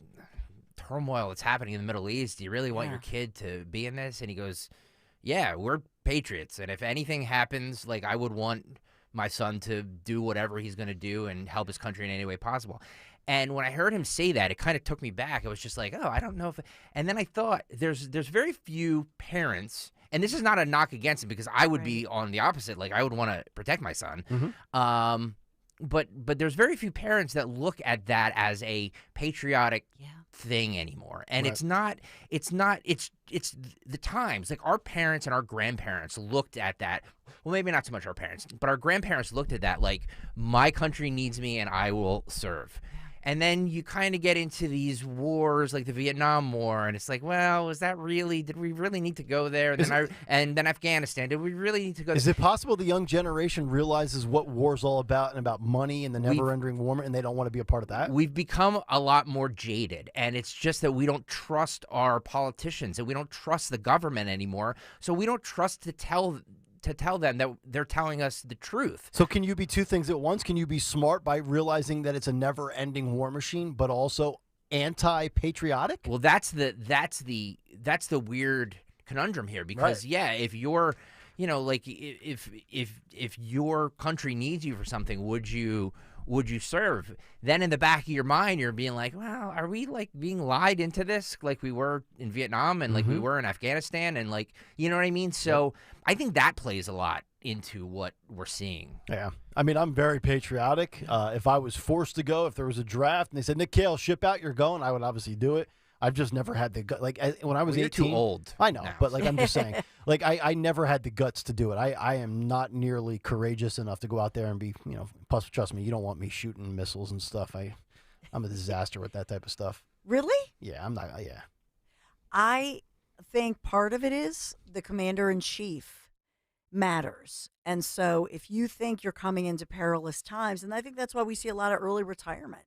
turmoil that's happening in the Middle East, do you really want your kid to be in this? And he goes, yeah, we're patriots. And if anything happens, like, I would want my son to do whatever he's going to do and help his country in any way possible. And when I heard him say that, it kind of took me back. I was just like, oh, I don't know if... And then I thought, there's very few parents, and this is not a knock against him because I would be on the opposite. Like, I would want to protect my son. But there's very few parents that look at that as a patriotic thing anymore. And it's the times. Like, our parents and our grandparents looked at that. Well, maybe not so much our parents, but our grandparents looked at that like, my country needs me and I will serve. And then you kind of get into these wars like the Vietnam War, and it's like, well, did we really need to go there? And then Afghanistan, did we really need to go there? Is it possible the young generation realizes what war's all about and about money and the never-ending war, and they don't want to be a part of that? We've become a lot more jaded, and it's just that we don't trust our politicians, and we don't trust the government anymore, so we don't trust to tell them that they're telling us the truth. So can you be two things at once? Can you be smart by realizing that it's a never-ending war machine, but also anti-patriotic? Well, that's the weird conundrum here, because if you're, like if your country needs you for something, would you serve? Then in the back of your mind, you're being like, well, are we like being lied into this like we were in Vietnam and like we were in Afghanistan, and like, you know what I mean? So I think that plays a lot into what we're seeing. Yeah. I mean, I'm very patriotic. If I was forced to go, if there was a draft and they said, Nick Kayal, ship out, you're going, I would obviously do it. I've just never had the gut. Like, when I was 18. You're too old. I know, now. but like, I'm just saying, like, I never had the guts to do it. I am not nearly courageous enough to go out there and be, plus, trust me, you don't want me shooting missiles and stuff. I'm a disaster with that type of stuff. Really? Yeah, I'm not, I think part of it is the commander-in-chief matters. And so if you think you're coming into perilous times, and I think that's why we see a lot of early retirement,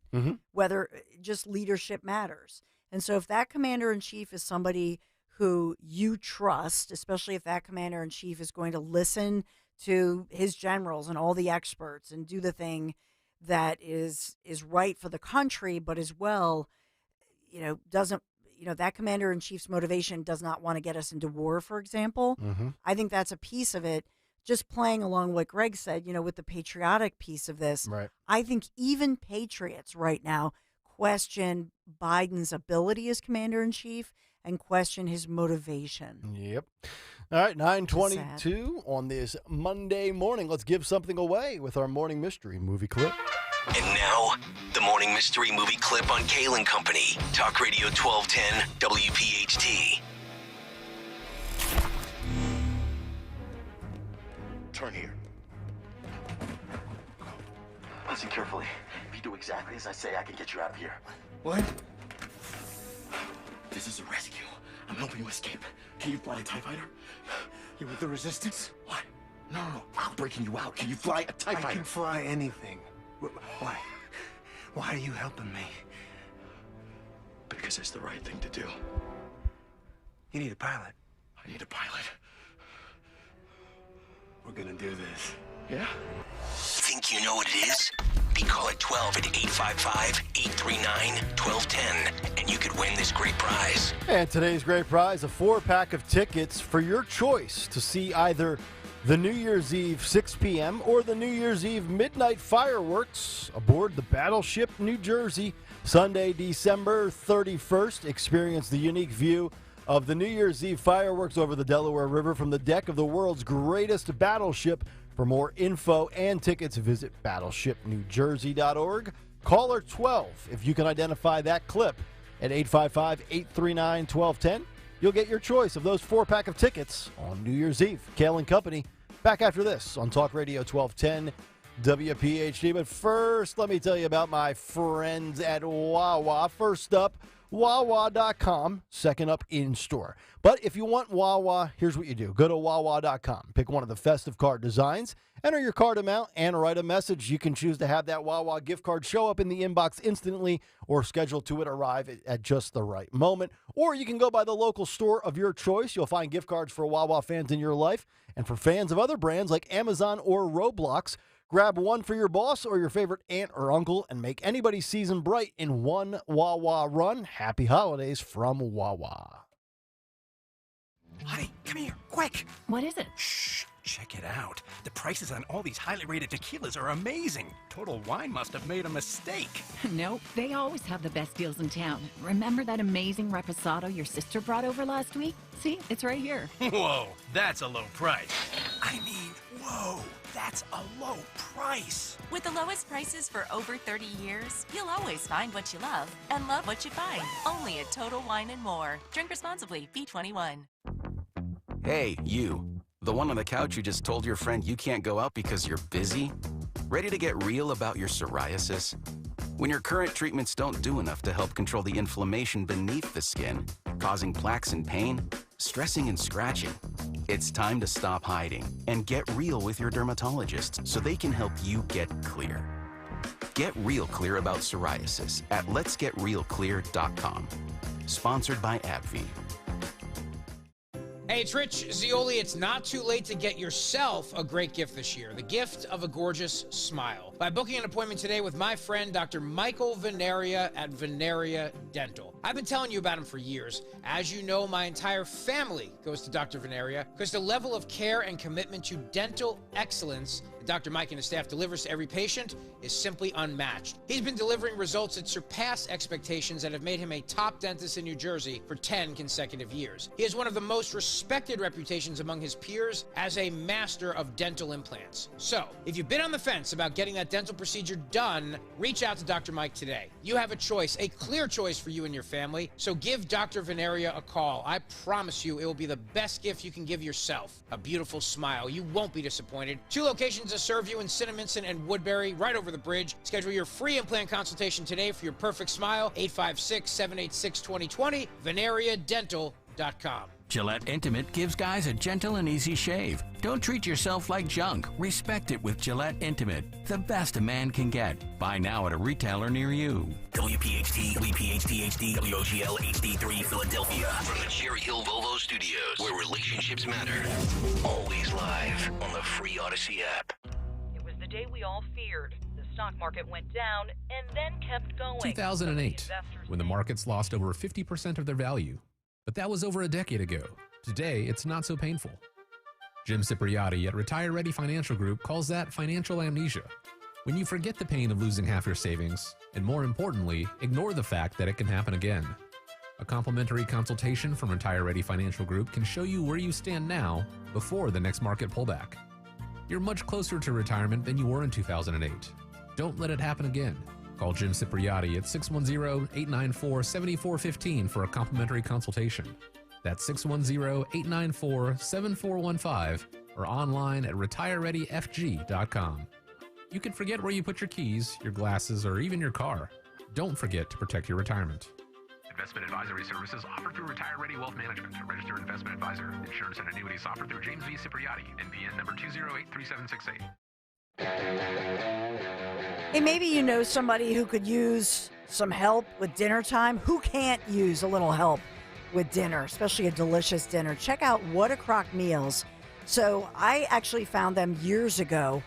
whether just leadership matters. And so if that commander-in-chief is somebody who you trust, especially if that commander-in-chief is going to listen to his generals and all the experts and do the thing that is right for the country, but as well, doesn't, that commander-in-chief's motivation does not want to get us into war, for example. I think that's a piece of it just playing along what Greg said, with the patriotic piece of this, right. I think even patriots right now question Biden's ability as commander-in-chief and question his motivation. Yep. All right, 9:22 on this Monday morning. Let's give something away with our morning mystery movie clip. And now, the morning mystery movie clip on Kayal and Company. Talk Radio 1210 WPHT. Turn here. Listen carefully. If you do exactly as I say, I can get you out of here. What? This is a rescue. I'm helping you escape. Can you fly a TIE fighter? You with the resistance? What? No. I'm breaking you out. Can you fly a TIE fighter? I can fly anything. Why? Why are you helping me? Because it's the right thing to do. You need a pilot. I need a pilot. We're gonna do this. Yeah? Think you know what it is? Be call at 12 at 855-839-1210, and you could win this great prize. And today's great prize, a 4-pack of tickets for your choice to see either the New Year's Eve 6 p.m. or the New Year's Eve midnight fireworks aboard the Battleship New Jersey, Sunday, December 31st. Experience the unique view of the New Year's Eve fireworks over the Delaware River from the deck of the world's greatest battleship. For more info and tickets, visit battleshipnewjersey.org. Caller 12, if you can identify that clip at 855-839-1210. You'll get your choice of those 4-pack of tickets on New Year's Eve. Kayal and Company, back after this on Talk Radio 1210 WPHT. But first, let me tell you about my friends at Wawa. First up, Wawa.com, second up in-store. But if you want Wawa, here's what you do. Go to Wawa.com. Pick one of the festive card designs, enter your card amount, and write a message. You can choose to have that Wawa gift card show up in the inbox instantly or schedule to it arrive at just the right moment. Or you can go by the local store of your choice. You'll find gift cards for Wawa fans in your life. And for fans of other brands like Amazon or Roblox, grab one for your boss or your favorite aunt or uncle and make anybody's season bright in one Wawa run. Happy holidays from Wawa. Honey, come here, quick. What is it? Shh, check it out. The prices on all these highly rated tequilas are amazing. Total Wine must have made a mistake. Nope, they always have the best deals in town. Remember that amazing reposado your sister brought over last week? See, it's right here. Whoa, that's a low price. I mean, whoa, that's a low price. With the lowest prices for over 30 years, you'll always find what you love and love what you find. Only at Total Wine & More. Drink responsibly. B21. Hey, you. The one on the couch who just told your friend you can't go out because you're busy? Ready to get real about your psoriasis? When your current treatments don't do enough to help control the inflammation beneath the skin, causing plaques and pain, stressing and scratching, it's time to stop hiding and get real with your dermatologist so they can help you get clear. Get real clear about psoriasis at letsgetrealclear.com. Sponsored by AbbVie. Hey, it's Rich Zioli. It's not too late to get yourself a great gift this year. The gift of a gorgeous smile. By booking an appointment today with my friend, Dr. Michael Veneria at Veneria Dental. I've been telling you about him for years. As you know, my entire family goes to Dr. Veneria because the level of care and commitment to dental excellence that Dr. Mike and his staff delivers to every patient is simply unmatched. He's been delivering results that surpass expectations that have made him a top dentist in New Jersey for 10 consecutive years. He has one of the most respected reputations among his peers as a master of dental implants. So, if you've been on the fence about getting that dental procedure done, reach out to Dr. Mike today. You have a choice, a clear choice for you and your family, so give Dr. Veneria a call. I promise you it will be the best gift you can give yourself. A beautiful smile. You won't be disappointed. 2 locations to serve you in Cinnaminson and Woodbury, right over the bridge. Schedule your free implant consultation today for your perfect smile. 856-786-2020, VeneriaDental.com. Gillette Intimate gives guys a gentle and easy shave. Don't treat yourself like junk. Respect it with Gillette Intimate, the best a man can get. Buy now at a retailer near you. WPHT, WPHT HD, WOGL HD3, Philadelphia. From the Cherry Hill Volvo Studios, where relationships matter. Always live on the free Odyssey app. It was the day we all feared. The stock market went down and then kept going. 2008, when the markets lost over 50% of their value. But that was over a decade ago. Today, it's not so painful. Jim Cipriotti at Retire Ready Financial Group calls that financial amnesia. When you forget the pain of losing half your savings, and more importantly, ignore the fact that it can happen again. A complimentary consultation from Retire Ready Financial Group can show you where you stand now before the next market pullback. You're much closer to retirement than you were in 2008. Don't let it happen again. Call Jim Cipriotti at 610-894-7415 for a complimentary consultation. That's 610-894-7415 or online at retirereadyfg.com. You can forget where you put your keys, your glasses, or even your car. Don't forget to protect your retirement. Investment advisory services offered through Retire Ready Wealth Management, a registered investment advisor. Insurance and annuities offered through James V. Cipriotti, NPN number 2083768. Hey, maybe you know somebody who could use some help with dinner time. Who can't use a little help with dinner, especially a delicious dinner? Check out What a Crock Meals. So I actually found them years ago.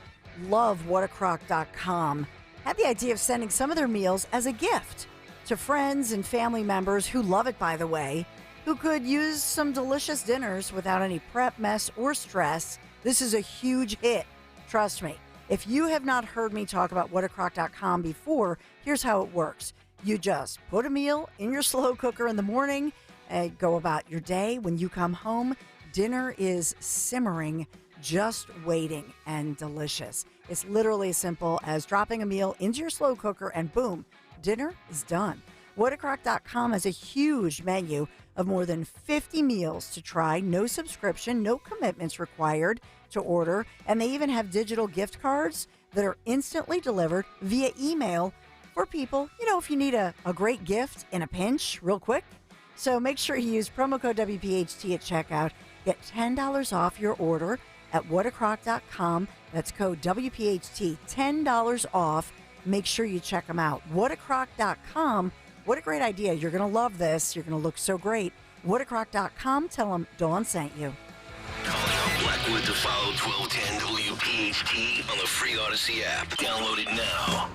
Love whatacrock.com. Had the idea of sending some of their meals as a gift to friends and family members who love it, by the way, who could use some delicious dinners without any prep, mess, or stress. This is a huge hit. Trust me. If you have not heard me talk about whatacrock.com before, here's how it works. You just put a meal in your slow cooker in the morning and go about your day. When you come home, dinner is simmering, just waiting, and delicious. It's literally as simple as dropping a meal into your slow cooker and boom, dinner is done. Whatacrock.com has a huge menu of more than 50 meals to try. No subscription, no commitments required to order. And they even have digital gift cards that are instantly delivered via email for people, if you need a great gift in a pinch real quick. So make sure you use promo code WPHT at checkout. Get $10 off your order at whatacrock.com. That's code WPHT, $10 off. Make sure you check them out. Whatacrock.com. What a great idea. You're going to love this. You're going to look so great. Whatacrock.com. Tell them Dawn sent you. Calling up Blackwood to follow 1210 WPHT on the free Odyssey app. Download it now.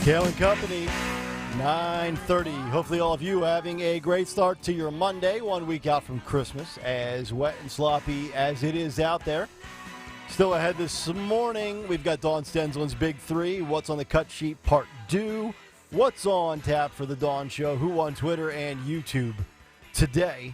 Kayal and Company, 9:30. Hopefully all of you having a great start to your Monday, 1 week out from Christmas, as wet and sloppy as it is out there. Still ahead this morning, we've got Dawn Stensland's Big Three, What's on the Cut Sheet Part 2, What's on tap for the Dawn Show, Who on Twitter and YouTube today.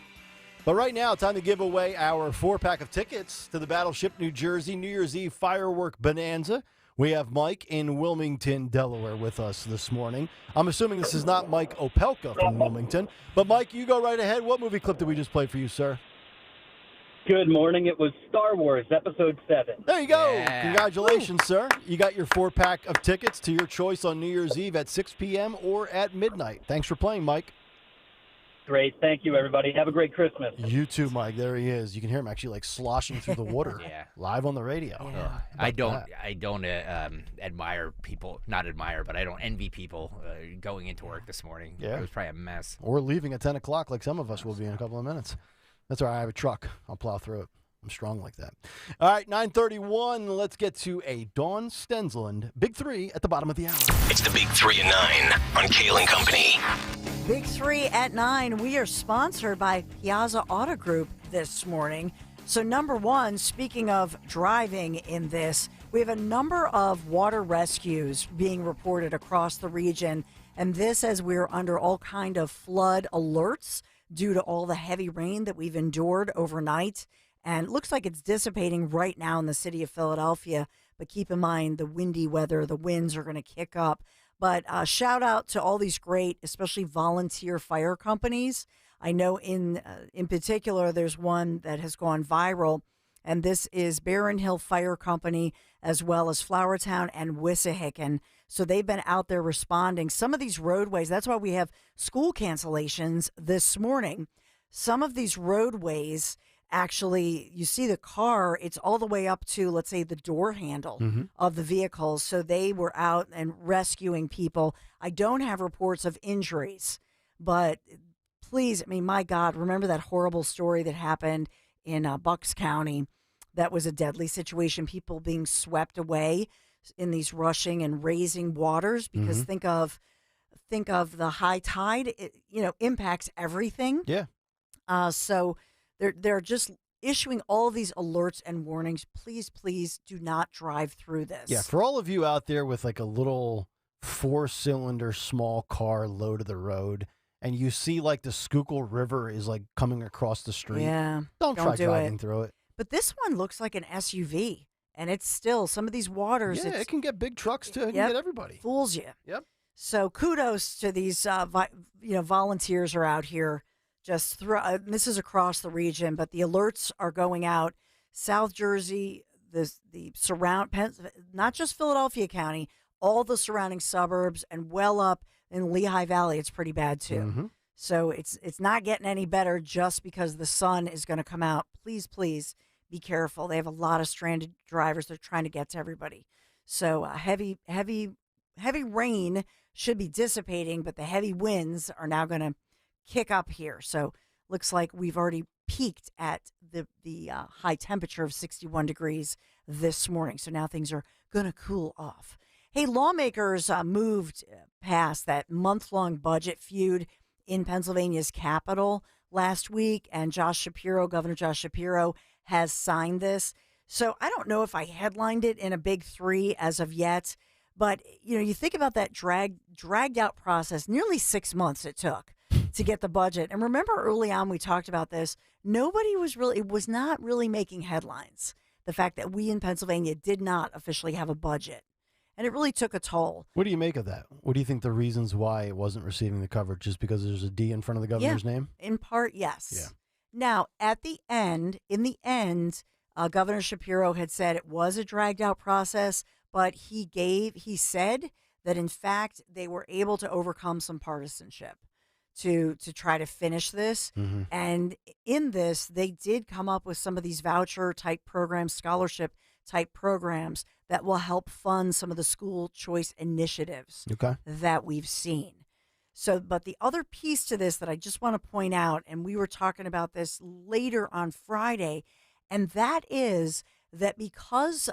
But right now, time to give away our 4-pack of tickets to the Battleship, New Jersey New Year's Eve Firework Bonanza. We have Mike in Wilmington, Delaware with us this morning. I'm assuming this is not Mike Opelka from Wilmington. But, Mike, you go right ahead. What movie clip did we just play for you, sir? Good morning. It was Star Wars, Episode 7. There you go. Yeah. Congratulations, sir. You got your 4-pack of tickets to your choice on New Year's Eve at 6 p.m. or at midnight. Thanks for playing, Mike. Great. Thank you, everybody. Have a great Christmas. You too, Mike. There he is. You can hear him actually sloshing through the water live on the radio. Yeah. I don't admire people, not admire, but I don't envy people going into work this morning. Yeah. It was probably a mess. Or leaving at 10 o'clock like some of us will be in a couple of minutes. That's all right. I have a truck. I'll plow through it. I'm strong like that. All right, 9:31. Let's get to a Dawn Stensland Big Three at the bottom of the hour. It's the Big 3 and 9 on Kayal and Company. Big 3 at 9. We are sponsored by Piazza Auto Group this morning. So number one, speaking of driving in this, we have a number of water rescues being reported across the region. And this as we're under all kind of flood alerts due to all the heavy rain that we've endured overnight. And it looks like it's dissipating right now in the city of Philadelphia. But keep in mind the windy weather, the winds are going to kick up. But shout out to all these great, especially volunteer fire companies. I know in particular, there's one that has gone viral, and this is Barron Hill Fire Company, as well as Flowertown and Wissahickon. So they've been out there responding. Some of these roadways, that's why we have school cancellations this morning. Some of these roadways actually, you see the car, it's all the way up to, let's say, the door handle of the vehicles. So they were out and rescuing people. I don't have reports of injuries, but please, I mean, my God, remember that horrible story that happened in Bucks County? That was a deadly situation, people being swept away in these rushing and raising waters, because think of the high tide, it, impacts everything. Yeah. So they're just issuing all of these alerts and warnings. Please do not drive through this. Yeah, for all of you out there with like a little 4-cylinder small car low to the road, and you see like the Schuylkill River is like coming across the street. Yeah, don't try do driving it. through it. But this one looks like an SUV, and it's still some of these waters. Yeah, it can get big trucks too. It can get everybody. Fools you. Yep. So kudos to these, volunteers are out here. Just this is across the region, but the alerts are going out. South Jersey, the not just Philadelphia County, all the surrounding suburbs, and well up in Lehigh Valley, it's pretty bad too. So it's not getting any better just because the sun is going to come out. Please be careful. They have a lot of stranded drivers. They're trying to get to everybody. So heavy rain should be dissipating, but the heavy winds are now going to kick up here. So looks like we've already peaked at the high temperature of 61 degrees this morning. So now things are going to cool off. Hey, lawmakers moved past that month-long budget feud in Pennsylvania's capital last week, and Governor Josh Shapiro has signed this. So I don't know if I headlined it in a big 3 as of yet, but you think about that dragged out process. Nearly 6 months it took to get the budget. And remember early on we talked about this. It was not really making headlines. The fact that we in Pennsylvania did not officially have a budget. And it really took a toll. What do you make of that? What do you think the reasons why it wasn't receiving the coverage? Just because there's a D in front of the governor's name? In part, yes. Yeah. Now, in the end, Governor Shapiro had said it was a dragged out process, but he said that in fact they were able to overcome some partisanship to try to finish this. And in this, they did come up with some of these voucher type programs, scholarship type programs that will help fund some of the school choice initiatives that we've seen. So, but the other piece to this that I just want to point out, and we were talking about this later on Friday, and that is that because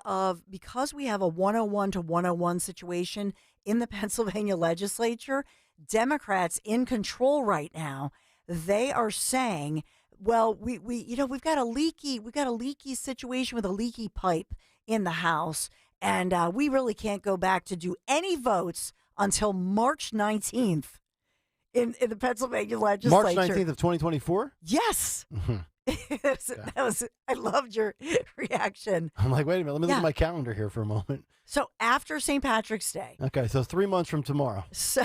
we have a 101 to 101 situation in the Pennsylvania legislature, Democrats in control right now, they are saying, well, we've got a leaky situation with a leaky pipe in the House, and we really can't go back to do any votes until March 19th in the Pennsylvania legislature. March 19th of 2024? Yes. I loved your reaction. I'm like, wait a minute, let me look at my calendar here for a moment. So after St. Patrick's Day. Okay, so 3 months from tomorrow. So,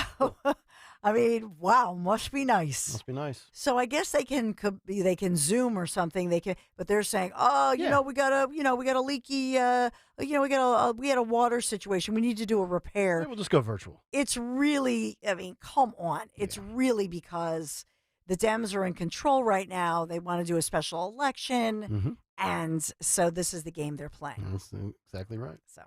I mean, wow, must be nice. Must be nice. So I guess they can Zoom or something. But they're saying, we got a leaky, we had a water situation. We need to do a repair. Yeah, we'll just go virtual. It's really, I mean, come on. It's really because the Dems are in control right now. They want to do a special election, and so this is the game they're playing. That's exactly right. So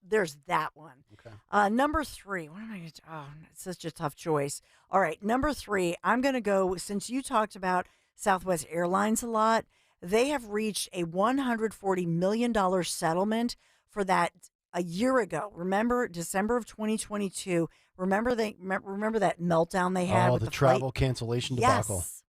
there's that one. Okay. Number 3. What am I going to? Oh, it's such a tough choice. All right, number 3. I'm going to go, since you talked about Southwest Airlines a lot. They have reached a $140 million settlement for that a year ago. Remember December of 2022. Remember that meltdown they had with the the travel flight? cancellation debacle. Yes.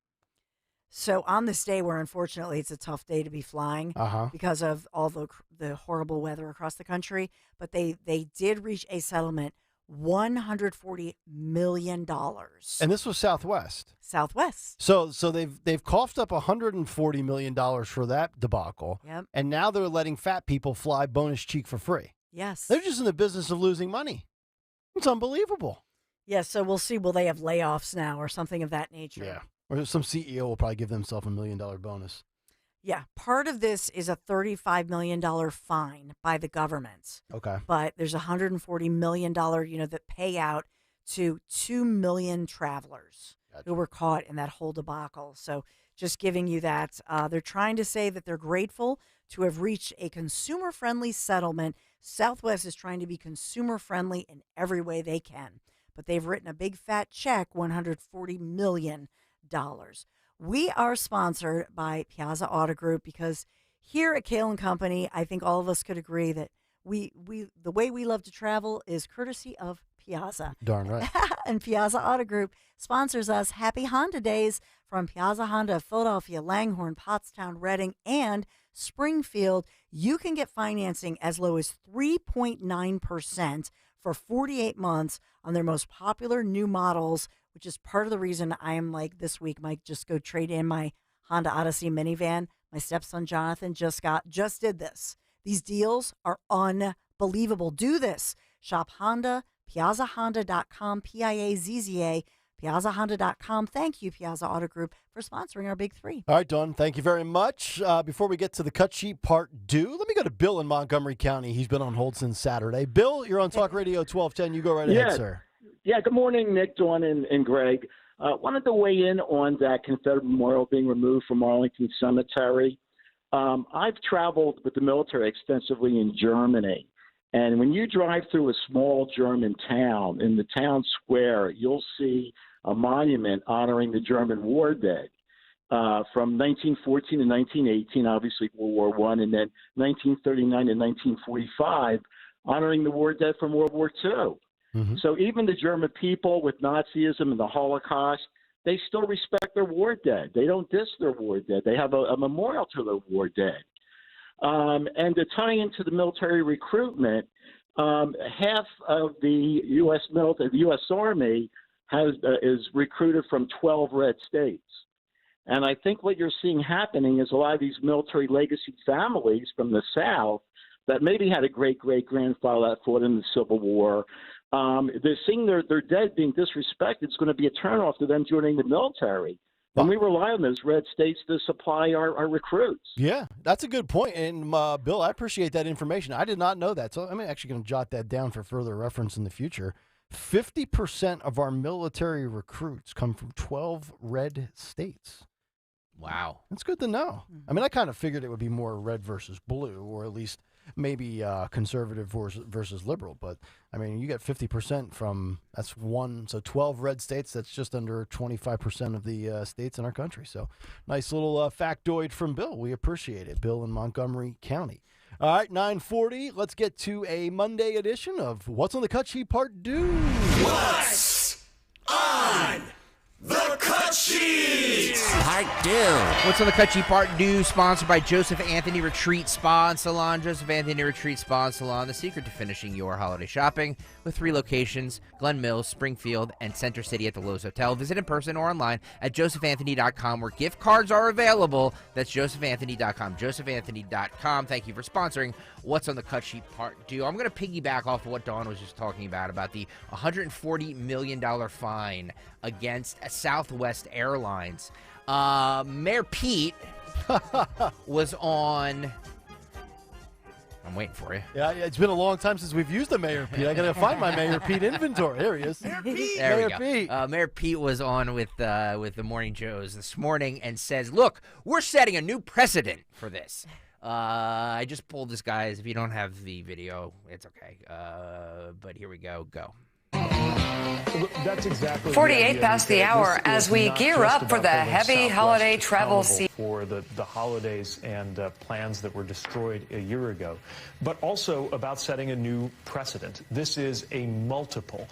So on this day where unfortunately it's a tough day to be flying because of all the horrible weather across the country, but they did reach a settlement, $140 million. And this was Southwest. Southwest. So they've coughed up $140 million for that debacle. Yep. And now they're letting fat people fly bonus cheek for free. Yes. They're just in the business of losing money. It's unbelievable. Yeah, so we'll see. Will they have layoffs now or something of that nature? Yeah. Or some CEO will probably give themselves $1 million bonus. Yeah. Part of this is a $35 million fine by the government. Okay. But there's a $140 million, that payout to 2 million travelers who were caught in that whole debacle. So just giving you that. They're trying to say that they're grateful to have reached a consumer-friendly settlement. Southwest is trying to be consumer-friendly in every way they can. But they've written a big fat check, $140 million. We are sponsored by Piazza Auto Group because here at Kayal and Company, I think all of us could agree that the way we love to travel is courtesy of Piazza. Darn right. And Piazza Auto Group sponsors us. Happy Honda Days from Piazza Honda of Philadelphia, Langhorne, Pottstown, Reading, and Springfield. You can get financing as low as 3.9% for 48 months on their most popular new models, which is part of the reason I am like this week, might just go trade in my Honda Odyssey minivan. My stepson Jonathan just did this. These deals are unbelievable. Do this. Shop Honda, PiazzaHonda.com, Piazza, PiazzaHonda.com. Thank you, Piazza Auto Group, for sponsoring our Big Three. All right, Dawn, thank you very much. Before we get to the cut sheet part due, let me go to Bill in Montgomery County. He's been on hold since Saturday. Bill, you're on Talk Radio 1210. You go right ahead, sir. Yeah, good morning, Nick, Dawn, and Greg. Wanted to weigh in on that Confederate memorial being removed from Arlington Cemetery. I've traveled with the military extensively in Germany, and when you drive through a small German town, in the town square, you'll see a monument honoring the German war dead from 1914 to 1918, obviously World War I, and then 1939 to 1945, honoring the war dead from World War II. Mm-hmm. So even the German people with Nazism and the Holocaust, they still respect their war dead. They don't diss their war dead. They have a memorial to their war dead. And to tie into the military recruitment, half of the U.S. military, the U.S. Army, is recruited from 12 red states. And I think what you're seeing happening is a lot of these military legacy families from the South that maybe had a great-great-grandfather that fought in the Civil War, they're seeing their dead being disrespected. It's going to be a turnoff to them joining the military. And we rely on those red states to supply our recruits. Yeah, that's a good point. And, Bill, I appreciate that information. I did not know that. So I'm actually going to jot that down for further reference in the future. 50% of our military recruits come from 12 red states. Wow. That's good to know. I mean, I kind of figured it would be more red versus blue, or at least maybe conservative versus liberal. But, I mean, you get 50% from, that's one, so 12 red states, that's just under 25% of the states in our country. So, nice little factoid from Bill. We appreciate it. Bill in Montgomery County. All right, 9:40. Let's get to a Monday edition of What's on the Cut Sheet Part 2. What's on the Cut Sheet? Part 2. What's on the Cut Sheet Part 2, sponsored by Joseph Anthony Retreat Spa and Salon. Joseph Anthony Retreat Spa and Salon, the secret to finishing your holiday shopping, with 3 locations, Glen Mills, Springfield, and Center City at the Lowe's Hotel. Visit in person or online at josephanthony.com, where gift cards are available. That's josephanthony.com, josephanthony.com. Thank you for sponsoring What's on the Cut Sheet Part 2. I'm going to piggyback off of what Dawn was just talking about the $140 million fine against Southwest Airlines. Mayor Pete was on... I'm waiting for you. Yeah, it's been a long time since we've used a Mayor Pete. I got to find my Mayor Pete inventory. There he is. Mayor Pete. There we go. Mayor Pete was on with the Morning Joes this morning and says, look, we're setting a new precedent for this. I just pulled this, guys. If you don't have the video, it's okay. But here we go. Go. That's exactly 48 past the hour as we gear up for the heavy holiday travel season. For the holidays and plans that were destroyed a year ago, but also about setting a new precedent. This is a multiple,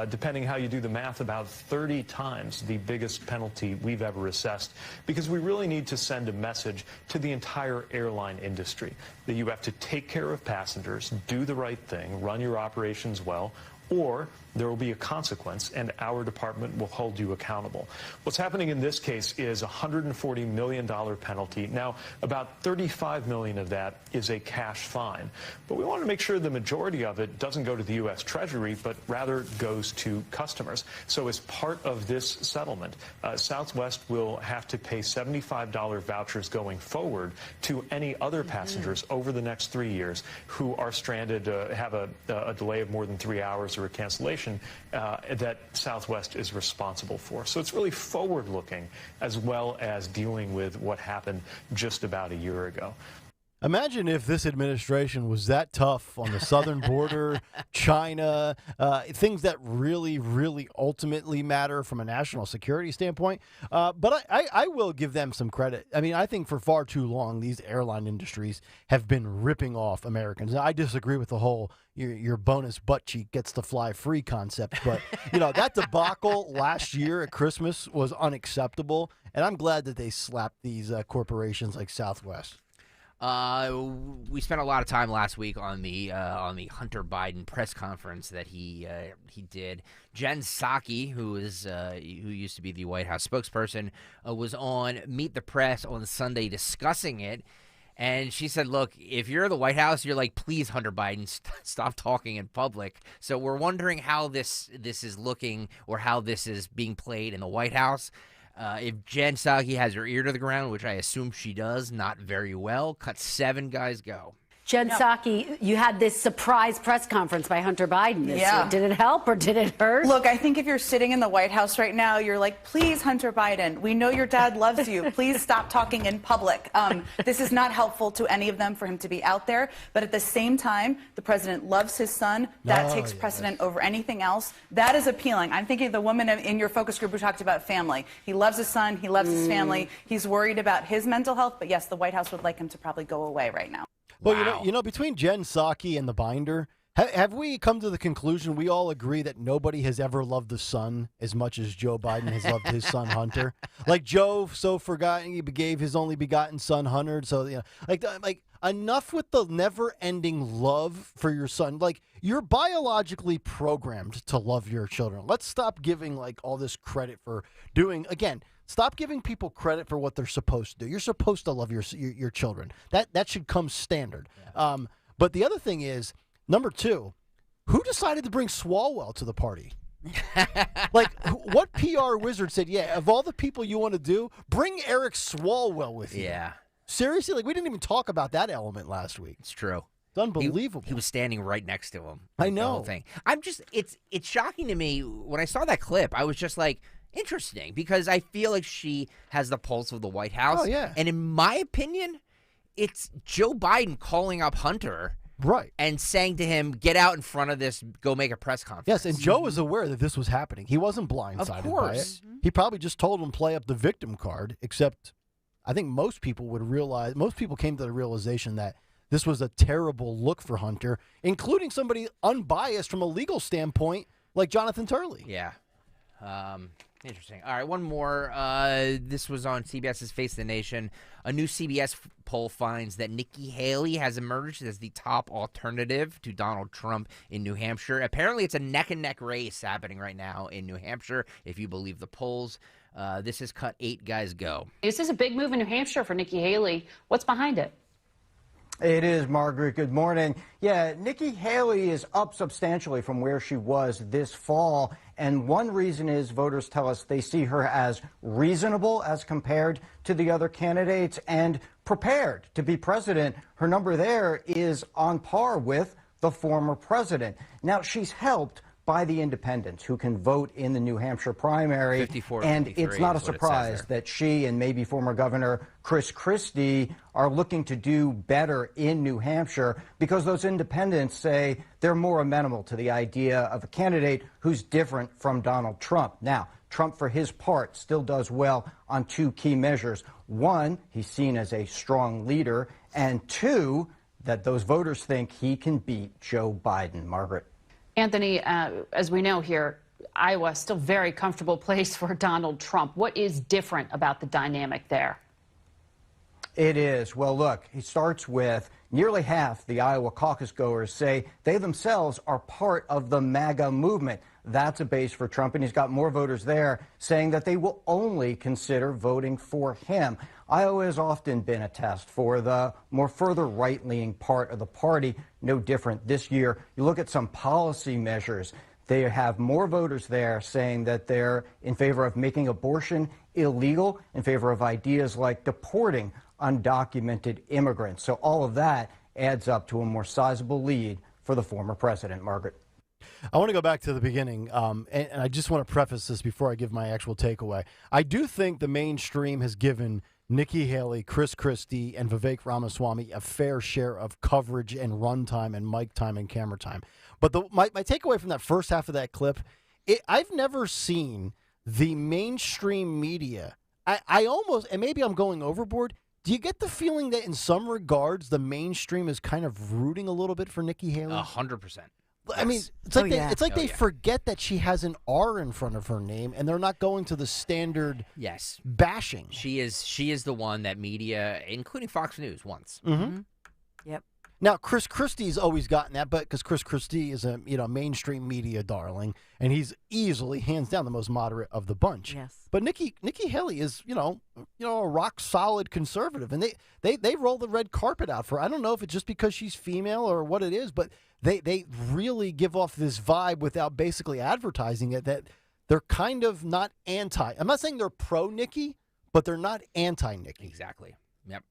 depending how you do the math, about 30 times the biggest penalty we've ever assessed, because we really need to send a message to the entire airline industry that you have to take care of passengers, do the right thing, run your operations well, or there will be a consequence, and our department will hold you accountable. What's happening in this case is a $140 million penalty. Now, about $35 million of that is a cash fine. But we want to make sure the majority of it doesn't go to the U.S. Treasury, but rather goes to customers. So as part of this settlement, Southwest will have to pay $75 vouchers going forward to any other passengers over the next 3 years who are stranded, have a delay of more than 3 hours, or or a cancellation that Southwest is responsible for. So it's really forward-looking as well as dealing with what happened just about a year ago. Imagine if this administration was that tough on the southern border, China, things that really, really ultimately matter from a national security standpoint. But I will give them some credit. I mean, I think for far too long, these airline industries have been ripping off Americans. I disagree with the whole your bonus butt cheek gets to fly free concept. But, that debacle last year at Christmas was unacceptable. And I'm glad that they slapped these corporations like Southwest. We spent a lot of time last week on the Hunter Biden press conference that he did. Jen Psaki, who used to be the White House spokesperson, was on Meet the Press on Sunday discussing it, and she said, "Look, if you're the White House, you're like, please, Hunter Biden, stop talking in public." So we're wondering how this is looking or how this is being played in the White House. If Jen Psaki has her ear to the ground, which I assume she does, not very well, cut 7 guys go. Jen Psaki, you had this surprise press conference by Hunter Biden this Yeah. week. Did it help or did it hurt? Look, I think if you're sitting in the White House right now, you're like, please, Hunter Biden, we know your dad loves you. Please stop talking in public. This is not helpful to any of them for him to be out there. But at the same time, the president loves his son. That takes precedent over anything else. That is appealing. I'm thinking of the woman in your focus group who talked about family. He loves his son. He loves his family. He's worried about his mental health. But yes, the White House would like him to probably go away right now. Well, between Jen Psaki and the binder, have we come to the conclusion we all agree that nobody has ever loved the son as much as Joe Biden has loved his son Hunter? Like Joe so forgotten he gave his only begotten son Hunter. So like enough with the never-ending love for your son. Like you're biologically programmed to love your children. Let's stop giving like all this credit for doing again. Stop giving people credit for what they're supposed to do. You're supposed to love your children. That should come standard. Yeah. But the other thing is, number 2, who decided to bring Swalwell to the party? Like, what PR wizard said, yeah, of all the people you want to do, bring Eric Swalwell with you? Yeah. Seriously? Like, we didn't even talk about that element last week. It's true. It's unbelievable. He was standing right next to him. I know. The whole thing. It's shocking to me. When I saw that clip, I was just like, interesting, because I feel like she has the pulse of the White House. Oh, yeah. And in my opinion, it's Joe Biden calling up Hunter. Right. And saying to him, get out in front of this, go make a press conference. Yes, and Joe was aware that this was happening. He wasn't blindsided by it. He probably just told him play up the victim card, except I think most people came to the realization that this was a terrible look for Hunter, including somebody unbiased from a legal standpoint like Jonathan Turley. Yeah. Interesting. All right, one more. This was on CBS's Face the Nation. A new CBS poll finds that Nikki Haley has emerged as the top alternative to Donald Trump in New Hampshire. Apparently, it's a neck-and-neck race happening right now in New Hampshire, if you believe the polls. This has cut 8 guys go. This is a big move in New Hampshire for Nikki Haley. What's behind it? It is, Margaret. Good morning. Yeah, Nikki Haley is up substantially from where she was this fall. And one reason is voters tell us they see her as reasonable as compared to the other candidates and prepared to be president. Her number there is on par with the former president. Now, she's helped by the independents who can vote in the New Hampshire primary. 54, and 53 it's not a is what it says surprise there. that she and maybe former Governor Chris Christie are looking to do better in New Hampshire because those independents say they're more amenable to the idea of a candidate who's different from Donald Trump. Now, Trump, for his part, still does well on 2 key measures. 1, he's seen as a strong leader, and 2, that those voters think he can beat Joe Biden. Margaret. Anthony, as we know here, Iowa, still very comfortable place for Donald Trump. What is different about the dynamic there? It is. Well, look, he starts with nearly half the Iowa caucus goers say they themselves are part of the MAGA movement. That's a base for Trump, and he's got more voters there saying that they will only consider voting for him. Iowa has often been a test for the more further right-leaning part of the party. No different this year. You look at some policy measures. They have more voters there saying that they're in favor of making abortion illegal, in favor of ideas like deporting undocumented immigrants. So all of that adds up to a more sizable lead for the former president, Margaret. I want to go back to the beginning, and I just want to preface this before I give my actual takeaway. I do think the mainstream has given Nikki Haley, Chris Christie, and Vivek Ramaswamy a fair share of coverage and runtime and mic time and camera time. But my takeaway from that first half of that clip, I've never seen the mainstream media. I almost, and maybe I'm going overboard, do you get the feeling that in some regards the mainstream is kind of rooting a little bit for Nikki Haley? 100%. I mean, it's like they forget that she has an R in front of her name, and they're not going to the standard bashing. She is the one that media, including Fox News, wants. Mm-hmm. Yep. Now, Chris Christie's always gotten that, but because Chris Christie is a mainstream media darling, and he's easily, hands down, the most moderate of the bunch. Yes. But Nikki Haley is a rock solid conservative, and they roll the red carpet out for her. I don't know if it's just because she's female or what it is, but they really give off this vibe without basically advertising it that they're kind of not anti. I'm not saying they're pro Nikki, but they're not anti Nikki. Exactly. Yep.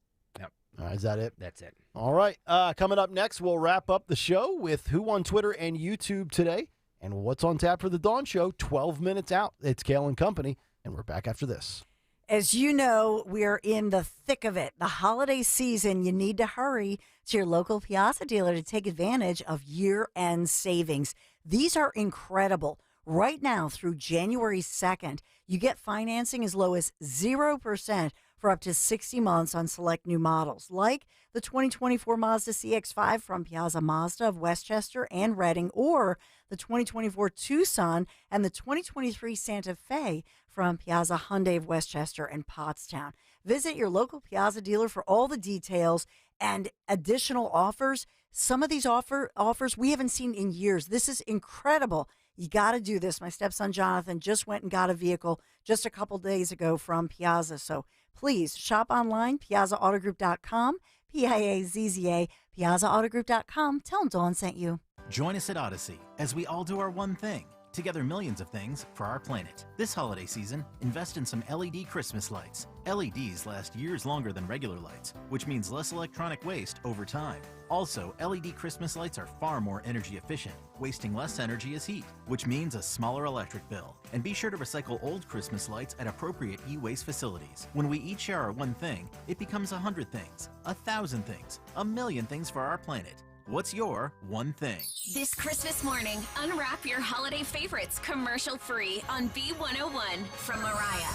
All right, is that it? That's it. All right. Coming up next, we'll wrap up the show with who on Twitter and YouTube today and what's on tap for the Dawn Show 12 minutes out. It's Kayal and Company, and we're back after this. As you know, we are in the thick of it. The holiday season, you need to hurry to your local Piazza dealer to take advantage of year-end savings. These are incredible. Right now, through January 2nd, you get financing as low as 0% for up to 60 months on select new models, like the 2024 Mazda CX-5 from Piazza Mazda of Westchester and Reading, or the 2024 Tucson and the 2023 Santa Fe from Piazza Hyundai of Westchester and Pottstown. Visit your local Piazza dealer for all the details and additional offers. Some of these offers we haven't seen in years. This is incredible. You got to do this. My stepson Jonathan just went and got a vehicle just a couple days ago from Piazza. So please shop online, piazzaautogroup.com, Piazza, piazzaautogroup.com. Tell them Dawn sent you. Join us at Odyssey as we all do our one thing. Together millions of things for our planet. This holiday season, invest in some LED Christmas lights. LEDs last years longer than regular lights, which means less electronic waste over time. Also, LED Christmas lights are far more energy efficient, wasting less energy as heat, which means a smaller electric bill. And be sure to recycle old Christmas lights at appropriate e-waste facilities. When we each share our one thing, it becomes 100 things, 1,000 things, 1,000,000 things for our planet. What's your one thing? This Christmas morning, unwrap your holiday favorites commercial-free on B101 from Mariah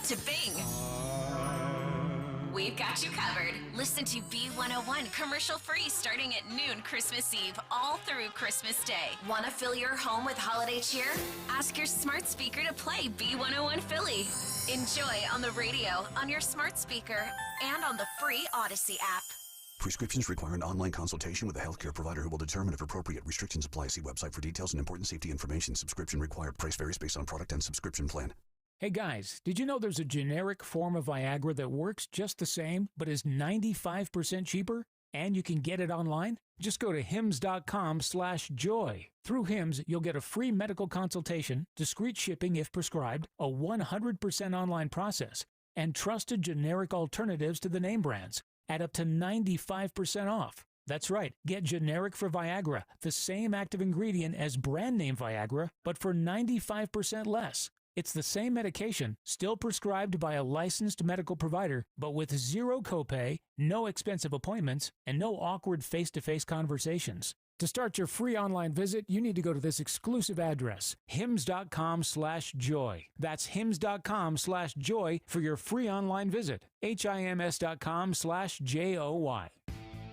to Bing. We've got you covered. Listen to B101 commercial-free starting at noon Christmas Eve all through Christmas Day. Want to fill your home with holiday cheer? Ask your smart speaker to play B101 Philly. Enjoy on the radio, on your smart speaker, and on the free Odyssey app. Prescriptions require an online consultation with a healthcare provider who will determine if appropriate. Restrictions apply. See website for details and important safety information. Subscription required. Price varies based on product and subscription plan. Hey guys, did you know there's a generic form of Viagra that works just the same, but is 95% cheaper? And you can get it online? Just go to hims.com/joy. Through Hims, you'll get a free medical consultation, discreet shipping if prescribed, a 100% online process, and trusted generic alternatives to the name brands at up to 95% off. That's right, get generic for Viagra, the same active ingredient as brand name Viagra, but for 95% less. It's the same medication, still prescribed by a licensed medical provider, but with zero copay, no expensive appointments, and no awkward face-to-face conversations. To start your free online visit, you need to go to this exclusive address, hims.com/joy. That's hims.com/joy for your free online visit. hims.com/joy.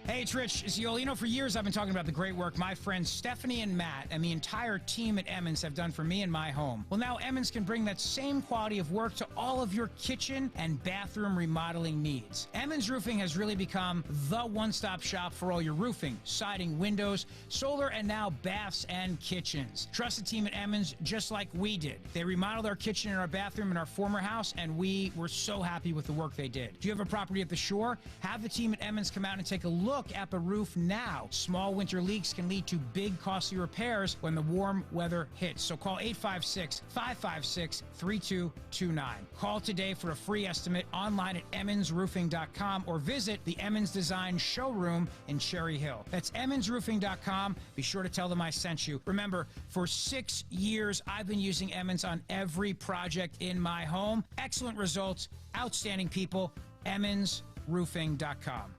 Hey, it's Rich Isioli. You know, for years I've been talking about the great work my friends Stephanie and Matt and the entire team at Emmons have done for me and my home. Well, now Emmons can bring that same quality of work to all of your kitchen and bathroom remodeling needs. Emmons Roofing has really become the one-stop shop for all your roofing, siding, windows, solar, and now baths and kitchens. Trust the team at Emmons just like we did. They remodeled our kitchen and our bathroom in our former house, and we were so happy with the work they did. Do you have a property at the shore? Have the team at Emmons come out and take a look look at the roof now. Small winter leaks can lead to big, costly repairs when the warm weather hits. So call 856-556-3229. Call today for a free estimate online at emmonsroofing.com or visit the Emmons Design showroom in Cherry Hill. That's emmonsroofing.com. Be sure to tell them I sent you. Remember, for 6 years, I've been using Emmons on every project in my home. Excellent results, outstanding people. emmonsroofing.com.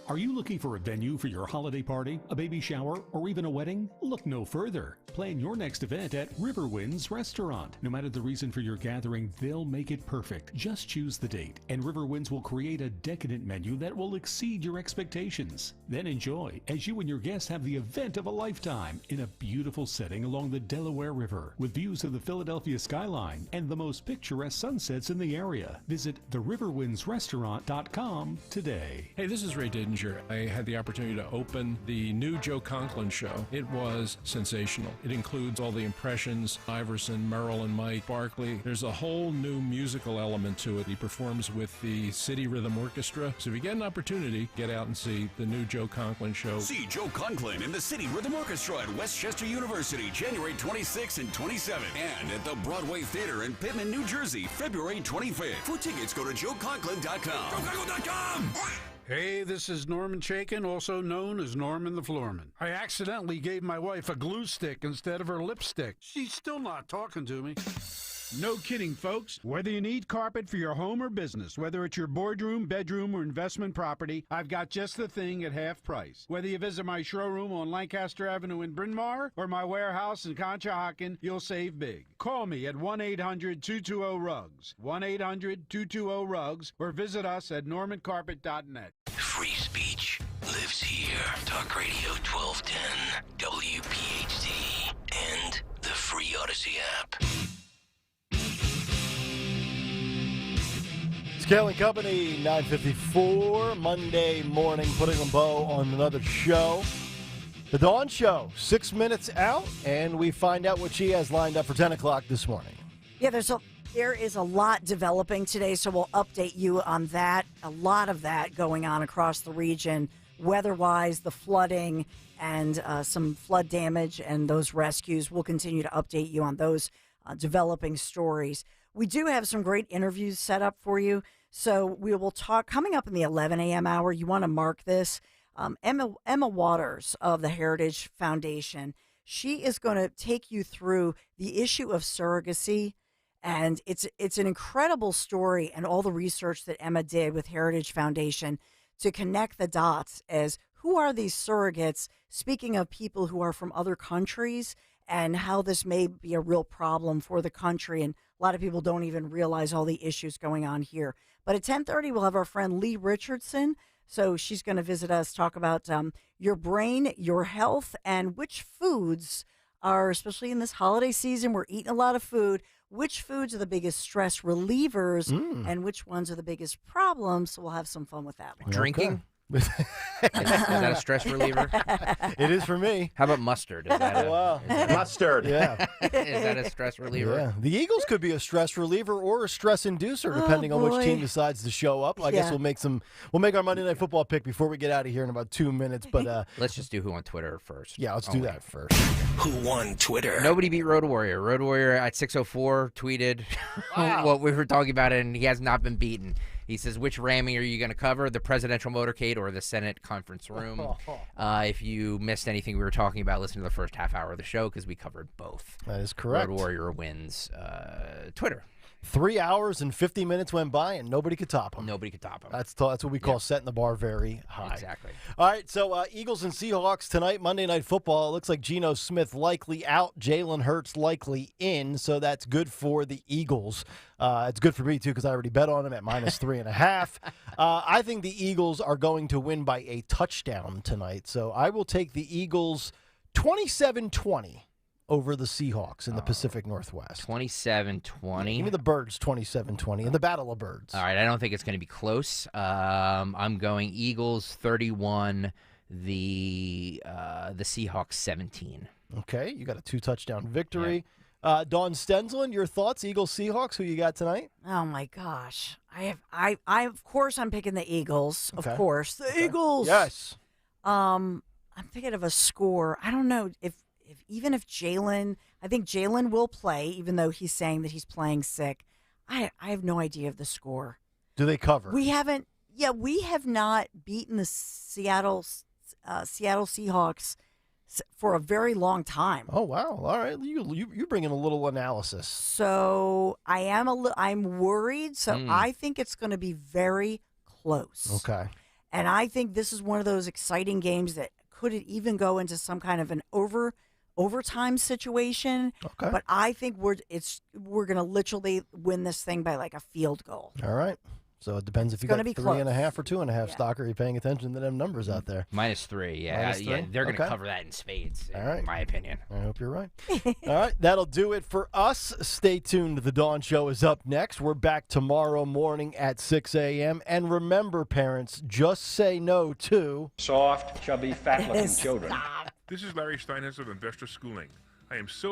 Are you looking for a venue for your holiday party, a baby shower, or even a wedding? Look no further. Plan your next event at Riverwinds Restaurant. No matter the reason for your gathering, they'll make it perfect. Just choose the date, and Riverwinds will create a decadent menu that will exceed your expectations. Then enjoy as you and your guests have the event of a lifetime in a beautiful setting along the Delaware River with views of the Philadelphia skyline and the most picturesque sunsets in the area. Visit theriverwindsrestaurant.com today. Hey, this is Ray Didinger. I had the opportunity to open the new Joe Conklin show. It was sensational. It includes all the impressions, Iverson, Merrill and Mike, Barkley. There's a whole new musical element to it. He performs with the City Rhythm Orchestra. So if you get an opportunity, get out and see the new Joe Conklin show. See Joe Conklin in the City Rhythm Orchestra at Westchester University, January 26 and 27. And at the Broadway Theater in Pittman, New Jersey, February 25th. For tickets, go to joeconklin.com. JoeConklin.com! Hey, this is Norman Chaikin, also known as Norman the Floorman. I accidentally gave my wife a glue stick instead of her lipstick. She's still not talking to me. No kidding, folks. Whether you need carpet for your home or business, whether it's your boardroom, bedroom, or investment property, I've got just the thing at half price. Whether you visit my showroom on Lancaster Avenue in Bryn Mawr or my warehouse in Conshohocken, you'll save big. Call me at 1-800-220-RUGS, 1-800-220-RUGS, or visit us at normancarpet.net. Free speech lives here. Talk Radio 1210, WPHT, and the free Odyssey app. Kayal and Company, 9:54, Monday morning, putting a bow on another show. The Dawn Show, 6 minutes out, and we find out what she has lined up for 10 o'clock this morning. Yeah, there is a lot developing today, so we'll update you on that. A lot of that going on across the region, weather-wise, the flooding, and some flood damage and those rescues. We'll continue to update you on those developing stories. We do have some great interviews set up for you. So we will talk coming up in the 11 a.m. hour. You want to mark this. Emma Waters of the Heritage Foundation. She is going to take you through the issue of surrogacy. And it's an incredible story and all the research that Emma did with Heritage Foundation to connect the dots as who are these surrogates, speaking of people who are from other countries, and how this may be a real problem for the country. And a lot of people don't even realize all the issues going on here. But at 10:30, we'll have our friend Lee Richardson. So she's going to visit us, talk about your brain, your health, and which foods are, especially in this holiday season, we're eating a lot of food. Which foods are the biggest stress relievers and which ones are the biggest problems? So we'll have some fun with that one. Drinking? Is that a stress reliever? It is for me. How about mustard? Is that Mustard. Yeah. Is that a stress reliever? Yeah. The Eagles could be a stress reliever or a stress inducer, depending on which team decides to show up. I guess we'll make our Monday Night Football pick before we get out of here in about 2 minutes. But let's just do who on Twitter first. Yeah, let's do that first. Who won Twitter? Nobody beat Road Warrior. Road Warrior at 6:04 tweeted what we were talking about, and he has not been beaten. He says, which ramming are you going to cover, the presidential motorcade or the Senate conference room? If you missed anything we were talking about, listen to the first half hour of the show because we covered both. That is correct. Road Warrior wins Twitter. 3 hours and 50 minutes went by, and nobody could top him. Nobody could top him. That's what we call setting the bar very high. Exactly. All right, so Eagles and Seahawks tonight, Monday Night Football. It looks like Geno Smith likely out, Jalen Hurts likely in, so that's good for the Eagles. It's good for me, too, because I already bet on him at -3.5. I think the Eagles are going to win by a touchdown tonight, so I will take the Eagles 27-20. Over the Seahawks in the Pacific Northwest. 27-20. Give me the Birds 27-20 in the Battle of Birds. All right, I don't think it's going to be close. I'm going Eagles 31, the Seahawks 17. Okay, you got a 2-touchdown victory. Dawn Stensland, your thoughts? Eagles, Seahawks. Who you got tonight? Oh my gosh, I of course I'm picking the Eagles. Okay. Of course, the Okay. Eagles. Yes. I'm thinking of a score. I don't know if Jalen. I think Jalen will play, even though he's saying that he's playing sick. I have no idea of the score. Do they cover? We haven't. Yeah, we have not beaten the Seattle Seahawks for a very long time. Oh wow! All right, you bring in a little analysis. So I'm worried. So I think it's going to be very close. Okay. And I think this is one of those exciting games that could even go into some kind of an overtime situation. Okay. But I think we're going to literally win this thing by like a field goal. All right. So it depends if you got gonna be 3.5 or 2.5 stock. Are you paying attention to them numbers out there? -3. Yeah, -3? yeah, they're going to Okay. cover that in spades. All right. In my opinion. I hope you're right. All right, that'll do it for us. Stay tuned. The Dawn Show is up next. We're back tomorrow morning at 6 a.m. And remember, parents, just say no to soft, chubby, fat-looking children. This is Larry Steinhess of Investor Schooling. I am so